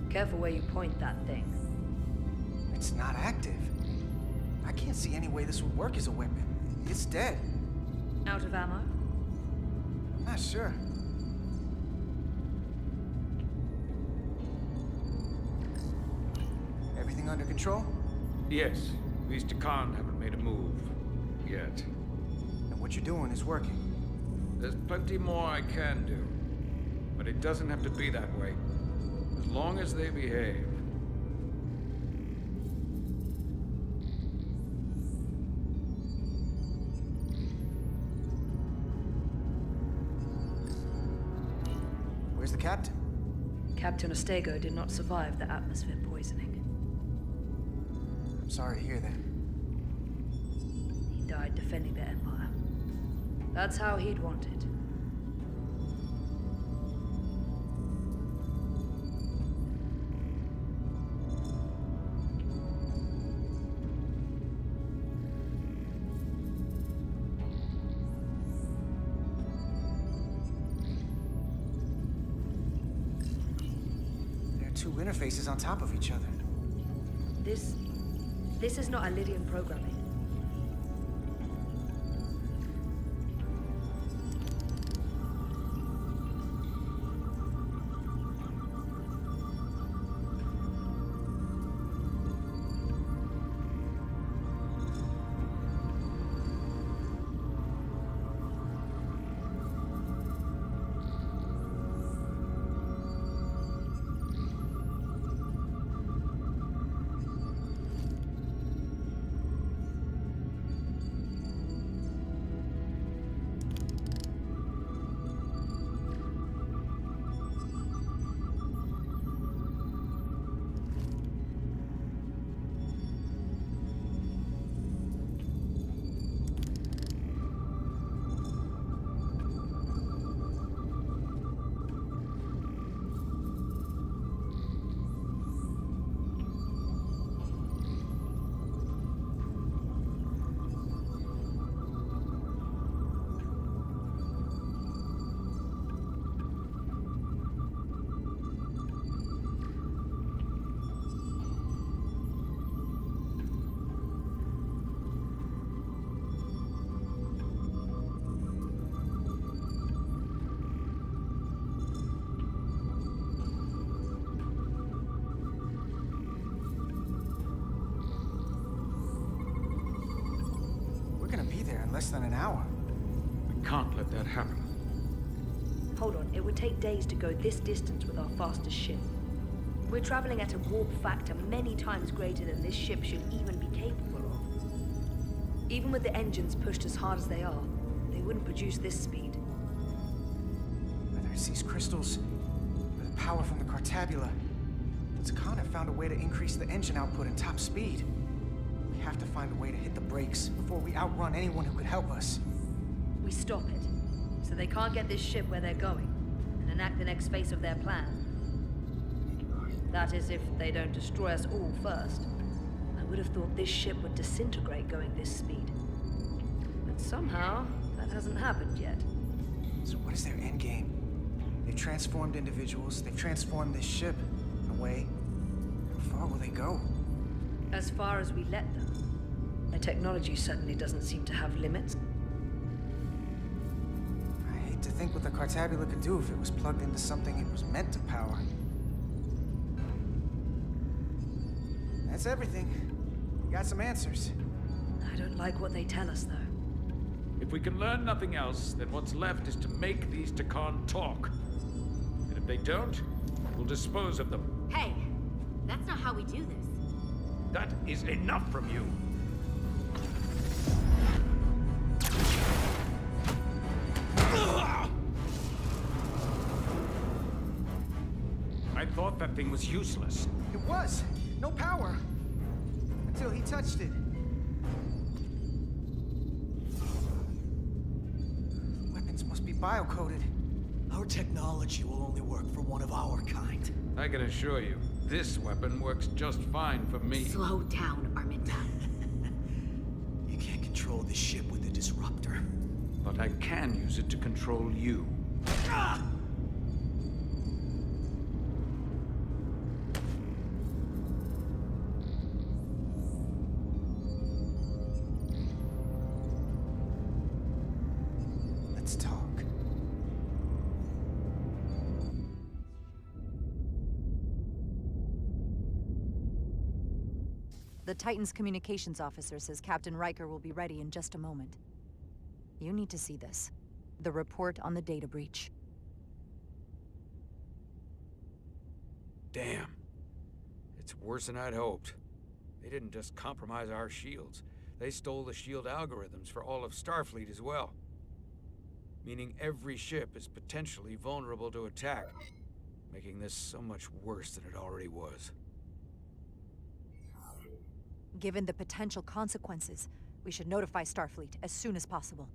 Careful where you point that thing. It's not active. I can't see any way this would work as a weapon. It's dead. Out of ammo? Not sure. Everything under control? Yes. These Takan haven't made a move. Yet. And what you're doing is working. There's plenty more I can do. But it doesn't have to be that way. As long as they behave. Where's the captain? Captain Ostego did not survive the atmosphere poisoning. I'm sorry to hear that. He died defending the Empire. That's how he'd want it. Two interfaces on top of each other. This is not Lydian programming. We're gonna be there in less than an hour. We can't let that happen. Hold on, it would take days to go this distance with our fastest ship. We're traveling at a warp factor many times greater than this ship should even be capable of. Even with the engines pushed as hard as they are, they wouldn't produce this speed. Whether it's these crystals, or the power from the Cartabula, the Takan have found a way to increase the engine output and top speed. We have to find a way to hit the brakes before we outrun anyone who could help us. We stop it, so they can't get this ship where they're going, and enact the next phase of their plan. That is, if they don't destroy us all first. I would have thought this ship would disintegrate going this speed. But somehow, that hasn't happened yet. So what is their endgame? They've transformed individuals, they've transformed this ship, in a way. How far will they go? As far as we let them. Their technology certainly doesn't seem to have limits. I hate to think what the Cartabula could do if it was plugged into something it was meant to power. That's everything. We got some answers. I don't like what they tell us, though. If we can learn nothing else, then what's left is to make these Takan talk. And if they don't, we'll dispose of them. Hey, that's not how we do this. That is enough from you. I thought that thing was useless. It was. No power. Until he touched it. The weapons must be biocoded. Our technology will only work for one of our kind. I can assure you, this weapon works just fine for me. Slow down, Arminta. You can't control this ship with a disruptor. But I can use it to control you. Ah! Let's talk. The Titan's communications officer says Captain Riker will be ready in just a moment. You need to see this. The report on the data breach. Damn. It's worse than I'd hoped. They didn't just compromise our shields. They stole the shield algorithms for all of Starfleet as well. Meaning every ship is potentially vulnerable to attack, making this so much worse than it already was. Given the potential consequences, we should notify Starfleet as soon as possible.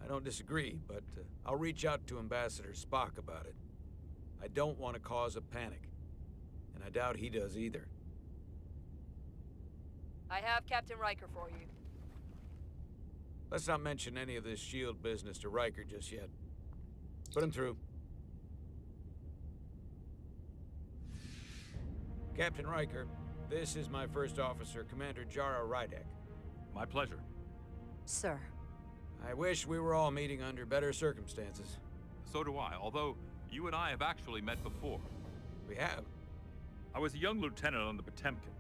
I don't disagree, but I'll reach out to Ambassador Spock about it. I don't want to cause a panic, and I doubt he does either. I have Captain Riker for you. Let's not mention any of this shield business to Riker just yet. Put him through. Captain Riker, this is my first officer, Commander Jara Rydek. My pleasure. Sir. I wish we were all meeting under better circumstances. So do I, although you and I have actually met before. We have? I was a young lieutenant on the Potemkin.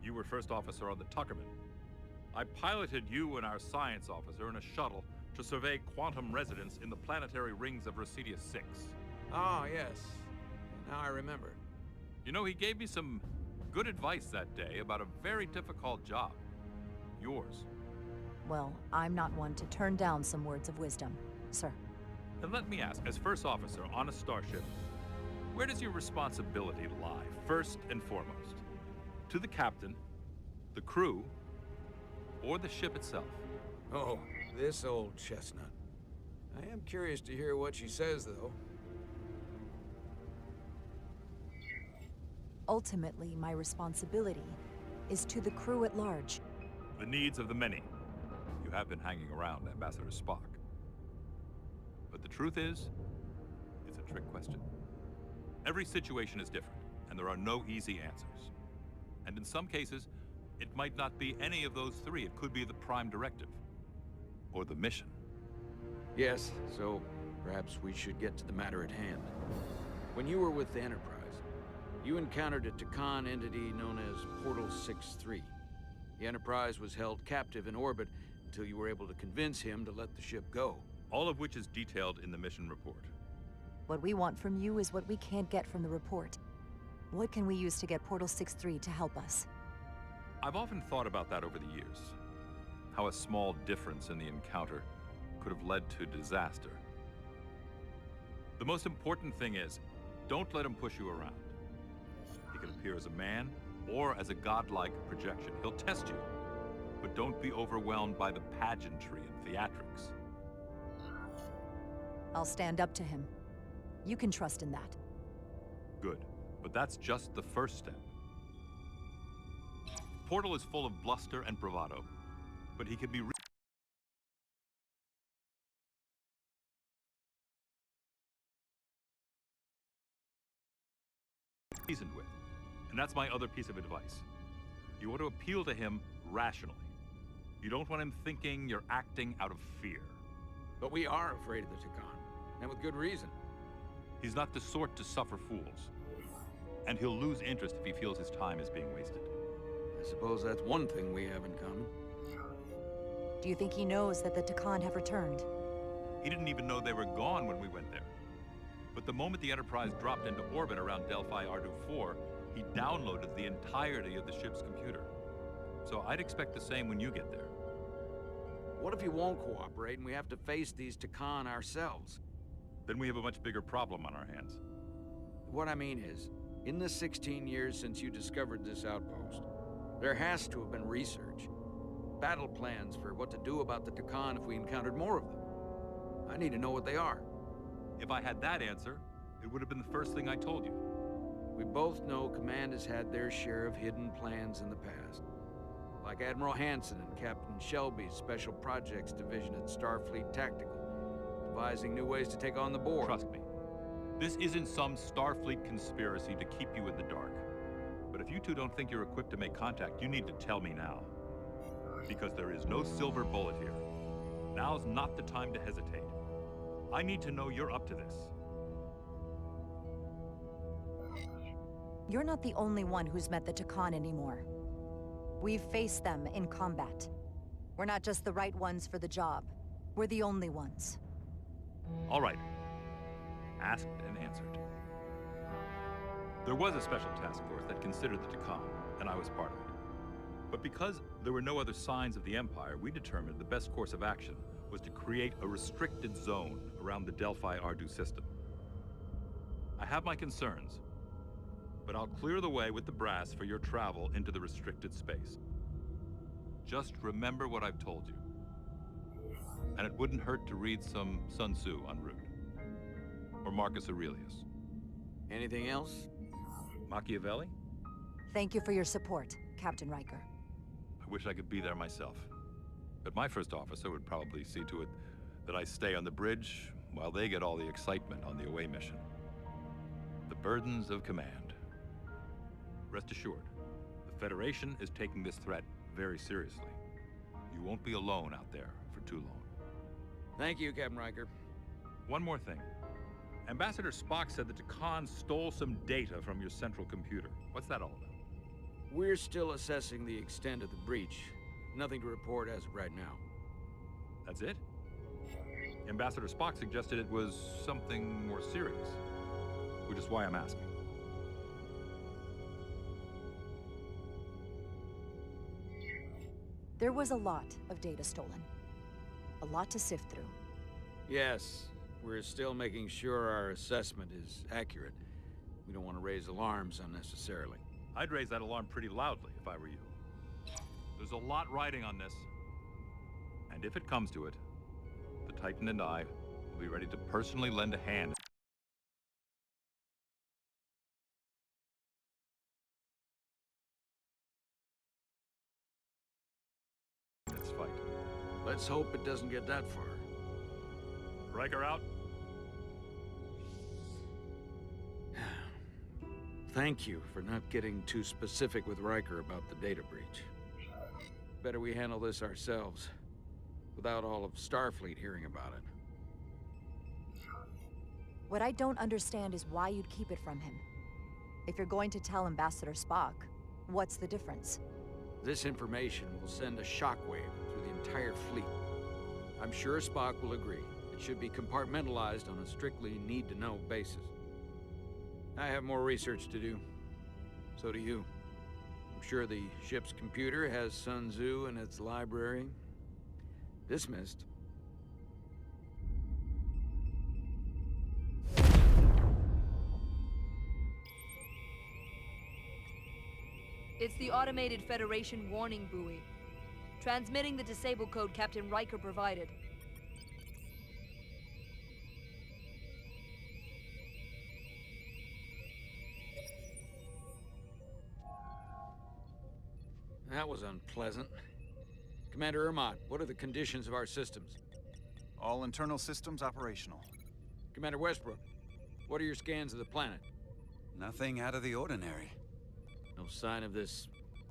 You were first officer on the Tuckerman. I piloted you and our science officer in a shuttle to survey quantum resonance in the planetary rings of Residius 6. Ah, yes. Now I remember. You know, he gave me some good advice that day about a very difficult job. Yours. Well, I'm not one to turn down some words of wisdom, sir. And let me ask, as first officer on a starship, where does your responsibility lie, first and foremost? To the captain, the crew, or the ship itself? Oh, this old chestnut. I am curious to hear what she says, though. Ultimately, my responsibility is to the crew at large. The needs of the many. You have been hanging around Ambassador Spock. But the truth is, it's a trick question. Every situation is different, and there are no easy answers. And in some cases, it might not be any of those three. It could be the prime directive. Or the mission. Yes, so perhaps we should get to the matter at hand. When you were with the Enterprise, you encountered a Takan entity known as Portal 6-3. The Enterprise was held captive in orbit, until you were able to convince him to let the ship go. All of which is detailed in the mission report. What we want from you is what we can't get from the report. What can we use to get Portal 6-3 to help us? I've often thought about that over the years. How a small difference in the encounter could have led to disaster. The most important thing is, don't let him push you around. He can appear as a man or as a godlike projection. He'll test you, but don't be overwhelmed by the pageantry and theatrics. I'll stand up to him. You can trust in that. Good, but that's just the first step. Portal is full of bluster and bravado, but he can be reasoned with. And that's my other piece of advice. You want to appeal to him rationally. You don't want him thinking you're acting out of fear. But we are afraid of the Takan, and with good reason. He's not the sort to suffer fools. And he'll lose interest if he feels his time is being wasted. I suppose that's one thing we have in common. Do you think he knows that the Takan have returned? He didn't even know they were gone when we went there. But the moment the Enterprise dropped into orbit around Delphi Ardu 4, he downloaded the entirety of the ship's computer. So I'd expect the same when you get there. What if he won't cooperate and we have to face these Takan ourselves? Then we have a much bigger problem on our hands. What I mean is, in the 16 years since you discovered this outpost, there has to have been research. Battle plans for what to do about the Takan if we encountered more of them. I need to know what they are. If I had that answer, it would have been the first thing I told you. We both know Command has had their share of hidden plans in the past. Like Admiral Hansen and Captain Shelby's Special Projects Division at Starfleet Tactical, devising new ways to take on the Borg. Trust me, this isn't some Starfleet conspiracy to keep you in the dark. But if you two don't think you're equipped to make contact, you need to tell me now. Because there is no silver bullet here. Now's not the time to hesitate. I need to know you're up to this. You're not the only one who's met the Takan anymore. We've faced them in combat. We're not just the right ones for the job. We're the only ones. All right. Asked and answered. There was a special task force that considered the Takan, and I was part of it. But because there were no other signs of the Empire, we determined the best course of action was to create a restricted zone around the Delphi Ardu system. I have my concerns, but I'll clear the way with the brass for your travel into the restricted space. Just remember what I've told you. And it wouldn't hurt to read some Sun Tzu en route. Or Marcus Aurelius. Anything else? Machiavelli? Thank you for your support, Captain Riker. I wish I could be there myself. But my first officer would probably see to it that I stay on the bridge while they get all the excitement on the away mission. The burdens of command. Rest assured, the Federation is taking this threat very seriously. You won't be alone out there for too long. Thank you, Captain Riker. One more thing. Ambassador Spock said that Takan stole some data from your central computer. What's that all about? We're still assessing the extent of the breach. Nothing to report as of right now. That's it? Ambassador Spock suggested it was something more serious, which is why I'm asking. There was a lot of data stolen. A lot to sift through. Yes, we're still making sure our assessment is accurate. We don't want to raise alarms unnecessarily. I'd raise that alarm pretty loudly if I were you. There's a lot riding on this. And if it comes to it, the Titan and I will be ready to personally lend a hand. Let's fight. Let's hope it doesn't get that far. Riker out. Thank you for not getting too specific with Riker about the data breach. Better we handle this ourselves, without all of Starfleet hearing about it. What I don't understand is why you'd keep it from him. If you're going to tell Ambassador Spock, what's the difference? This information will send a shockwave through the entire fleet. I'm sure Spock will agree. It should be compartmentalized on a strictly need-to-know basis. I have more research to do. So do you. I'm sure the ship's computer has Sun Tzu in its library. Dismissed. It's the automated Federation warning buoy. Transmitting the disable code Captain Riker provided. That was unpleasant. Commander Ermont, what are the conditions of our systems? All internal systems operational. Commander Westbrook, what are your scans of the planet? Nothing out of the ordinary. No sign of this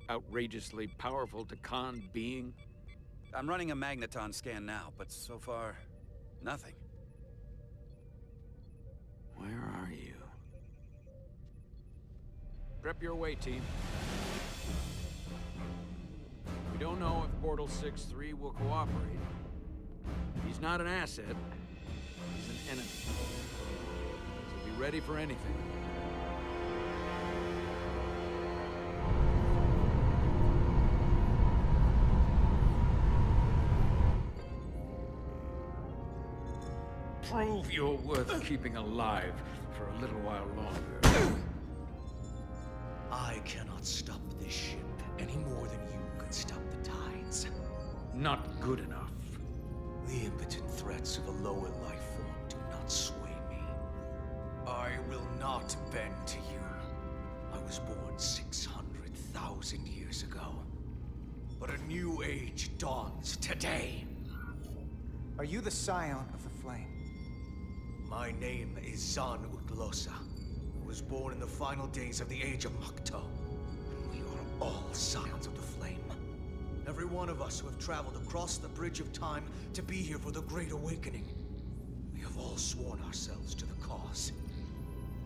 outrageously powerful Takan being? I'm running a magneton scan now, but so far, nothing. Where are you? Prep your way, team. We don't know if Portal 6-3 will cooperate. He's not an asset. He's an enemy. So be ready for anything. Prove you're worth keeping alive for a little while longer. I cannot stop this ship any more than you could stop the tides. Not good enough. The impotent threats of a lower life form do not sway me. I will not bend to you. I was born 600,000 years ago. But a new age dawns today. Are you the scion of the flame? My name is Zan Utlosa. I was born in the final days of the Age of Makto. We are all scions of the flame. Every one of us who have traveled across the bridge of time to be here for the Great Awakening. We have all sworn ourselves to the cause.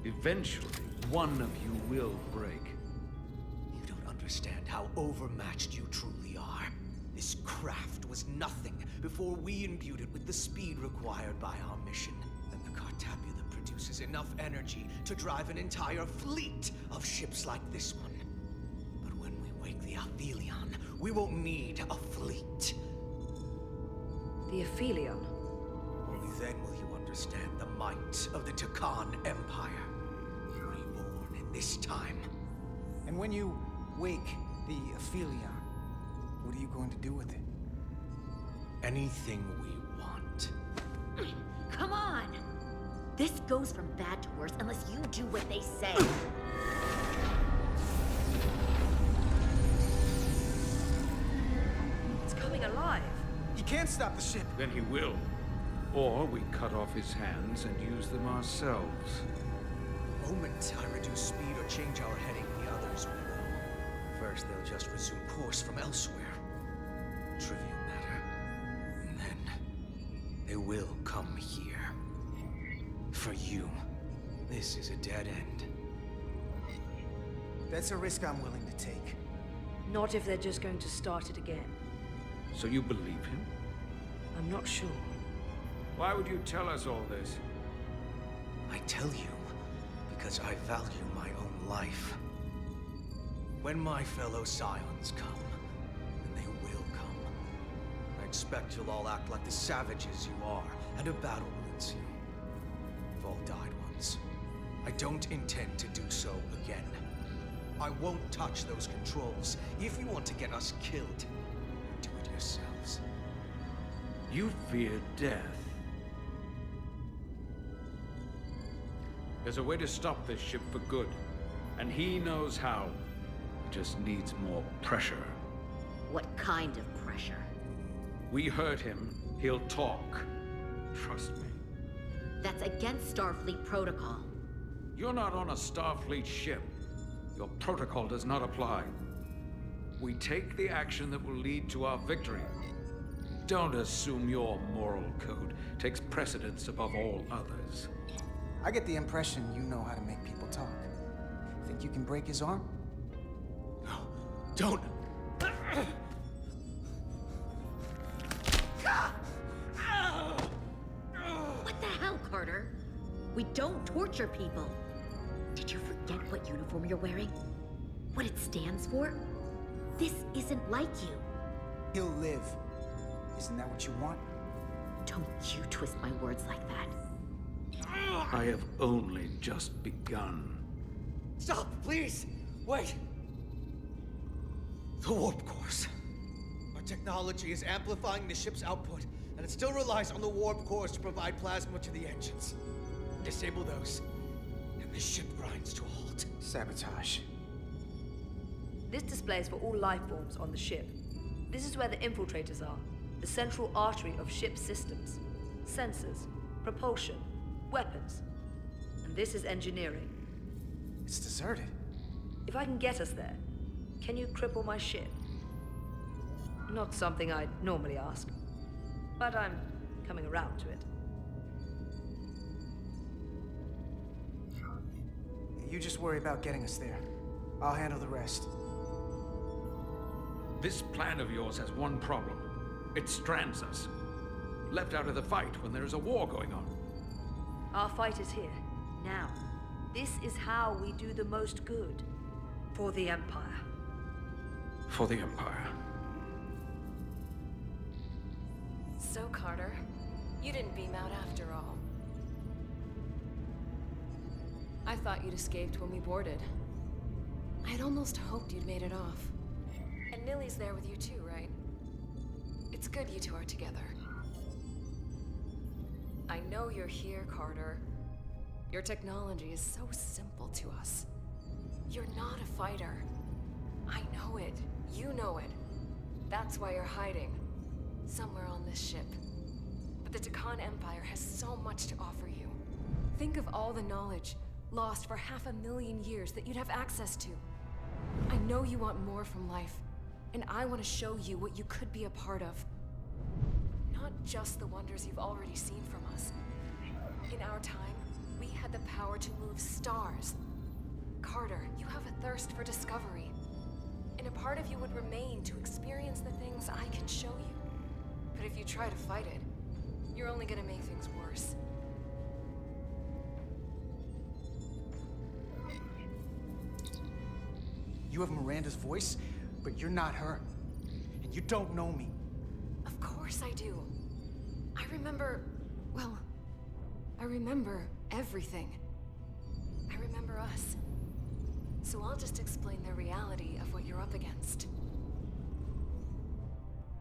Eventually, one of you will break. You don't understand how overmatched you truly are. This craft was nothing before we imbued it with the speed required by our mission. And the Cartabula produces enough energy to drive an entire fleet of ships like this one. But when we wake the Aphelion, we won't need a fleet. The Aphelion? Only then will you understand the might of the Takan Empire. Reborn in this time. And when you wake the Aphelion, what are you going to do with it? Anything we want. Come on! This goes from bad to worse unless you do what they say. It's coming alive. He can't stop the ship. Then he will. Or we cut off his hands and use them ourselves. The moment I reduce speed or change our heading, the others will know. First, they'll just resume course from elsewhere. Trivial matter. And then, they will come here. For you, this is a dead end. That's a risk I'm willing to take. Not if they're just going to start it again. So you believe him? I'm not sure. Why would you tell us all this? I tell you because I value my own life. When my fellow scions come, and they will come, I expect you'll all act like the savages you are, and a battle will ensue. We've all died once. I don't intend to do so again. I won't touch those controls. If you want to get us killed, do it yourselves. You fear death. There's a way to stop this ship for good, and he knows how. He just needs more pressure. What kind of pressure? We hurt him, he'll talk. Trust me. That's against Starfleet protocol. You're not on a Starfleet ship. Your protocol does not apply. We take the action that will lead to our victory. Don't assume your moral code takes precedence above all others. I get the impression you know how to make people talk. Think you can break his arm? No, don't! We don't torture people. Did you forget what uniform you're wearing? What it stands for? This isn't like you. He'll live. Isn't that what you want? Don't you twist my words like that. I have only just begun. Stop, please! Wait! The warp cores. Our technology is amplifying the ship's output, and it still relies on the warp cores to provide plasma to the engines. Disable those, and the ship grinds to a halt. Sabotage. This display is for all life forms on the ship. This is where the infiltrators are, the central artery of ship systems, sensors, propulsion, weapons. And this is engineering. It's deserted. If I can get us there, can you cripple my ship? Not something I'd normally ask, but I'm coming around to it. You just worry about getting us there. I'll handle the rest. This plan of yours has one problem. It strands us. Left out of the fight when there is a war going on. Our fight is here, now. This is how we do the most good. For the Empire. For the Empire. So, Carter, you didn't beam out after all. I thought you'd escaped when we boarded. I had almost hoped you'd made it off. And Nilly's there with you too, right? It's good you two are together. I know you're here, Carter. Your technology is so simple to us. You're not a fighter. I know it. You know it. That's why you're hiding. Somewhere on this ship. But the Takan Empire has so much to offer you. Think of all the knowledge lost for 500,000 years that you'd have access to. I know you want more from life, and I want to show you what you could be a part of. Not just the wonders you've already seen from us. In our time, we had the power to move stars. Carter, you have a thirst for discovery. And a part of you would remain to experience the things I can show you. But if you try to fight it, you're only gonna make things worse. You have Miranda's voice, but you're not her. And you don't know me. Of course I do. I remember... well, I remember everything. I remember us. So I'll just explain the reality of what you're up against.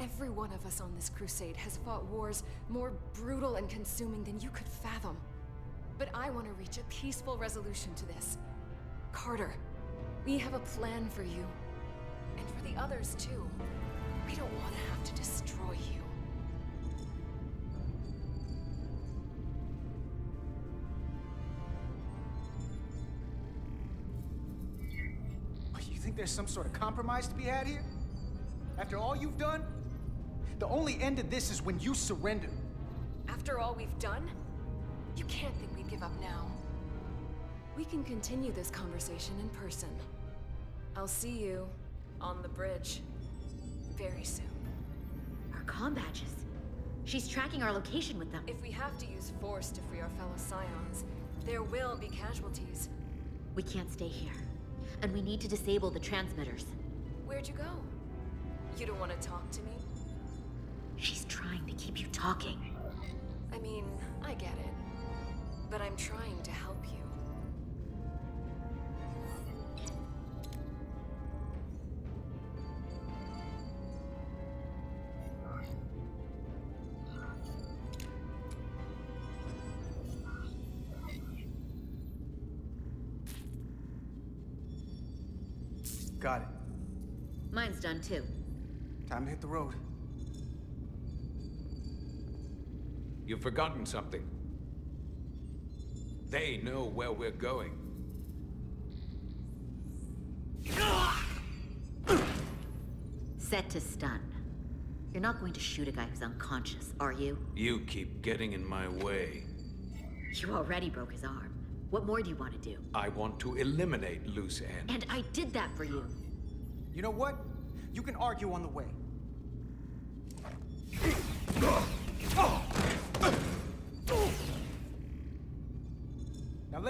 Every one of us on this crusade has fought wars more brutal and consuming than you could fathom. But I want to reach a peaceful resolution to this. Carter, we have a plan for you. And for the others, too. We don't want to have to destroy you. You think there's some sort of compromise to be had here? After all you've done? The only end of this is when you surrender. After all we've done? You can't think we'd give up now. We can continue this conversation in person. I'll see you on the bridge very soon. Our comm badges. She's tracking our location with them. If we have to use force to free our fellow Scions, there will be casualties. We can't stay here. And we need to disable the transmitters. Where'd you go? You don't want to talk to me? She's trying to keep you talking. I mean, I get it. But I'm trying to help you. Got it. Mine's done too. Time to hit the road. You've forgotten something. They know where we're going. Set to stun. You're not going to shoot a guy who's unconscious, are you? You keep getting in my way. You already broke his arm. What more do you want to do? I want to eliminate loose ends. And I did that for you. You know what? You can argue on the way.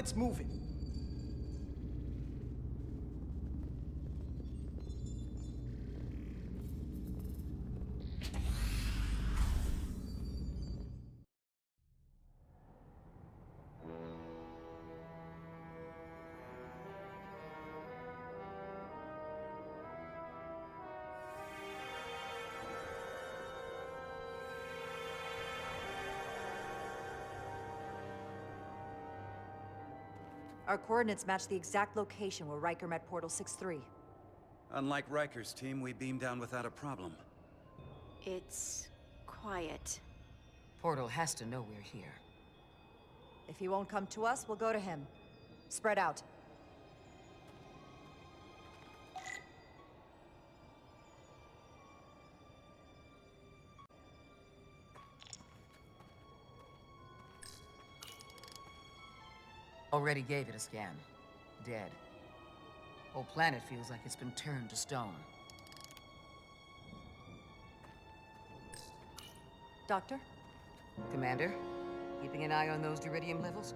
Let's move it. Our coordinates match the exact location where Riker met Portal 6-3. Unlike Riker's team, we beamed down without a problem. It's quiet. Portal has to know we're here. If he won't come to us, we'll go to him. Spread out. Already gave it a scan. Dead. Whole planet feels like it's been turned to stone. Doctor? Commander, keeping an eye on those Duridium levels?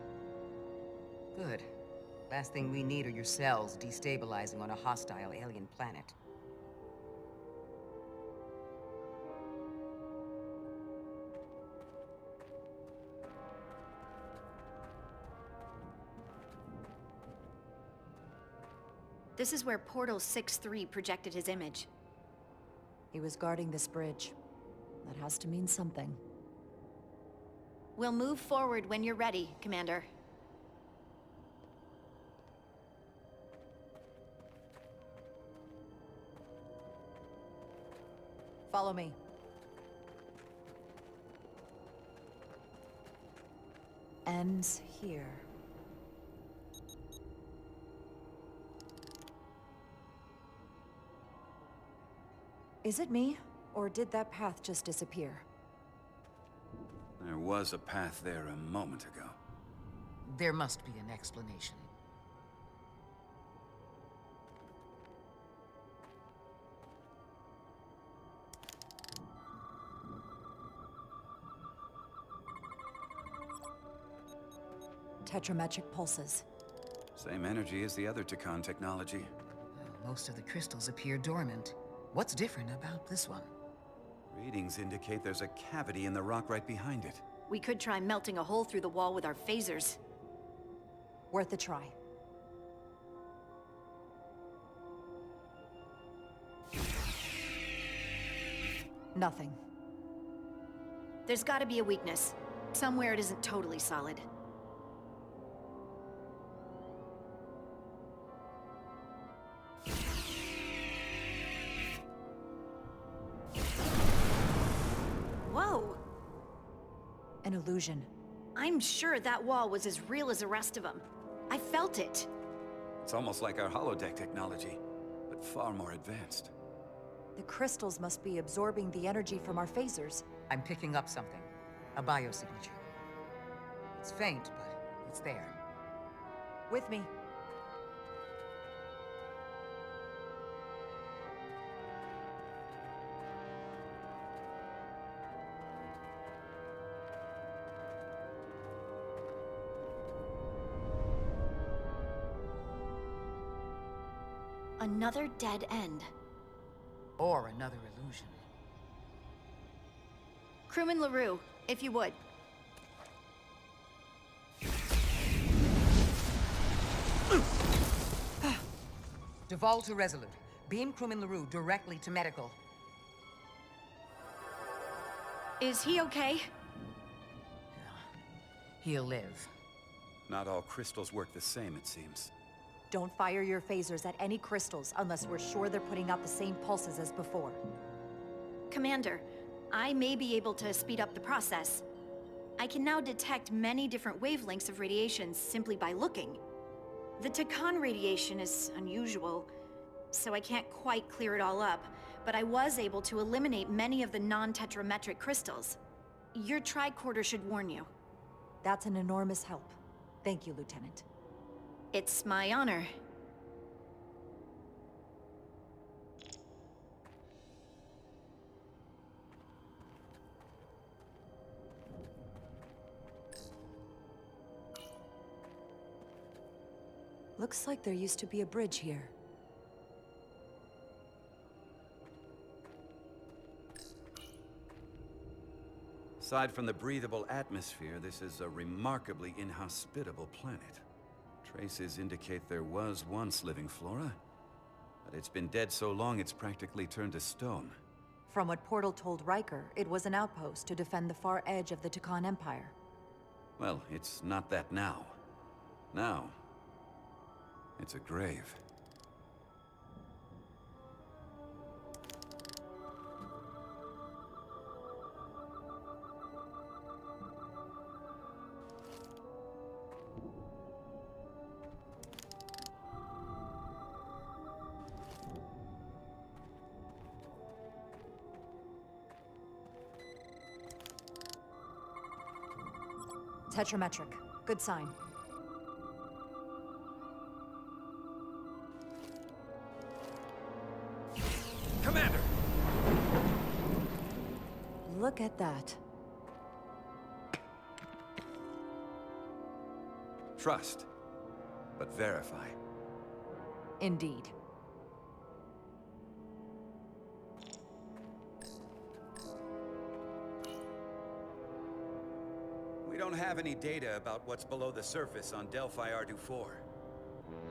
Good. Last thing we need are your cells destabilizing on a hostile alien planet. This is where Portal 6-3 projected his image. He was guarding this bridge. That has to mean something. We'll move forward when you're ready, Commander. Follow me. Ends here. Is it me, or did that path just disappear? There was a path there a moment ago. There must be an explanation. Tetrametric pulses. Same energy as the other Takan technology. Most of the crystals appear dormant. What's different about this one? Readings indicate there's a cavity in the rock right behind it. We could try melting a hole through the wall with our phasers. Worth a try. Nothing. There's gotta be a weakness. Somewhere it isn't totally solid. Whoa! An illusion. I'm sure that wall was as real as the rest of them. I felt it. It's almost like our holodeck technology, but far more advanced. The crystals must be absorbing the energy from our phasers. I'm picking up something. A biosignature. It's faint, but it's there. With me. Another dead end. Or another illusion. Crewman LaRue, if you would. Devolve to Resolute. Beam Crewman LaRue directly to medical. Is he okay? He'll live. Not all crystals work the same, it seems. Don't fire your phasers at any crystals unless we're sure they're putting out the same pulses as before. Commander, I may be able to speed up the process. I can now detect many different wavelengths of radiation simply by looking. The Takan radiation is unusual, so I can't quite clear it all up, but I was able to eliminate many of the non-tetrametric crystals. Your tricorder should warn you. That's an enormous help. Thank you, Lieutenant. It's my honor. Looks like there used to be a bridge here. Aside from the breathable atmosphere, this is a remarkably inhospitable planet. Traces indicate there was once living flora, but it's been dead so long it's practically turned to stone. From what Portal told Riker, it was an outpost to defend the far edge of the Takan Empire. Well, it's not that now. Now, it's a grave. Tetrametric. Good sign. Commander! Look at that. Trust, but verify. Indeed. We don't have any data about what's below the surface on Delphi Ardu 4.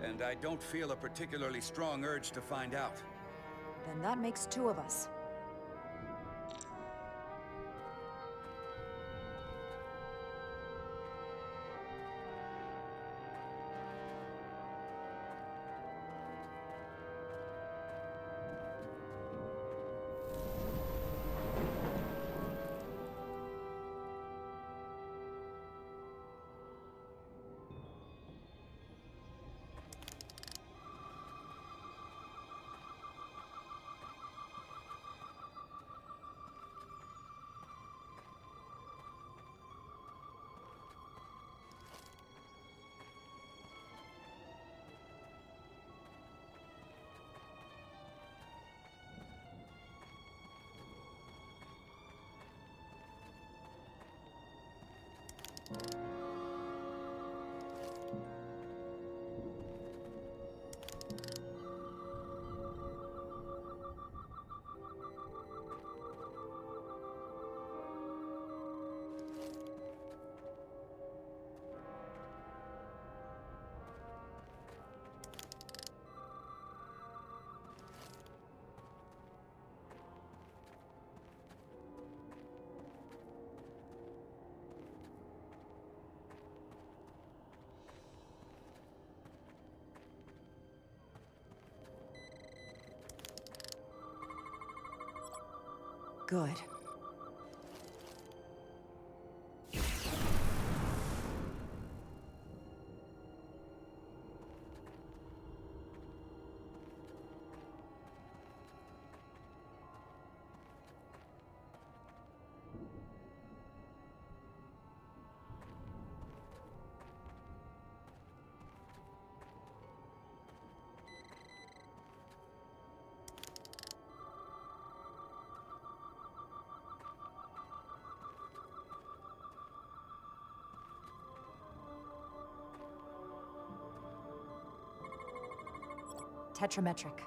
And I don't feel a particularly strong urge to find out. Then that makes two of us. Good. Tetrametric.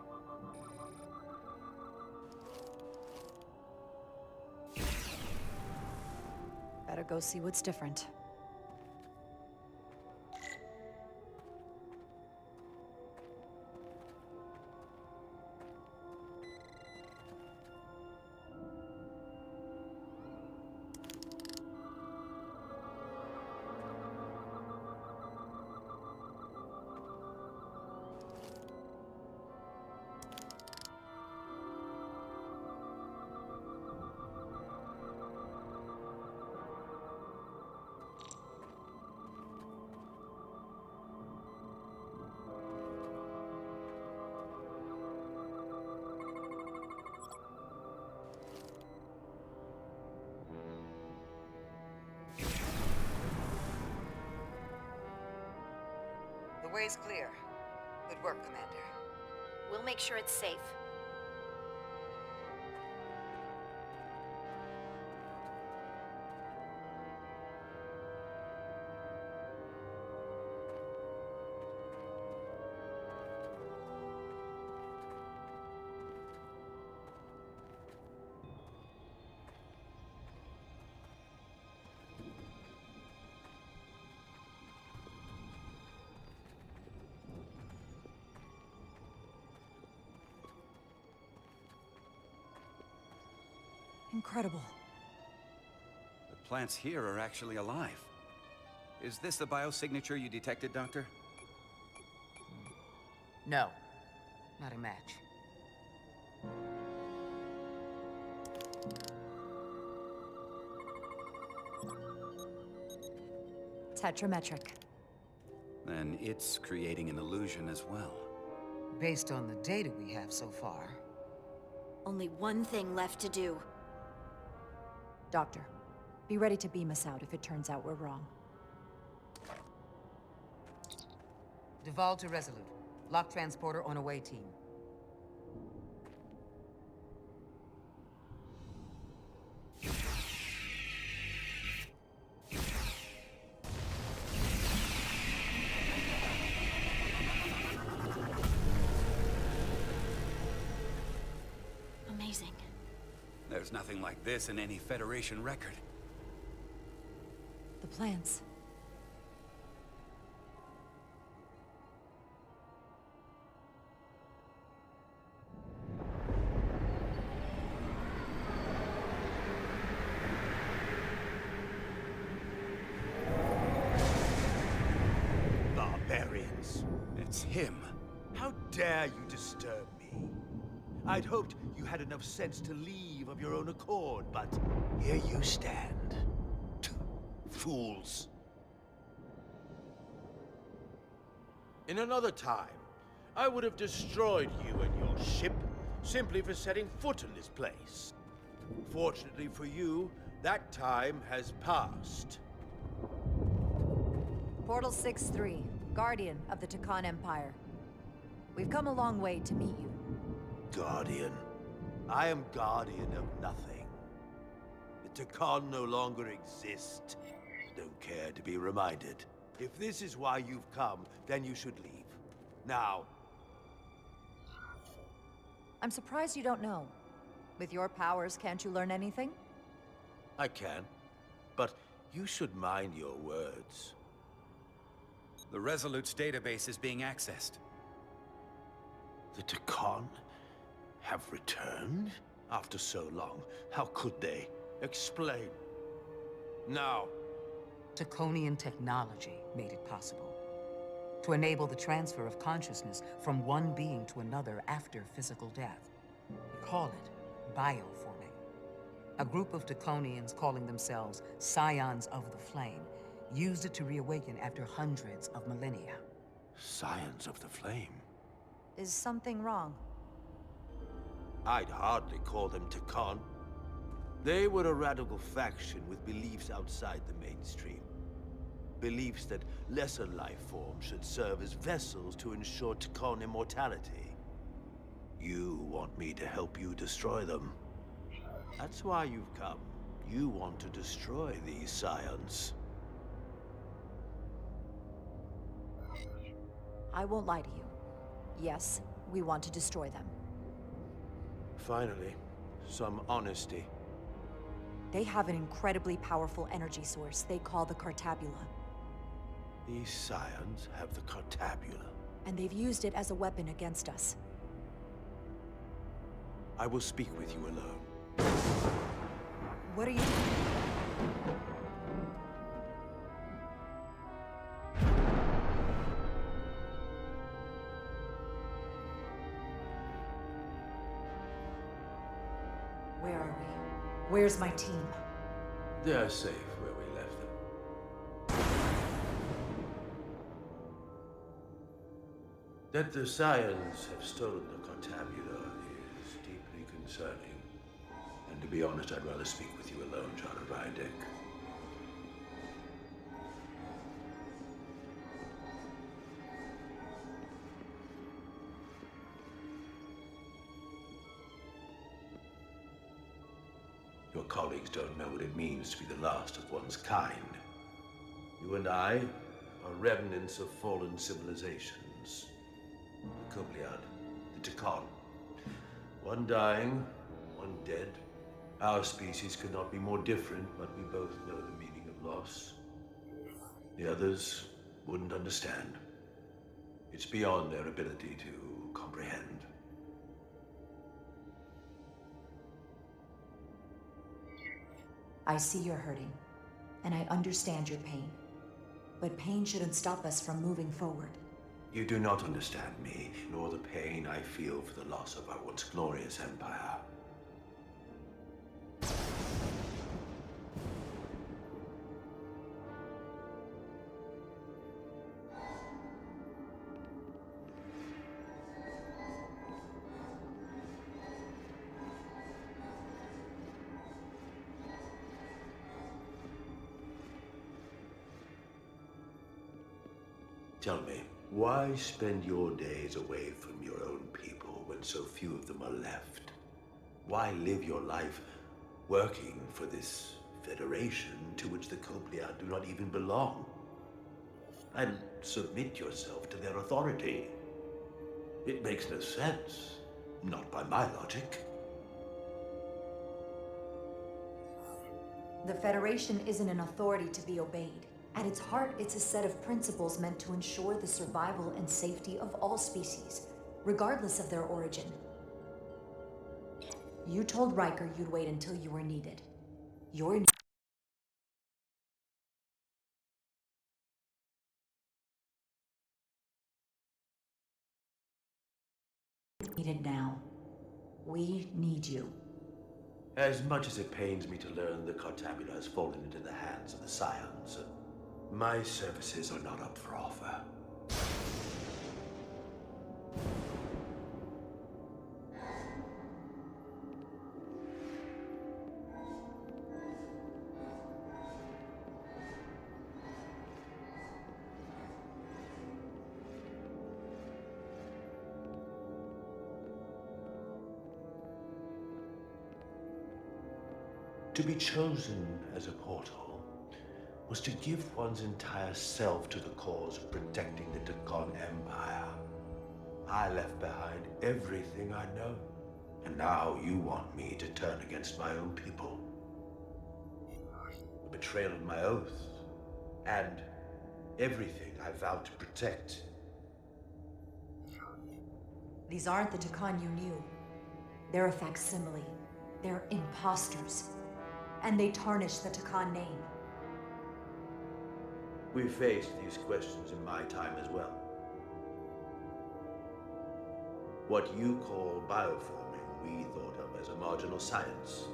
Better go see what's different. The way's clear. Good work, Commander. We'll make sure it's safe. Incredible. The plants here are actually alive. Is this the biosignature you detected, Doctor? No. Not a match. Tetrametric. Then it's creating an illusion as well. Based on the data we have so far. Only one thing left to do. Doctor, be ready to beam us out if it turns out we're wrong. Duval to Resolute. Lock transporter on away team. Amazing. There's nothing like this in any Federation record. The plants. Barbarians. It's him. How dare you disturb me? I'd hoped you had enough sense to leave of your own accord, but here you stand. Fools. In another time, I would have destroyed you and your ship simply for setting foot in this place. Fortunately for you, that time has passed. Portal 6-3, Guardian of the Takan Empire. We've come a long way to meet you. Guardian. I am guardian of nothing. The Takan no longer exist. Don't care to be reminded. If this is why you've come, then you should leave. Now. I'm surprised you don't know. With your powers, can't you learn anything? I can. But you should mind your words. The Resolute's database is being accessed. The Takan have returned? After so long, how could they? Explain. Now. Taconian technology made it possible. To enable the transfer of consciousness from one being to another after physical death. We call it bioforming. A group of Taconians calling themselves Scions of the Flame used it to reawaken after hundreds of millennia. Scions of the Flame? Is something wrong? I'd hardly call them Takan. They were a radical faction with beliefs outside the mainstream. Beliefs that lesser life forms should serve as vessels to ensure Takan immortality. You want me to help you destroy them. That's why you've come. You want to destroy these Scions. I won't lie to you. Yes, we want to destroy them. Finally, some honesty. They have an incredibly powerful energy source they call the Cartabula. These Scions have the Cartabula. And they've used it as a weapon against us. I will speak with you alone. What are you... Where are we? Where's my team? They're safe where we left them. That the Scions have stolen the Cartabula is deeply concerning. And to be honest, I'd rather speak with you alone, John of Rydick. Your colleagues don't know what it means to be the last of one's kind. You and I are remnants of fallen civilizations. The Kobliad, the Takan. One dying, one dead. Our species could not be more different, but we both know the meaning of loss. The others wouldn't understand. It's beyond their ability to comprehend. I see you're hurting, and I understand your pain. But pain shouldn't stop us from moving forward. You do not understand me, nor the pain I feel for the loss of our once glorious empire. Tell me, why spend your days away from your own people when so few of them are left? Why live your life working for this federation to which the Copliard do not even belong? And submit yourself to their authority? It makes no sense, not by my logic. The Federation isn't an authority to be obeyed. At its heart, it's a set of principles meant to ensure the survival and safety of all species, regardless of their origin. You told Riker you'd wait until you were needed. You're needed now. We need you. As much as it pains me to learn the Cartabula has fallen into the hands of the Scions, my services are not up for offer. To be chosen as a portal was to give one's entire self to the cause of protecting the Takon Empire. I left behind everything I know, and now you want me to turn against my own people. The betrayal of my oath, and everything I vowed to protect. These aren't the Takon you knew. They're a facsimile. They're imposters. And they tarnish the Takon name. We faced these questions in my time as well. What you call bioforming, we thought of as a marginal science.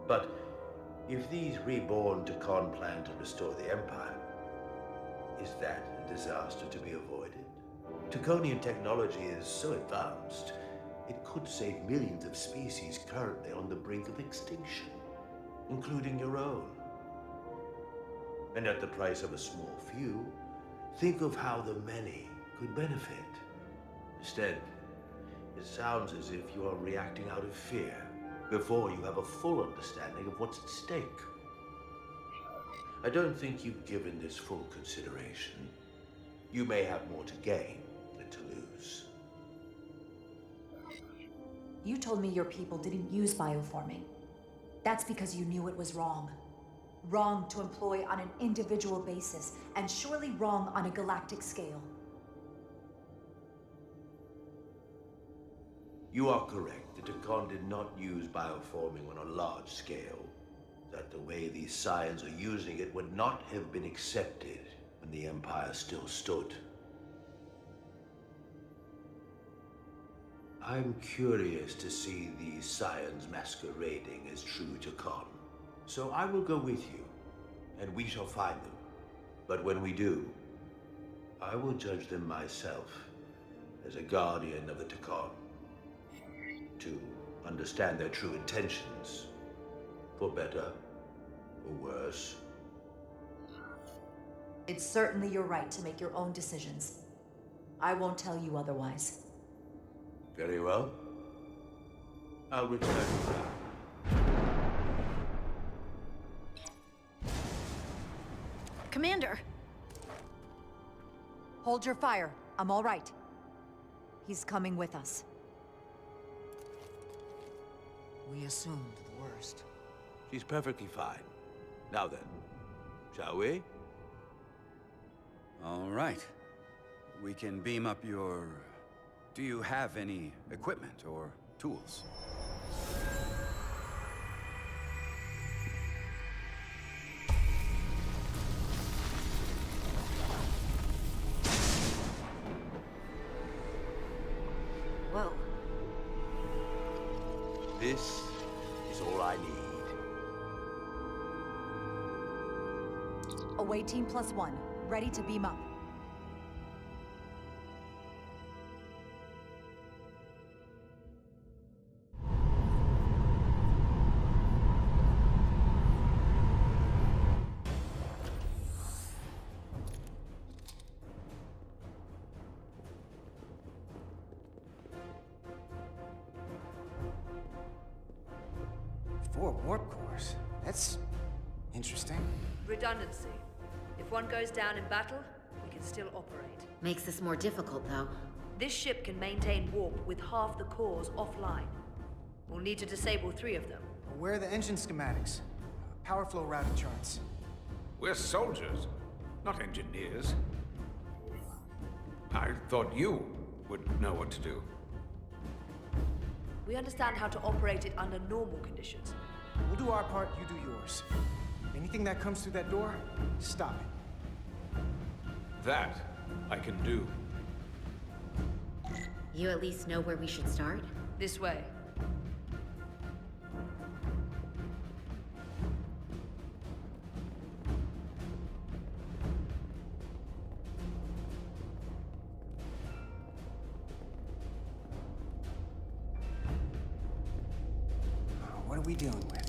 But if these reborn Takon plan to restore the Empire, is that a disaster to be avoided? Takonian technology is so advanced, it could save millions of species currently on the brink of extinction, including your own. And at the price of a small few, think of how the many could benefit. Instead, it sounds as if you are reacting out of fear before you have a full understanding of what's at stake. I don't think you've given this full consideration. You may have more to gain than to lose. You told me your people didn't use bioforming. That's because you knew it was wrong. Wrong to employ on an individual basis, and surely wrong on a galactic scale. You are correct. The Takon did not use bioforming on a large scale. That the way these Scions are using it would not have been accepted when the Empire still stood. I'm curious to see these Scions masquerading as true Takon. So I will go with you, and we shall find them. But when we do, I will judge them myself as a guardian of the Takon, to understand their true intentions, for better or worse. It's certainly your right to make your own decisions. I won't tell you otherwise. Very well. I'll return now. Commander! Hold your fire. I'm all right. He's coming with us. We assumed the worst. She's perfectly fine. Now then, shall we? All right. We can beam up your... Do you have any equipment or tools? Away team +1. Ready to beam up. Four warp cores. That's interesting. Redundancy. If one goes down in battle, we can still operate. Makes this more difficult, though. This ship can maintain warp with half the cores offline. We'll need to disable 3 of them. Where are the engine schematics? Power flow routing charts. We're soldiers, not engineers. I thought you would know what to do. We understand how to operate it under normal conditions. We'll do our part, you do yours. Anything that comes through that door, stop it. That I can do. You at least know where we should start? This way. What are we dealing with?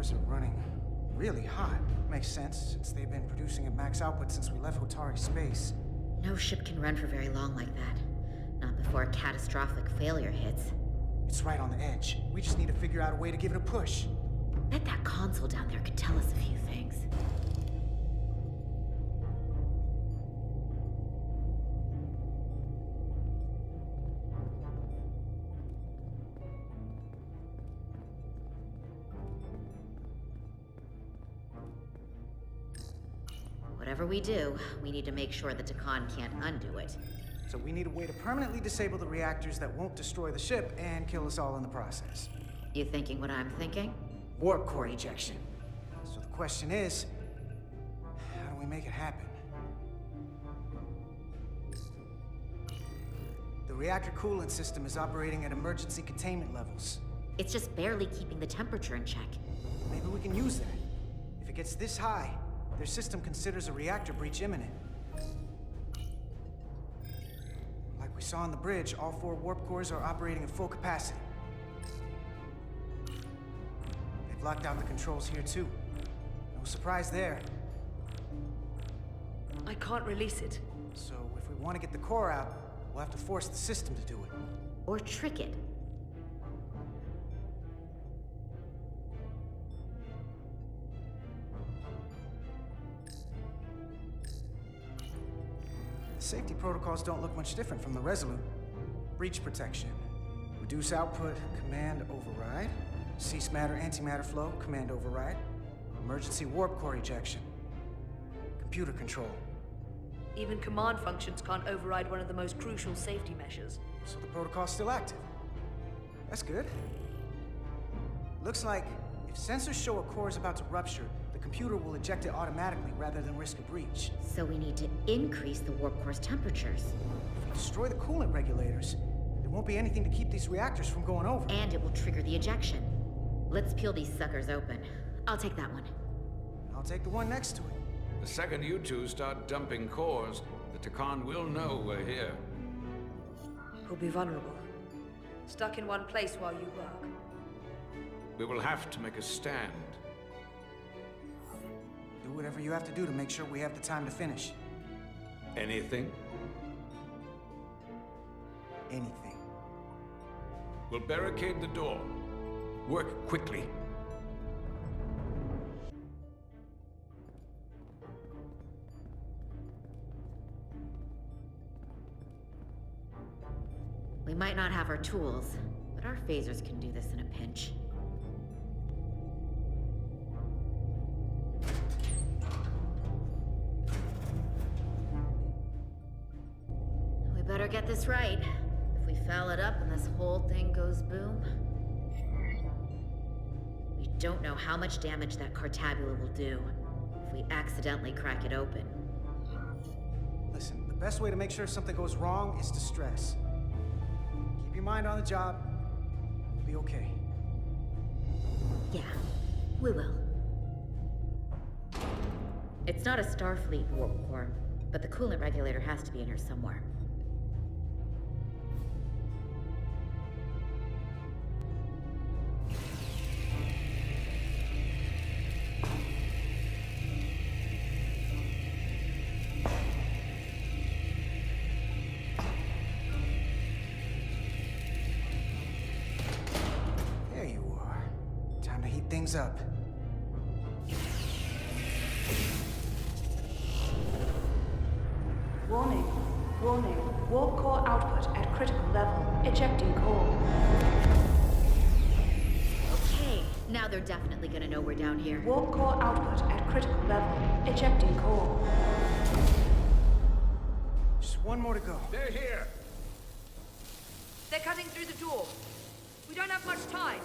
Cores are running really hot. Makes sense, since they've been producing at max output since we left Hotari space. No ship can run for very long like that. Not before a catastrophic failure hits. It's right on the edge. We just need to figure out a way to give it a push. Bet that console down there could tell us a few things. Whatever we do, we need to make sure the Takan can't undo it. So we need a way to permanently disable the reactors that won't destroy the ship and kill us all in the process. You thinking what I'm thinking? Warp core ejection. So the question is, how do we make it happen? The reactor coolant system is operating at emergency containment levels. It's just barely keeping the temperature in check. Maybe we can use that. If it gets this high, their system considers a reactor breach imminent. Like we saw on the bridge, all 4 warp cores are operating at full capacity. They've locked out the controls here too. No surprise there. I can't release it. So if we want to get the core out, we'll have to force the system to do it. Or trick it. The safety protocols don't look much different from the Resolute. Breach protection. Reduce output, command override. Cease matter, antimatter flow, command override. Emergency warp core ejection. Computer control. Even command functions can't override one of the most crucial safety measures. So the protocol's still active. That's good. Looks like if sensors show a core is about to rupture, the computer will eject it automatically rather than risk a breach. So we need to increase the warp core's temperatures. If we destroy the coolant regulators, there won't be anything to keep these reactors from going over. And it will trigger the ejection. Let's peel these suckers open. I'll take that one. I'll take the one next to it. The second you two start dumping cores, the Takan will know we're here. We'll be vulnerable. Stuck in one place while you work. We will have to make a stand. Do whatever you have to do to make sure we have the time to finish. Anything? Anything. We'll barricade the door. Work quickly. We might not have our tools, but our phasers can do this in a pinch. We better get this right. If we foul it up and this whole thing goes boom... We don't know how much damage that Cartabula will do if we accidentally crack it open. Listen, the best way to make sure something goes wrong is to stress. Keep your mind on the job. We'll be okay. Yeah, we will. It's not a Starfleet warp core, but the coolant regulator has to be in here somewhere. There you are. Time to heat things up. Warning. Warning. Warp core output at critical level. Ejecting core. Okay, now they're definitely gonna know we're down here. Warp core output at critical level. Ejecting core. Just one more to go. They're here! They're cutting through the door. We don't have much time.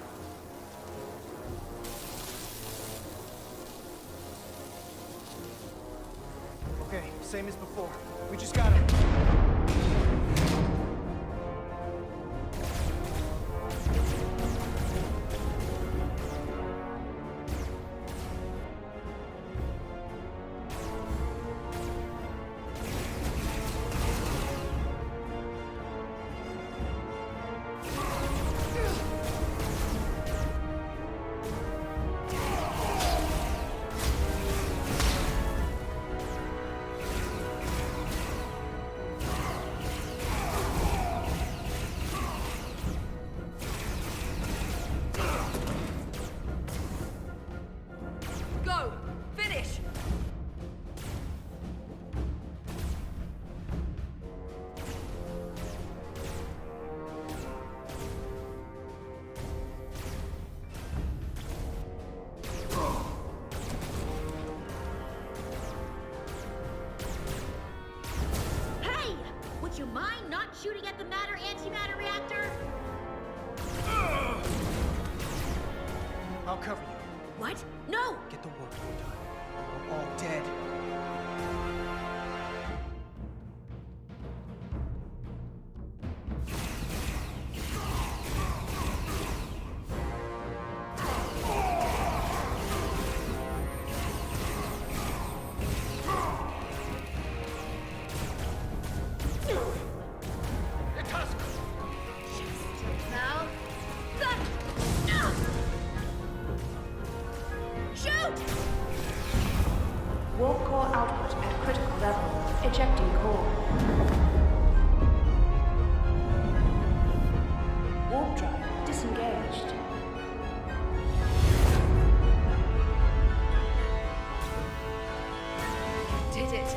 Okay, same as before. We just gotta... Go! Finish! Hey! Would you mind not shooting at the matter-antimatter reactor? I'll cover you. What? No! Get the work done. We're all dead. Now, shoot! Warp core output at critical level. Ejecting core. Warp drive disengaged. Did it.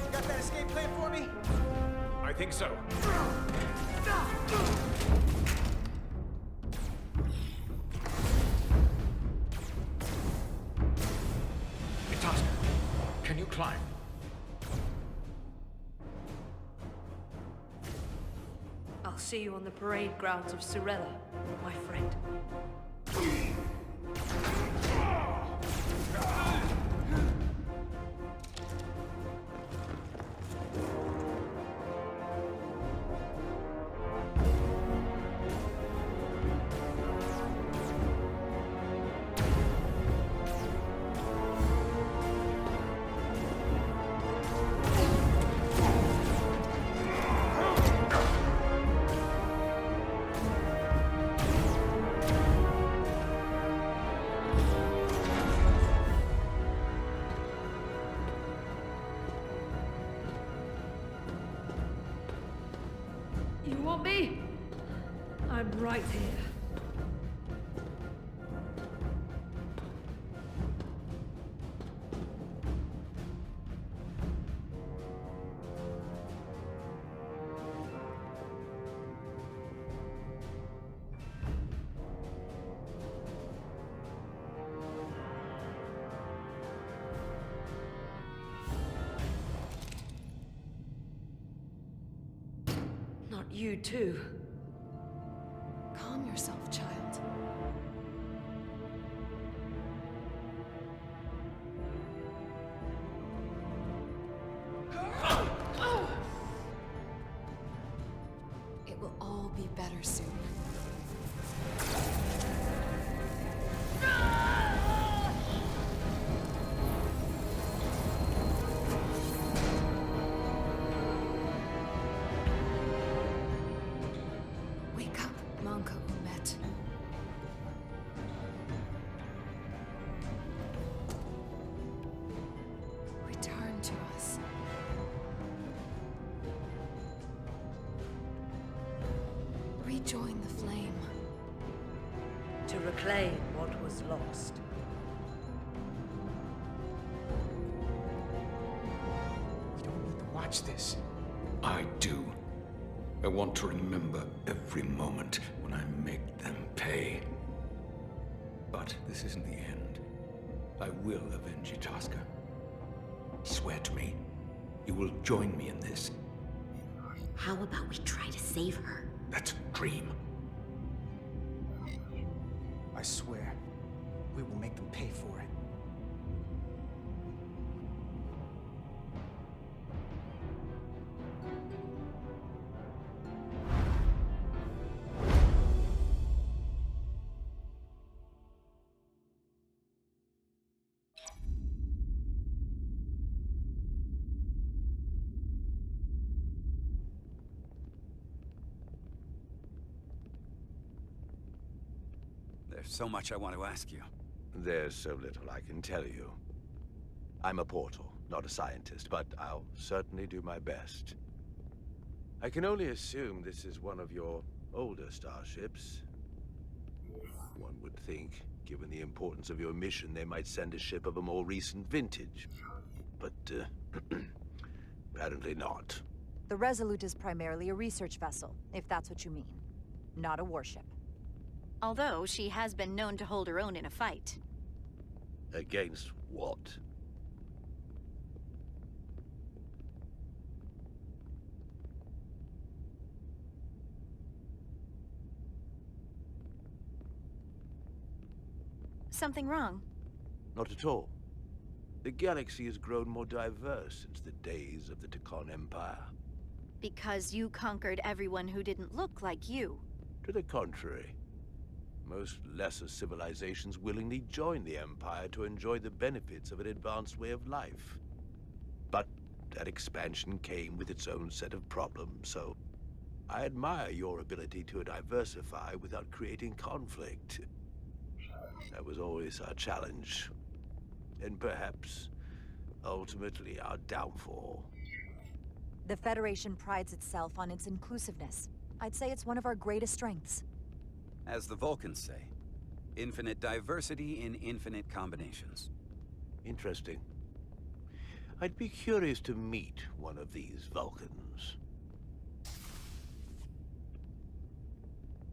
You got that escape plan for me? I think so. Itasca, can you climb? I'll see you on the parade grounds of Sorella, my friend. want me? I'm right here. Not you too. Calm yourself, child. It will all be better soon. Wake up, Manka Umet. Return to us. Rejoin the flame. To reclaim what was lost. We don't need to watch this. I do. I want to remember every moment when I make them pay. But this isn't the end. I will avenge Itasca. Swear to me, you will join me in this. How about we try to save her? That's a dream. I swear, we will make them pay for it. There's so much I want to ask you. There's so little I can tell you. I'm a portal, not a scientist, but I'll certainly do my best. I can only assume this is one of your older starships. One would think, given the importance of your mission, they might send a ship of a more recent vintage. But, apparently not. The Resolute is primarily a research vessel, if that's what you mean. Not a warship. Although she has been known to hold her own in a fight. Against what? Something wrong? Not at all. The galaxy has grown more diverse since the days of the Tekon Empire. Because you conquered everyone who didn't look like you. To the contrary. Most lesser civilizations willingly join the Empire to enjoy the benefits of an advanced way of life. But that expansion came with its own set of problems, so I admire your ability to diversify without creating conflict. That was always our challenge. And perhaps, ultimately, our downfall. The Federation prides itself on its inclusiveness. I'd say it's one of our greatest strengths. As the Vulcans say, infinite diversity in infinite combinations. Interesting. I'd be curious to meet one of these Vulcans.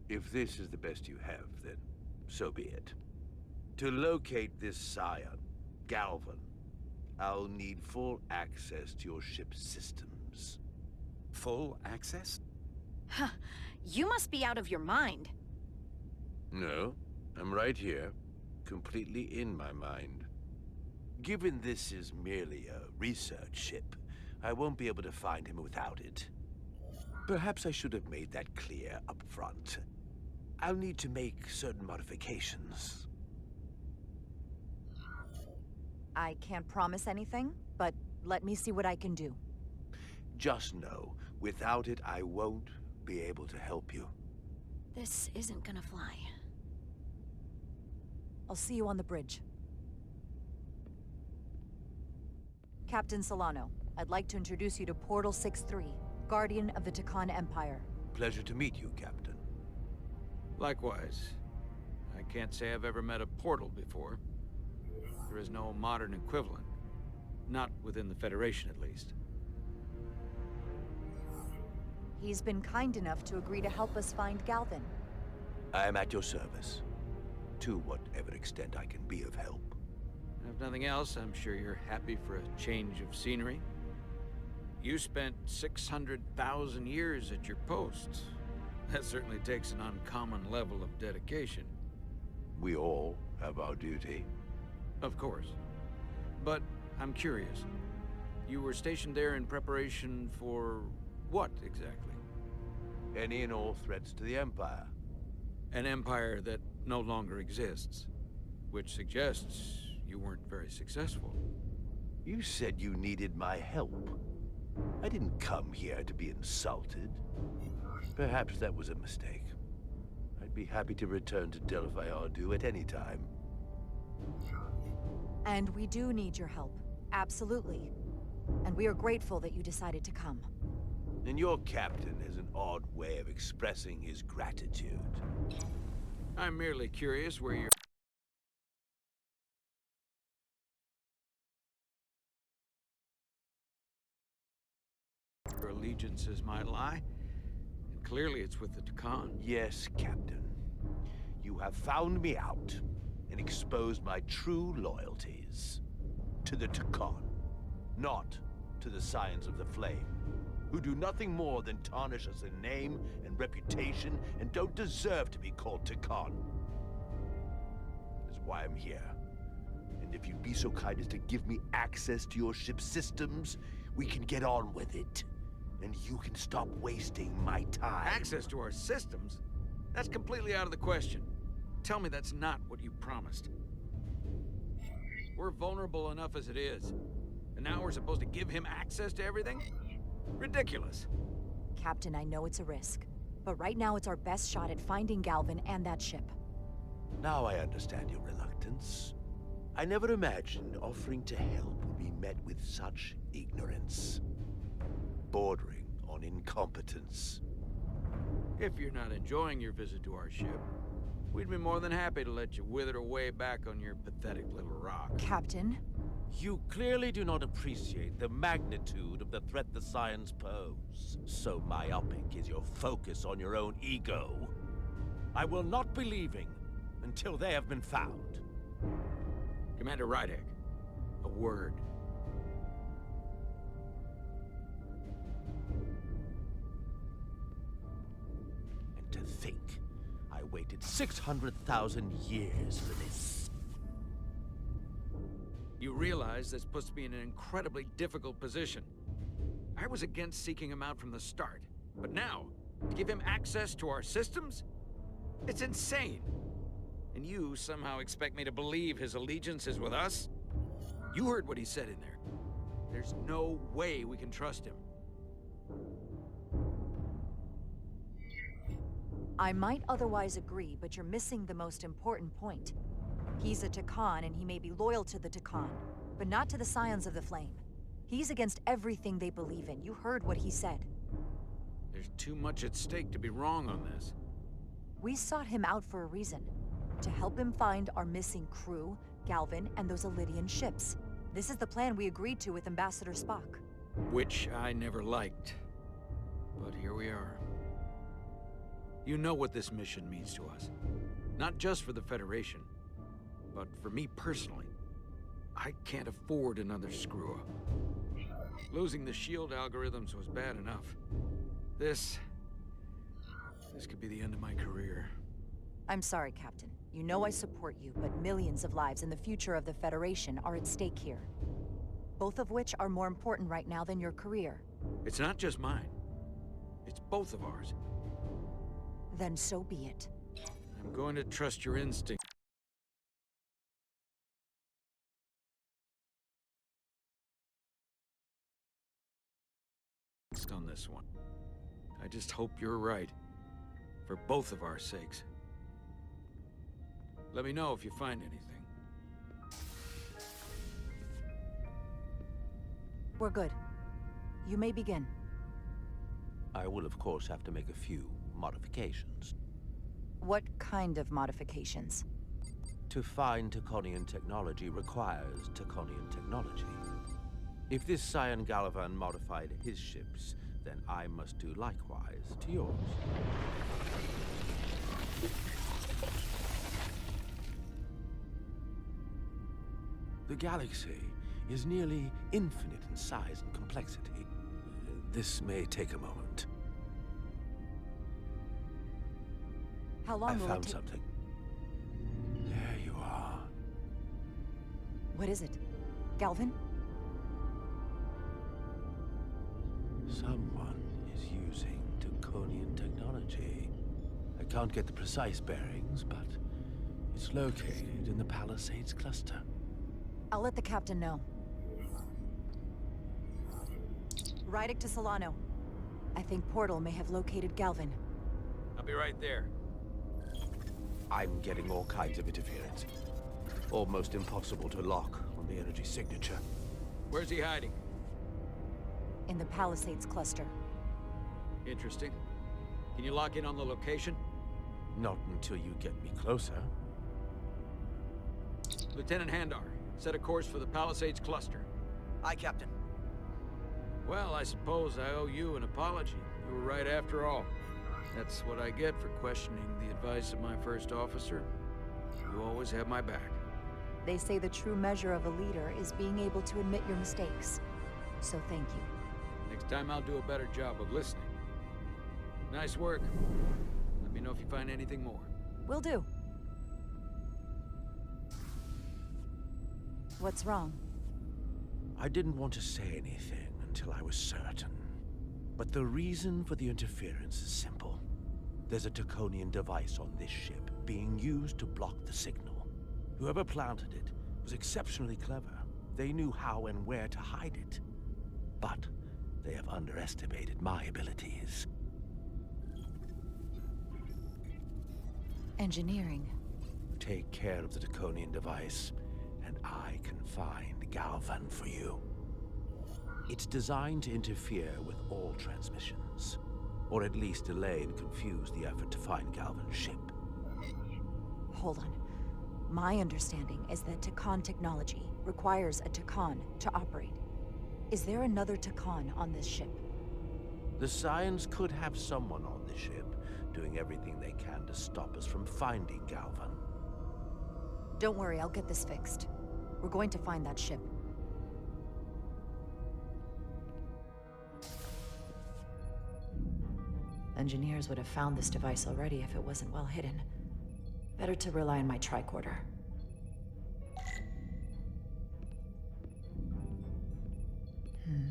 If this is the best you have, then so be it. To locate this scion, Galvan, I'll need full access to your ship's systems. Full access? Huh. You must be out of your mind. No, I'm right here, completely in my mind. Given this is merely a research ship, I won't be able to find him without it. Perhaps I should have made that clear up front. I'll need to make certain modifications. I can't promise anything, but let me see what I can do. Just know, without it, I won't be able to help you. This isn't gonna fly. I'll see you on the bridge. Captain Solano, I'd like to introduce you to Portal 6-3, Guardian of the Tekon Empire. Pleasure to meet you, Captain. Likewise. I can't say I've ever met a portal before. There is no modern equivalent. Not within the Federation, at least. He's been kind enough to agree to help us find Galvin. I am at your service. To whatever extent I can be of help. If nothing else, I'm sure you're happy for a change of scenery. You spent 600,000 years at your post. That certainly takes an uncommon level of dedication. We all have our duty. Of course. But I'm curious. You were stationed there in preparation for what, exactly? Any and all threats to the Empire. An empire that no longer exists. Which suggests you weren't very successful. You said you needed my help. I didn't come here to be insulted. Perhaps that was a mistake. I'd be happy to return to Delphi Ardu at any time. And we do need your help. Absolutely. And we are grateful that you decided to come. And your captain has an odd way of expressing his gratitude. I'm merely curious where your allegiances might lie. And clearly it's with the Takan. Yes, Captain. You have found me out and exposed my true loyalties. To the Takan, not to the Scions of the Flame, who do nothing more than tarnish us in name and reputation and don't deserve to be called Takan. That's why I'm here. And if you'd be so kind as to give me access to your ship's systems, we can get on with it. And you can stop wasting my time. Access to our systems? That's completely out of the question. Tell me that's not what you promised. We're vulnerable enough as it is. And now we're supposed to give him access to everything? Ridiculous. Captain, I know it's a risk. But right now it's our best shot at finding Galvin and that ship. Now I understand your reluctance. I never imagined offering to help would be met with such ignorance. Bordering on incompetence. If you're not enjoying your visit to our ship, we'd be more than happy to let you wither away back on your pathetic little rock. Captain? You clearly do not appreciate the magnitude of the threat the Scions pose. So myopic is your focus on your own ego. I will not be leaving until they have been found. Commander Rydek, a word. And to think, I waited 600,000 years for this. You realize that's supposed to be in an incredibly difficult position. I was against seeking him out from the start. But now, to give him access to our systems? It's insane. And you somehow expect me to believe his allegiance is with us? You heard what he said in there. There's no way we can trust him. I might otherwise agree, but you're missing the most important point. He's a Takan, and he may be loyal to the Takan, but not to the Scions of the Flame. He's against everything they believe in. You heard what he said. There's too much at stake to be wrong on this. We sought him out for a reason. To help him find our missing crew, Galvin, and those Elydian ships. This is the plan we agreed to with Ambassador Spock. Which I never liked. But here we are. You know what this mission means to us. Not just for the Federation, but for me personally. I can't afford another screw-up. Losing the shield algorithms was bad enough. This could be the end of my career. I'm sorry, Captain. You know I support you, but millions of lives and the future of the Federation are at stake here. Both of which are more important right now than your career. It's not just mine. It's both of ours. Then so be it. I'm going to trust your instinct. On this one. I just hope you're right. For both of our sakes. Let me know if you find anything. We're good. You may begin. I will, of course, have to make a few modifications. What kind of modifications? To find Taconian technology requires Taconian technology. If this Scion Galvan modified his ships, then I must do likewise to yours. The galaxy is nearly infinite in size and complexity. This may take a moment. How long will I it found take? something. There you are. What is it? Galvan? Someone is using Taconian technology. I can't get the precise bearings, but it's located in the Palisades cluster. I'll let the captain know. Rydick to Solano. I think Portal may have located Galvan. I'll be right there. I'm getting all kinds of interference. Almost impossible to lock on the energy signature. Where's he hiding? In the Palisades cluster. Interesting. Can you lock in on the location? Not until you get me closer. Lieutenant Handar, set a course for the Palisades cluster. Aye, Captain. Well, I suppose I owe you an apology. You were right after all. That's what I get for questioning the advice of my first officer. You always have my back. They say the true measure of a leader is being able to admit your mistakes. So thank you. Next time I'll do a better job of listening. Nice work. Let me know if you find anything more. Will do. What's wrong? I didn't want to say anything until I was certain. But the reason for the interference is simple. There's a Taconian device on this ship being used to block the signal. Whoever planted it was exceptionally clever. They knew how and where to hide it. But they have underestimated my abilities. Engineering. Take care of the Taconian device, and I can find Galvan for you. It's designed to interfere with all transmissions, or at least delay and confuse the effort to find Galvan's ship. Hold on. My understanding is that Takan technology requires a Takan to operate. Is there another Takan on this ship? The Scions could have someone on the ship, doing everything they can to stop us from finding Galvan. Don't worry, I'll get this fixed. We're going to find that ship. Engineers would have found this device already if it wasn't well hidden. Better to rely on my tricorder.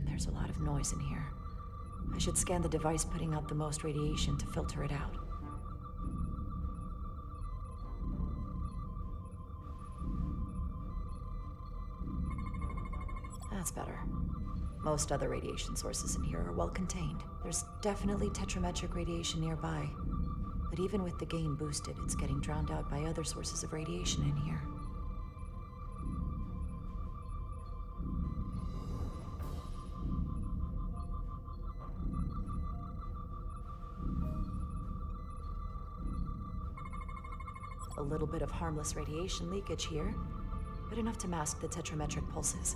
There's a lot of noise in here. I should scan the device putting out the most radiation to filter it out. That's better. Most other radiation sources in here are well contained. There's definitely tetrametric radiation nearby. But even with the gain boosted, it's getting drowned out by other sources of radiation in here. A little bit of harmless radiation leakage here, but enough to mask the tetrametric pulses.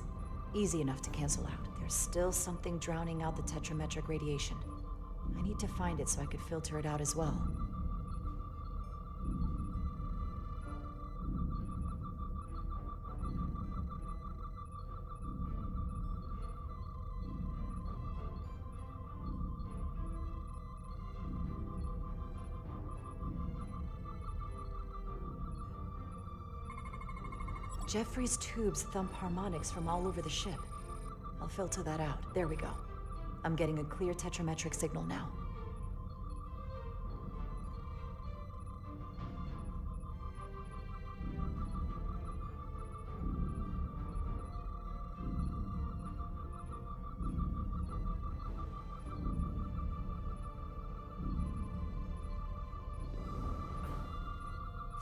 Easy enough to cancel out. There's still something drowning out the tetrametric radiation. I need to find it so I could filter it out as well. Jeffrey's tubes thump harmonics from all over the ship. I'll filter that out. There we go. I'm getting a clear tetrametric signal now.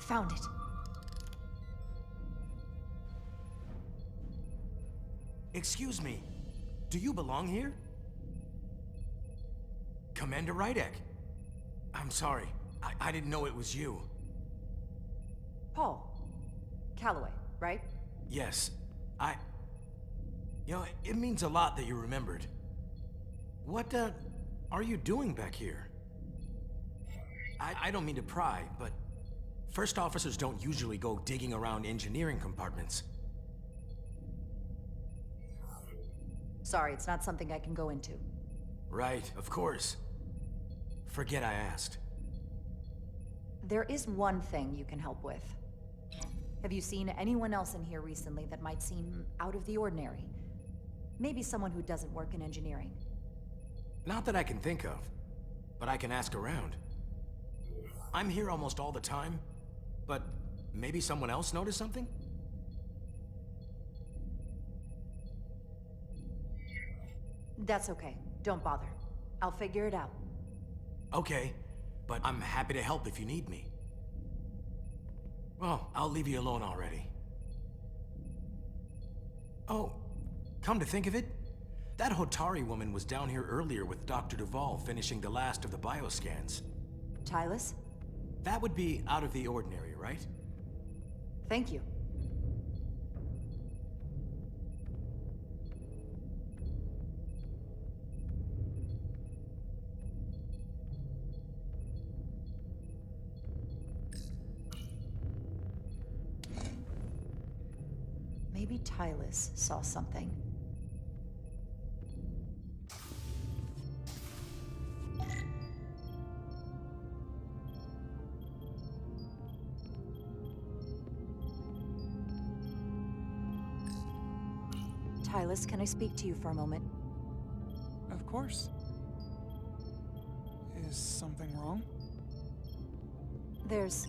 Found it. Excuse me, do you belong here? Commander Rydek. I'm sorry. I didn't know it was you. Paul. Calloway, right? Yes. You know, it means a lot that you remembered. What, are you doing back here? I don't mean to pry, but first officers don't usually go digging around engineering compartments. Sorry, it's not something I can go into. Right, of course. Forget I asked. There is one thing you can help with. Have you seen anyone else in here recently that might seem out of the ordinary? Maybe someone who doesn't work in engineering. Not that I can think of, but I can ask around. I'm here almost all the time, but maybe someone else noticed something? That's okay. Don't bother. I'll figure it out. Okay, but I'm happy to help if you need me. Well, I'll leave you alone already. Oh, come to think of it, that Hotari woman was down here earlier with Dr. Duvall finishing the last of the bioscans. Tylus? That would be out of the ordinary, right? Thank you. Maybe Tylus saw something. Tylus, can I speak to you for a moment? Of course. Is something wrong? There's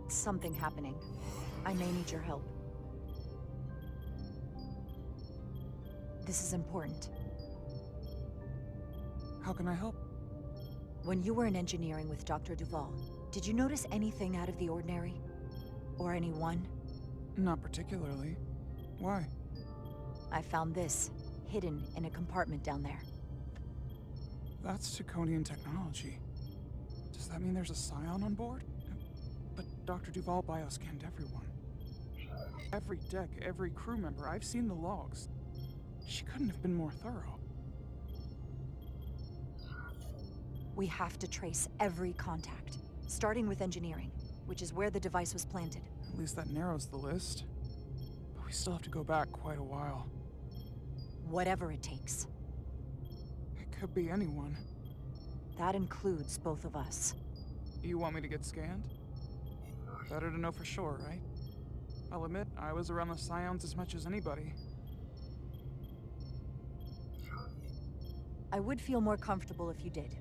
something happening. I may need your help. This is important. How can I help? When you were in engineering with Dr. Duvall, did you notice anything out of the ordinary? Or anyone? Not particularly. Why? I found this, hidden in a compartment down there. That's Draconian technology. Does that mean there's a Scion on board? But Dr. Duvall bioscanned everyone. Every deck, every crew member. I've seen the logs. She couldn't have been more thorough. We have to trace every contact, starting with engineering, which is where the device was planted. At least that narrows the list. But we still have to go back quite a while. Whatever it takes. It could be anyone. That includes both of us. You want me to get scanned? Better to know for sure, right? I'll admit, I was around the Scions as much as anybody. I would feel more comfortable if you did.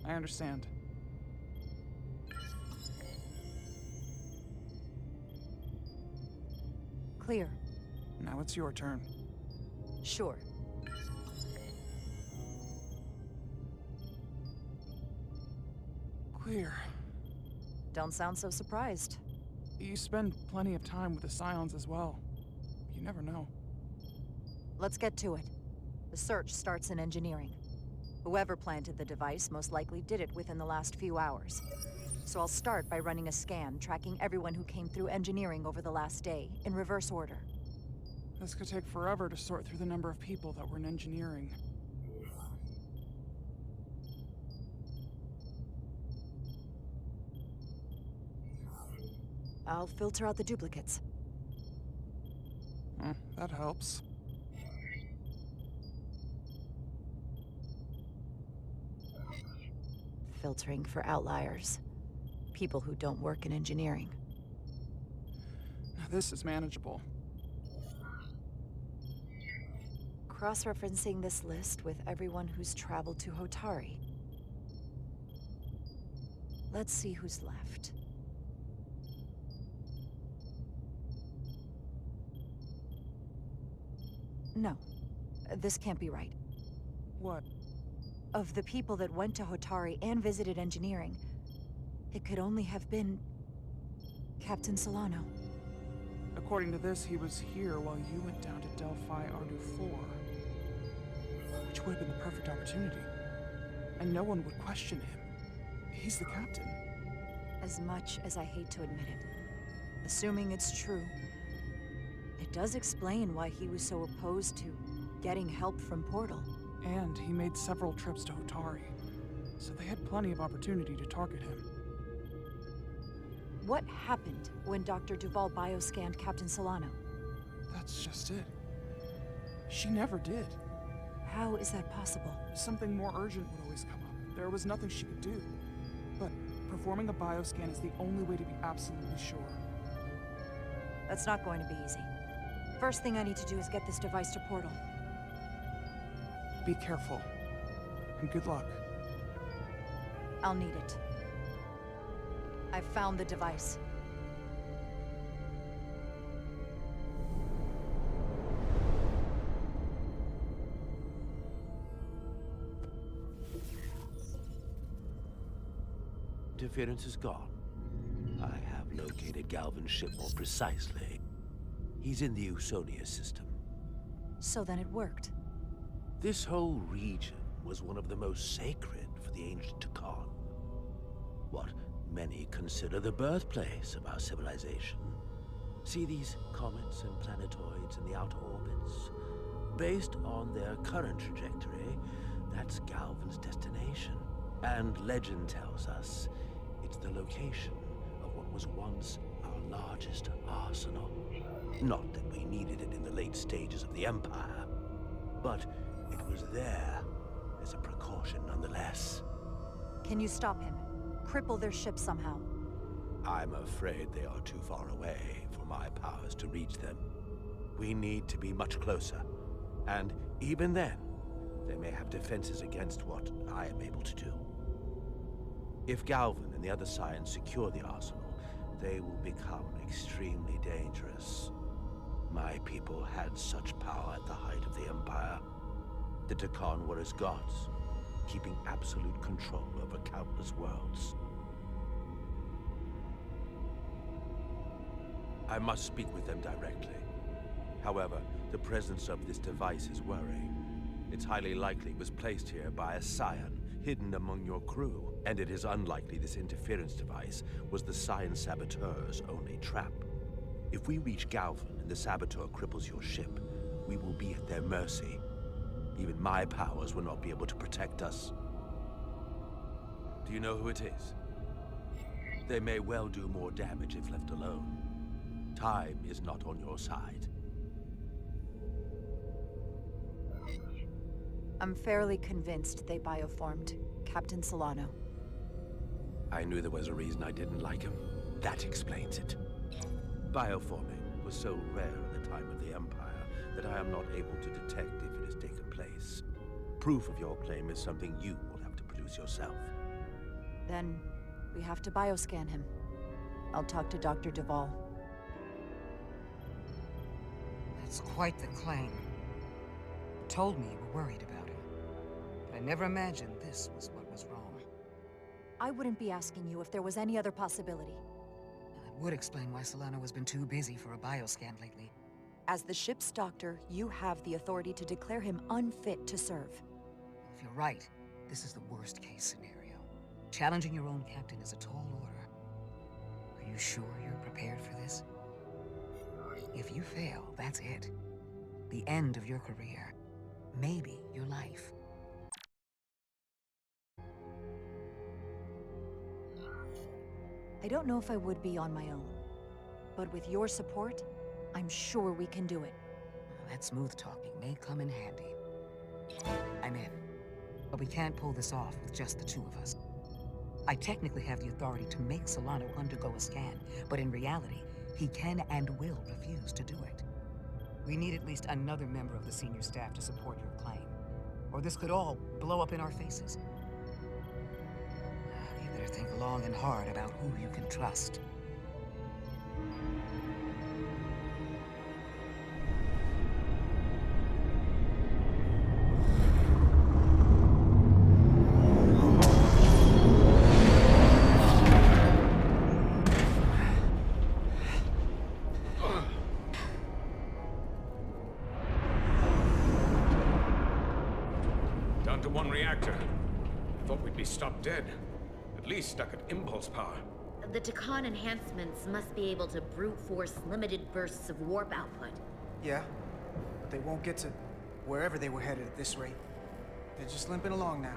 I understand. Clear. Now it's your turn. Sure. Clear. Don't sound so surprised. You spend plenty of time with the Scions as well. You never know. Let's get to it. The search starts in engineering. Whoever planted the device most likely did it within the last few hours. So I'll start by running a scan, tracking everyone who came through engineering over the last day, in reverse order. This could take forever to sort through the number of people that were in engineering. I'll filter out the duplicates. That helps. Filtering for outliers. People who don't work in engineering. Now this is manageable. Cross-referencing this list with everyone who's traveled to Hotari. Let's see who's left. No, this can't be right. What? Of the people that went to Hotari and visited engineering, it could only have been Captain Solano. According to this, he was here while you went down to Delphi Ardu 4. Which would have been the perfect opportunity. and no one would question him. He's the captain. As much as I hate to admit it, assuming it's true, it does explain why he was so opposed to getting help from Portal. And he made several trips to Hotari, so they had plenty of opportunity to target him. What happened when Dr. Duval bioscanned Captain Solano? That's just it. She never did. How is that possible? Something more urgent would always come up. There was nothing she could do. But performing a bioscan is the only way to be absolutely sure. That's not going to be easy. First thing I need to do is get this device to Portal. Be careful. And good luck. I'll need it. I've found the device. Interference is gone. I have located Galvin's ship more precisely. He's in the Usonia system. So then it worked. This whole region was one of the most sacred for the ancient Takan. What many consider the birthplace of our civilization. See these comets and planetoids in the outer orbits? Based on their current trajectory, that's Galvin's destination. And legend tells us it's the location of what was once our largest arsenal. Not that we needed it in the late stages of the Empire, but it was there as a precaution nonetheless. Can you stop him? Cripple their ship somehow? I'm afraid they are too far away for my powers to reach them. We need to be much closer. And even then, they may have defenses against what I am able to do. If Galvin and the other Scions secure the arsenal, they will become extremely dangerous. My people had such power at the height of the Empire. The Takan were as gods, keeping absolute control over countless worlds. I must speak with them directly. However, the presence of this device is worrying. It's highly likely it was placed here by a Scion, hidden among your crew. And it is unlikely this interference device was the Scion Saboteur's only trap. If we reach Galvin and the Saboteur cripples your ship, we will be at their mercy. Even my powers will not be able to protect us. Do you know who it is? They may well do more damage if left alone. Time is not on your side. I'm fairly convinced they bioformed Captain Solano. I knew there was a reason I didn't like him. That explains it. Bioforming was so rare at the time of the Empire that I am not able to detect if it has taken place. Proof of your claim is something you will have to produce yourself. Then we have to bioscan him. I'll talk to Dr. Duval. That's quite the claim. You told me you were worried about him, but I never imagined this was what was wrong. I wouldn't be asking you if there was any other possibility. That would explain why Solano has been too busy for a bioscan lately. As the ship's doctor, you have the authority to declare him unfit to serve. If you're right, this is the worst-case scenario. Challenging your own captain is a tall order. Are you sure you're prepared for this? If you fail, that's it. The end of your career. Maybe your life. I don't know if I would be on my own, but with your support, I'm sure we can do it. That smooth talking may come in handy. I'm in. But we can't pull this off with just the two of us. I technically have the authority to make Solano undergo a scan, but in reality, he can and will refuse to do it. We need at least another member of the senior staff to support your claim, or this could all blow up in our faces. You better think long and hard about who you can trust. Down to one reactor. thought we'd be stopped dead. At least stuck at impulse power. The Takan enhancements must be able to brute force limited bursts of warp output. Yeah, but they won't get to wherever they were headed at this rate. They're just limping along now.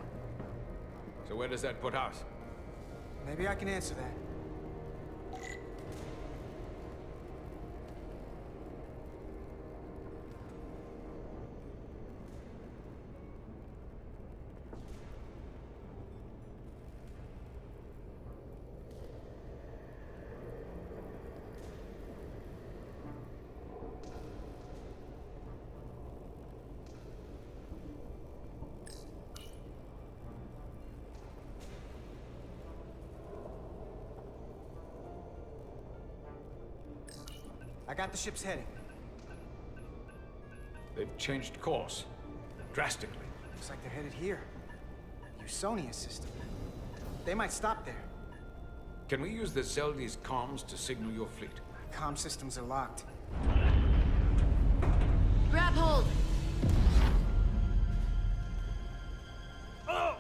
So where does that put us? Maybe I can answer that. I got the ship's heading. They've changed course. Drastically. Looks like they're headed here. Usonia system. They might stop there. Can we use the Zeldi's comms to signal your fleet? Comm systems are locked. Grab hold! Oh!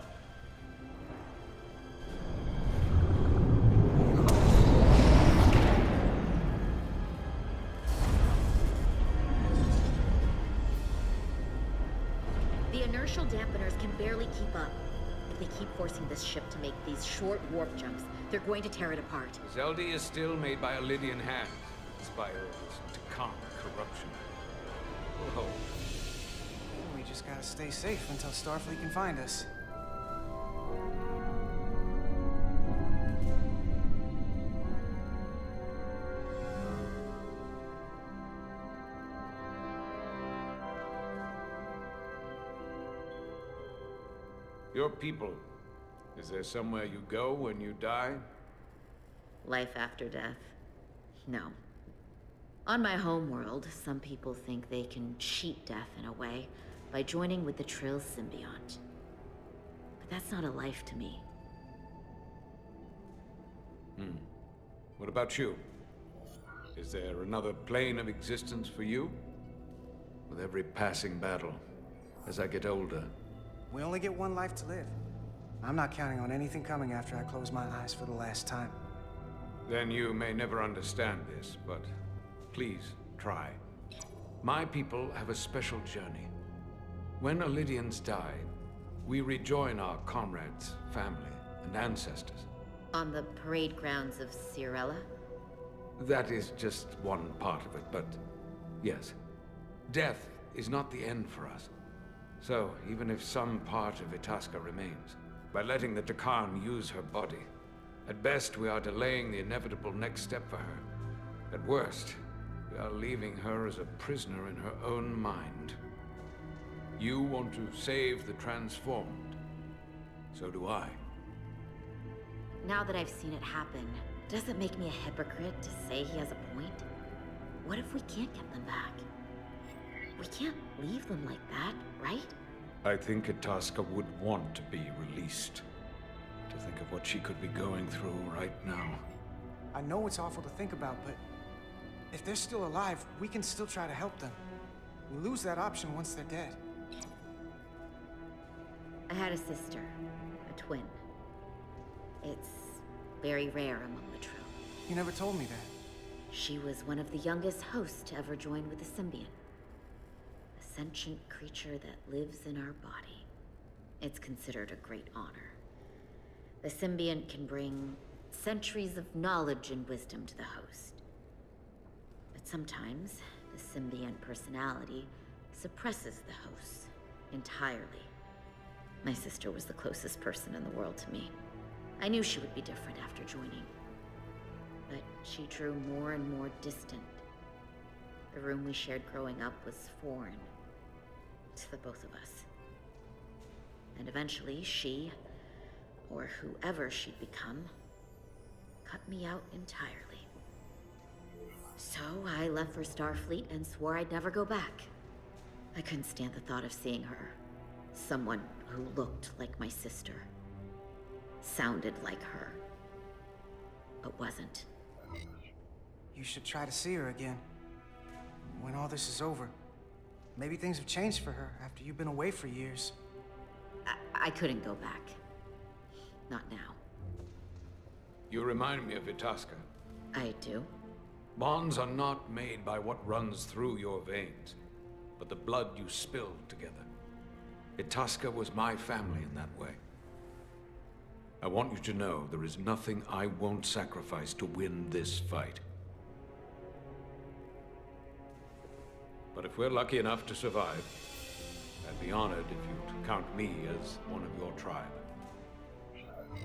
The inertial dampeners can barely keep up. If they keep forcing this ship to make these short warp jumps, they're going to tear it apart. Zeldi is still made by a Lydian hand, despite all this Takan corruption. We'll hold. We just gotta stay safe until Starfleet can find us. Your people. Is there somewhere you go when you die? Life after death? No. On my homeworld, some people think they can cheat death in a way by joining with the Trill symbiont. But that's not a life to me. What about you? Is there another plane of existence for you? With every passing battle, as I get older, We only get one life to live. I'm not counting on anything coming after I close my eyes for the last time. then you may never understand this, but please try. My people have a special journey. When Lydians die, we rejoin our comrades, family, and ancestors. On the parade grounds of Cirella? That is just one part of it, but yes. Death is not the end for us. So, even if some part of Itasca remains, by letting the Takan use her body, at best we are delaying the inevitable next step for her. At worst, we are leaving her as a prisoner in her own mind. You want to save the transformed. So do I. Now that I've seen it happen, does it make me a hypocrite to say he has a point? What if we can't get them back? We can't leave them like that, right? I think Itasca would want to be released. To think of what she could be going through right now. I know it's awful to think about, but if they're still alive, we can still try to help them. We lose that option once they're dead. I had a sister, a twin. It's very rare among the Trill. You never told me that. She was one of the youngest hosts to ever join with the symbiont. A sentient creature that lives in our body. It's considered a great honor. The symbiont can bring centuries of knowledge and wisdom to the host. But sometimes, the symbiont personality suppresses the host entirely. My sister was the closest person in the world to me. I knew she would be different after joining. But she drew more and more distant. The room we shared growing up was foreign to the both of us. And eventually she, or whoever she'd become, cut me out entirely. So I left for Starfleet and swore I'd never go back. I couldn't stand the thought of seeing her. Someone who looked like my sister. Sounded like her. But wasn't. You should try to see her again. When all this is over. Maybe things have changed for her after you've been away for years. I couldn't go back. Not now. You remind me of Itasca. I do? Bonds are not made by what runs through your veins, but the blood you spilled together. Itasca was my family in that way. I want you to know there is nothing I won't sacrifice to win this fight. But if we're lucky enough to survive, I'd be honored if you'd count me as one of your tribe.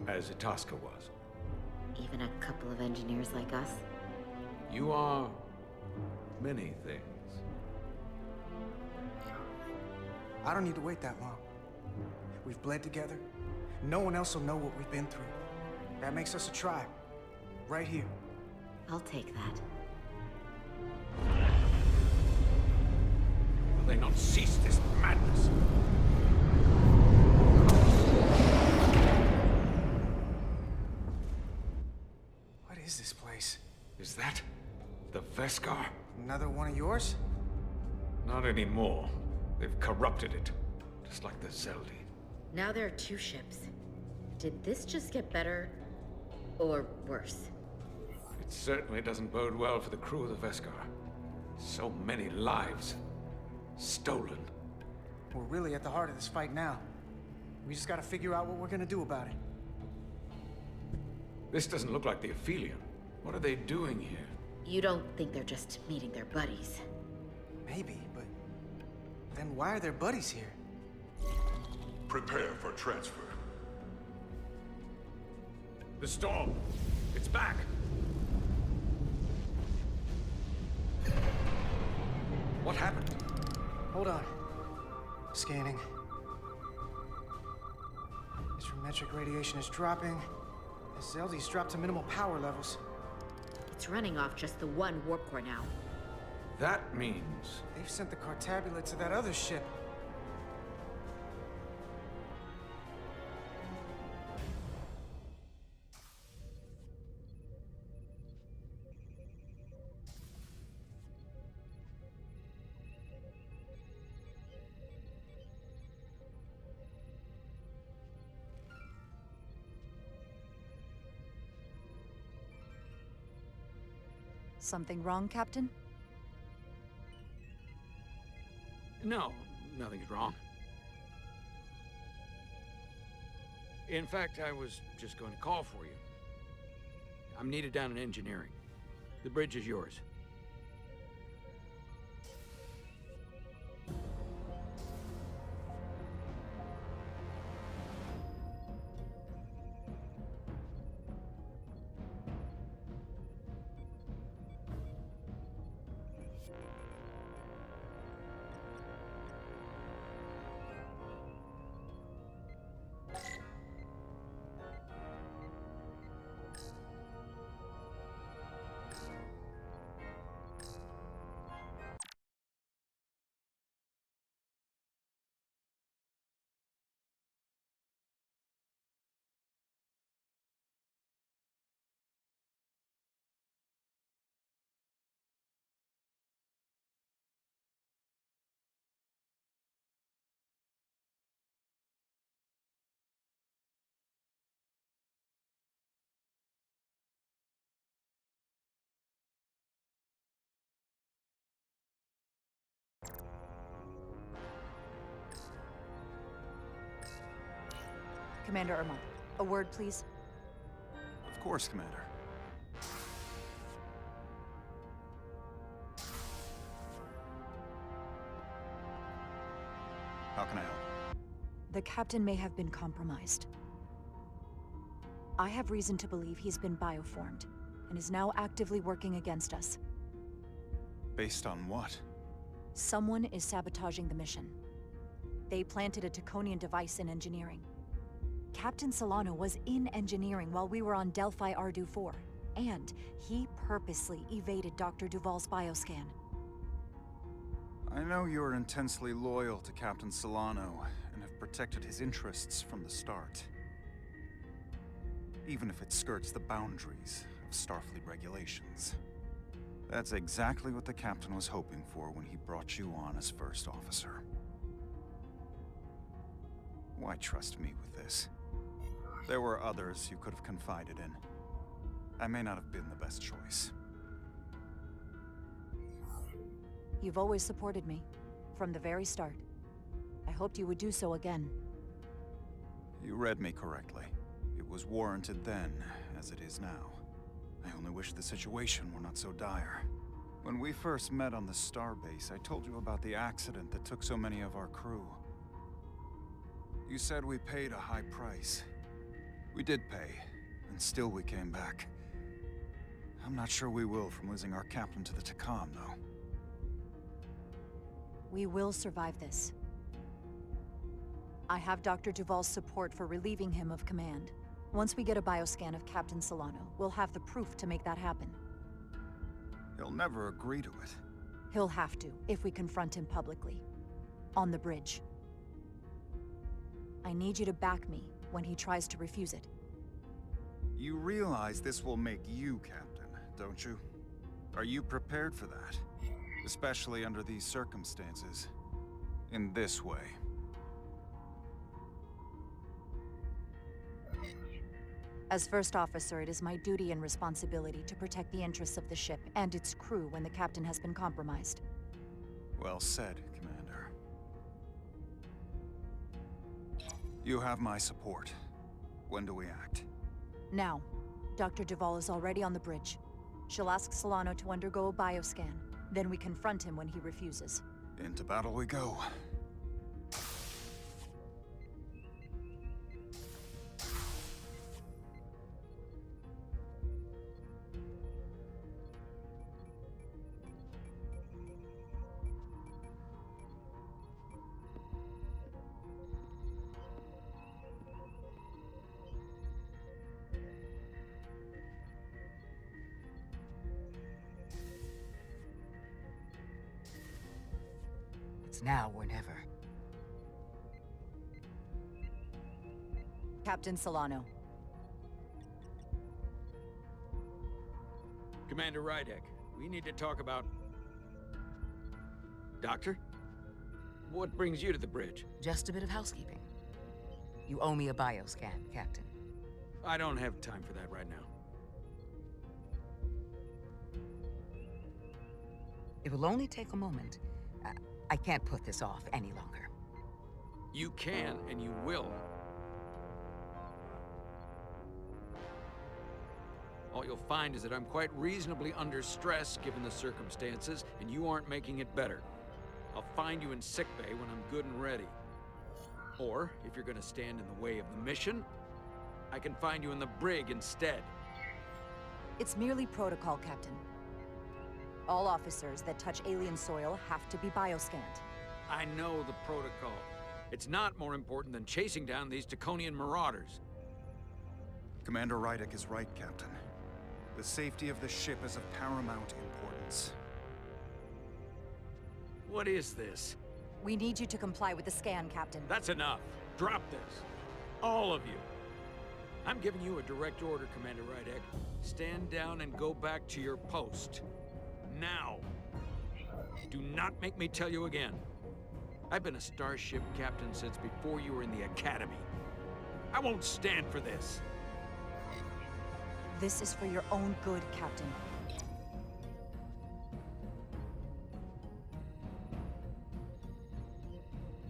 As Itasca was. Even a couple of engineers like us? You are many things. I don't need to wait that long. We've bled together. No one else will know what we've been through. That makes us a tribe. Right here. I'll take that. Will they not cease this madness? What is this place? Is that the Veskar? Another one of yours? Not anymore. They've corrupted it, just like the Zeldi. Now there are 2 ships. Did this just get better, or worse? It certainly doesn't bode well for the crew of the Veskar. So many lives stolen. We're really at the heart of this fight now. We just gotta figure out what we're gonna do about it. This doesn't look like the Aphelion. What are they doing here? You don't think they're just meeting their buddies? Maybe, but then why are their buddies here? Prepare for transfer. The storm! It's back! What happened? Hold on. Scanning. Astrometric radiation is dropping. The Zeldi's dropped to minimal power levels. It's running off just the one warp core now. That means... They've sent the Cartabula to that other ship. Something wrong, Captain? No, nothing's wrong. In fact, I was just going to call for you. I'm needed down in engineering. The bridge is yours. Commander Irma, a word, please. Of course, Commander. How can I help? The captain may have been compromised. I have reason to believe he's been bioformed, and is now actively working against us. Based on what? Someone is sabotaging the mission. They planted a Taconian device in engineering. Captain Solano was in engineering while we were on Delphi Ardu-4, and he purposely evaded Dr. Duval's bioscan. I know you're intensely loyal to Captain Solano, and have protected his interests from the start. Even if it skirts the boundaries of Starfleet regulations. That's exactly what the Captain was hoping for when he brought you on as first officer. Why trust me with this? There were others you could have confided in. I may not have been the best choice. You've always supported me, from the very start. I hoped you would do so again. You read me correctly. It was warranted then, as it is now. I only wish the situation were not so dire. When we first met on the starbase, I told you about the accident that took so many of our crew. You said we paid a high price. We did pay, and still we came back. I'm not sure we will from losing our captain to the Takan, though. We will survive this. I have Dr. Duval's support for relieving him of command. Once we get a bioscan of Captain Solano, we'll have the proof to make that happen. He'll never agree to it. He'll have to, if we confront him publicly. On the bridge. I need you to back me when he tries to refuse it. You realize this will make you captain, don't you? Are you prepared for that? Especially under these circumstances. In this way. As first officer, it is my duty and responsibility to protect the interests of the ship and its crew when the captain has been compromised. Well said, Commander. You have my support. When do we act? Now. Dr. Duval is already on the bridge. She'll ask Solano to undergo a bioscan. Then we confront him when he refuses. Into battle we go. It's now or never. Captain Solano. Commander Rydek, we need to talk about... Doctor? What brings you to the bridge? Just a bit of housekeeping. You owe me a bioscan, Captain. I don't have time for that right now. It will only take a moment. I can't put this off any longer. You can, and you will. All you'll find is that I'm quite reasonably under stress given the circumstances, and you aren't making it better. I'll find you in sickbay when I'm good and ready. Or, if you're gonna stand in the way of the mission, I can find you in the brig instead. It's merely protocol, Captain. All officers that touch alien soil have to be bioscanned. I know the protocol. It's not more important than chasing down these Taconian marauders. Commander Rydek is right, Captain. The safety of the ship is of paramount importance. What is this? We need you to comply with the scan, Captain. That's enough. Drop this. All of you. I'm giving you a direct order, Commander Rydek. Stand down and go back to your post. Now. Do not make me tell you again. I've been a starship captain since before you were in the academy. I won't stand for this. This is for your own good, Captain.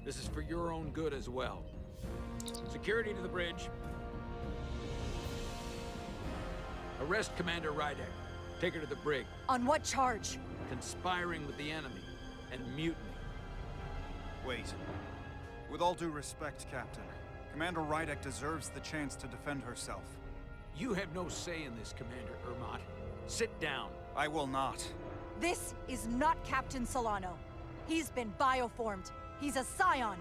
This is for your own good as well. Security to the bridge. Arrest Commander Rydek. Take her to the brig. On what charge? Conspiring with the enemy and mutiny. Wait. With all due respect, Captain, Commander Rydek deserves the chance to defend herself. You have no say in this, Commander Ermot. Sit down. I will not. This is not Captain Solano. He's been bioformed. He's a scion.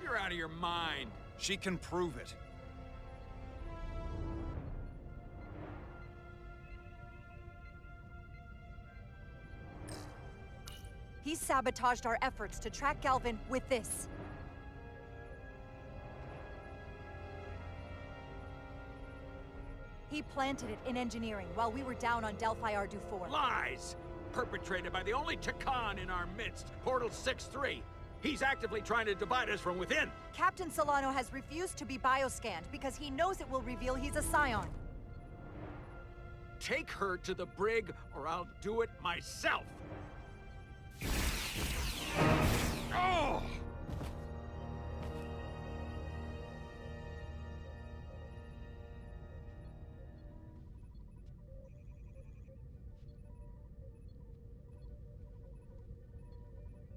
You're out of your mind. She can prove it. He sabotaged our efforts to track Galvin with this. He planted it in engineering while we were down on Delphi Ardu 4. Lies! Perpetrated by the only Takan in our midst, Portal 6-3. He's actively trying to divide us from within. Captain Solano has refused to be bioscanned because he knows it will reveal he's a Scion. Take her to the brig, or I'll do it myself. Oh!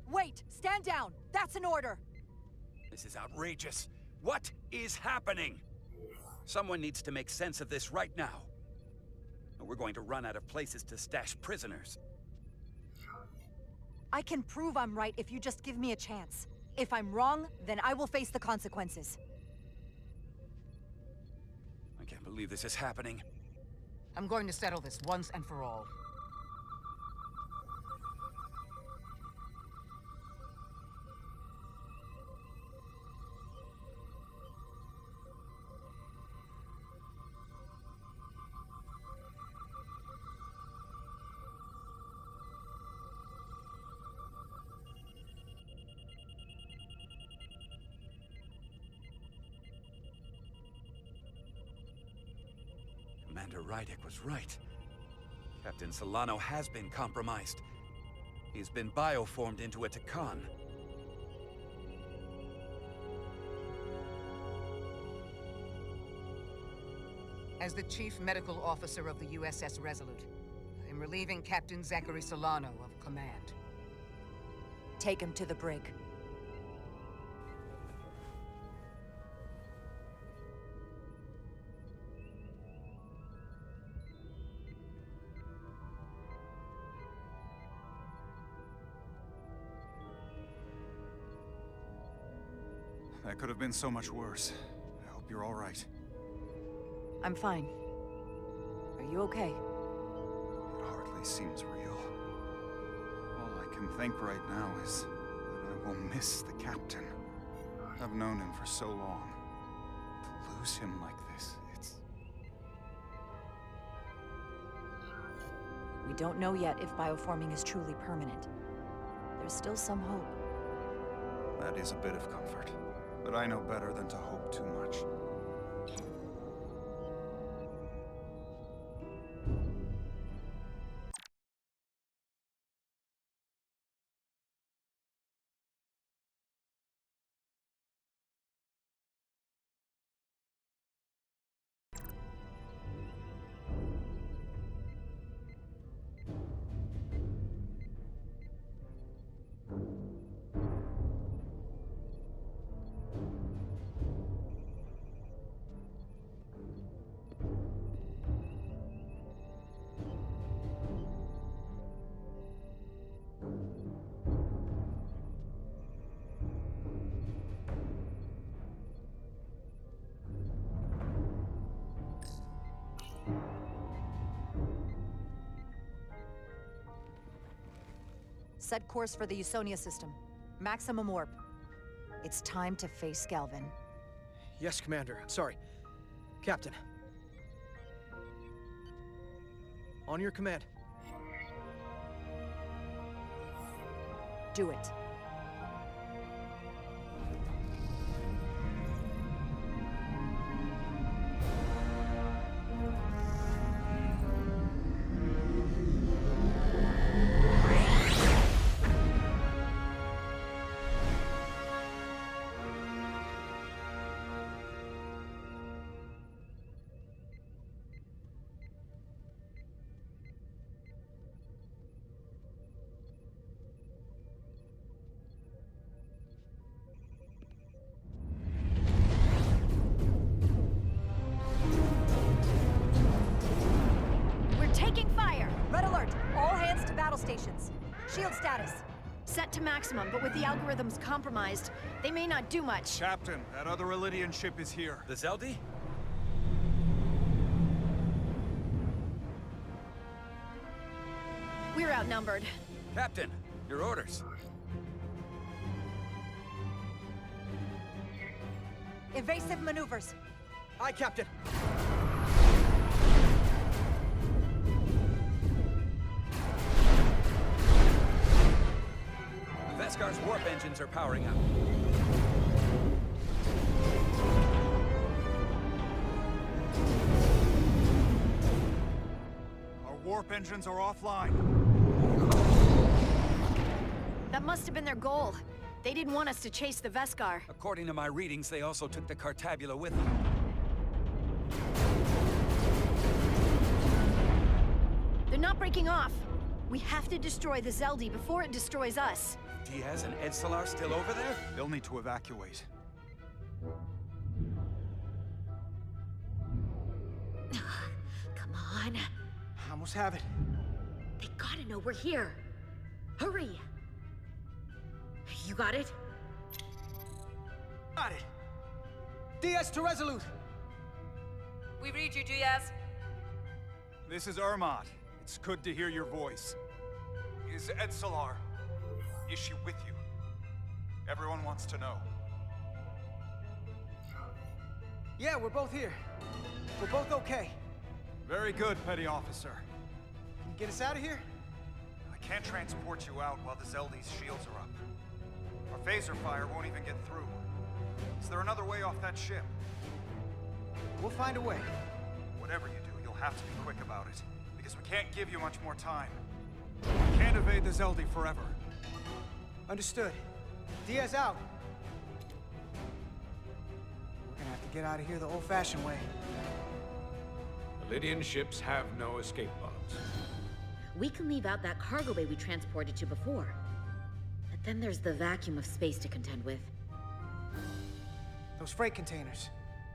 Wait! Stand down! That's an order! This is outrageous. What is happening? Someone needs to make sense of this right now. Or we're going to run out of places to stash prisoners. I can prove I'm right if you just give me a chance. If I'm wrong, then I will face the consequences. I can't believe this is happening. I'm going to settle this once and for all. Commander Rydick was right. Captain Solano has been compromised. He's been bioformed into a Takan. As the Chief Medical Officer of the USS Resolute, I am relieving Captain Zachary Solano of command. Take him to the brig. That could have been so much worse. I hope you're all right. I'm fine. Are you okay? It hardly seems real. All I can think right now is that I will miss the captain. I've known him for so long. To lose him like this, it's... We don't know yet if bioforming is truly permanent. There's still some hope. That is a bit of comfort. But I know better than to hope too much. Set course for the Usonia system. Maximum warp. It's time to face Galvin. Yes, Commander. Sorry. Captain. On your command. Do it. Stations. Shield status. Set to maximum, but with the algorithms compromised, they may not do much. Captain, that other Elydian ship is here. The Zeldi? We're outnumbered. Captain, your orders. Evasive maneuvers. Aye, Captain. The vessel. Veskar's warp engines are powering up. Our warp engines are offline. That must have been their goal. They didn't want us to chase the Veskar. According to my readings, they also took the Cartabula with them. They're not breaking off. We have to destroy the Zeldi before it destroys us. Diaz and Edsolar still over there? They'll need to evacuate. Come on. I almost have it. They gotta know we're here. Hurry! You got it? Got it. Diaz to Resolute. We read you, Diaz. This is Ermot. It's good to hear your voice. Is Edsolar? Is she with you? Everyone wants to know. Yeah, we're both here. We're both okay. Very good, Petty Officer. Can you get us out of here? I can't transport you out while the Zeldi's shields are up. Our phaser fire won't even get through. Is there another way off that ship? We'll find a way. Whatever you do, you'll have to be quick about it, because we can't give you much more time. We can't evade the Zeldi forever. Understood. Diaz out. We're gonna have to get out of here the old-fashioned way. The Lydian ships have no escape pods. We can leave out that cargo bay we transported to before. But then there's the vacuum of space to contend with. Those freight containers.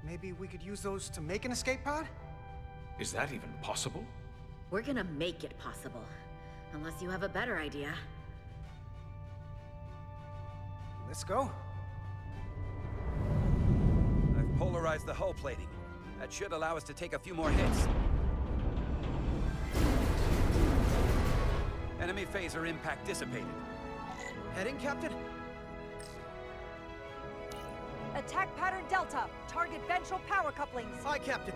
Maybe we could use those to make an escape pod? Is that even possible? We're gonna make it possible. Unless you have a better idea. Let's go. I've polarized the hull plating. That should allow us to take a few more hits. Enemy phaser impact dissipated. Heading, Captain? Attack pattern Delta. Target ventral power couplings. Aye, Captain.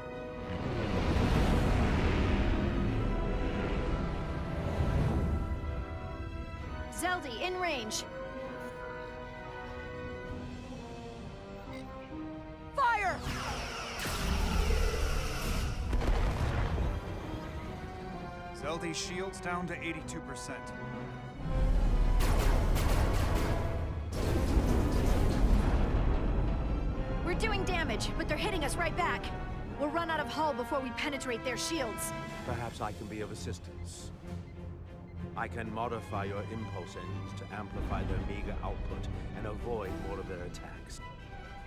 Zeldi, in range. Fire! Zeldi's shields down to 82%. We're doing damage, but they're hitting us right back. We'll run out of hull before we penetrate their shields. Perhaps I can be of assistance. I can modify your impulse engines to amplify their meager output and avoid more of their attacks.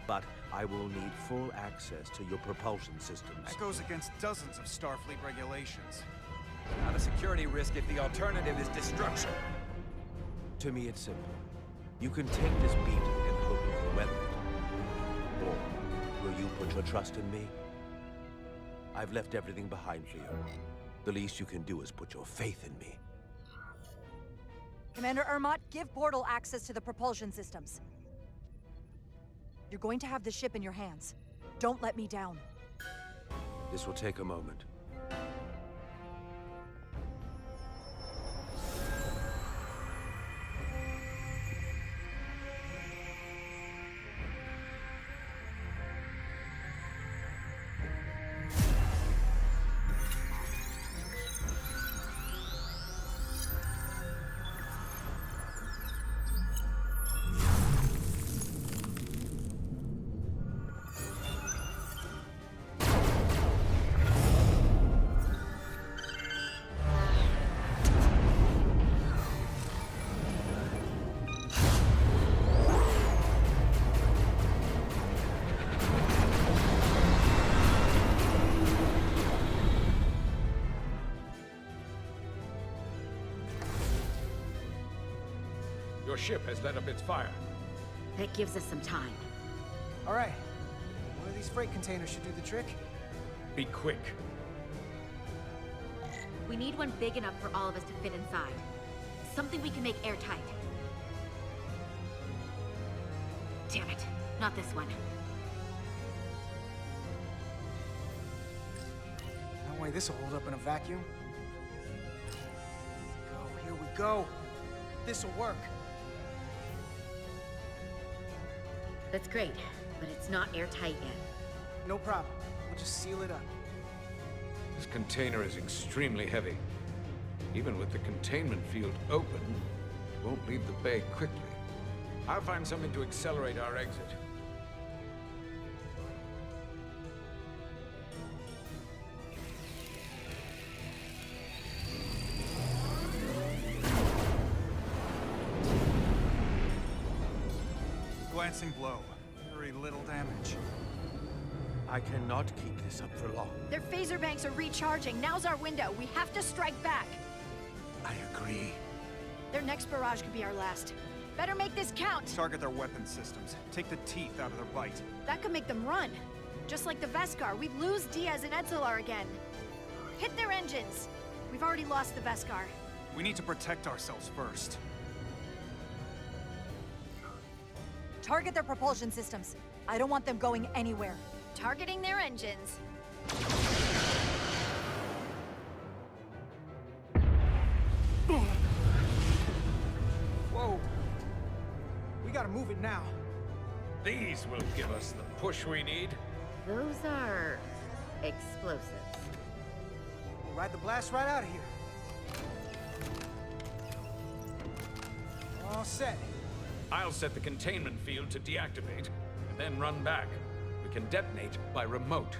But I will need full access to your propulsion systems. That goes against dozens of Starfleet regulations. Not a security risk if the alternative is destruction. To me, it's simple. You can take this beat and hope you can weather it. Or will you put your trust in me? I've left everything behind for you. The least you can do is put your faith in me. Commander Ermot, give portal access to the propulsion systems. You're going to have the ship in your hands. Don't let me down. This will take a moment. Your ship has let up its fire. That gives us some time. All right. One of these freight containers should do the trick. Be quick. We need one big enough for all of us to fit inside. Something we can make airtight. Damn it, not this one. No way this will hold up in a vacuum. Here we go. This'll work. That's great, but it's not airtight yet. No problem. We'll just seal it up. This container is extremely heavy. Even with the containment field open, it won't leave the bay quickly. I'll find something to accelerate our exit. Glancing blow. Very little damage. I cannot keep this up for long. Their phaser banks are recharging. Now's our window. We have to strike back. I agree. Their next barrage could be our last. Better make this count. Target their weapon systems. Take the teeth out of their bite. That could make them run. Just like the Veskar, we'd lose Diaz and Etzelar again. Hit their engines. We've already lost the Veskar. We need to protect ourselves first. Target their propulsion systems. I don't want them going anywhere. Targeting their engines. Whoa. We gotta move it now. These will give us the push we need. Those are explosives. We'll ride the blast right out of here. All set. I'll set the containment field to deactivate, and then run back. We can detonate by remote.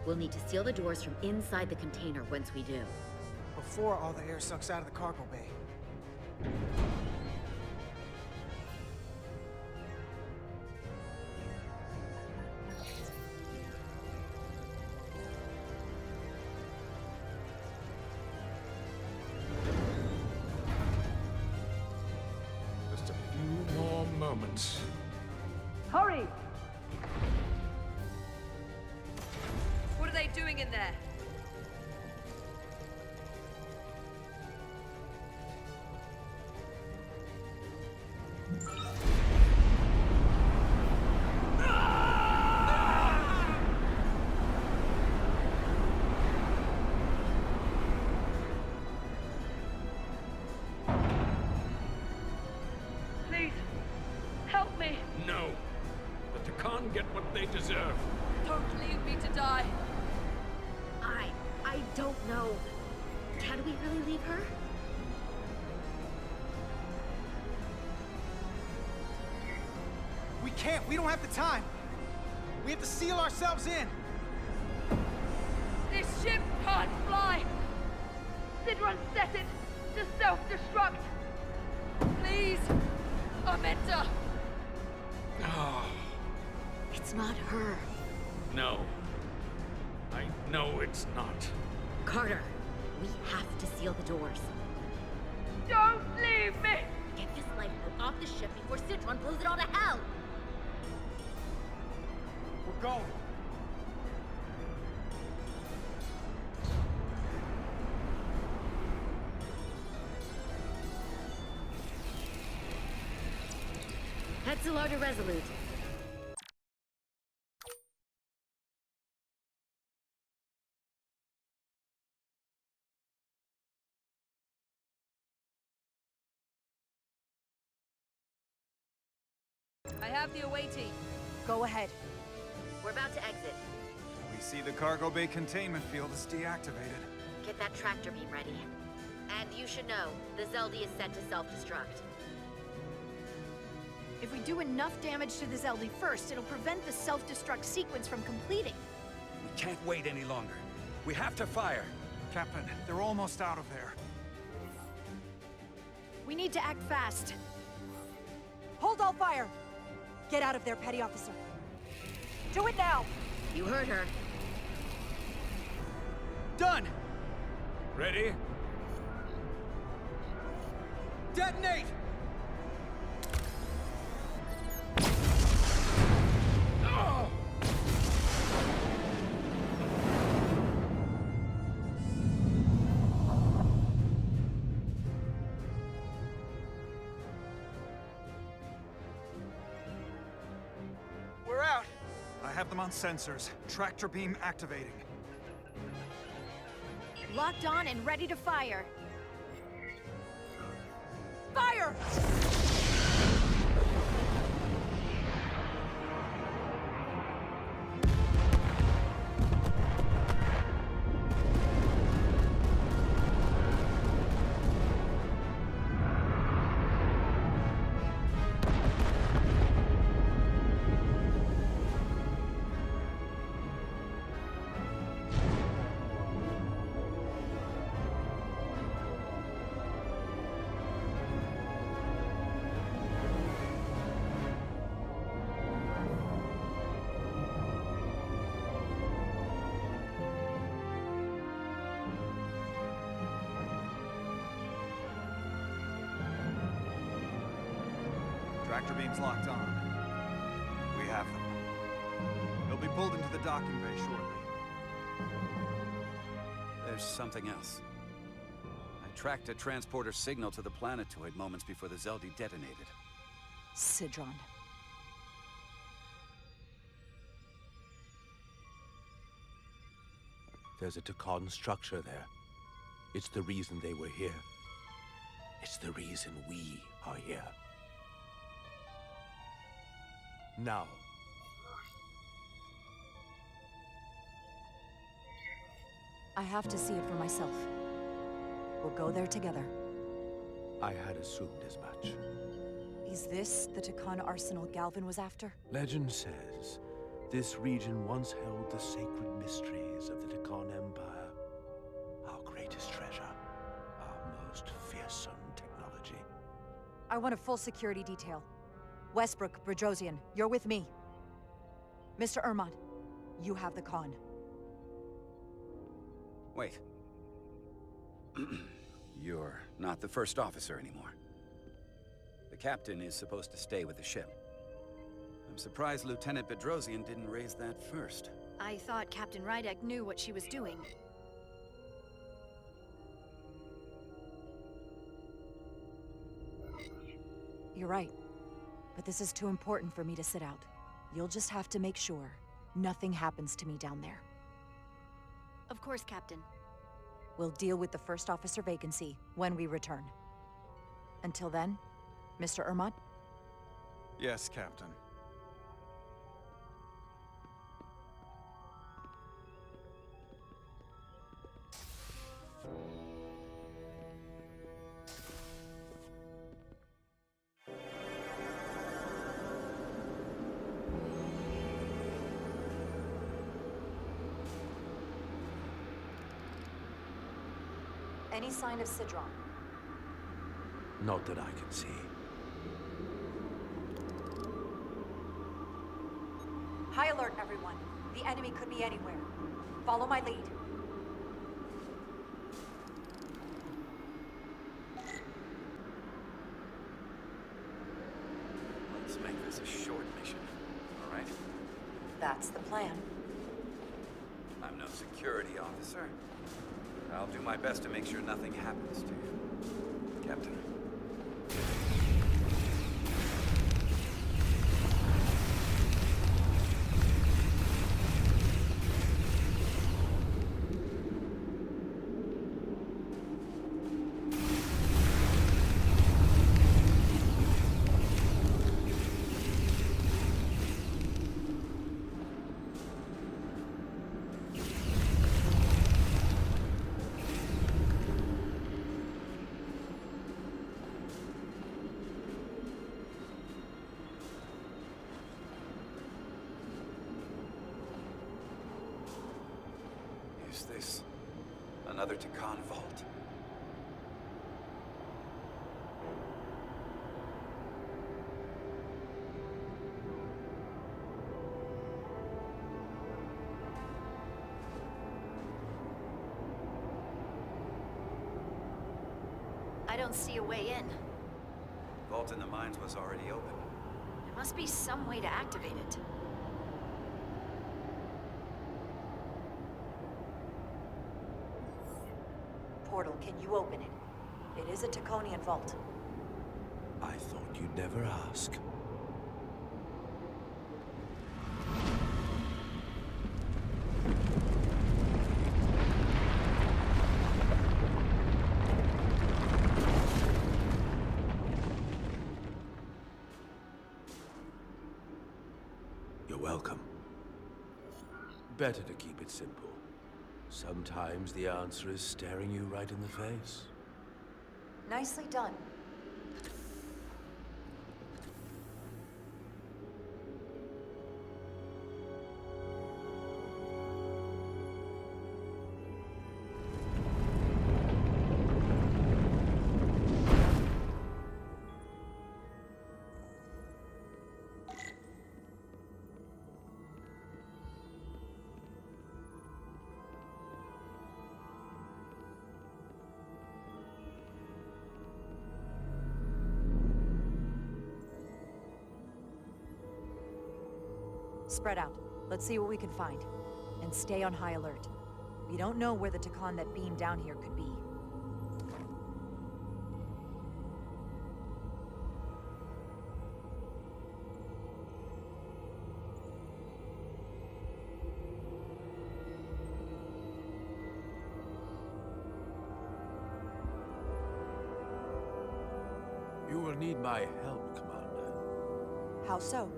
We'll need to seal the doors from inside the container once we do. Before all the air sucks out of the cargo bay. Just a few more moments. Hurry! What are they doing in there? Please, help me. No. But the Khan get what they deserve. Don't leave me to die. I don't know. Can we really leave her? We can't. We don't have the time. We have to seal ourselves in. This ship can't fly. Sidron set it to self-destruct. Please, Amenta. Oh, It's not her. no. I know it's not. Carter, we have to seal the doors. Don't leave me. Get this lifeboat off the ship before Citron blows it all to hell. We're going. Etzelar to Resolute. I have the awaiting. Go ahead. We're about to exit. We see the cargo bay containment field is deactivated. Get that tractor beam ready. And you should know, the Zeldy is set to self-destruct. If we do enough damage to the Zeldy first, it'll prevent the self-destruct sequence from completing. We can't wait any longer. We have to fire. Captain, they're almost out of there. We need to act fast. Hold all fire! Get out of there, Petty Officer. Do it now! You heard her. Done! Ready? Detonate! Oh! We're out. I have them on sensors. Tractor beam activating. Locked on and ready to fire. Fire! tractor beams locked on. We have them. They'll be pulled into the docking bay shortly. There's something else. I tracked a transporter signal to the planetoid moments before the Zeldi detonated. Sidron. There's a Takan structure there. It's the reason they were here. It's the reason we are here. Now. I have to see it for myself. We'll go there together. I had assumed as much. Is this the Takan arsenal Galvin was after? Legend says this region once held the sacred mysteries of the Takan Empire. Our greatest treasure. Our most fearsome technology. I want a full security detail. Westbrook, Bedrosian, you're with me. Mr. Ermont, you have the con. Wait. You're not the first officer anymore. The captain is supposed to stay with the ship. I'm surprised Lieutenant Bedrosian didn't raise that first. I thought Captain Rydek knew what she was doing. You're right. But this is too important for me to sit out. You'll just have to make sure nothing happens to me down there. Of course, Captain. We'll deal with the first officer vacancy when we return. Until then, Mr. Ermont? Yes, Captain. Any sign of Sidron? Not that I can see. High alert, everyone. The enemy could be anywhere. Follow my lead. Let's make this a short mission, all right? That's the plan. I'm no security officer. I'll do my best to make sure nothing happens to you, Captain. Is this another Takan vault? I don't see a way in. Vault in the mines was already open. There must be some way to activate it. Portal, can you open it? It is a Taconian vault. I thought you'd never ask. You're welcome. Better to keep it simple. Sometimes the answer is staring you right in the face. Nicely done. Spread out. Let's see what we can find. And stay on high alert. We don't know where the Takan that beamed down here could be. You will need my help, Commander. How so?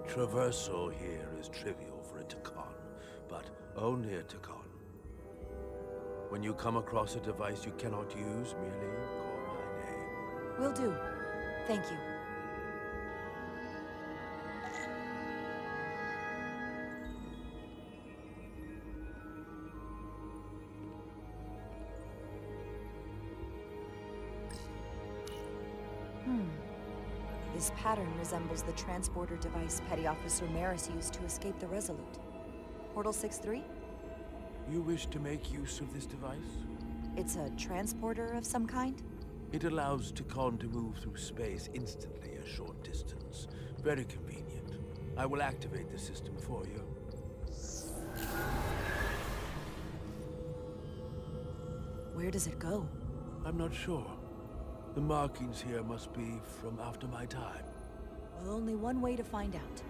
Traversal here is trivial for a Takan, but only a Takan. When you come across a device you cannot use, merely call my name. Will do. Thank you. This pattern resembles the transporter device Petty Officer Maris used to escape the Resolute. Portal 6-3? You wish to make use of this device? It's a transporter of some kind? It allows Takan to move through space instantly a short distance. Very convenient. I will activate the system for you. Where does it go? I'm not sure. The markings here must be from after my time. Well, only one way to find out.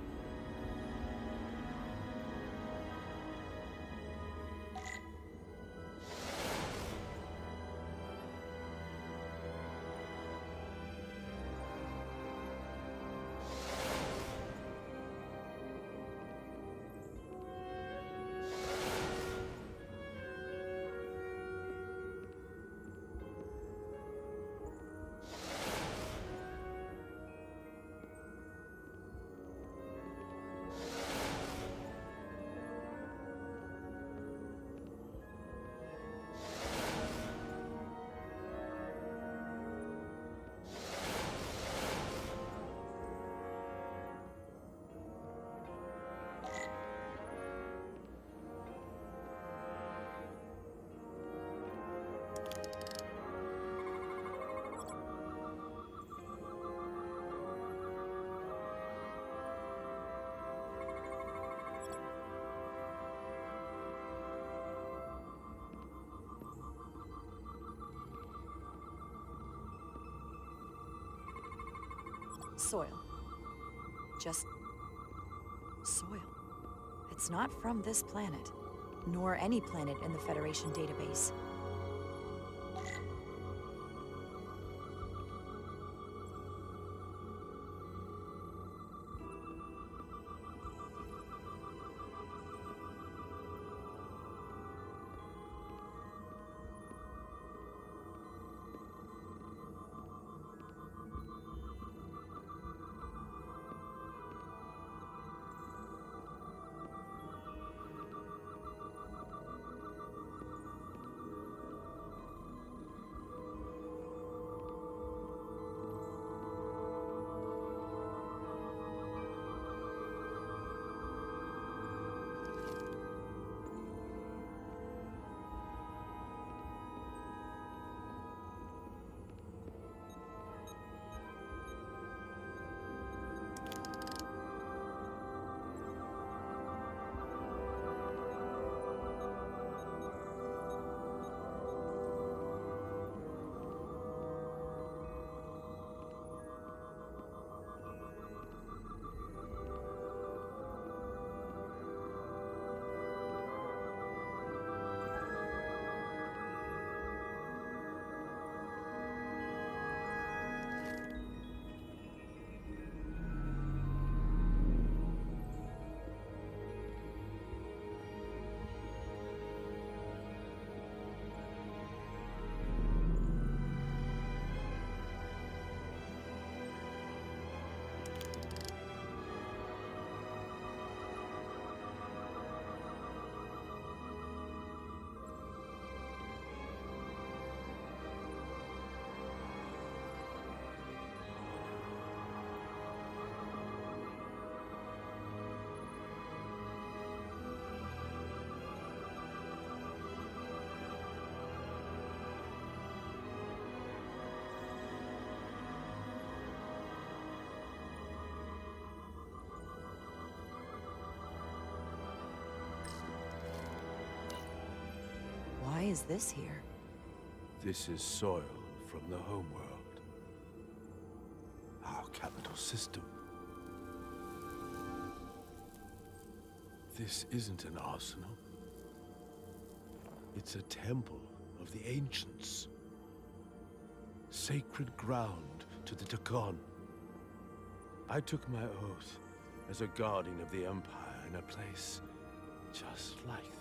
Soil. Just soil. It's not from this planet, nor any planet in the Federation database. is this here? This is soil from the homeworld. Our capital system. This isn't an arsenal. It's a temple of the ancients. Sacred ground to the Takon. I took my oath as a guardian of the Empire in a place just like this.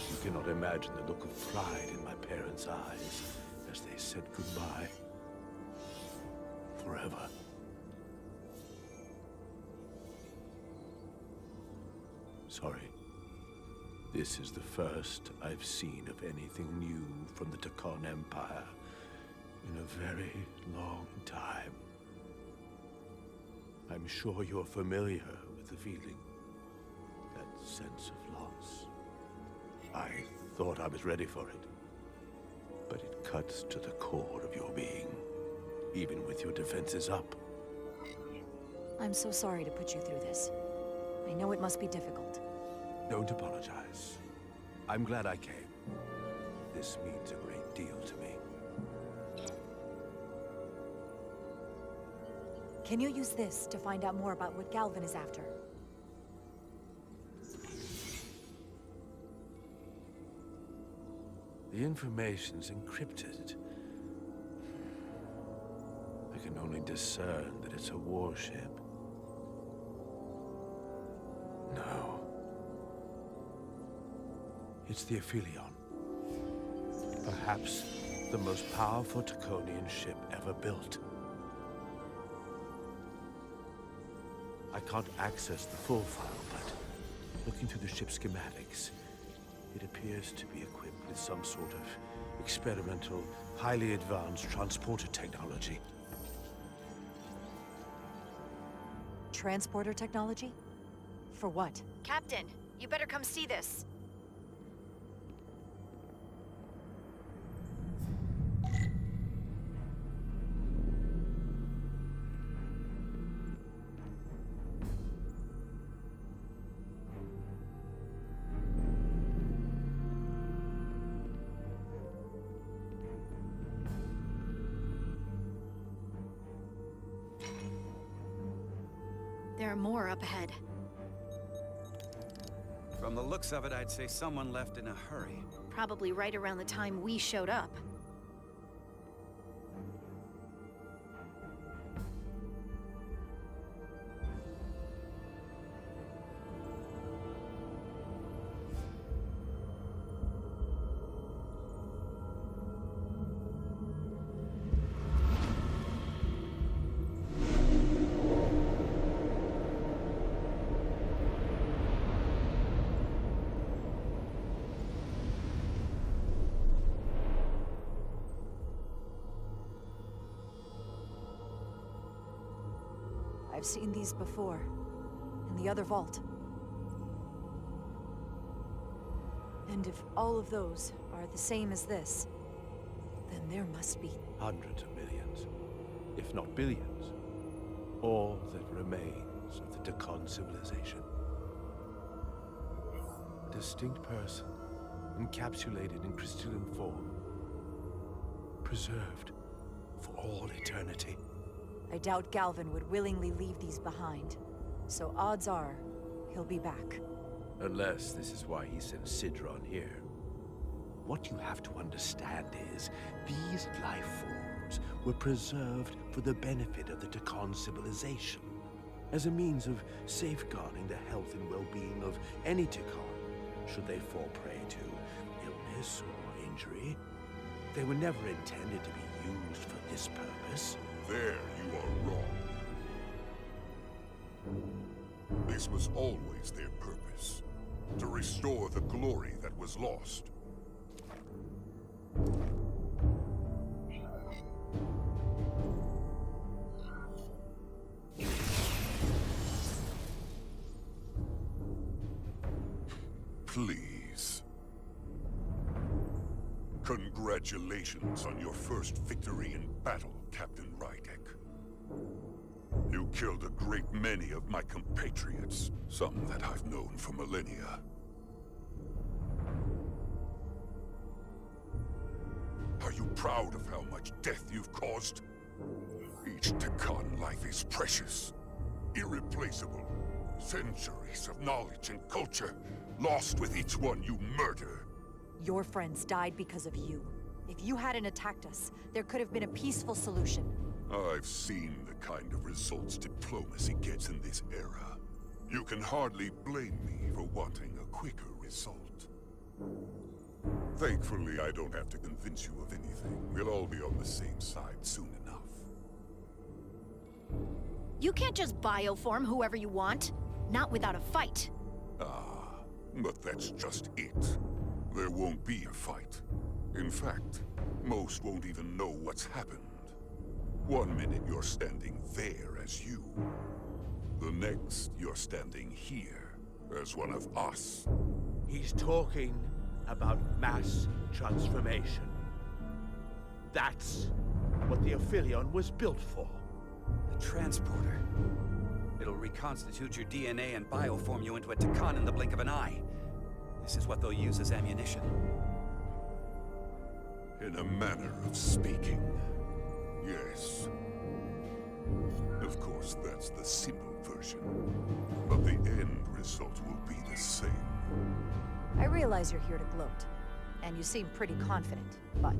You cannot imagine the look of pride in my parents' eyes as they said goodbye. Forever. Sorry. This is the first I've seen of anything new from the Takon Empire in a very long time. I'm sure you're familiar with the feeling, that sense of loss. I thought I was ready for it, but it cuts to the core of your being, even with your defenses up. I'm so sorry to put you through this. I know it must be difficult. Don't apologize. I'm glad I came. This means a great deal to me. Can you use this to find out more about what Galvin is after? The information's encrypted. I can only discern that it's a warship. No. It's the Aphelion. Perhaps the most powerful Takonian ship ever built. I can't access the full file, but looking through the ship's schematics, it appears to be equipped with some sort of experimental, highly advanced transporter technology. Transporter technology? For what? Captain, you better come see this. There are more up ahead. From the looks of it, I'd say someone left in a hurry. Probably right around the time we showed up. I've seen these before, in the other vault. And if all of those are the same as this, then there must be... Hundreds of millions, if not billions. All that remains of the Takon civilization. A distinct person, encapsulated in crystalline form. Preserved for all eternity. I doubt Galvin would willingly leave these behind. So odds are, he'll be back. Unless this is why he sent Sidron here. What you have to understand is, these life forms were preserved for the benefit of the Takon civilization. As a means of safeguarding the health and well-being of any Takon, should they fall prey to illness or injury. They were never intended to be used for this purpose. There you are wrong. This was always their purpose, to restore the glory that was lost. Please. Congratulations on your first victory in battle, Captain Rydek. You killed a great many of my compatriots, some that I've known for millennia. Are you proud of how much death you've caused? Each Takan life is precious, irreplaceable. Centuries of knowledge and culture, lost with each one you murder. Your friends died because of you. If you hadn't attacked us, there could have been a peaceful solution. I've seen the kind of results diplomacy gets in this era. You can hardly blame me for wanting a quicker result. Thankfully, I don't have to convince you of anything. We'll all be on the same side soon enough. You can't just bioform whoever you want. Not without a fight. Ah, but that's just it. There won't be a fight. In fact, most won't even know what's happened. One minute you're standing there as you. The next, you're standing here as one of us. He's talking about mass transformation. That's what the Aphelion was built for. The transporter. It'll reconstitute your DNA and bioform you into a Takan in the blink of an eye. This is what they'll use as ammunition. In a manner of speaking, yes. Of course, that's the simple version. But the end result will be the same. I realize you're here to gloat, and you seem pretty confident, but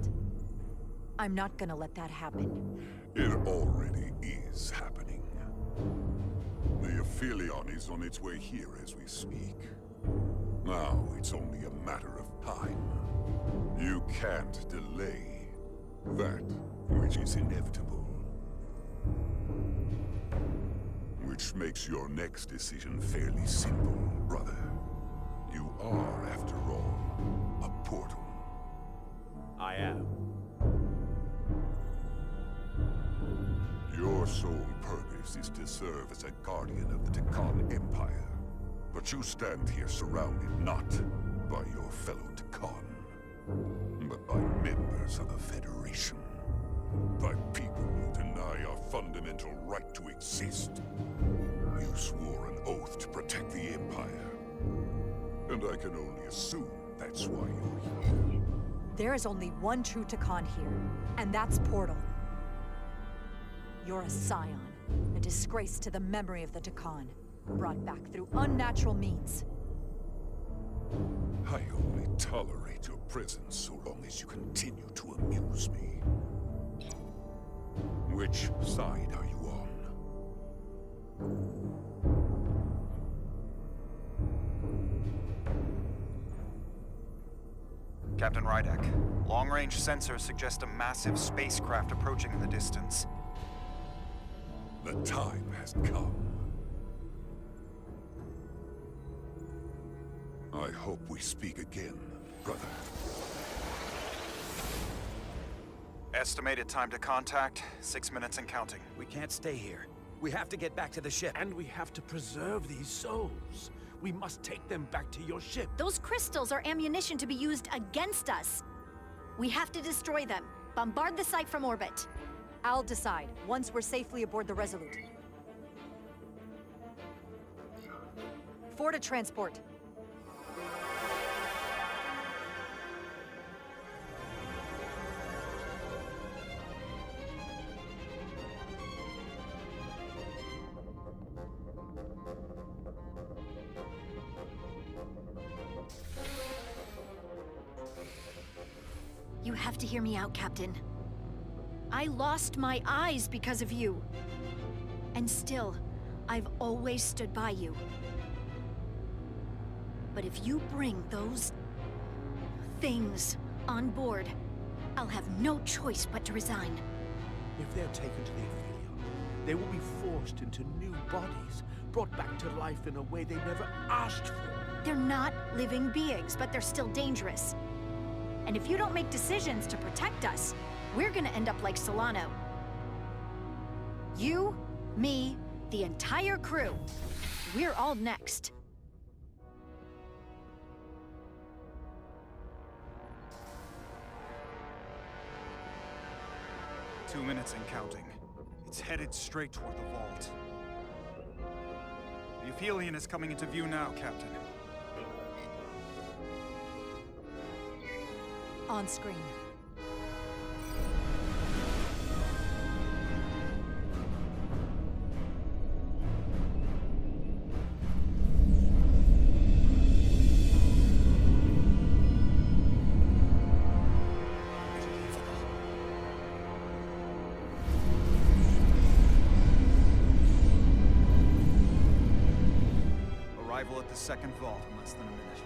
I'm not gonna let that happen. It already is happening. The Aphelion is on its way here as we speak. Now it's only a matter of time. You can't delay that which is inevitable. Which makes your next decision fairly simple, brother. You are, after all, a portal. I am. Your sole purpose is to serve as a guardian of the Takan Empire. But you stand here surrounded not by your fellow Takan, but by members of the Federation. By people who deny our fundamental right to exist. You swore an oath to protect the Empire. And I can only assume that's why you're here. There is only one true Takan here, and that's Portal. You're a scion, a disgrace to the memory of the Takan, brought back through unnatural means. I only tolerate your presence so long as you continue to amuse me. Which side are you on? Captain Rydek, long-range sensors suggest a massive spacecraft approaching in the distance. The time has come. I hope we speak again, brother. Estimated time to contact, 6 minutes and counting. We can't stay here. We have to get back to the ship. And we have to preserve these souls. We must take them back to your ship. Those crystals are ammunition to be used against us. We have to destroy them. Bombard the site from orbit. I'll decide, once we're safely aboard the Resolute. For to transport. You have to hear me out, Captain. I lost my eyes because of you. And still, I've always stood by you. But if you bring those things on board, I'll have no choice but to resign. If they're taken to the Aphelion, they will be forced into new bodies, brought back to life in a way they never asked for. They're not living beings, but they're still dangerous. And if you don't make decisions to protect us, we're gonna end up like Solano. You, me, the entire crew. We're all next. 2 minutes and counting. It's headed straight toward the vault. The Aphelion is coming into view now, Captain. On screen. Arrival at the second vault in less than a minute.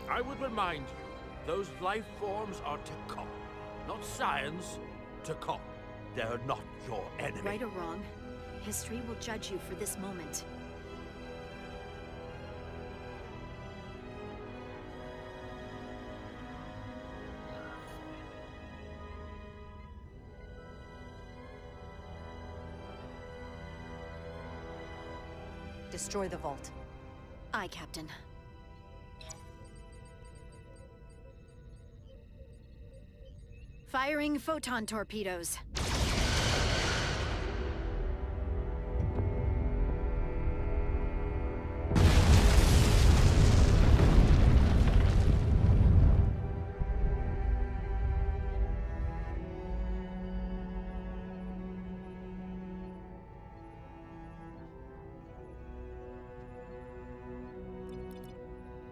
I would remind you, those life forms are Takon. Not science, Takon. They're not your enemy. Right or wrong, history will judge you for this moment. Destroy the vault. Aye, Captain. Firing photon torpedoes.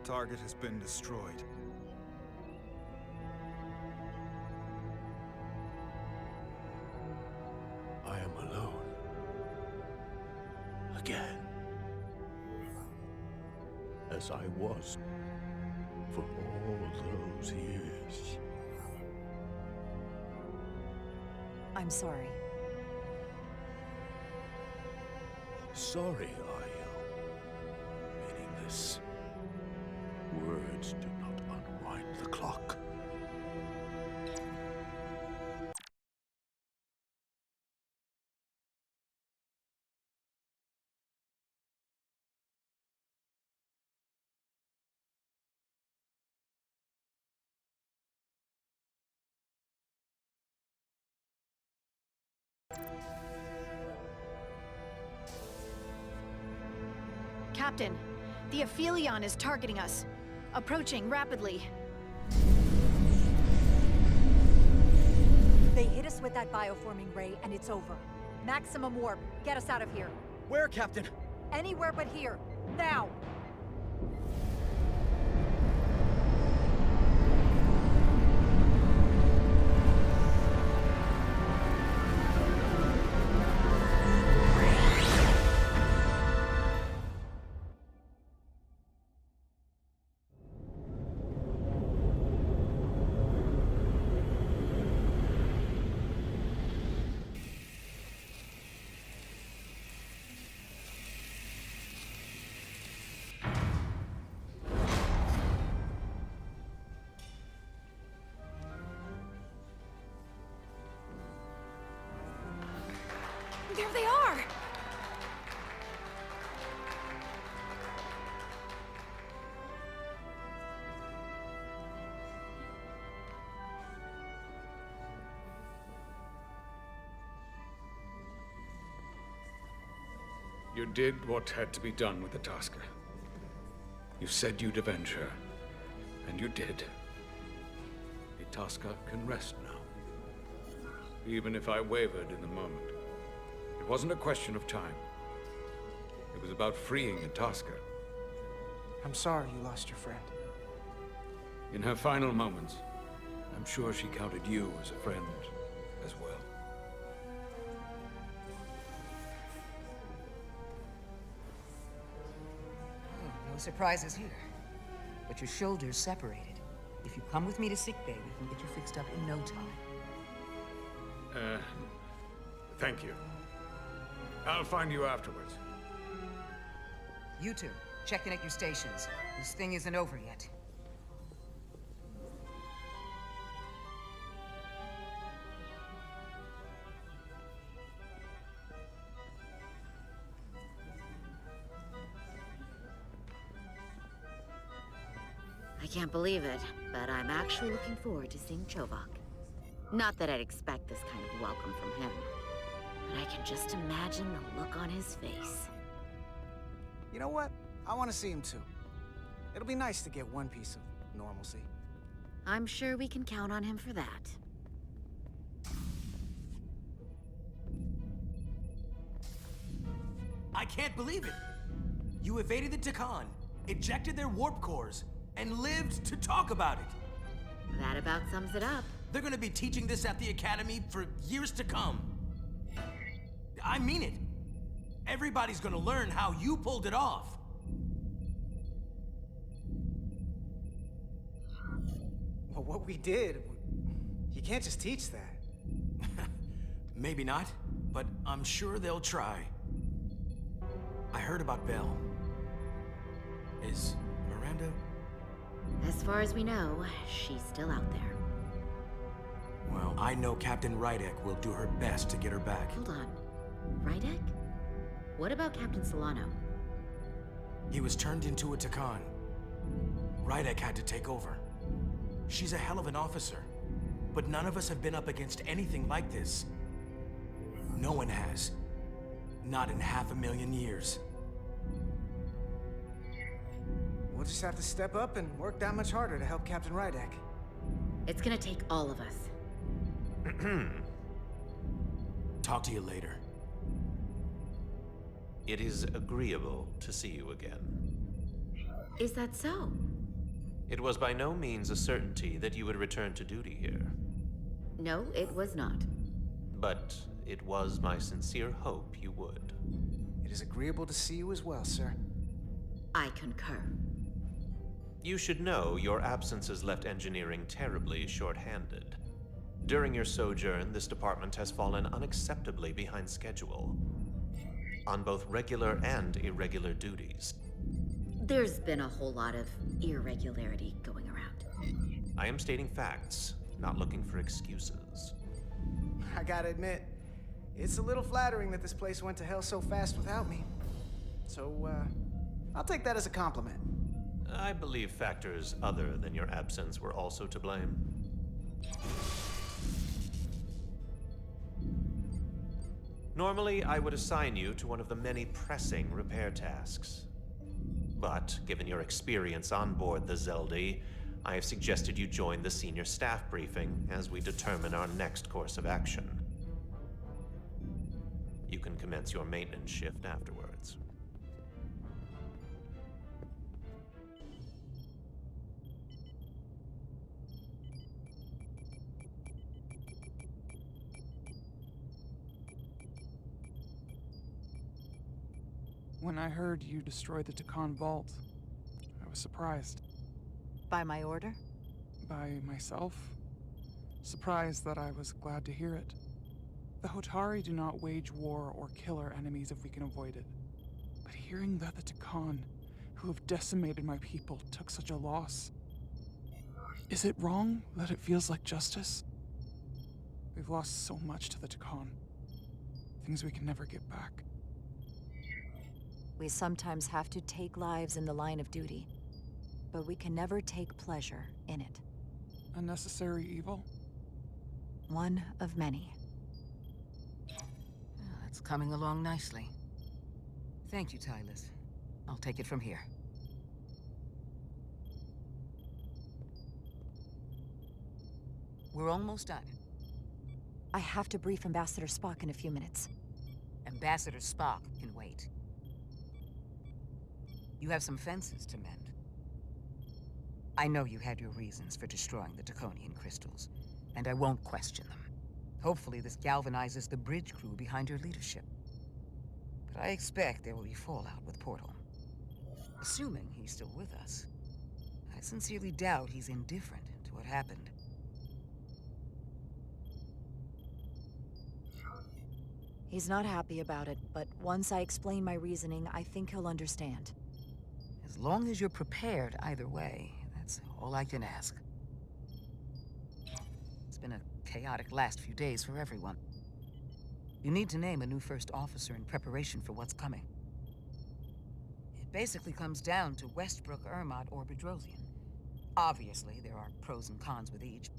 Target has been destroyed. I am alone. Again. As I was for all those years. I'm sorry. Sorry, are you? Meaningless. Words do not unwind the clock. Captain, the Aphelion is targeting us. Approaching rapidly. They hit us with that bioforming ray, and it's over. Maximum warp. Get us out of here. Where, Captain? Anywhere but here. Now! There they are! You did what had to be done with the Tasker. You said you'd avenge her, and you did. The Tasker can rest now. Even if I wavered in the moment. It wasn't a question of time. It was about freeing the Tasker. I'm sorry you lost your friend. In her final moments, I'm sure she counted you as a friend as well. No surprises here. But your shoulder's separated. If you come with me to sickbay, we can get you fixed up in no time. Thank you. I'll find you afterwards. You two, check in at your stations. This thing isn't over yet. I can't believe it, but I'm actually looking forward to seeing Chovak. Not that I'd expect this kind of welcome from him, but I can just imagine the look on his face. You know what? I want to see him too. It'll be nice to get one piece of normalcy. I'm sure we can count on him for that. I can't believe it! You evaded the Takan, ejected their warp cores, and lived to talk about it! That about sums it up. They're gonna be teaching this at the Academy for years to come. I mean it. Everybody's gonna learn how you pulled it off. Well, what we did, you can't just teach that. Maybe not, but I'm sure they'll try. I heard about Belle. Is Miranda? As far as we know, she's still out there. Well, I know Captain Rydek will do her best to get her back. Hold on. Rydek? What about Captain Solano? He was turned into a Takan. Rydek had to take over. She's a hell of an officer, but none of us have been up against anything like this. No one has. Not in 500,000 years. We'll just have to step up and work that much harder to help Captain Rydek. It's gonna take all of us. Talk to you later. It is agreeable to see you again. Is that so? It was by no means a certainty that you would return to duty here. No, it was not. But it was my sincere hope you would. It is agreeable to see you as well, sir. I concur. You should know your absence has left engineering terribly short-handed. During your sojourn, this department has fallen unacceptably behind schedule on both regular and irregular duties. There's been a whole lot of irregularity going around. I am stating facts, not looking for excuses. I gotta admit, it's a little flattering that this place went to hell so fast without me. So, I'll take that as a compliment. I believe factors other than your absence were also to blame. Normally, I would assign you to one of the many pressing repair tasks. But, given your experience on board the Zelda, I have suggested you join the senior staff briefing as we determine our next course of action. You can commence your maintenance shift afterwards. When I heard you destroyed the Takan vault, I was surprised. By my order? By myself? Surprised that I was glad to hear it. The Hotari do not wage war or kill our enemies if we can avoid it. But hearing that the Takan, who have decimated my people, took such a loss... Is it wrong that it feels like justice? We've lost so much to the Takan. Things we can never get back. We sometimes have to take lives in the line of duty, but we can never take pleasure in it. A necessary evil? One of many. It's coming along nicely. Thank you, Tylus. I'll take it from here. We're almost done. I have to brief Ambassador Spock in a few minutes. Ambassador Spock can wait. You have some fences to mend. I know you had your reasons for destroying the Draconian crystals, and I won't question them. Hopefully this galvanizes the bridge crew behind your leadership. But I expect there will be fallout with Portal. Assuming he's still with us, I sincerely doubt he's indifferent to what happened. He's not happy about it, but once I explain my reasoning, I think he'll understand. As long as you're prepared either way, that's all I can ask. It's been a chaotic last few days for everyone. You need to name a new first officer in preparation for what's coming. It basically comes down to Westbrook, Ermot, or Bedrosian. Obviously, there are pros and cons with each,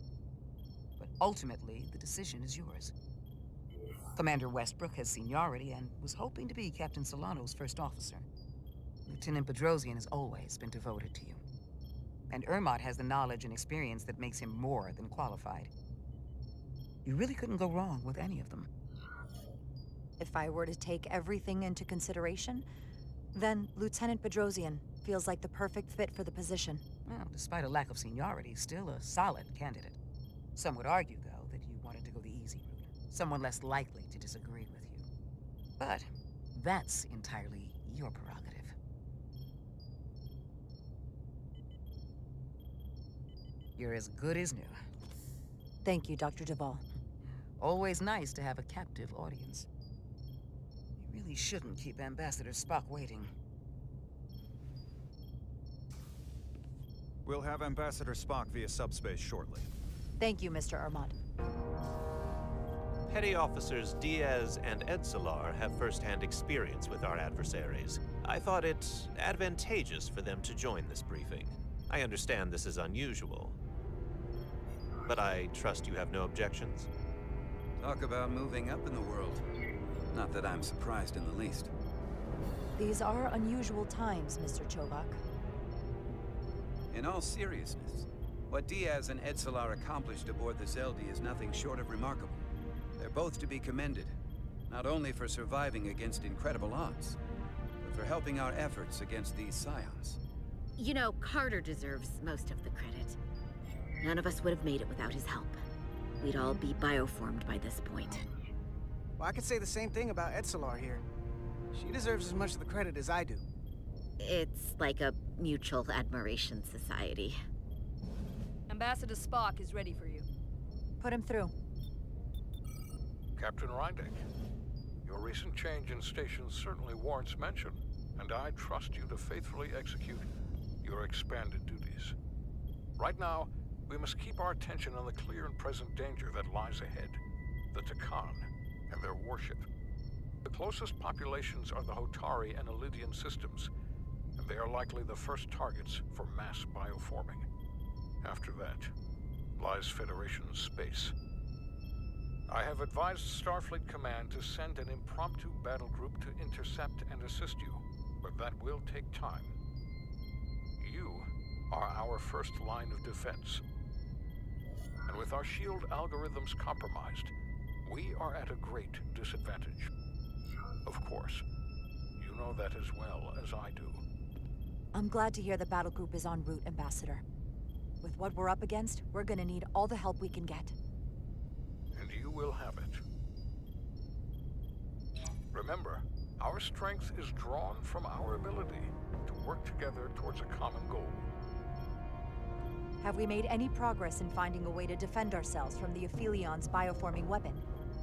but ultimately, the decision is yours. Commander Westbrook has seniority and was hoping to be Captain Solano's first officer. Lieutenant Bedrosian has always been devoted to you. And Ermot has the knowledge and experience that makes him more than qualified. You really couldn't go wrong with any of them. If I were to take everything into consideration, then Lieutenant Bedrosian feels like the perfect fit for the position. Well, despite a lack of seniority, still a solid candidate. Some would argue, though, that you wanted to go the easy route. Someone less likely to disagree with you. But that's entirely your prerogative. You're as good as new. Thank you, Dr. Duvall. Always nice to have a captive audience. You really shouldn't keep Ambassador Spock waiting. We'll have Ambassador Spock via subspace shortly. Thank you, Mr. Ermot. Petty Officers Diaz and Edsolar have first-hand experience with our adversaries. I thought it advantageous for them to join this briefing. I understand this is unusual, but I trust you have no objections? Talk about moving up in the world. Not that I'm surprised in the least. These are unusual times, Mr. Chovak. In all seriousness, what Diaz and Edsolar accomplished aboard the Zeldi is nothing short of remarkable. They're both to be commended, not only for surviving against incredible odds, but for helping our efforts against these scions. You know, Carter deserves most of the credit. None of us would have made it without his help. We'd all be bioformed by this point. Well, I could say the same thing about Edsolar here. She deserves as much of the credit as I do. It's like a mutual admiration society. Ambassador Spock is ready for you. Put him through. Captain Reindeck, your recent change in station certainly warrants mention, and I trust you to faithfully execute your expanded duties. Right now, we must keep our attention on the clear and present danger that lies ahead, the Takan and their warship. The closest populations are the Hotari and Elidian systems, and they are likely the first targets for mass bioforming. After that, lies Federation space. I have advised Starfleet Command to send an impromptu battle group to intercept and assist you, but that will take time. You are our first line of defense. And with our shield algorithms compromised, we are at a great disadvantage. Of course, you know that as well as I do. I'm glad to hear the battle group is en route, Ambassador. With what we're up against, we're gonna need all the help we can get. And you will have it. Remember, our strength is drawn from our ability to work together towards a common goal. Have we made any progress in finding a way to defend ourselves from the Aphelion's bioforming weapon?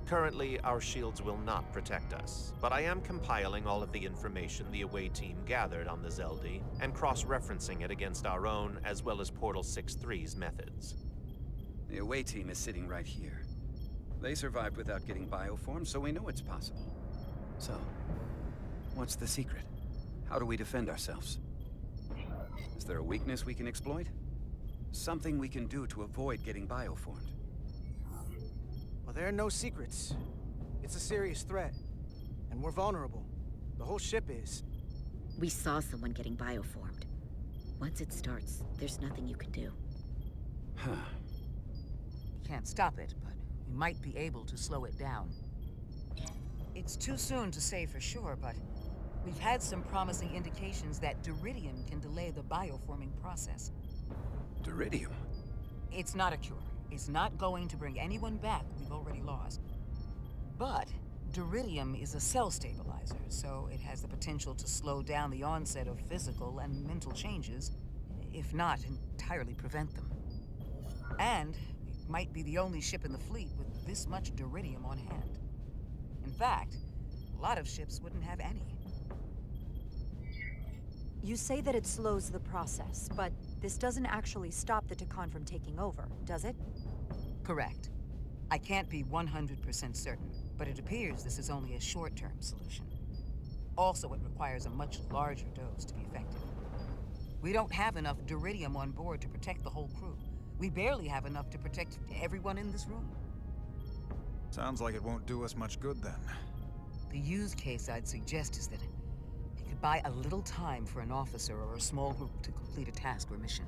Currently, our shields will not protect us, but I am compiling all of the information the away team gathered on the Zeldi and cross-referencing it against our own as well as Portal 6-3's methods. The away team is sitting right here. They survived without getting bioformed, so we know it's possible. So, what's the secret? How do we defend ourselves? Is there a weakness we can exploit? Something we can do to avoid getting bioformed? Well, there are no secrets. It's a serious threat. And we're vulnerable. The whole ship is. We saw someone getting bioformed. Once it starts, there's nothing you can do. Huh. You can't stop it, but we might be able to slow it down. It's too soon to say for sure, but we've had some promising indications that Duridium can delay the bioforming process. Duridium? It's not a cure. It's not going to bring anyone back we've already lost. But Duridium is a cell stabilizer, so it has the potential to slow down the onset of physical and mental changes, if not entirely prevent them. And we might be the only ship in the fleet with this much Duridium on hand. In fact, a lot of ships wouldn't have any. You say that it slows the process, but this doesn't actually stop the Takan from taking over, does it? Correct. I can't be 100% certain, but it appears this is only a short-term solution. Also, it requires a much larger dose to be effective. We don't have enough duridium on board to protect the whole crew. We barely have enough to protect everyone in this room. Sounds like it won't do us much good then. The use case I'd suggest is that it could buy a little time for an officer or a small group to complete a task or mission.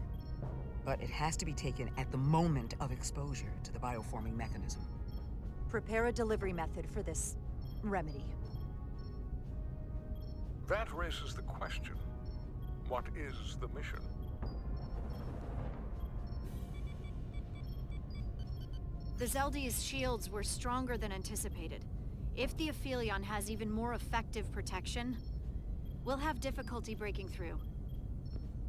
But it has to be taken at the moment of exposure to the bioforming mechanism. Prepare a delivery method for this remedy. That raises the question. What is the mission? The Zeldy's shields were stronger than anticipated. If the Aphelion has even more effective protection, we'll have difficulty breaking through.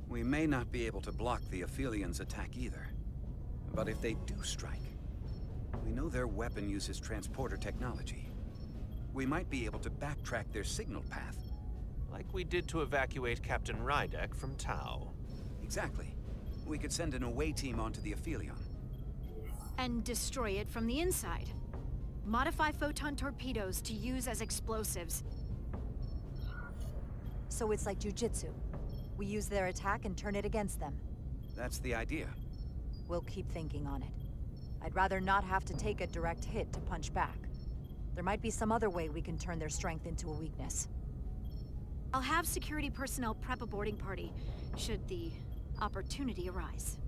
We may not be able to block the Aphelion's attack either. But if they do strike, we know their weapon uses transporter technology. We might be able to backtrack their signal path. Like we did to evacuate Captain Rydek from Tau. Exactly. We could send an away team onto the Aphelion. And destroy it from the inside. Modify photon torpedoes to use as explosives. So it's like jujitsu. We use their attack and turn it against them. That's the idea. We'll keep thinking on it. I'd rather not have to take a direct hit to punch back. There might be some other way we can turn their strength into a weakness. I'll have security personnel prep a boarding party, should the opportunity arise.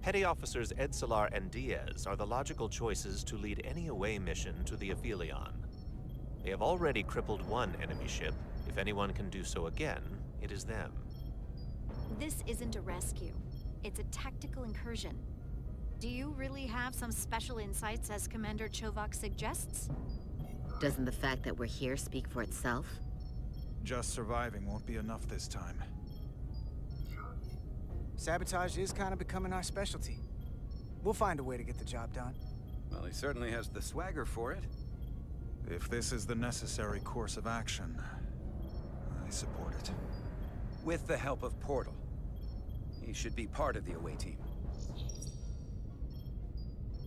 Petty Officers Edsalar and Diaz are the logical choices to lead any away mission to the Aphelion. They have already crippled one enemy ship. If anyone can do so again, it is them. This isn't a rescue. It's a tactical incursion. Do you really have some special insights, as Commander Chovak suggests? Doesn't the fact that we're here speak for itself? Just surviving won't be enough this time. Sabotage is kind of becoming our specialty. We'll find a way to get the job done. Well, he certainly has the swagger for it. If this is the necessary course of action, I support it. With the help of Portal. He should be part of the away team.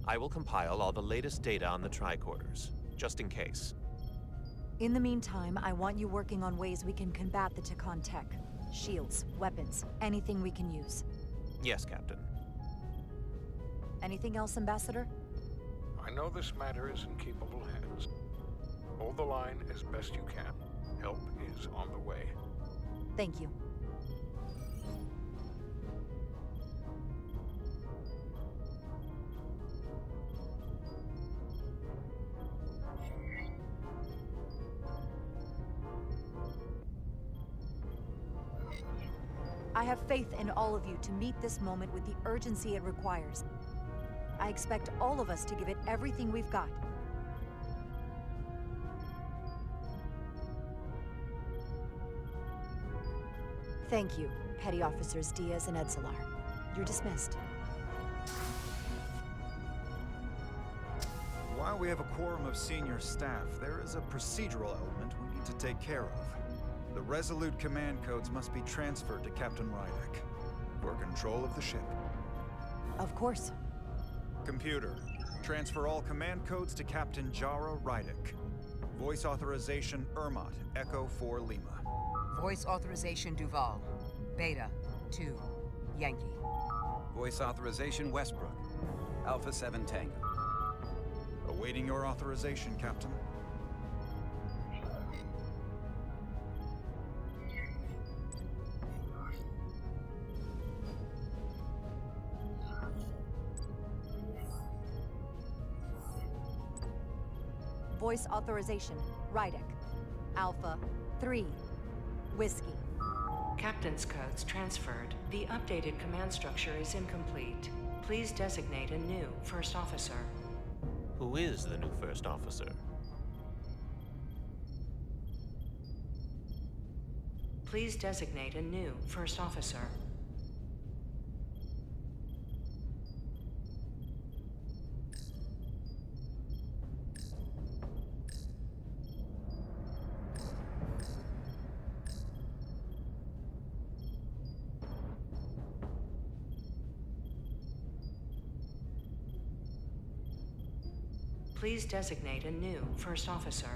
I will compile all the latest data on the tricorders, just in case. In the meantime, I want you working on ways we can combat the Takan tech. Shields, weapons, anything we can use. Yes, Captain. Anything else, Ambassador? I know this matter is in capable hands. Hold the line as best you can. Help is on the way. Thank you. I have faith in all of you to meet this moment with the urgency it requires. I expect all of us to give it everything we've got. Thank you, Petty Officers Diaz and Edsalar. You're dismissed. While we have a quorum of senior staff, there is a procedural element we need to take care of. The Resolute command codes must be transferred to Captain Rydek for control of the ship. Of course. Computer, transfer all command codes to Captain Jara Rydek. Voice authorization Ermot, Echo 4 Lima. Voice authorization Duval. Beta 2 Yankee. Voice authorization Westbrook. Alpha 7 Tango. Awaiting your authorization, Captain. Voice authorization, Rydek. Alpha 3 Whiskey. Captain's codes transferred. The updated command structure is incomplete. Please designate a new first officer. Who is the new first officer? Please designate a new first officer. Please designate a new first officer.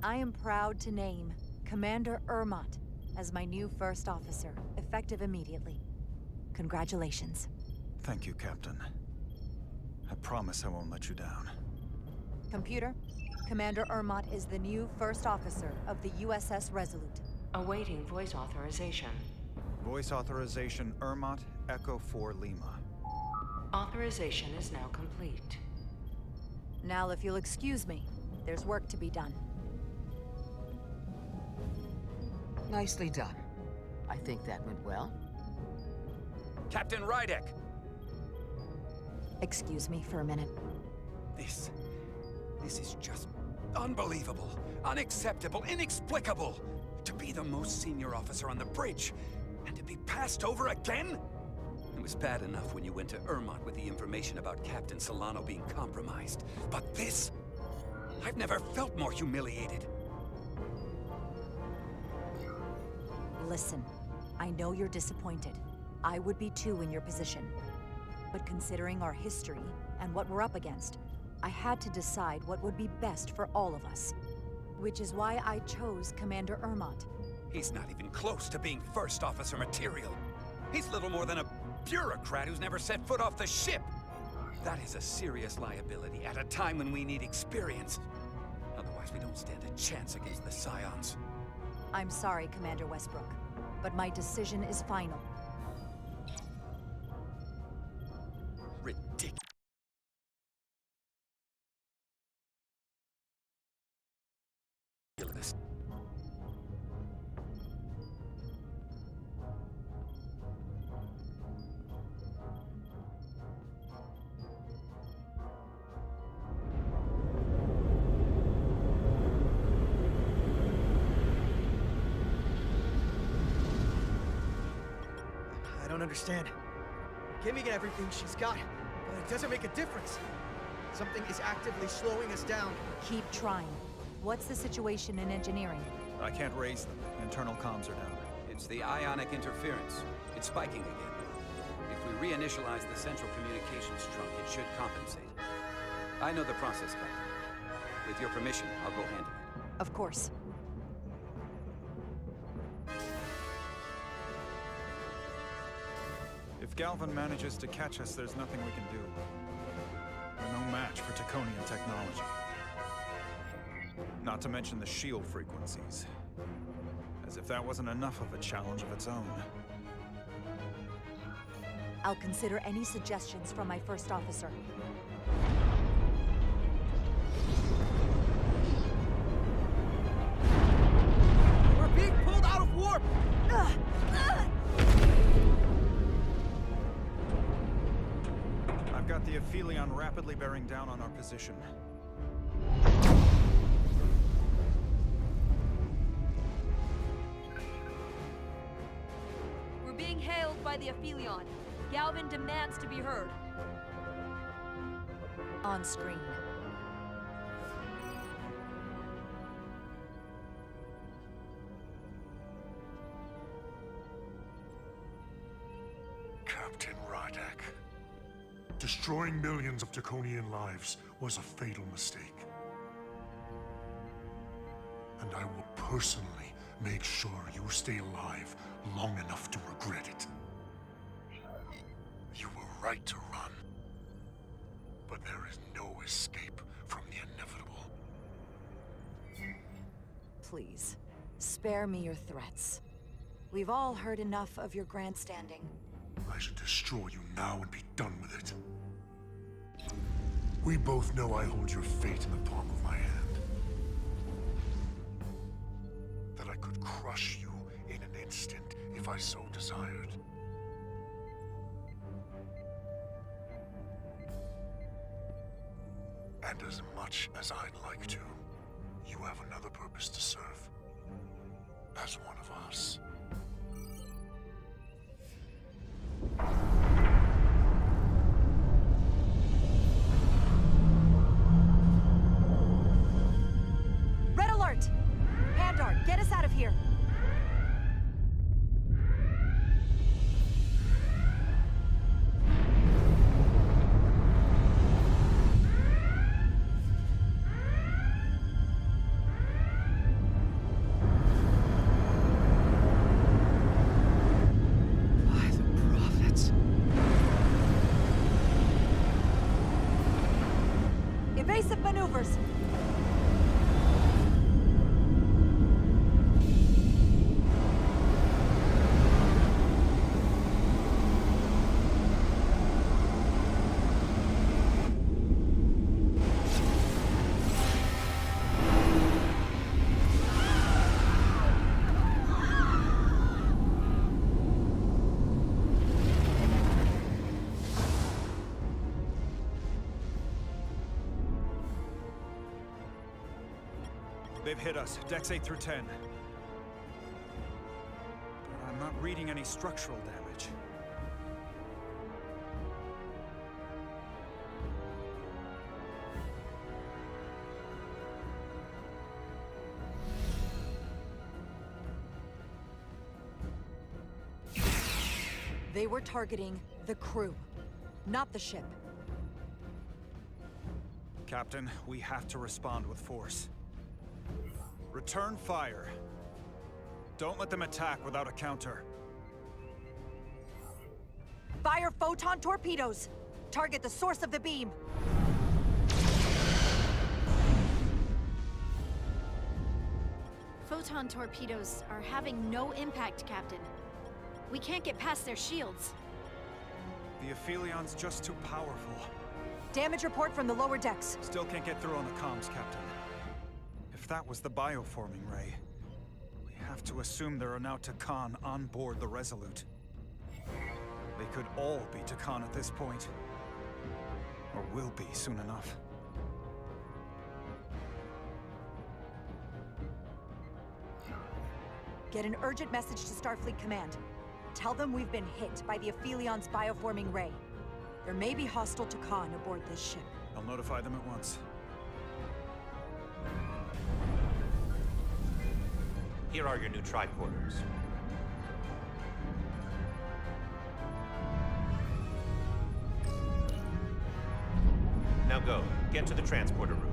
I am proud to name Commander Ermot as my new first officer, effective immediately. Congratulations. Thank you, Captain. I promise I won't let you down. Computer, Commander Ermot is the new first officer of the USS Resolute. Awaiting voice authorization. Voice authorization Ermot, Echo 4 Lima. Authorization is now complete. Now, if you'll excuse me, there's work to be done. Nicely done. I think that went well. Captain Rydek! Excuse me for a minute. This is just unbelievable, unacceptable, inexplicable. To be the most senior officer on the bridge, and to be passed over again? It was bad enough when you went to Ermot with the information about Captain Solano being compromised. But this? I've never felt more humiliated. Listen, I know you're disappointed. I would be too in your position. But considering our history and what we're up against, I had to decide what would be best for all of us. Which is why I chose Commander Ermot. He's not even close to being first officer material. He's little more than a bureaucrat who's never set foot off the ship. That is a serious liability at a time when we need experience. Otherwise, we don't stand a chance against the Scions. I'm sorry, Commander Westbrook, but my decision is final. Ridiculous. I don't understand. Giving everything she's got, but it doesn't make a difference. Something is actively slowing us down. Keep trying. What's the situation in engineering? I can't raise them. Internal comms are down. It's the ionic interference. It's spiking again. If we reinitialize the central communications trunk, it should compensate. I know the process, Captain. With your permission, I'll go handle it. Of course. If Galvin manages to catch us, there's nothing we can do. We're no match for Taconian technology. Not to mention the shield frequencies. As if that wasn't enough of a challenge of its own. I'll consider any suggestions from my first officer. We're being pulled out of warp! I've got the Aphelion rapidly bearing down on our position. We're being hailed by the Aphelion. Galvin demands to be heard. On screen. Captain Rydek. Destroying millions of Taconian lives was a fatal mistake. And I will personally make sure you stay alive long enough to regret it. You were right to run. But there is no escape from the inevitable. Please, spare me your threats. We've all heard enough of your grandstanding. I should destroy you now and be done with it. We both know I hold your fate in the palm of my hand. That I could crush you in an instant if I so desired. And as much as I'd like to, you have another purpose to serve. As one of us. Red alert! Pandar, get us out of here! Evasive maneuvers! They've hit us, decks 8 through 10. But I'm not reading any structural damage. They were targeting the crew, not the ship. Captain, we have to respond with force. Return fire. Don't let them attack without a counter. Fire photon torpedoes! Target the source of the beam! Photon torpedoes are having no impact, Captain. We can't get past their shields. The Aphilion's just too powerful. Damage report from the lower decks. Still can't get through on the comms, Captain. If that was the bioforming ray, we have to assume there are now Takan on board the Resolute. They could all be Takan at this point. Or will be soon enough. Get an urgent message to Starfleet Command. Tell them we've been hit by the Aphilion's bioforming ray. There may be hostile Takan aboard this ship. I'll notify them at once. Here are your new tricorders. Now go. Get to the transporter room.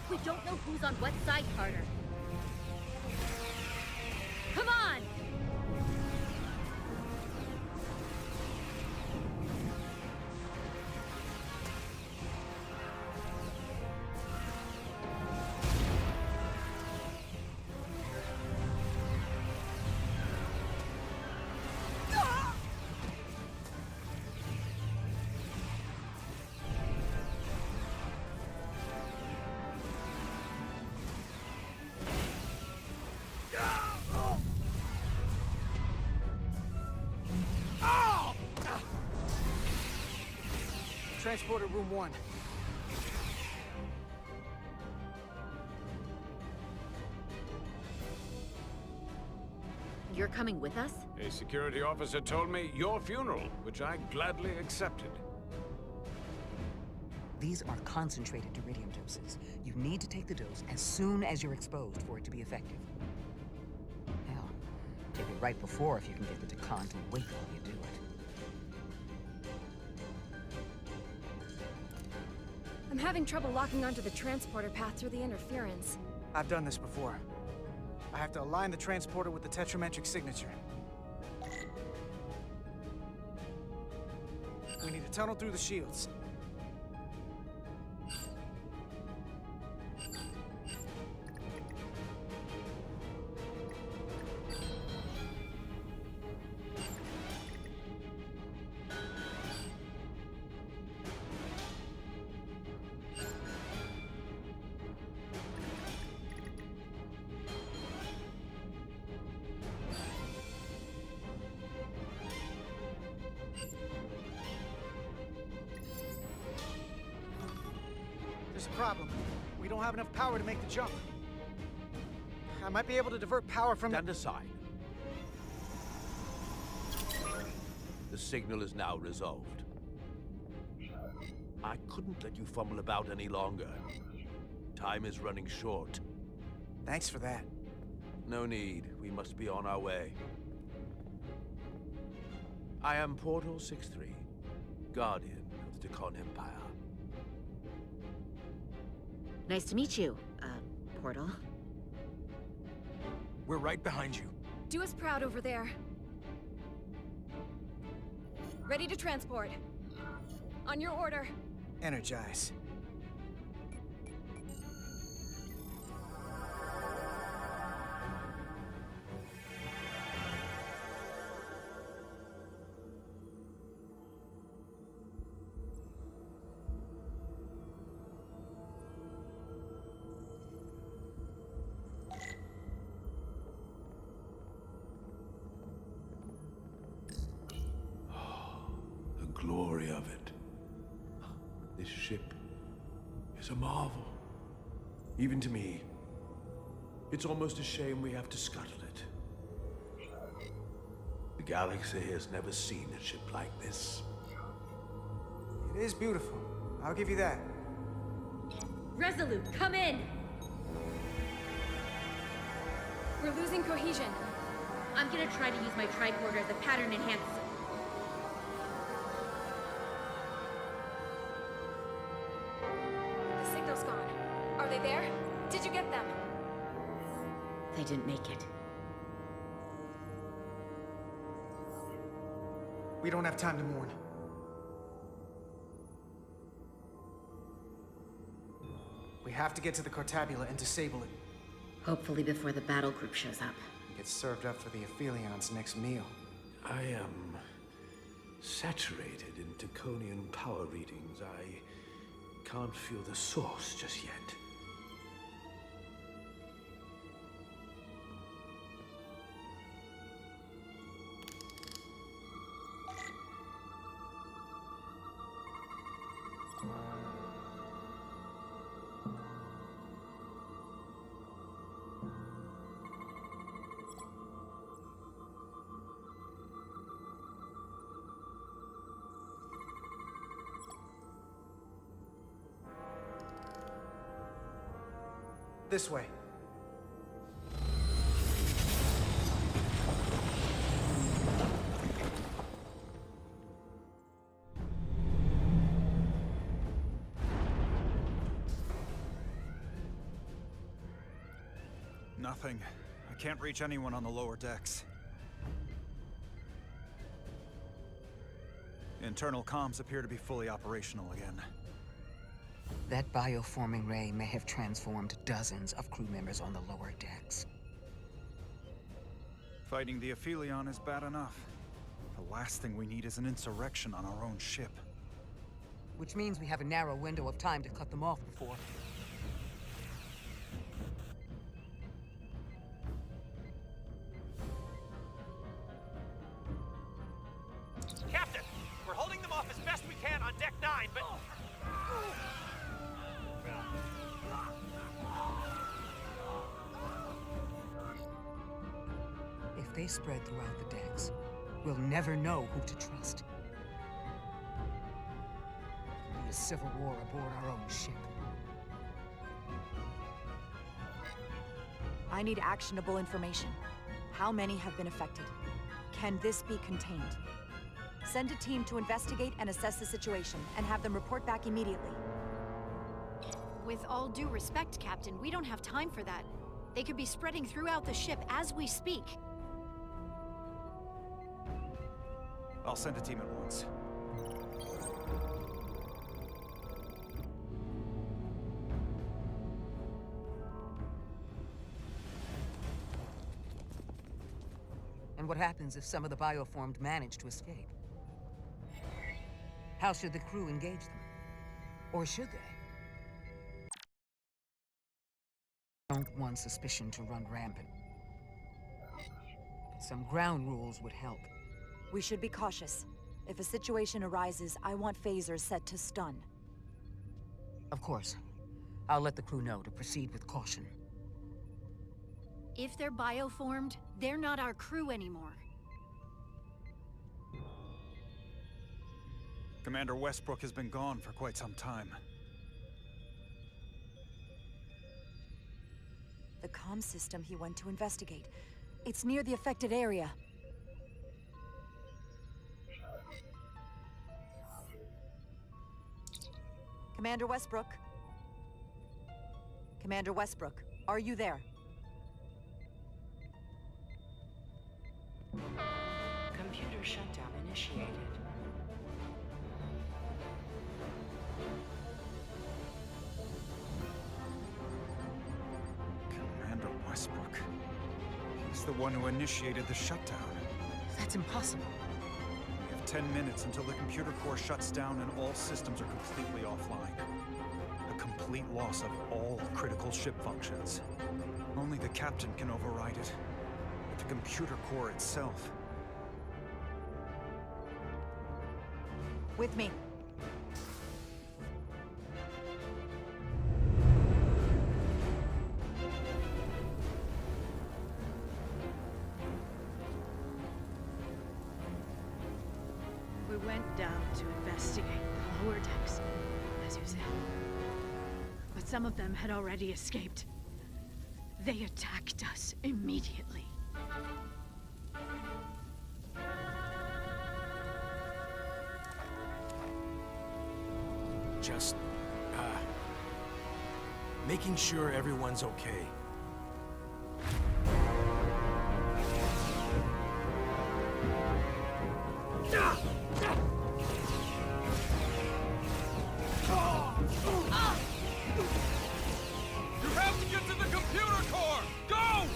We don't know who's on what side, Carter. Come on! Transporter room 1. You're coming with us? A security officer told me your funeral, which I gladly accepted. These are concentrated iridium doses. You need to take the dose as soon as you're exposed for it to be effective. Hell, take it right before if you can get the Takan to wait while you do it. I'm having trouble locking onto the transporter path through the interference. I've done this before. I have to align the transporter with the tetrametric signature. We need to tunnel through the shields. the problem. We don't have enough power to make the jump. I might be able to divert power from... Stand aside. The signal is now resolved. I couldn't let you fumble about any longer. Time is running short. Thanks for that. No need. We must be on our way. I am Portal 6-3, Guardian of the Decon Empire. Nice to meet you, Portal. We're right behind you. Do us proud over there. Ready to transport. On your order. Energize. The glory of it. This ship is a marvel. Even to me. It's almost a shame we have to scuttle it. The galaxy has never seen a ship like this. It is beautiful. I'll give you that. Resolute, come in! We're losing cohesion. I'm gonna try to use my tricorder as a pattern enhancer. The signal's gone. Are they there? Did you get them? They didn't make it. We don't have time to mourn. We have to get to the Cartabula and disable it. Hopefully before the battle group shows up. Get served up for the Aphelions' next meal. I am saturated in Taconian power readings. I can't feel the source just yet. This way. Nothing. I can't reach anyone on the lower decks. Internal comms appear to be fully operational again. That bioforming ray may have transformed dozens of crew members on the lower decks. Fighting the Aphelion is bad enough. The last thing we need is an insurrection on our own ship. Which means we have a narrow window of time to cut them off before... Captain! We're holding them off as best we can on Deck 9, but... If they spread throughout the decks, we'll never know who to trust. It'll be a civil war aboard our own ship. I need actionable information. How many have been affected? Can this be contained? Send a team to investigate and assess the situation, and have them report back immediately. With all due respect, Captain, we don't have time for that. They could be spreading throughout the ship as we speak. I'll send a team at once. And what happens if some of the bioformed manage to escape? How should the crew engage them? Or should they? Don't want suspicion to run rampant. But some ground rules would help. We should be cautious. If a situation arises, I want phasers set to stun. Of course. I'll let the crew know to proceed with caution. If they're bioformed, they're not our crew anymore. Commander Westbrook has been gone for quite some time. The comm system he went to investigate. It's near the affected area. Commander Westbrook? Commander Westbrook, are you there? Computer shutdown initiated. Commander Westbrook. He's the one who initiated the shutdown. That's impossible. We have 10 minutes until the computer core shuts down and all systems are completely offline. A complete loss of all critical ship functions. Only the captain can override it. But the computer core itself. With me. We went down to investigate the lower decks, as you said. But some of them had already escaped. They attacked us immediately. Just, making sure everyone's okay. You have to get to the computer core! Go!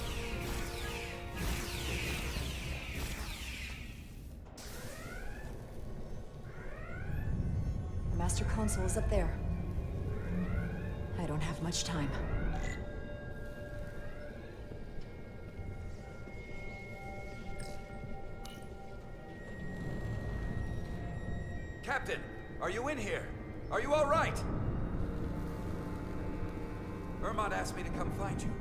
The master console is up there. I don't have much time. Captain, are you in here? Are you all right? Ermont asked me to come find you.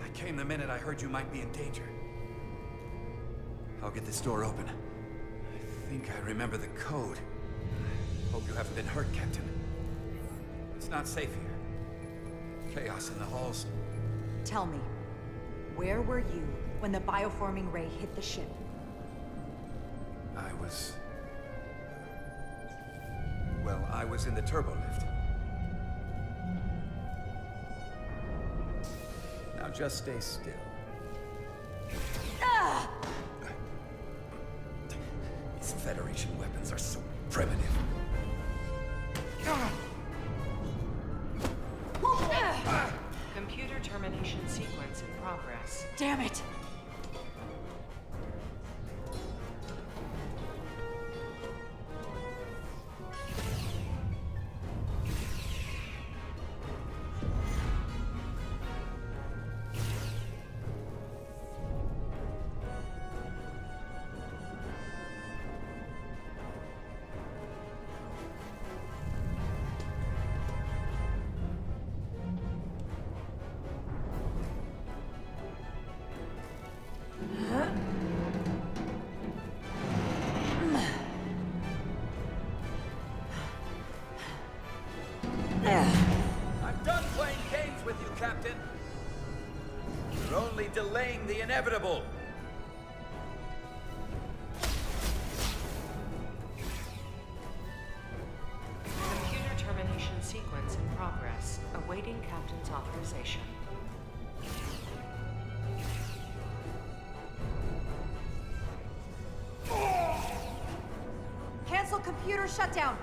I came the minute I heard you might be in danger. I'll get this door open. I think I remember the code. Hope you haven't been hurt, Captain. It's not safe here. Chaos in the halls. Tell me, where were you when the bioforming ray hit the ship? I was in the turbo lift. Now just stay still. These Federation weapons are so primitive. Computer termination sequence in progress. Damn it! I'm done playing games with you, Captain. You're only delaying the inevitable. Computer termination sequence in progress. Awaiting Captain's authorization. Cancel computer shutdown!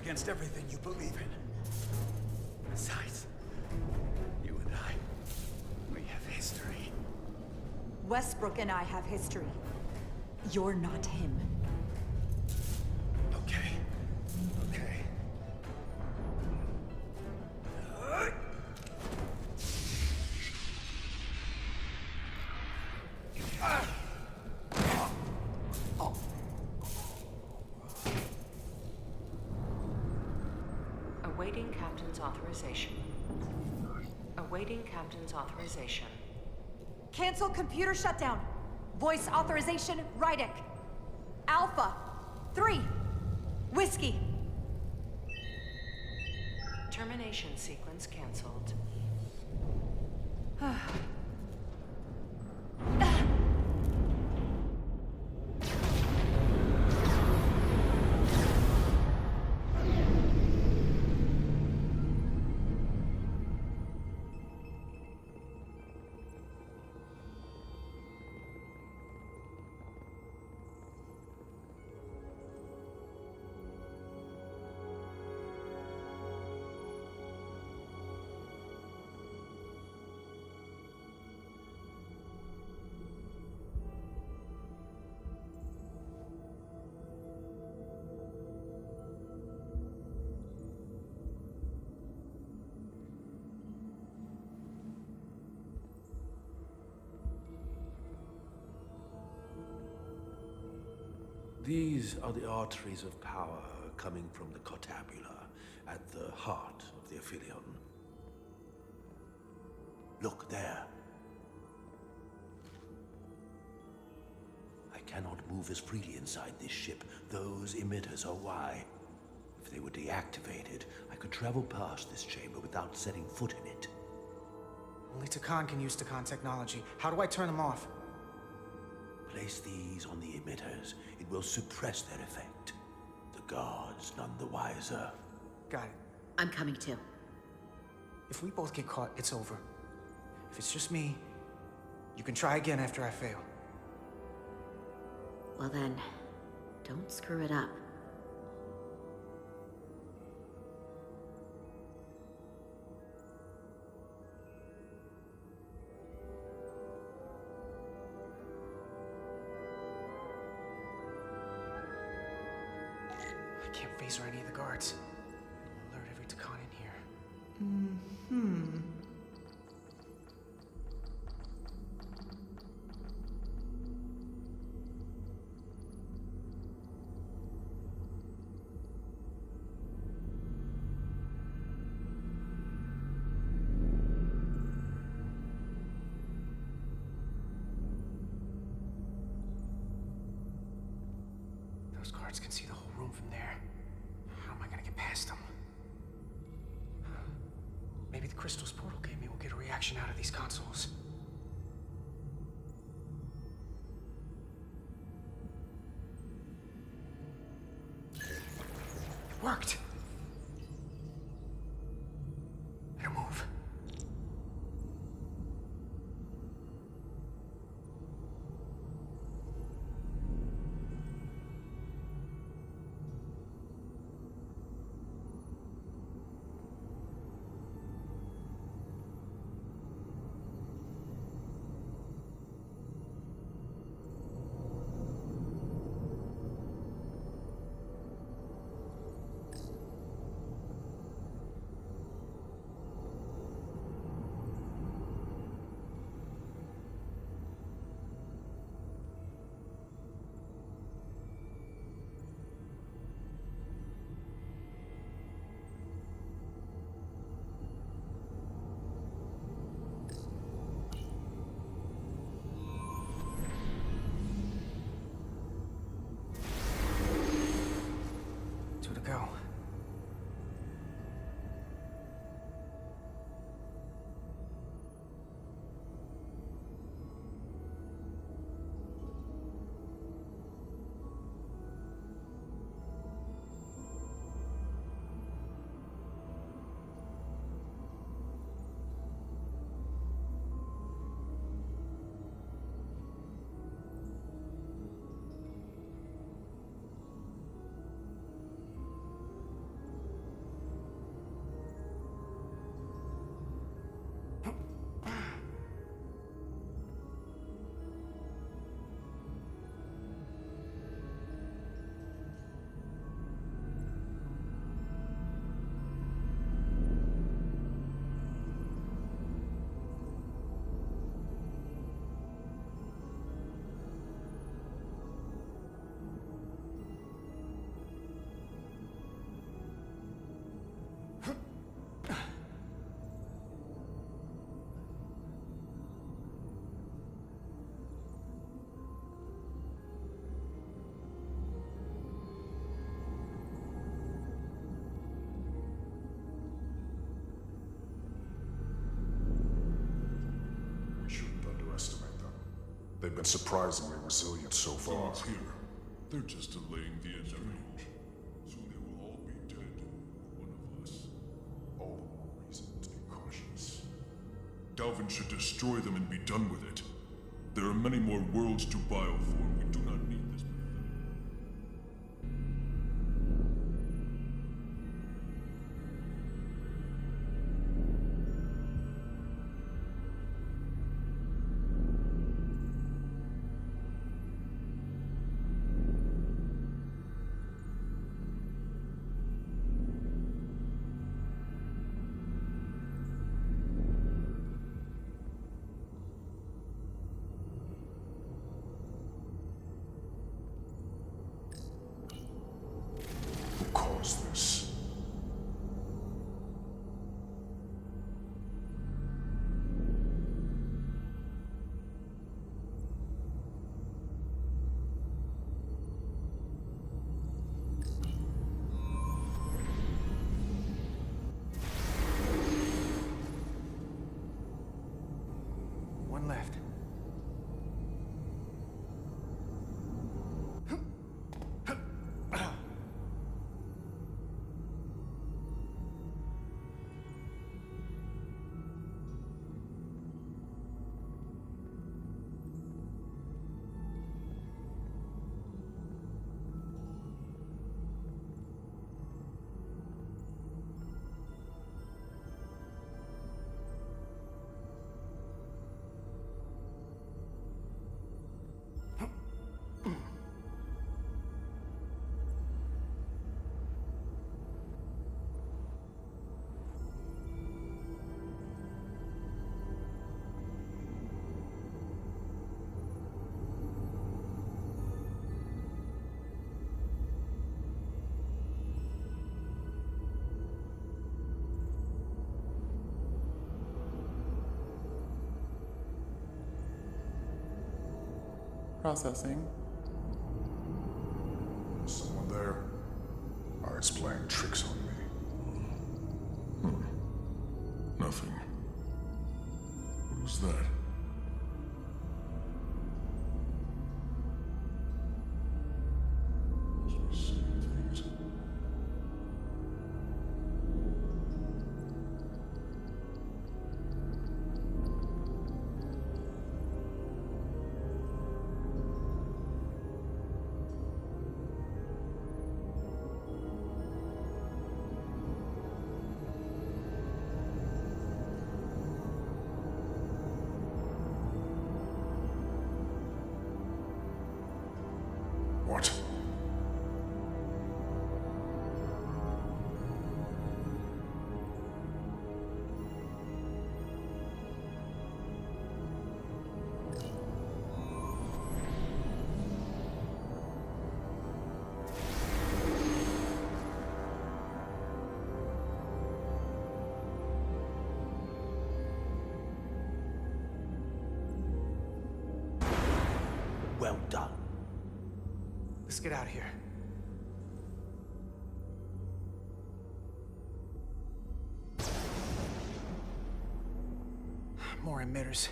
against everything you believe in. Besides, you and I, we have history. Westbrook and I have history. You're not him. Okay. Okay. Awaiting Captain's authorization. Awaiting Captain's authorization. Cancel computer shutdown. Voice authorization, Rydick. Alpha 3. Whiskey. Termination sequence cancelled. These are the arteries of power coming from the Cartabula at the heart of the Aphelion. Look there. I cannot move as freely inside this ship. Those emitters are why. If they were deactivated, I could travel past this chamber without setting foot in it. Only Takan can use Takan technology. How do I turn them off? Place these on the emitters. It will suppress their effect. The guards none the wiser. Got it. I'm coming too. If we both get caught, it's over. If it's just me, you can try again after I fail. Well then, don't screw it up. I can't phaser any of the guards. I'll alert every Takan in here. Those guards can see the whole room from there. How am I gonna get past them? Maybe the crystals portal gave me will get a reaction out of these consoles. It worked! Better move. Two to go. They've been surprisingly resilient so far. Here. They're just delaying the end of it. Soon they will all be dead. One of us. All the more reason to be cautious. Dalvin should destroy them and be done with it. There are many more worlds to bioform. We do not need this. This. One left. Processing. Someone there? It's playing tricks on me. Nothing. What was that? Must be seeing things. What? Well done. Let's get out of here. More emitters.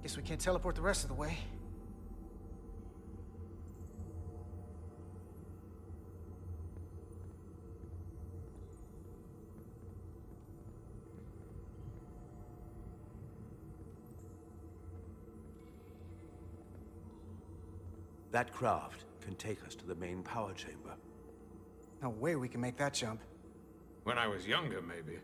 Guess we can't teleport the rest of the way. That craft can take us to the main power chamber. No way we can make that jump. When I was younger, maybe.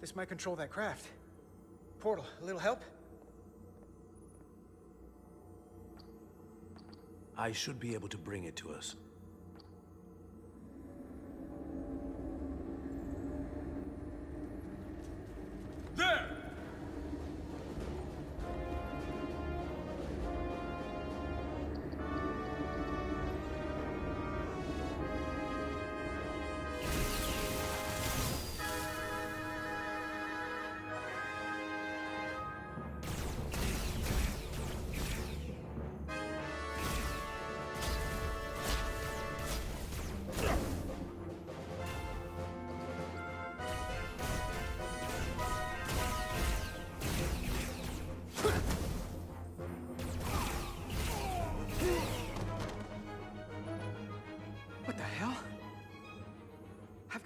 This might control that craft. Portal, a little help? I should be able to bring it to us. There!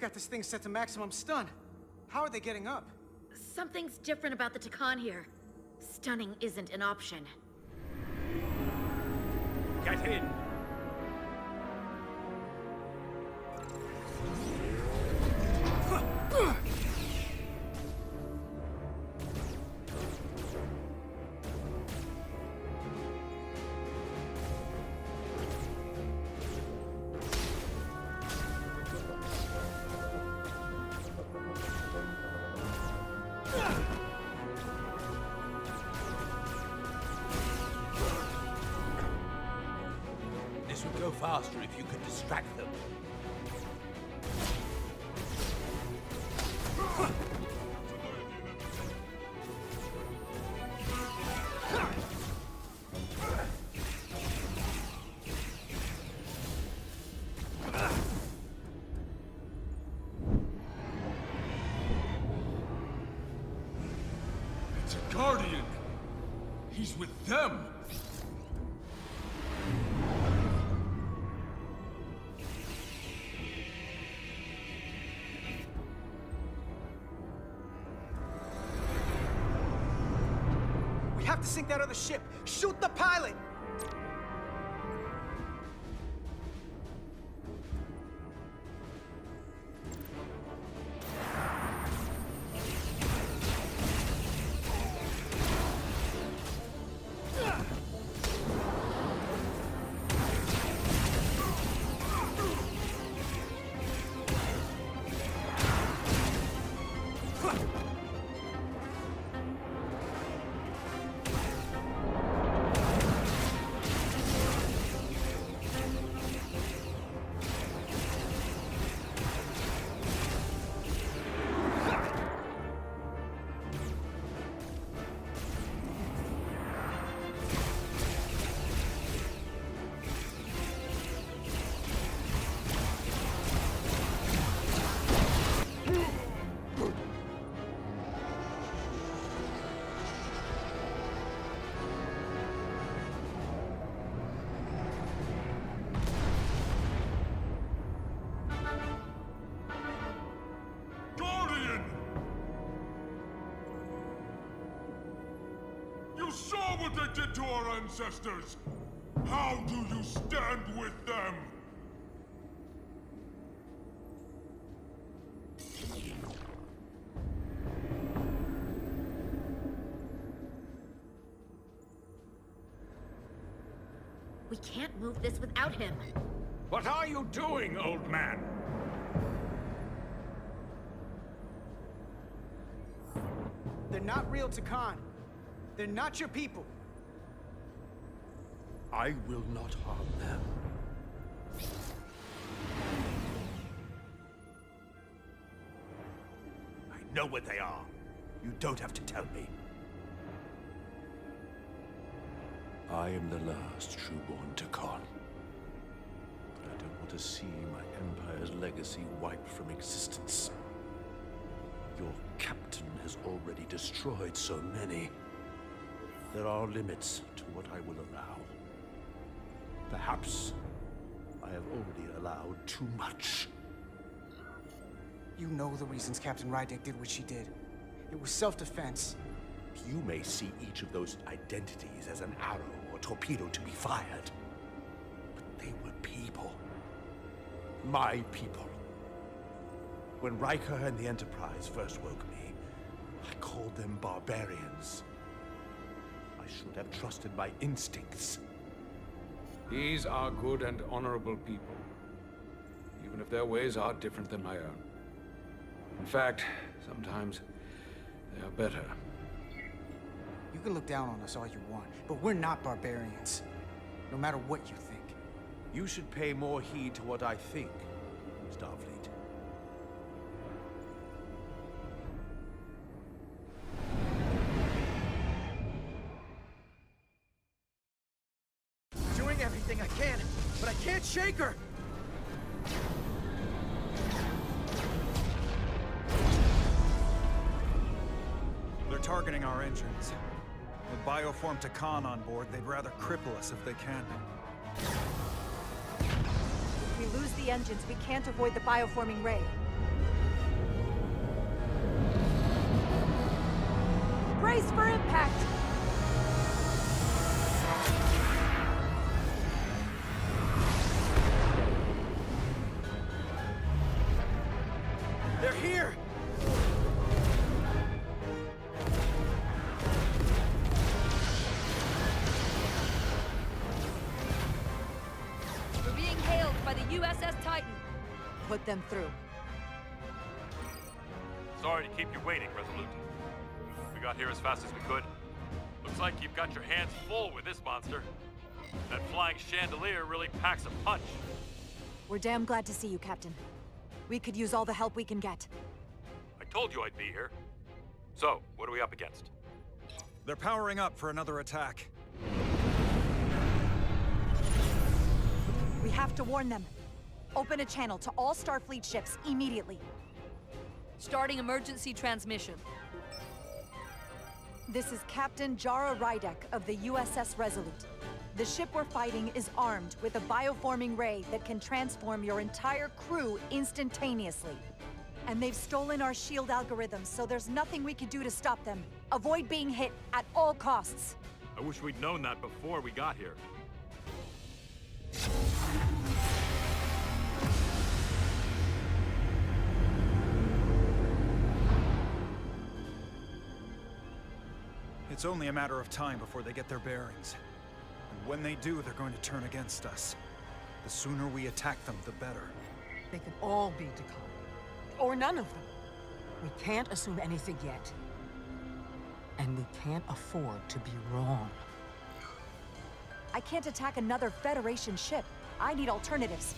got this thing set to maximum stun. How are they getting up? Something's different about the Takan here. Stunning isn't an option. Get in! This would go faster if you could distract them. It's a Guardian! He's with them! We have to sink that other ship! Shoot the pilot! Guardian! You saw what they did to our ancestors! How do you stand with them? We can't move this without him. What are you doing, old man? They're not real Takan. They're not your people. I will not harm them. I know what they are. You don't have to tell me. I am the last trueborn Takan. But I don't want to see my Empire's legacy wiped from existence. Your captain has already destroyed so many. There are limits to what I will allow. Perhaps I have already allowed too much. You know the reasons Captain Rydek did what she did. It was self-defense. You may see each of those identities as an arrow or torpedo to be fired. But they were people. My people. When Riker and the Enterprise first woke me, I called them barbarians. I should have trusted my instincts. These are good and honorable people, even if their ways are different than my own. In fact, sometimes they are better. You can look down on us all you want, but we're not barbarians. No matter what you think. You should pay more heed to what I think, Starfleet. Doing everything I can, but I can't shake her! They're targeting our engines. With bioform Takan on board, they'd rather cripple us if they can. If we lose the engines, we can't avoid the bioforming ray. Brace for impact! They're here! We're being hailed by the USS Titan. Put them through. Sorry to keep you waiting, Resolute. We got here as fast as we could. Looks like you've got your hands full with this monster. That flying chandelier really packs a punch. We're damn glad to see you, Captain. We could use all the help we can get. I told you I'd be here. So, what are we up against? They're powering up for another attack. We have to warn them. Open a channel to all Starfleet ships immediately. Starting emergency transmission. This is Captain Jara Rydek of the USS Resolute. The ship we're fighting is armed with a bioforming ray that can transform your entire crew instantaneously. And they've stolen our shield algorithms, so there's nothing we can do to stop them. Avoid being hit at all costs. I wish we'd known that before we got here. It's only a matter of time before they get their bearings. And when they do, they're going to turn against us. The sooner we attack them, the better. They could all be Takon. Or none of them. We can't assume anything yet. And we can't afford to be wrong. I can't attack another Federation ship. I need alternatives.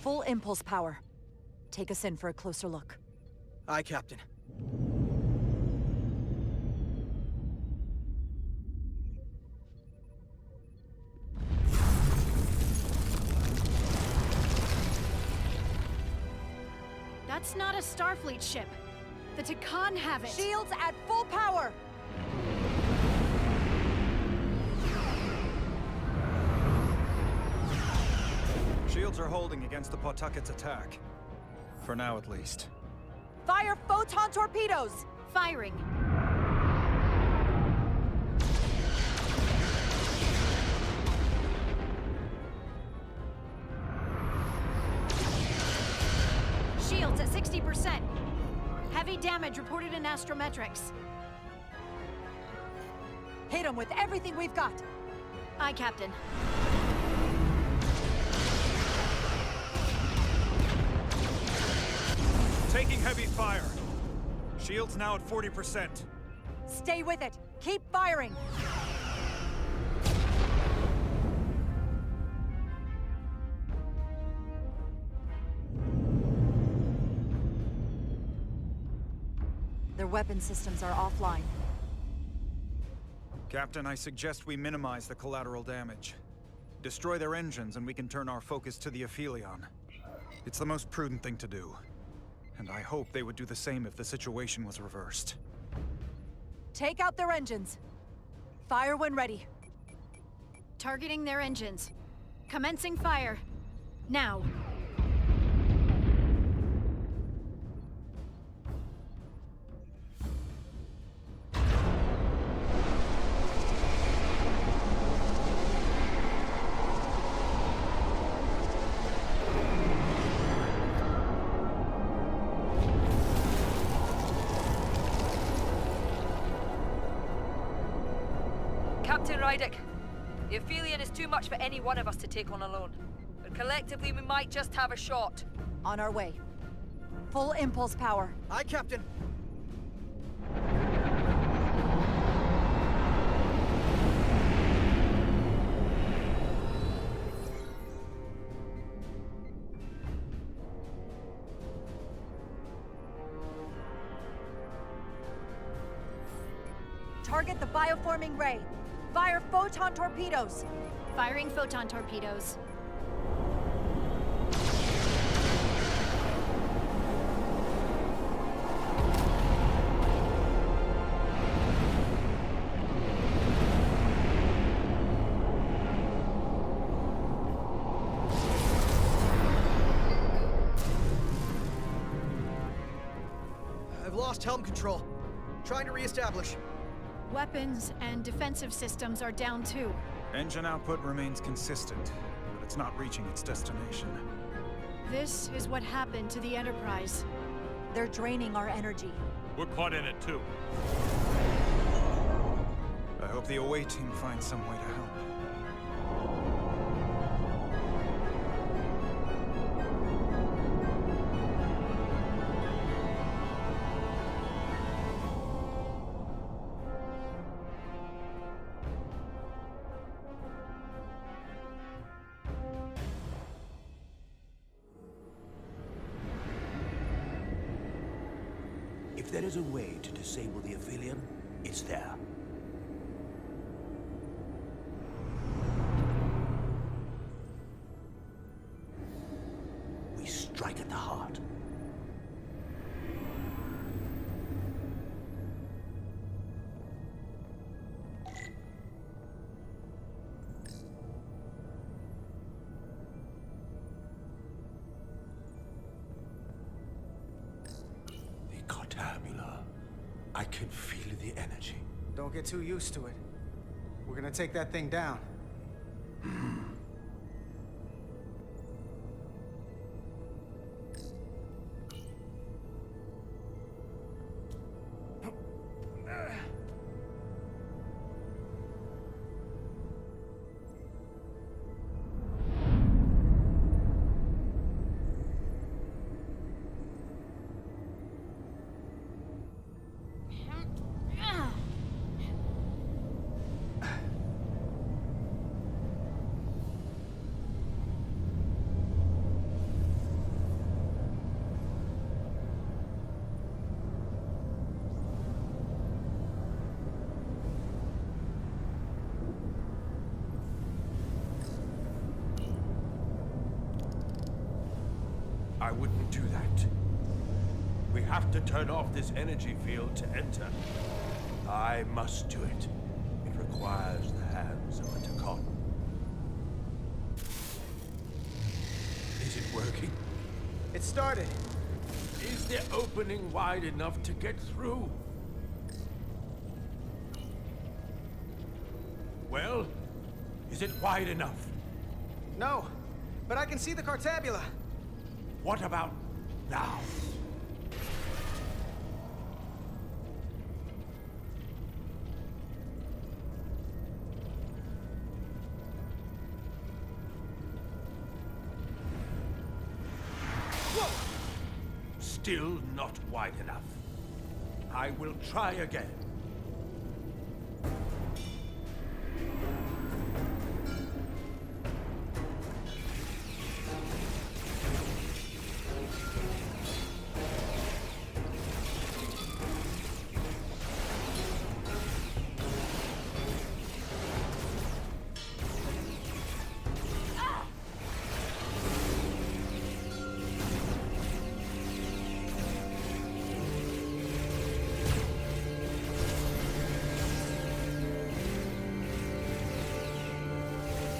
Full impulse power. Take us in for a closer look. Aye, Captain. That's not a Starfleet ship. The Takon have it. Shields at full power! Shields are holding against the Pawtucket's attack. For now, at least. Fire photon torpedoes! Firing. Shields at 60%. Heavy damage reported in astrometrics. Hit them with everything we've got. Aye, Captain. Taking heavy fire. Shields now at 40%. Stay with it. Keep firing. Their weapon systems are offline. Captain, I suggest we minimize the collateral damage. Destroy their engines and we can turn our focus to the Aphelion. It's the most prudent thing to do. And I hope they would do the same if the situation was reversed. Take out their engines. Fire when ready. Targeting their engines. Commencing fire. Now. Captain Rydek, the Aphelion is too much for any one of us to take on alone. But collectively, we might just have a shot. On our way. Full impulse power. Aye, Captain. Target the bioforming ray. Fire photon torpedoes. Firing photon torpedoes. I've lost helm control. Trying to reestablish. Weapons and defensive systems are down too. Engine output remains consistent, but it's not reaching its destination. This is what happened to the Enterprise. They're draining our energy. We're caught in it too. I hope the away team finds some way to help. If there is a way to disable the Aphelion, it's there. We strike at the heart. I can feel the energy. Don't get too used to it. We're gonna take that thing down. I wouldn't do that. We have to turn off this energy field to enter. I must do it. It requires the hands of a Takon. Is it working? It started. Is the opening wide enough to get through? Well, is it wide enough? No, but I can see the Cartabula. What about now? Whoa! Still not wide enough. I will try again.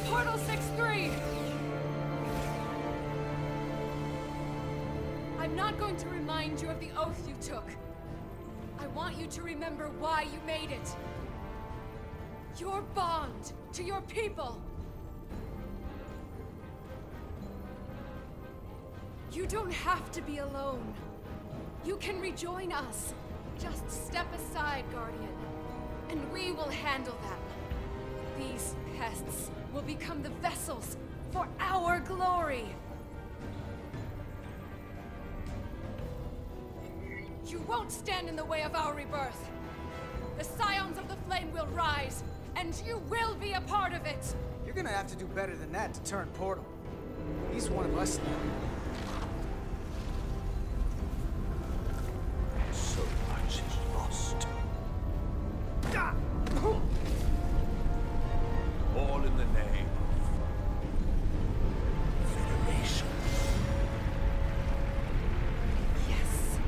Portal 6-3! I'm not going to remind you of the oath you took. I want you to remember why you made it. Your bond to your people. You don't have to be alone. You can rejoin us. Just step aside, Guardian, and we will handle them. These pests will become the vessels for our glory. You won't stand in the way of our rebirth. The Scions of the Flame will rise, and you will be a part of it. You're gonna have to do better than that to turn Portal. He's one of us now. So much is lost. All in the name of Federation. Yes.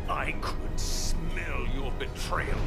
I could smell your betrayal.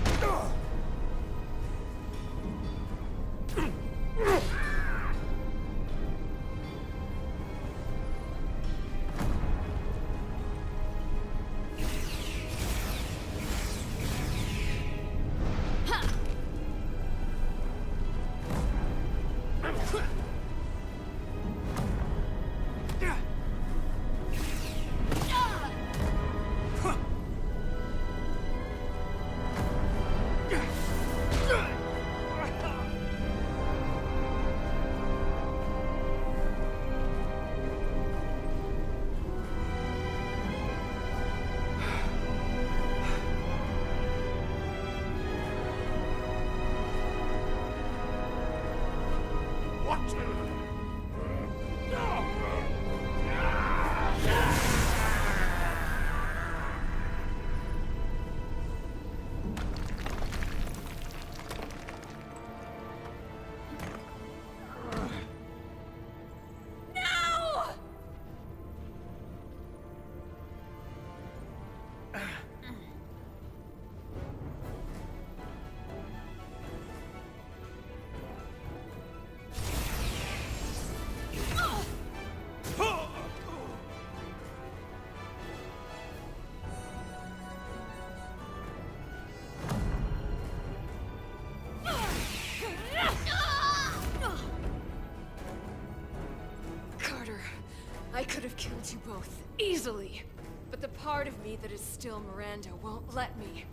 I could have killed you both, easily. But the part of me that is still Miranda won't let me.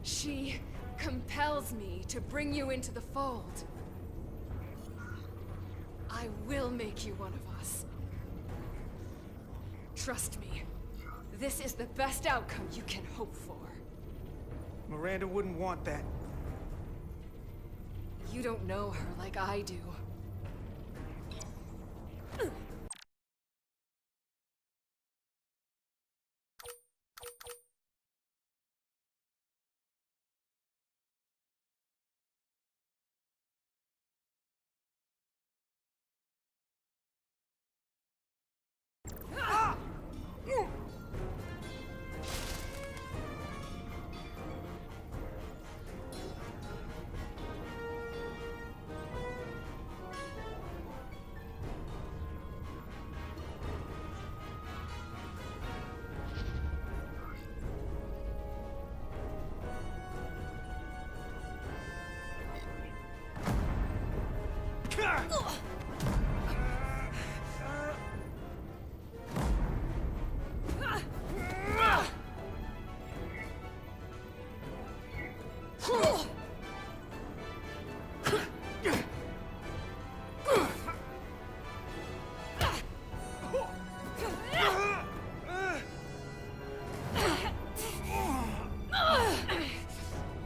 She compels me to bring you into the fold. I will make you one of us. Trust me. This is the best outcome you can hope for. Miranda wouldn't want that. You don't know her like I do.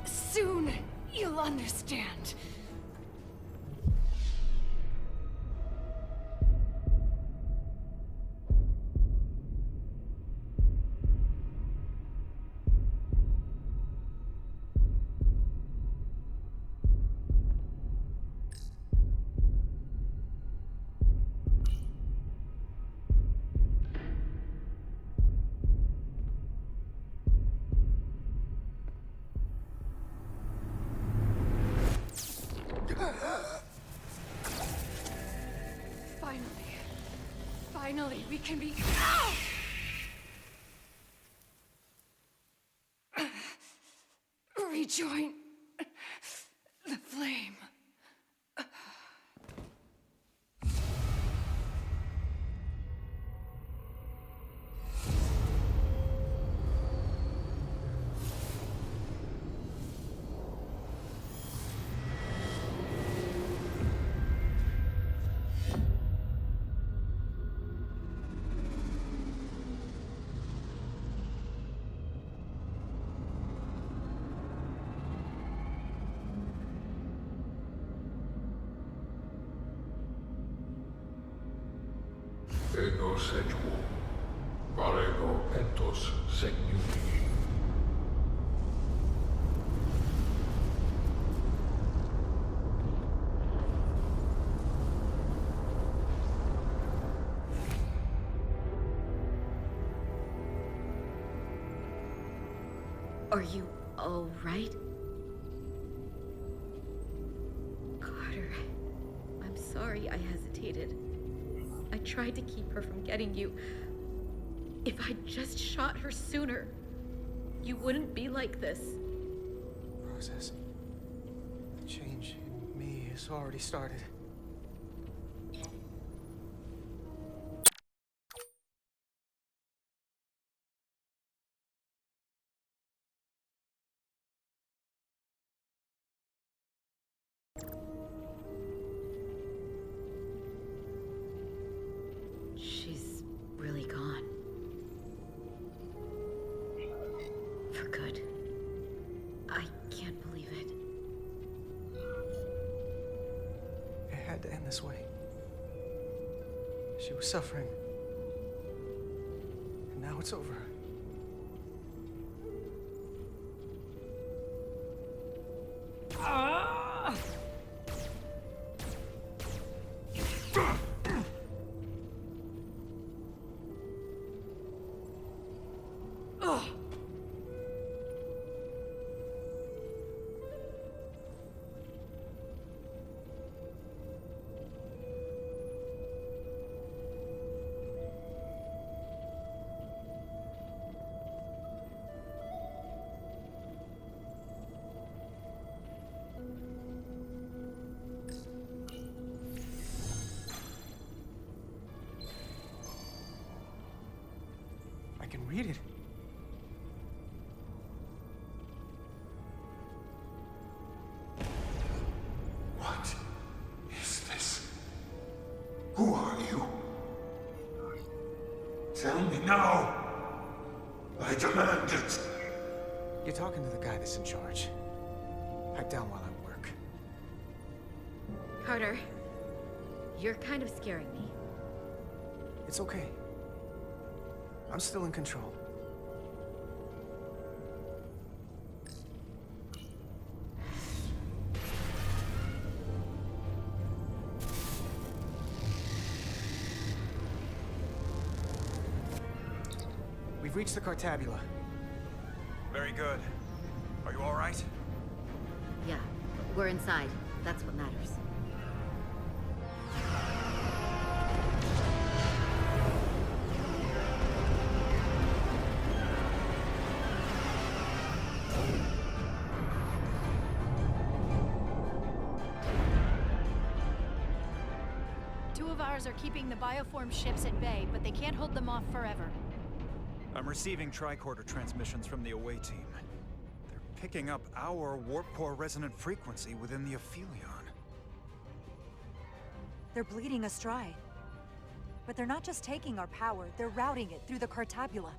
Soon, you'll understand. Finally, we can be... rejoin the flame. Ego sequo, parego entos segnuli. Are you all right? Carter, I'm sorry I hesitated. I tried to keep her from getting you. If I'd just shot her sooner, you wouldn't be like this. Process. The change in me has already started. She's really gone. For good. I can't believe it. It had to end this way. She was suffering. And now it's over. Read it. What is this? Who are you? Tell me now! I demand it! You're talking to the guy that's in charge. Pipe down while I work. Carter, you're kind of scaring me. It's okay. I'm still in control. We've reached the Cartabula. Very good. Are you all right? Yeah, we're inside. That's what matters. Two of ours are keeping the bioform ships at bay, but they can't hold them off forever. I'm receiving tricorder transmissions from the away team. They're picking up our warp core resonant frequency within the Aphelion. They're bleeding us dry. But they're not just taking our power, they're routing it through the Cartabula.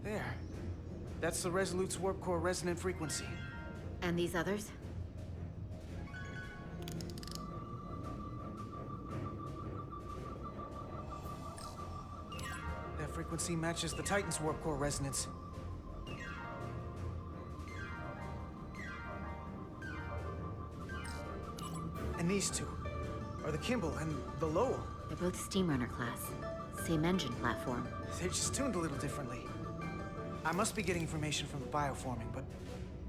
There. That's the Resolute's warp core resonant frequency. And these others? That frequency matches the Titan's warp core resonance. And these two are the Kimball and the Lowell. They're both Steamrunner class. Same engine platform. They're just tuned a little differently. I must be getting information from the bioforming, but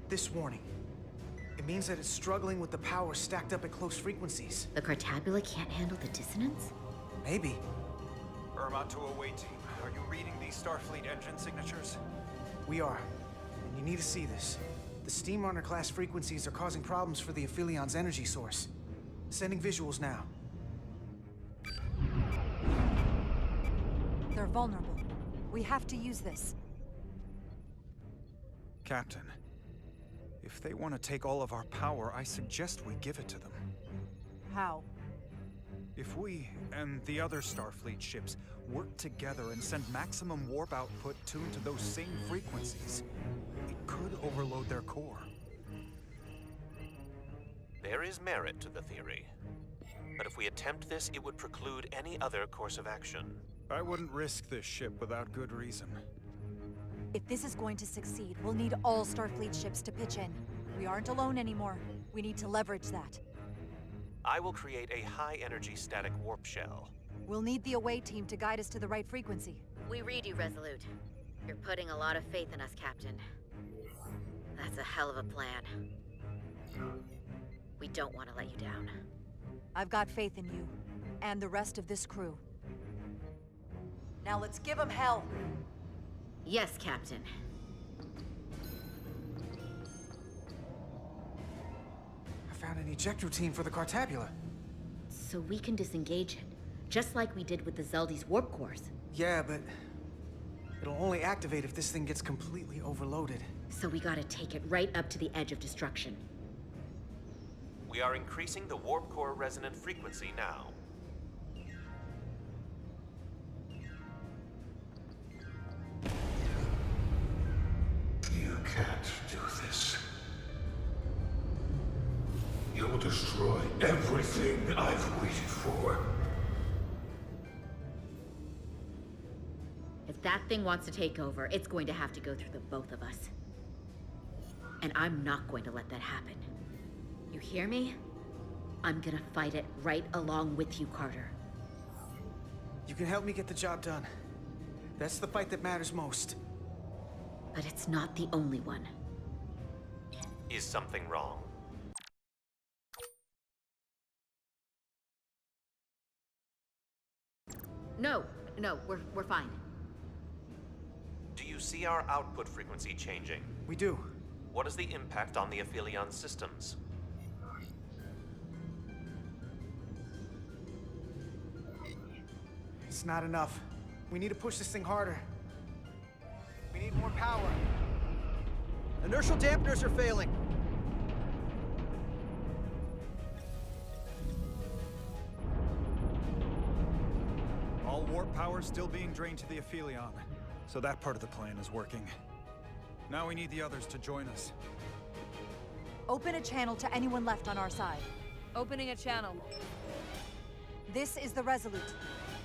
this warning. It means that it's struggling with the power stacked up at close frequencies. The Cartabula can't handle the dissonance? Maybe. Irma to away team. Are you reading these Starfleet engine signatures? We are. And you need to see this. The Steamrunner class frequencies are causing problems for the Aphelion's energy source. Sending visuals now. They're vulnerable. We have to use this. Captain, if they want to take all of our power, I suggest we give it to them. How? If we and the other Starfleet ships work together and send maximum warp output tuned to those same frequencies, it could overload their core. There is merit to the theory. But if we attempt this, it would preclude any other course of action. I wouldn't risk this ship without good reason. If this is going to succeed, we'll need all Starfleet ships to pitch in. We aren't alone anymore. We need to leverage that. I will create a high-energy static warp shell. We'll need the away team to guide us to the right frequency. We read you, Resolute. You're putting a lot of faith in us, Captain. That's a hell of a plan. We don't want to let you down. I've got faith in you, and the rest of this crew. Now let's give them hell! Yes, Captain. I found an ejector team for the Cartabula. so we can disengage it, just like we did with the Zeldy's warp cores. Yeah, but it'll only activate if this thing gets completely overloaded. So we gotta take it right up to the edge of destruction. We are increasing the warp core resonant frequency now. You can't do this. You'll destroy everything I've waited for. If that thing wants to take over, it's going to have to go through the both of us. And I'm not going to let that happen. You hear me? I'm gonna fight it right along with you, Carter. You can help me get the job done. That's the fight that matters most. But it's not the only one. Is something wrong? No, we're fine. Do you see our output frequency changing? We do. What is the impact on the Aphelion systems? It's not enough. We need to push this thing harder. We need more power. Inertial dampeners are failing. All warp power still being drained to the Aphelion, so that part of the plan is working. Now we need the others to join us. Open a channel to anyone left on our side. Opening a channel. This is the Resolute.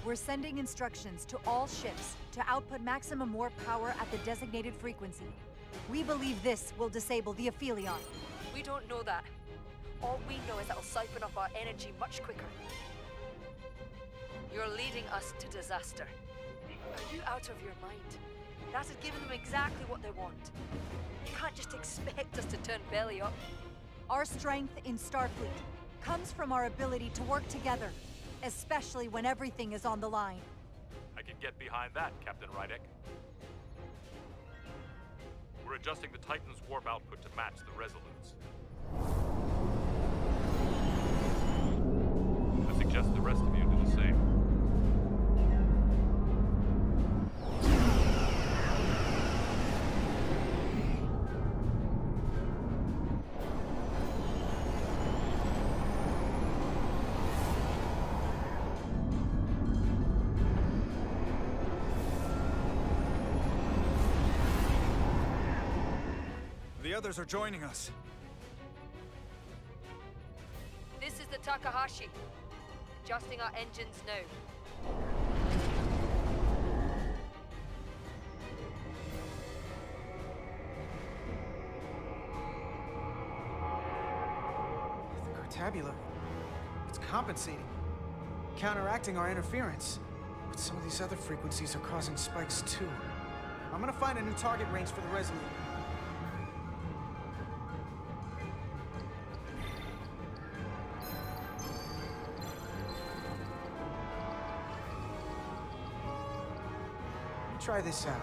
We're sending instructions to all ships to output maximum warp power at the designated frequency. We believe this will disable the Aphelion. We don't know that. All we know is it'll siphon up our energy much quicker. You're leading us to disaster. Are you out of your mind? That has given them exactly what they want. You can't just expect us to turn belly up. Our strength in Starfleet comes from our ability to work together, especially when everything is on the line. I can get behind that, Captain Rydick. We're adjusting the Titan's warp output to match the Resolute's. I suggest the rest of you do the same. The others are joining us. This is the Takahashi. Adjusting our engines now. The Cartabula, it's compensating, counteracting our interference. But some of these other frequencies are causing spikes too. I'm gonna find a new target range for the Resolute. Try this out.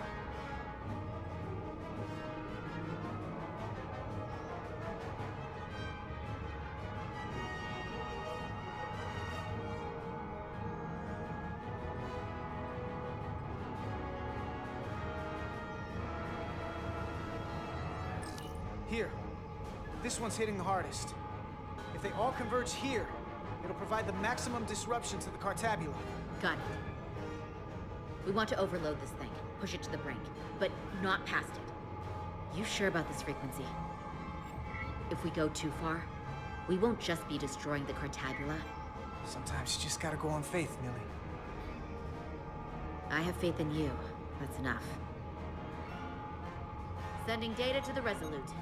Here. This one's hitting the hardest. If they all converge here, it'll provide the maximum disruption to the Cartabula. Got it. We want to overload this thing, push it to the brink, but not past it. You sure about this frequency? If we go too far, we won't just be destroying the Cartabula. Sometimes you just gotta go on faith, Millie. I have faith in you. That's enough. Sending data to the Resolute.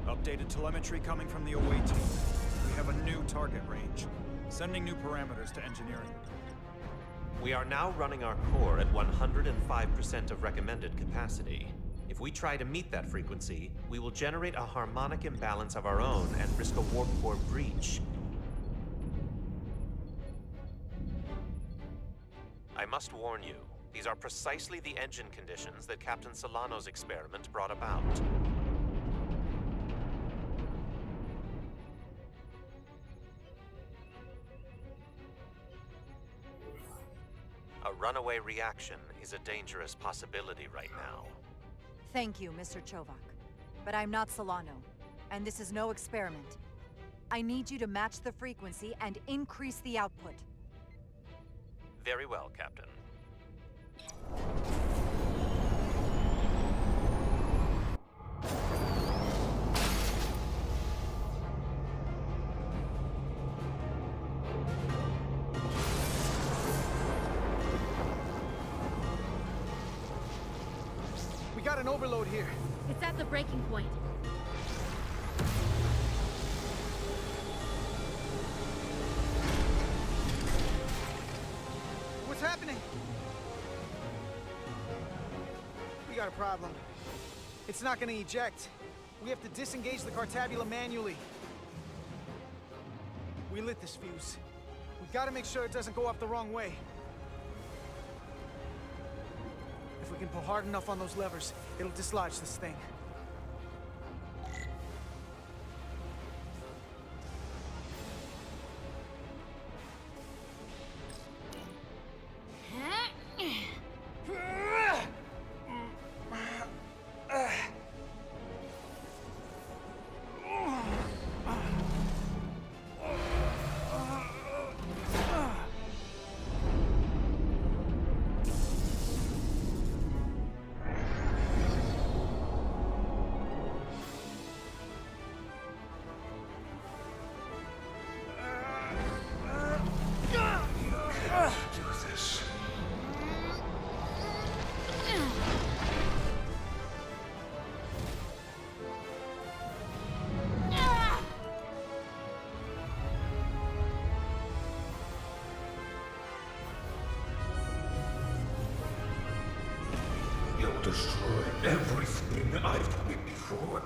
Updated telemetry coming from the away team. We have a new target range. Sending new parameters to engineering. We are now running our core at 105% of recommended capacity. If we try to meet that frequency, we will generate a harmonic imbalance of our own and risk a warp core breach. I must warn you, these are precisely the engine conditions that Captain Solano's experiment brought about. runaway reaction is a dangerous possibility right now. Thank you, Mr. Chovak. But I'm not Solano, and this is no experiment. I need you to match the frequency and increase the output. Very well, Captain. We got an overload here. It's at the breaking point. What's happening? We got a problem. It's not gonna eject. We have to disengage the Cartabula manually. We lit this fuse. We gotta make sure it doesn't go off the wrong way. If we can pull hard enough on those levers, it'll dislodge this thing. You'll destroy everything I've waited for.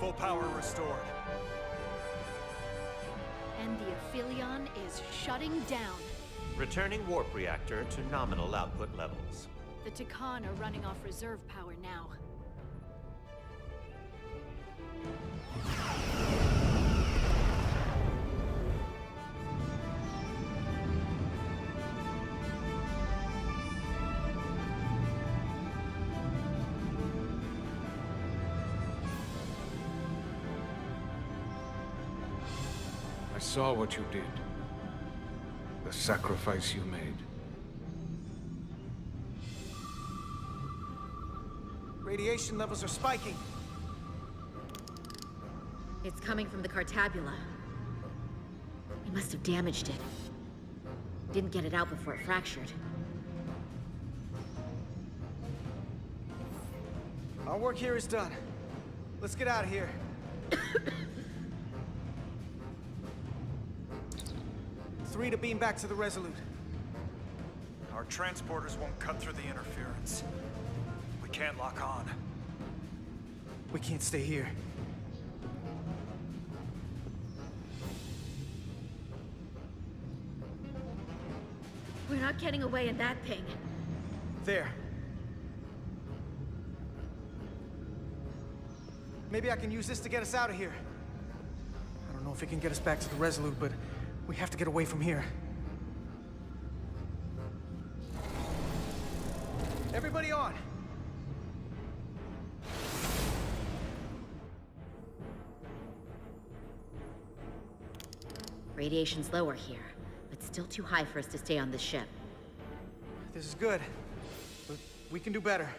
Full power restored. And the Aphelion is shutting down. Returning warp reactor to nominal output levels. The Takan are running off reserve power now. I saw what you did. The sacrifice you made. Radiation levels are spiking. It's coming from the Cartabula. We must have damaged it. Didn't get it out before it fractured. Our work here is done. Let's get out of here. 3 to beam back to the Resolute. Our transporters won't cut through the interference. We can't lock on. We can't stay here. We're not getting away in that thing. There. Maybe I can use this to get us out of here. I don't know if it can get us back to the Resolute, but we have to get away from here. Everybody on! Radiation's lower here, but still too high for us to stay on this ship. This is good, but we can do better.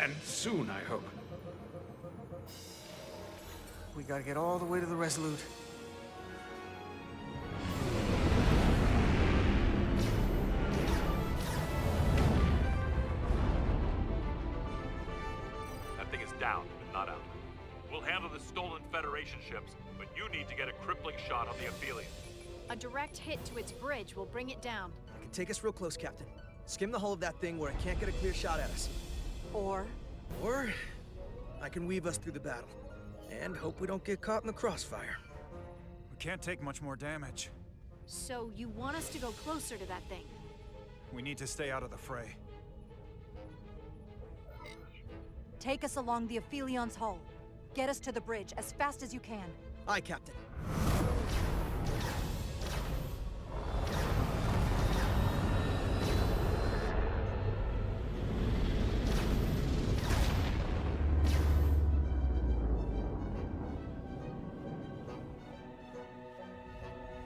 And soon, I hope. We gotta get all the way to the Resolute. That thing is down, but not out. We'll handle the stolen Federation ships, but you need to get a crippling shot on the Aphelion. A direct hit to its bridge will bring it down. I can take us real close, Captain. Skim the hull of that thing where it can't get a clear shot at us. Or I can weave us through the battle. And hope we don't get caught in the crossfire. We can't take much more damage. So you want us to go closer to that thing? We need to stay out of the fray. take us along the Aphelion's hull. Get us to the bridge as fast as you can. Aye, Captain.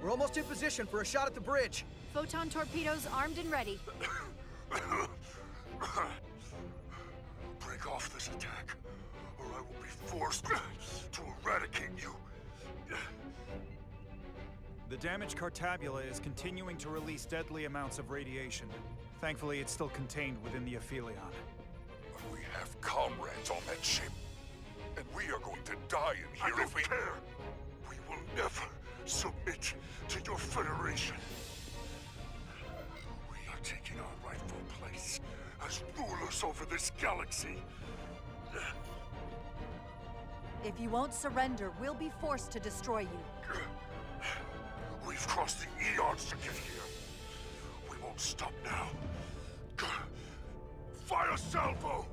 We're almost in position for a shot at the bridge. Photon torpedoes armed and ready. Break off this attack, or I will be forced to eradicate you. The damaged Cartabula is continuing to release deadly amounts of radiation. Thankfully, it's still contained within the Aphelion. We have comrades on that ship, and we are going to die in here if we care. We will never submit to your Federation. We are taking our rightful place as rulers over this galaxy. If you won't surrender, we'll be forced to destroy you. We've crossed the eons to get here. We won't stop now. Fire salvo!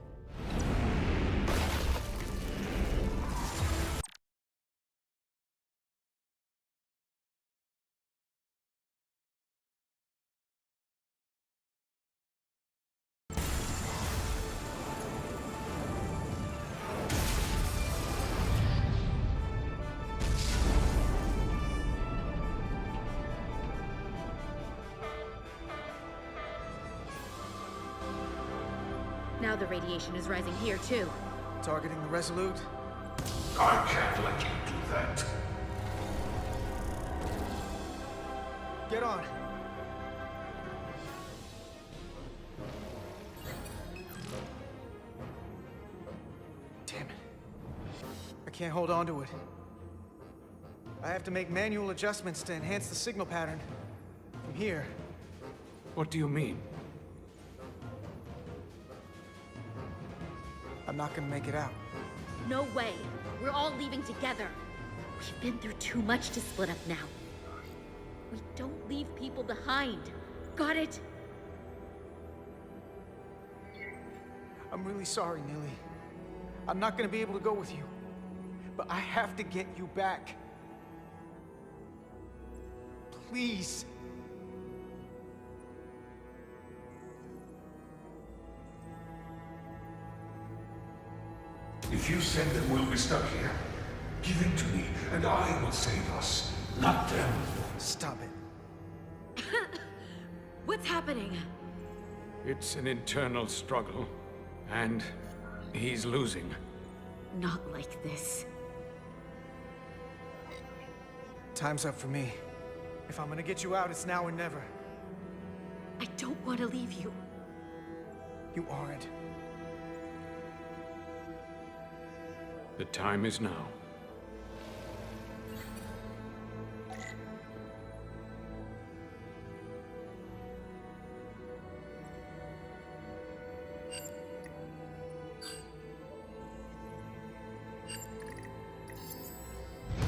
Now the radiation is rising here, too. Targeting the Resolute? I can't let you do that. Get on. Damn it. I can't hold on to it. I have to make manual adjustments to enhance the signal pattern. From here. What do you mean? I'm not gonna make it out. No way. We're all leaving together. We've been through too much to split up now. We don't leave people behind. Got it? I'm really sorry, Nilly. I'm not gonna be able to go with you. But I have to get you back. Please. If you send them, we'll be stuck here. Give it to me, and I will save us, not them. Stop it. What's happening? It's an internal struggle, and he's losing. Not like this. Time's up for me. If I'm gonna get you out, it's now or never. I don't want to leave you. You aren't. The time is now.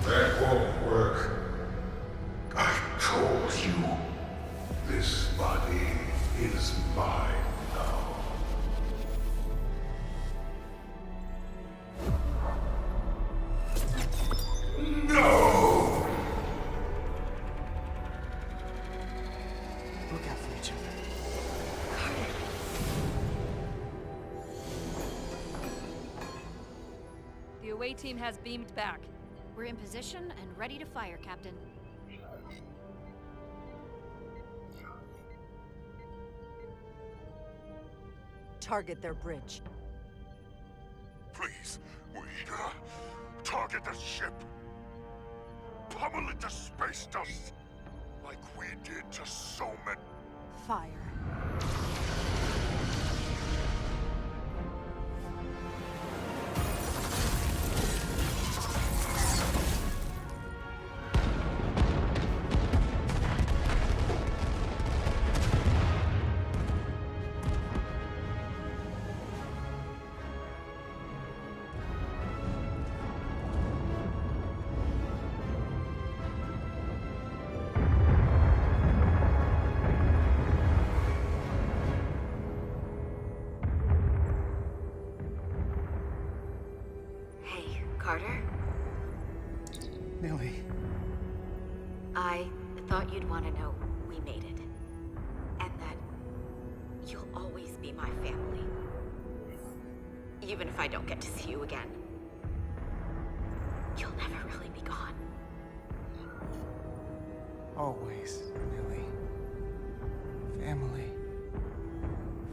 That won't work. I told you. This body is mine now. No! Look out for each other. The away team has beamed back. We're in position and ready to fire, Captain. target their bridge. Please, we target the ship. Pummel it to space dust, like we did to so many. Fire. Carter? Millie. I thought you'd want to know we made it. And that you'll always be my family. Even if I don't get to see you again. You'll never really be gone. Always, Millie. Family.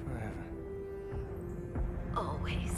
Forever. Always.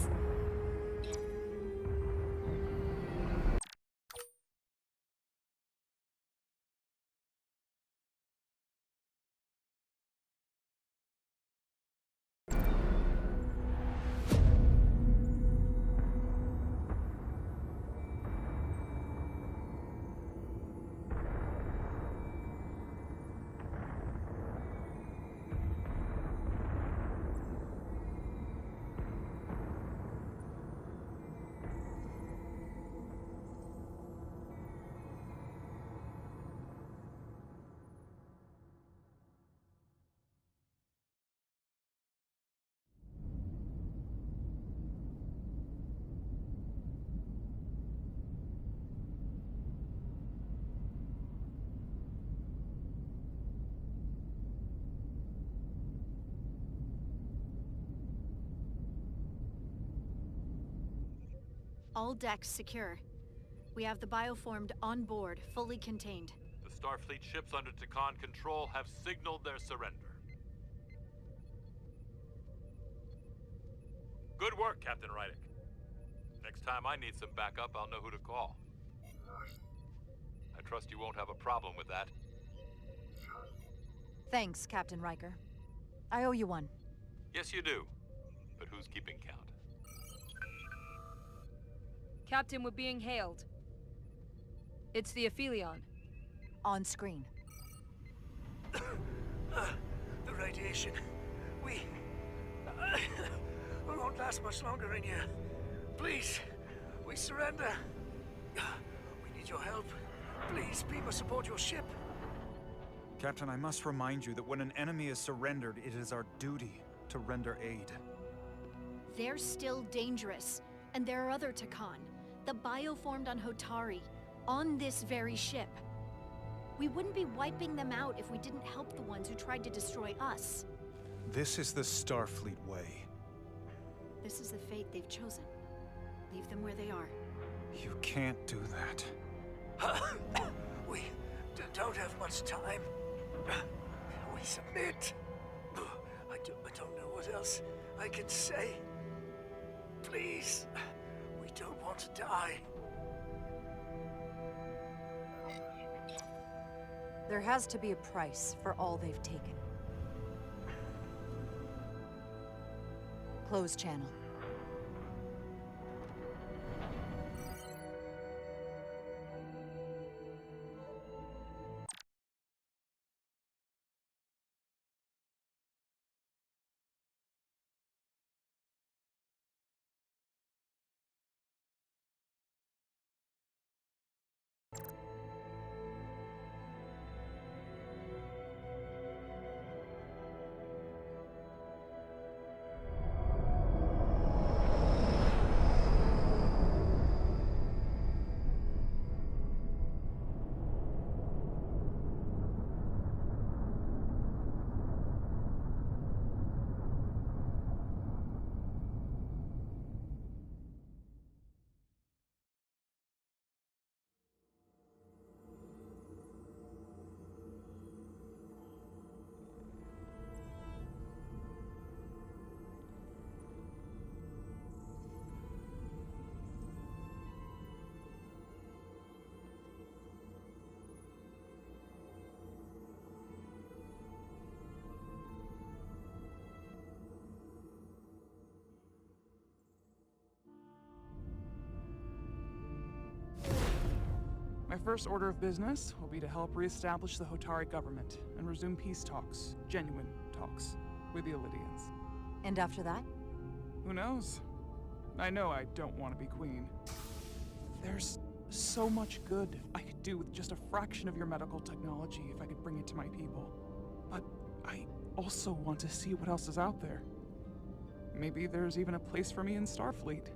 All decks secure. We have the bioformed on board, fully contained. The Starfleet ships under Takan control have signaled their surrender. Good work, Captain Rydick. Next time I need some backup, I'll know who to call. I trust you won't have a problem with that. Thanks, Captain Riker. I owe you one. Yes, you do. But who's keeping count? Captain, we're being hailed. It's the Aphelion. On screen. The radiation. We won't last much longer in here. Please, we surrender. We need your help. Please, people support your ship. Captain, I must remind you that when an enemy is surrendered, it is our duty to render aid. They're still dangerous, and there are other Takan. The bioformed on Hotari, on this very ship. We wouldn't be wiping them out if we didn't help the ones who tried to destroy us. This is the Starfleet way. This is the fate they've chosen. Leave them where they are. You can't do that. We don't have much time. We submit. I don't know what else I can say. Please. We don't want to die. There has to be a price for all they've taken. Close channel. first order of business will be to help reestablish the Hotari government and resume peace talks, genuine talks, with the Illidians. And after that? Who knows? I know I don't want to be queen. There's so much good I could do with just a fraction of your medical technology if I could bring it to my people. But I also want to see what else is out there. Maybe there's even a place for me in Starfleet.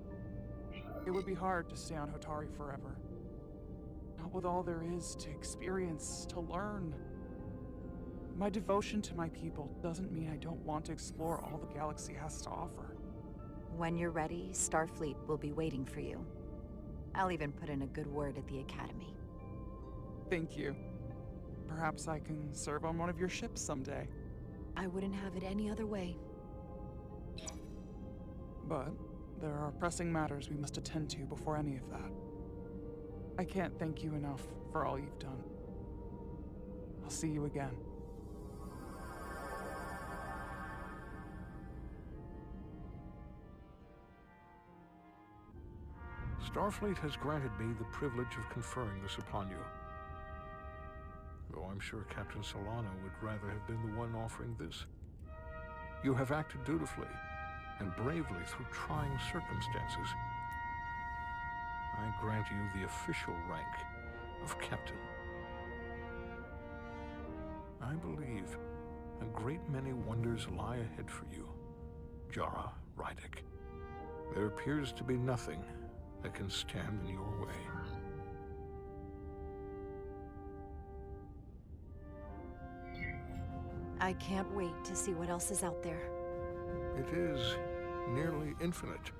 It would be hard to stay on Hotari forever. Not with all there is to experience, to learn. My devotion to my people doesn't mean I don't want to explore all the galaxy has to offer. When you're ready, Starfleet will be waiting for you. I'll even put in a good word at the Academy. Thank you. Perhaps I can serve on one of your ships someday. I wouldn't have it any other way. But there are pressing matters we must attend to before any of that. I can't thank you enough for all you've done. I'll see you again. Starfleet has granted me the privilege of conferring this upon you. Though I'm sure Captain Solano would rather have been the one offering this. You have acted dutifully and bravely through trying circumstances. I grant you the official rank of Captain. I believe a great many wonders lie ahead for you, Jara Rydick. There appears to be nothing that can stand in your way. I can't wait to see what else is out there. It is nearly infinite.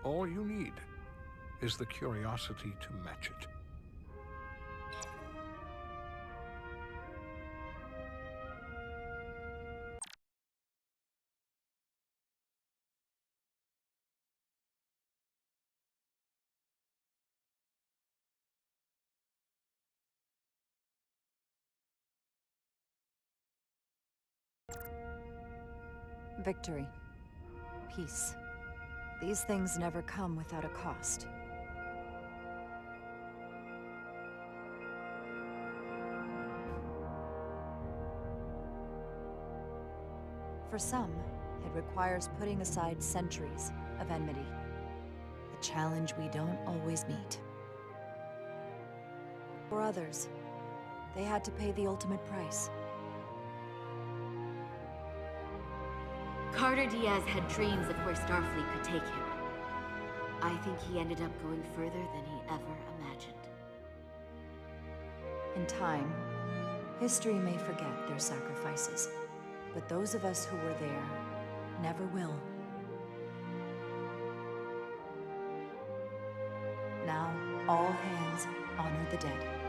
All you need is the curiosity to match it. Victory. Peace. These things never come without a cost. For some, it requires putting aside centuries of enmity. A challenge we don't always meet. For others, they had to pay the ultimate price. Carter Diaz had dreams of where Starfleet could take him. I think he ended up going further than he ever imagined. In time, history may forget their sacrifices, but those of us who were there never will. Now, all hands honor the dead.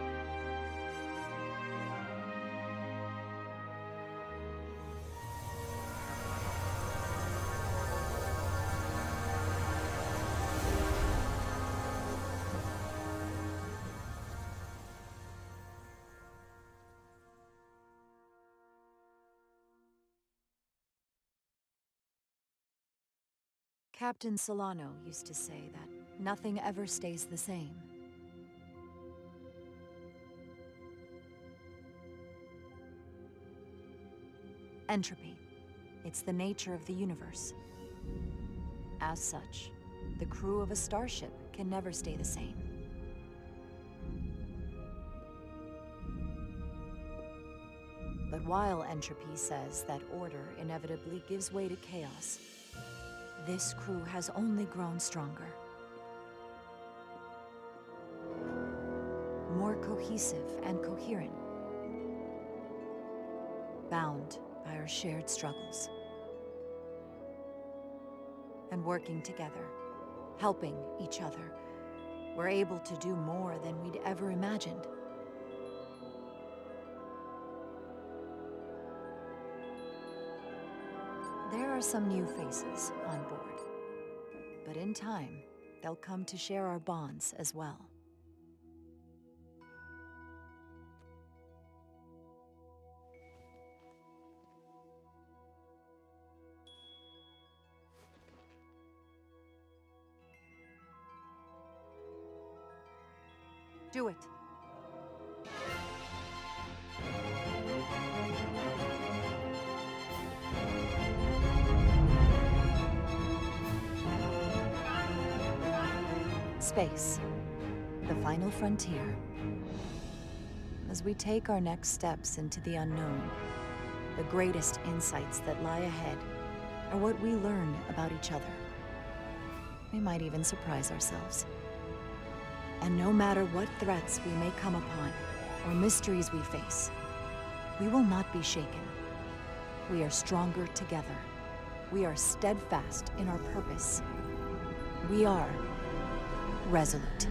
Captain Solano used to say that nothing ever stays the same. Entropy. It's the nature of the universe. As such, the crew of a starship can never stay the same. But while entropy says that order inevitably gives way to chaos, this crew has only grown stronger. More cohesive and coherent. Bound by our shared struggles. And working together, helping each other, we're able to do more than we'd ever imagined. There are some new faces on board, but in time, they'll come to share our bonds as well. Do it. Space, the final frontier. As we take our next steps into the unknown, the greatest insights that lie ahead are what we learn about each other. We might even surprise ourselves. And no matter what threats we may come upon, or mysteries we face, we will not be shaken. We are stronger together. We are steadfast in our purpose. We are resolute.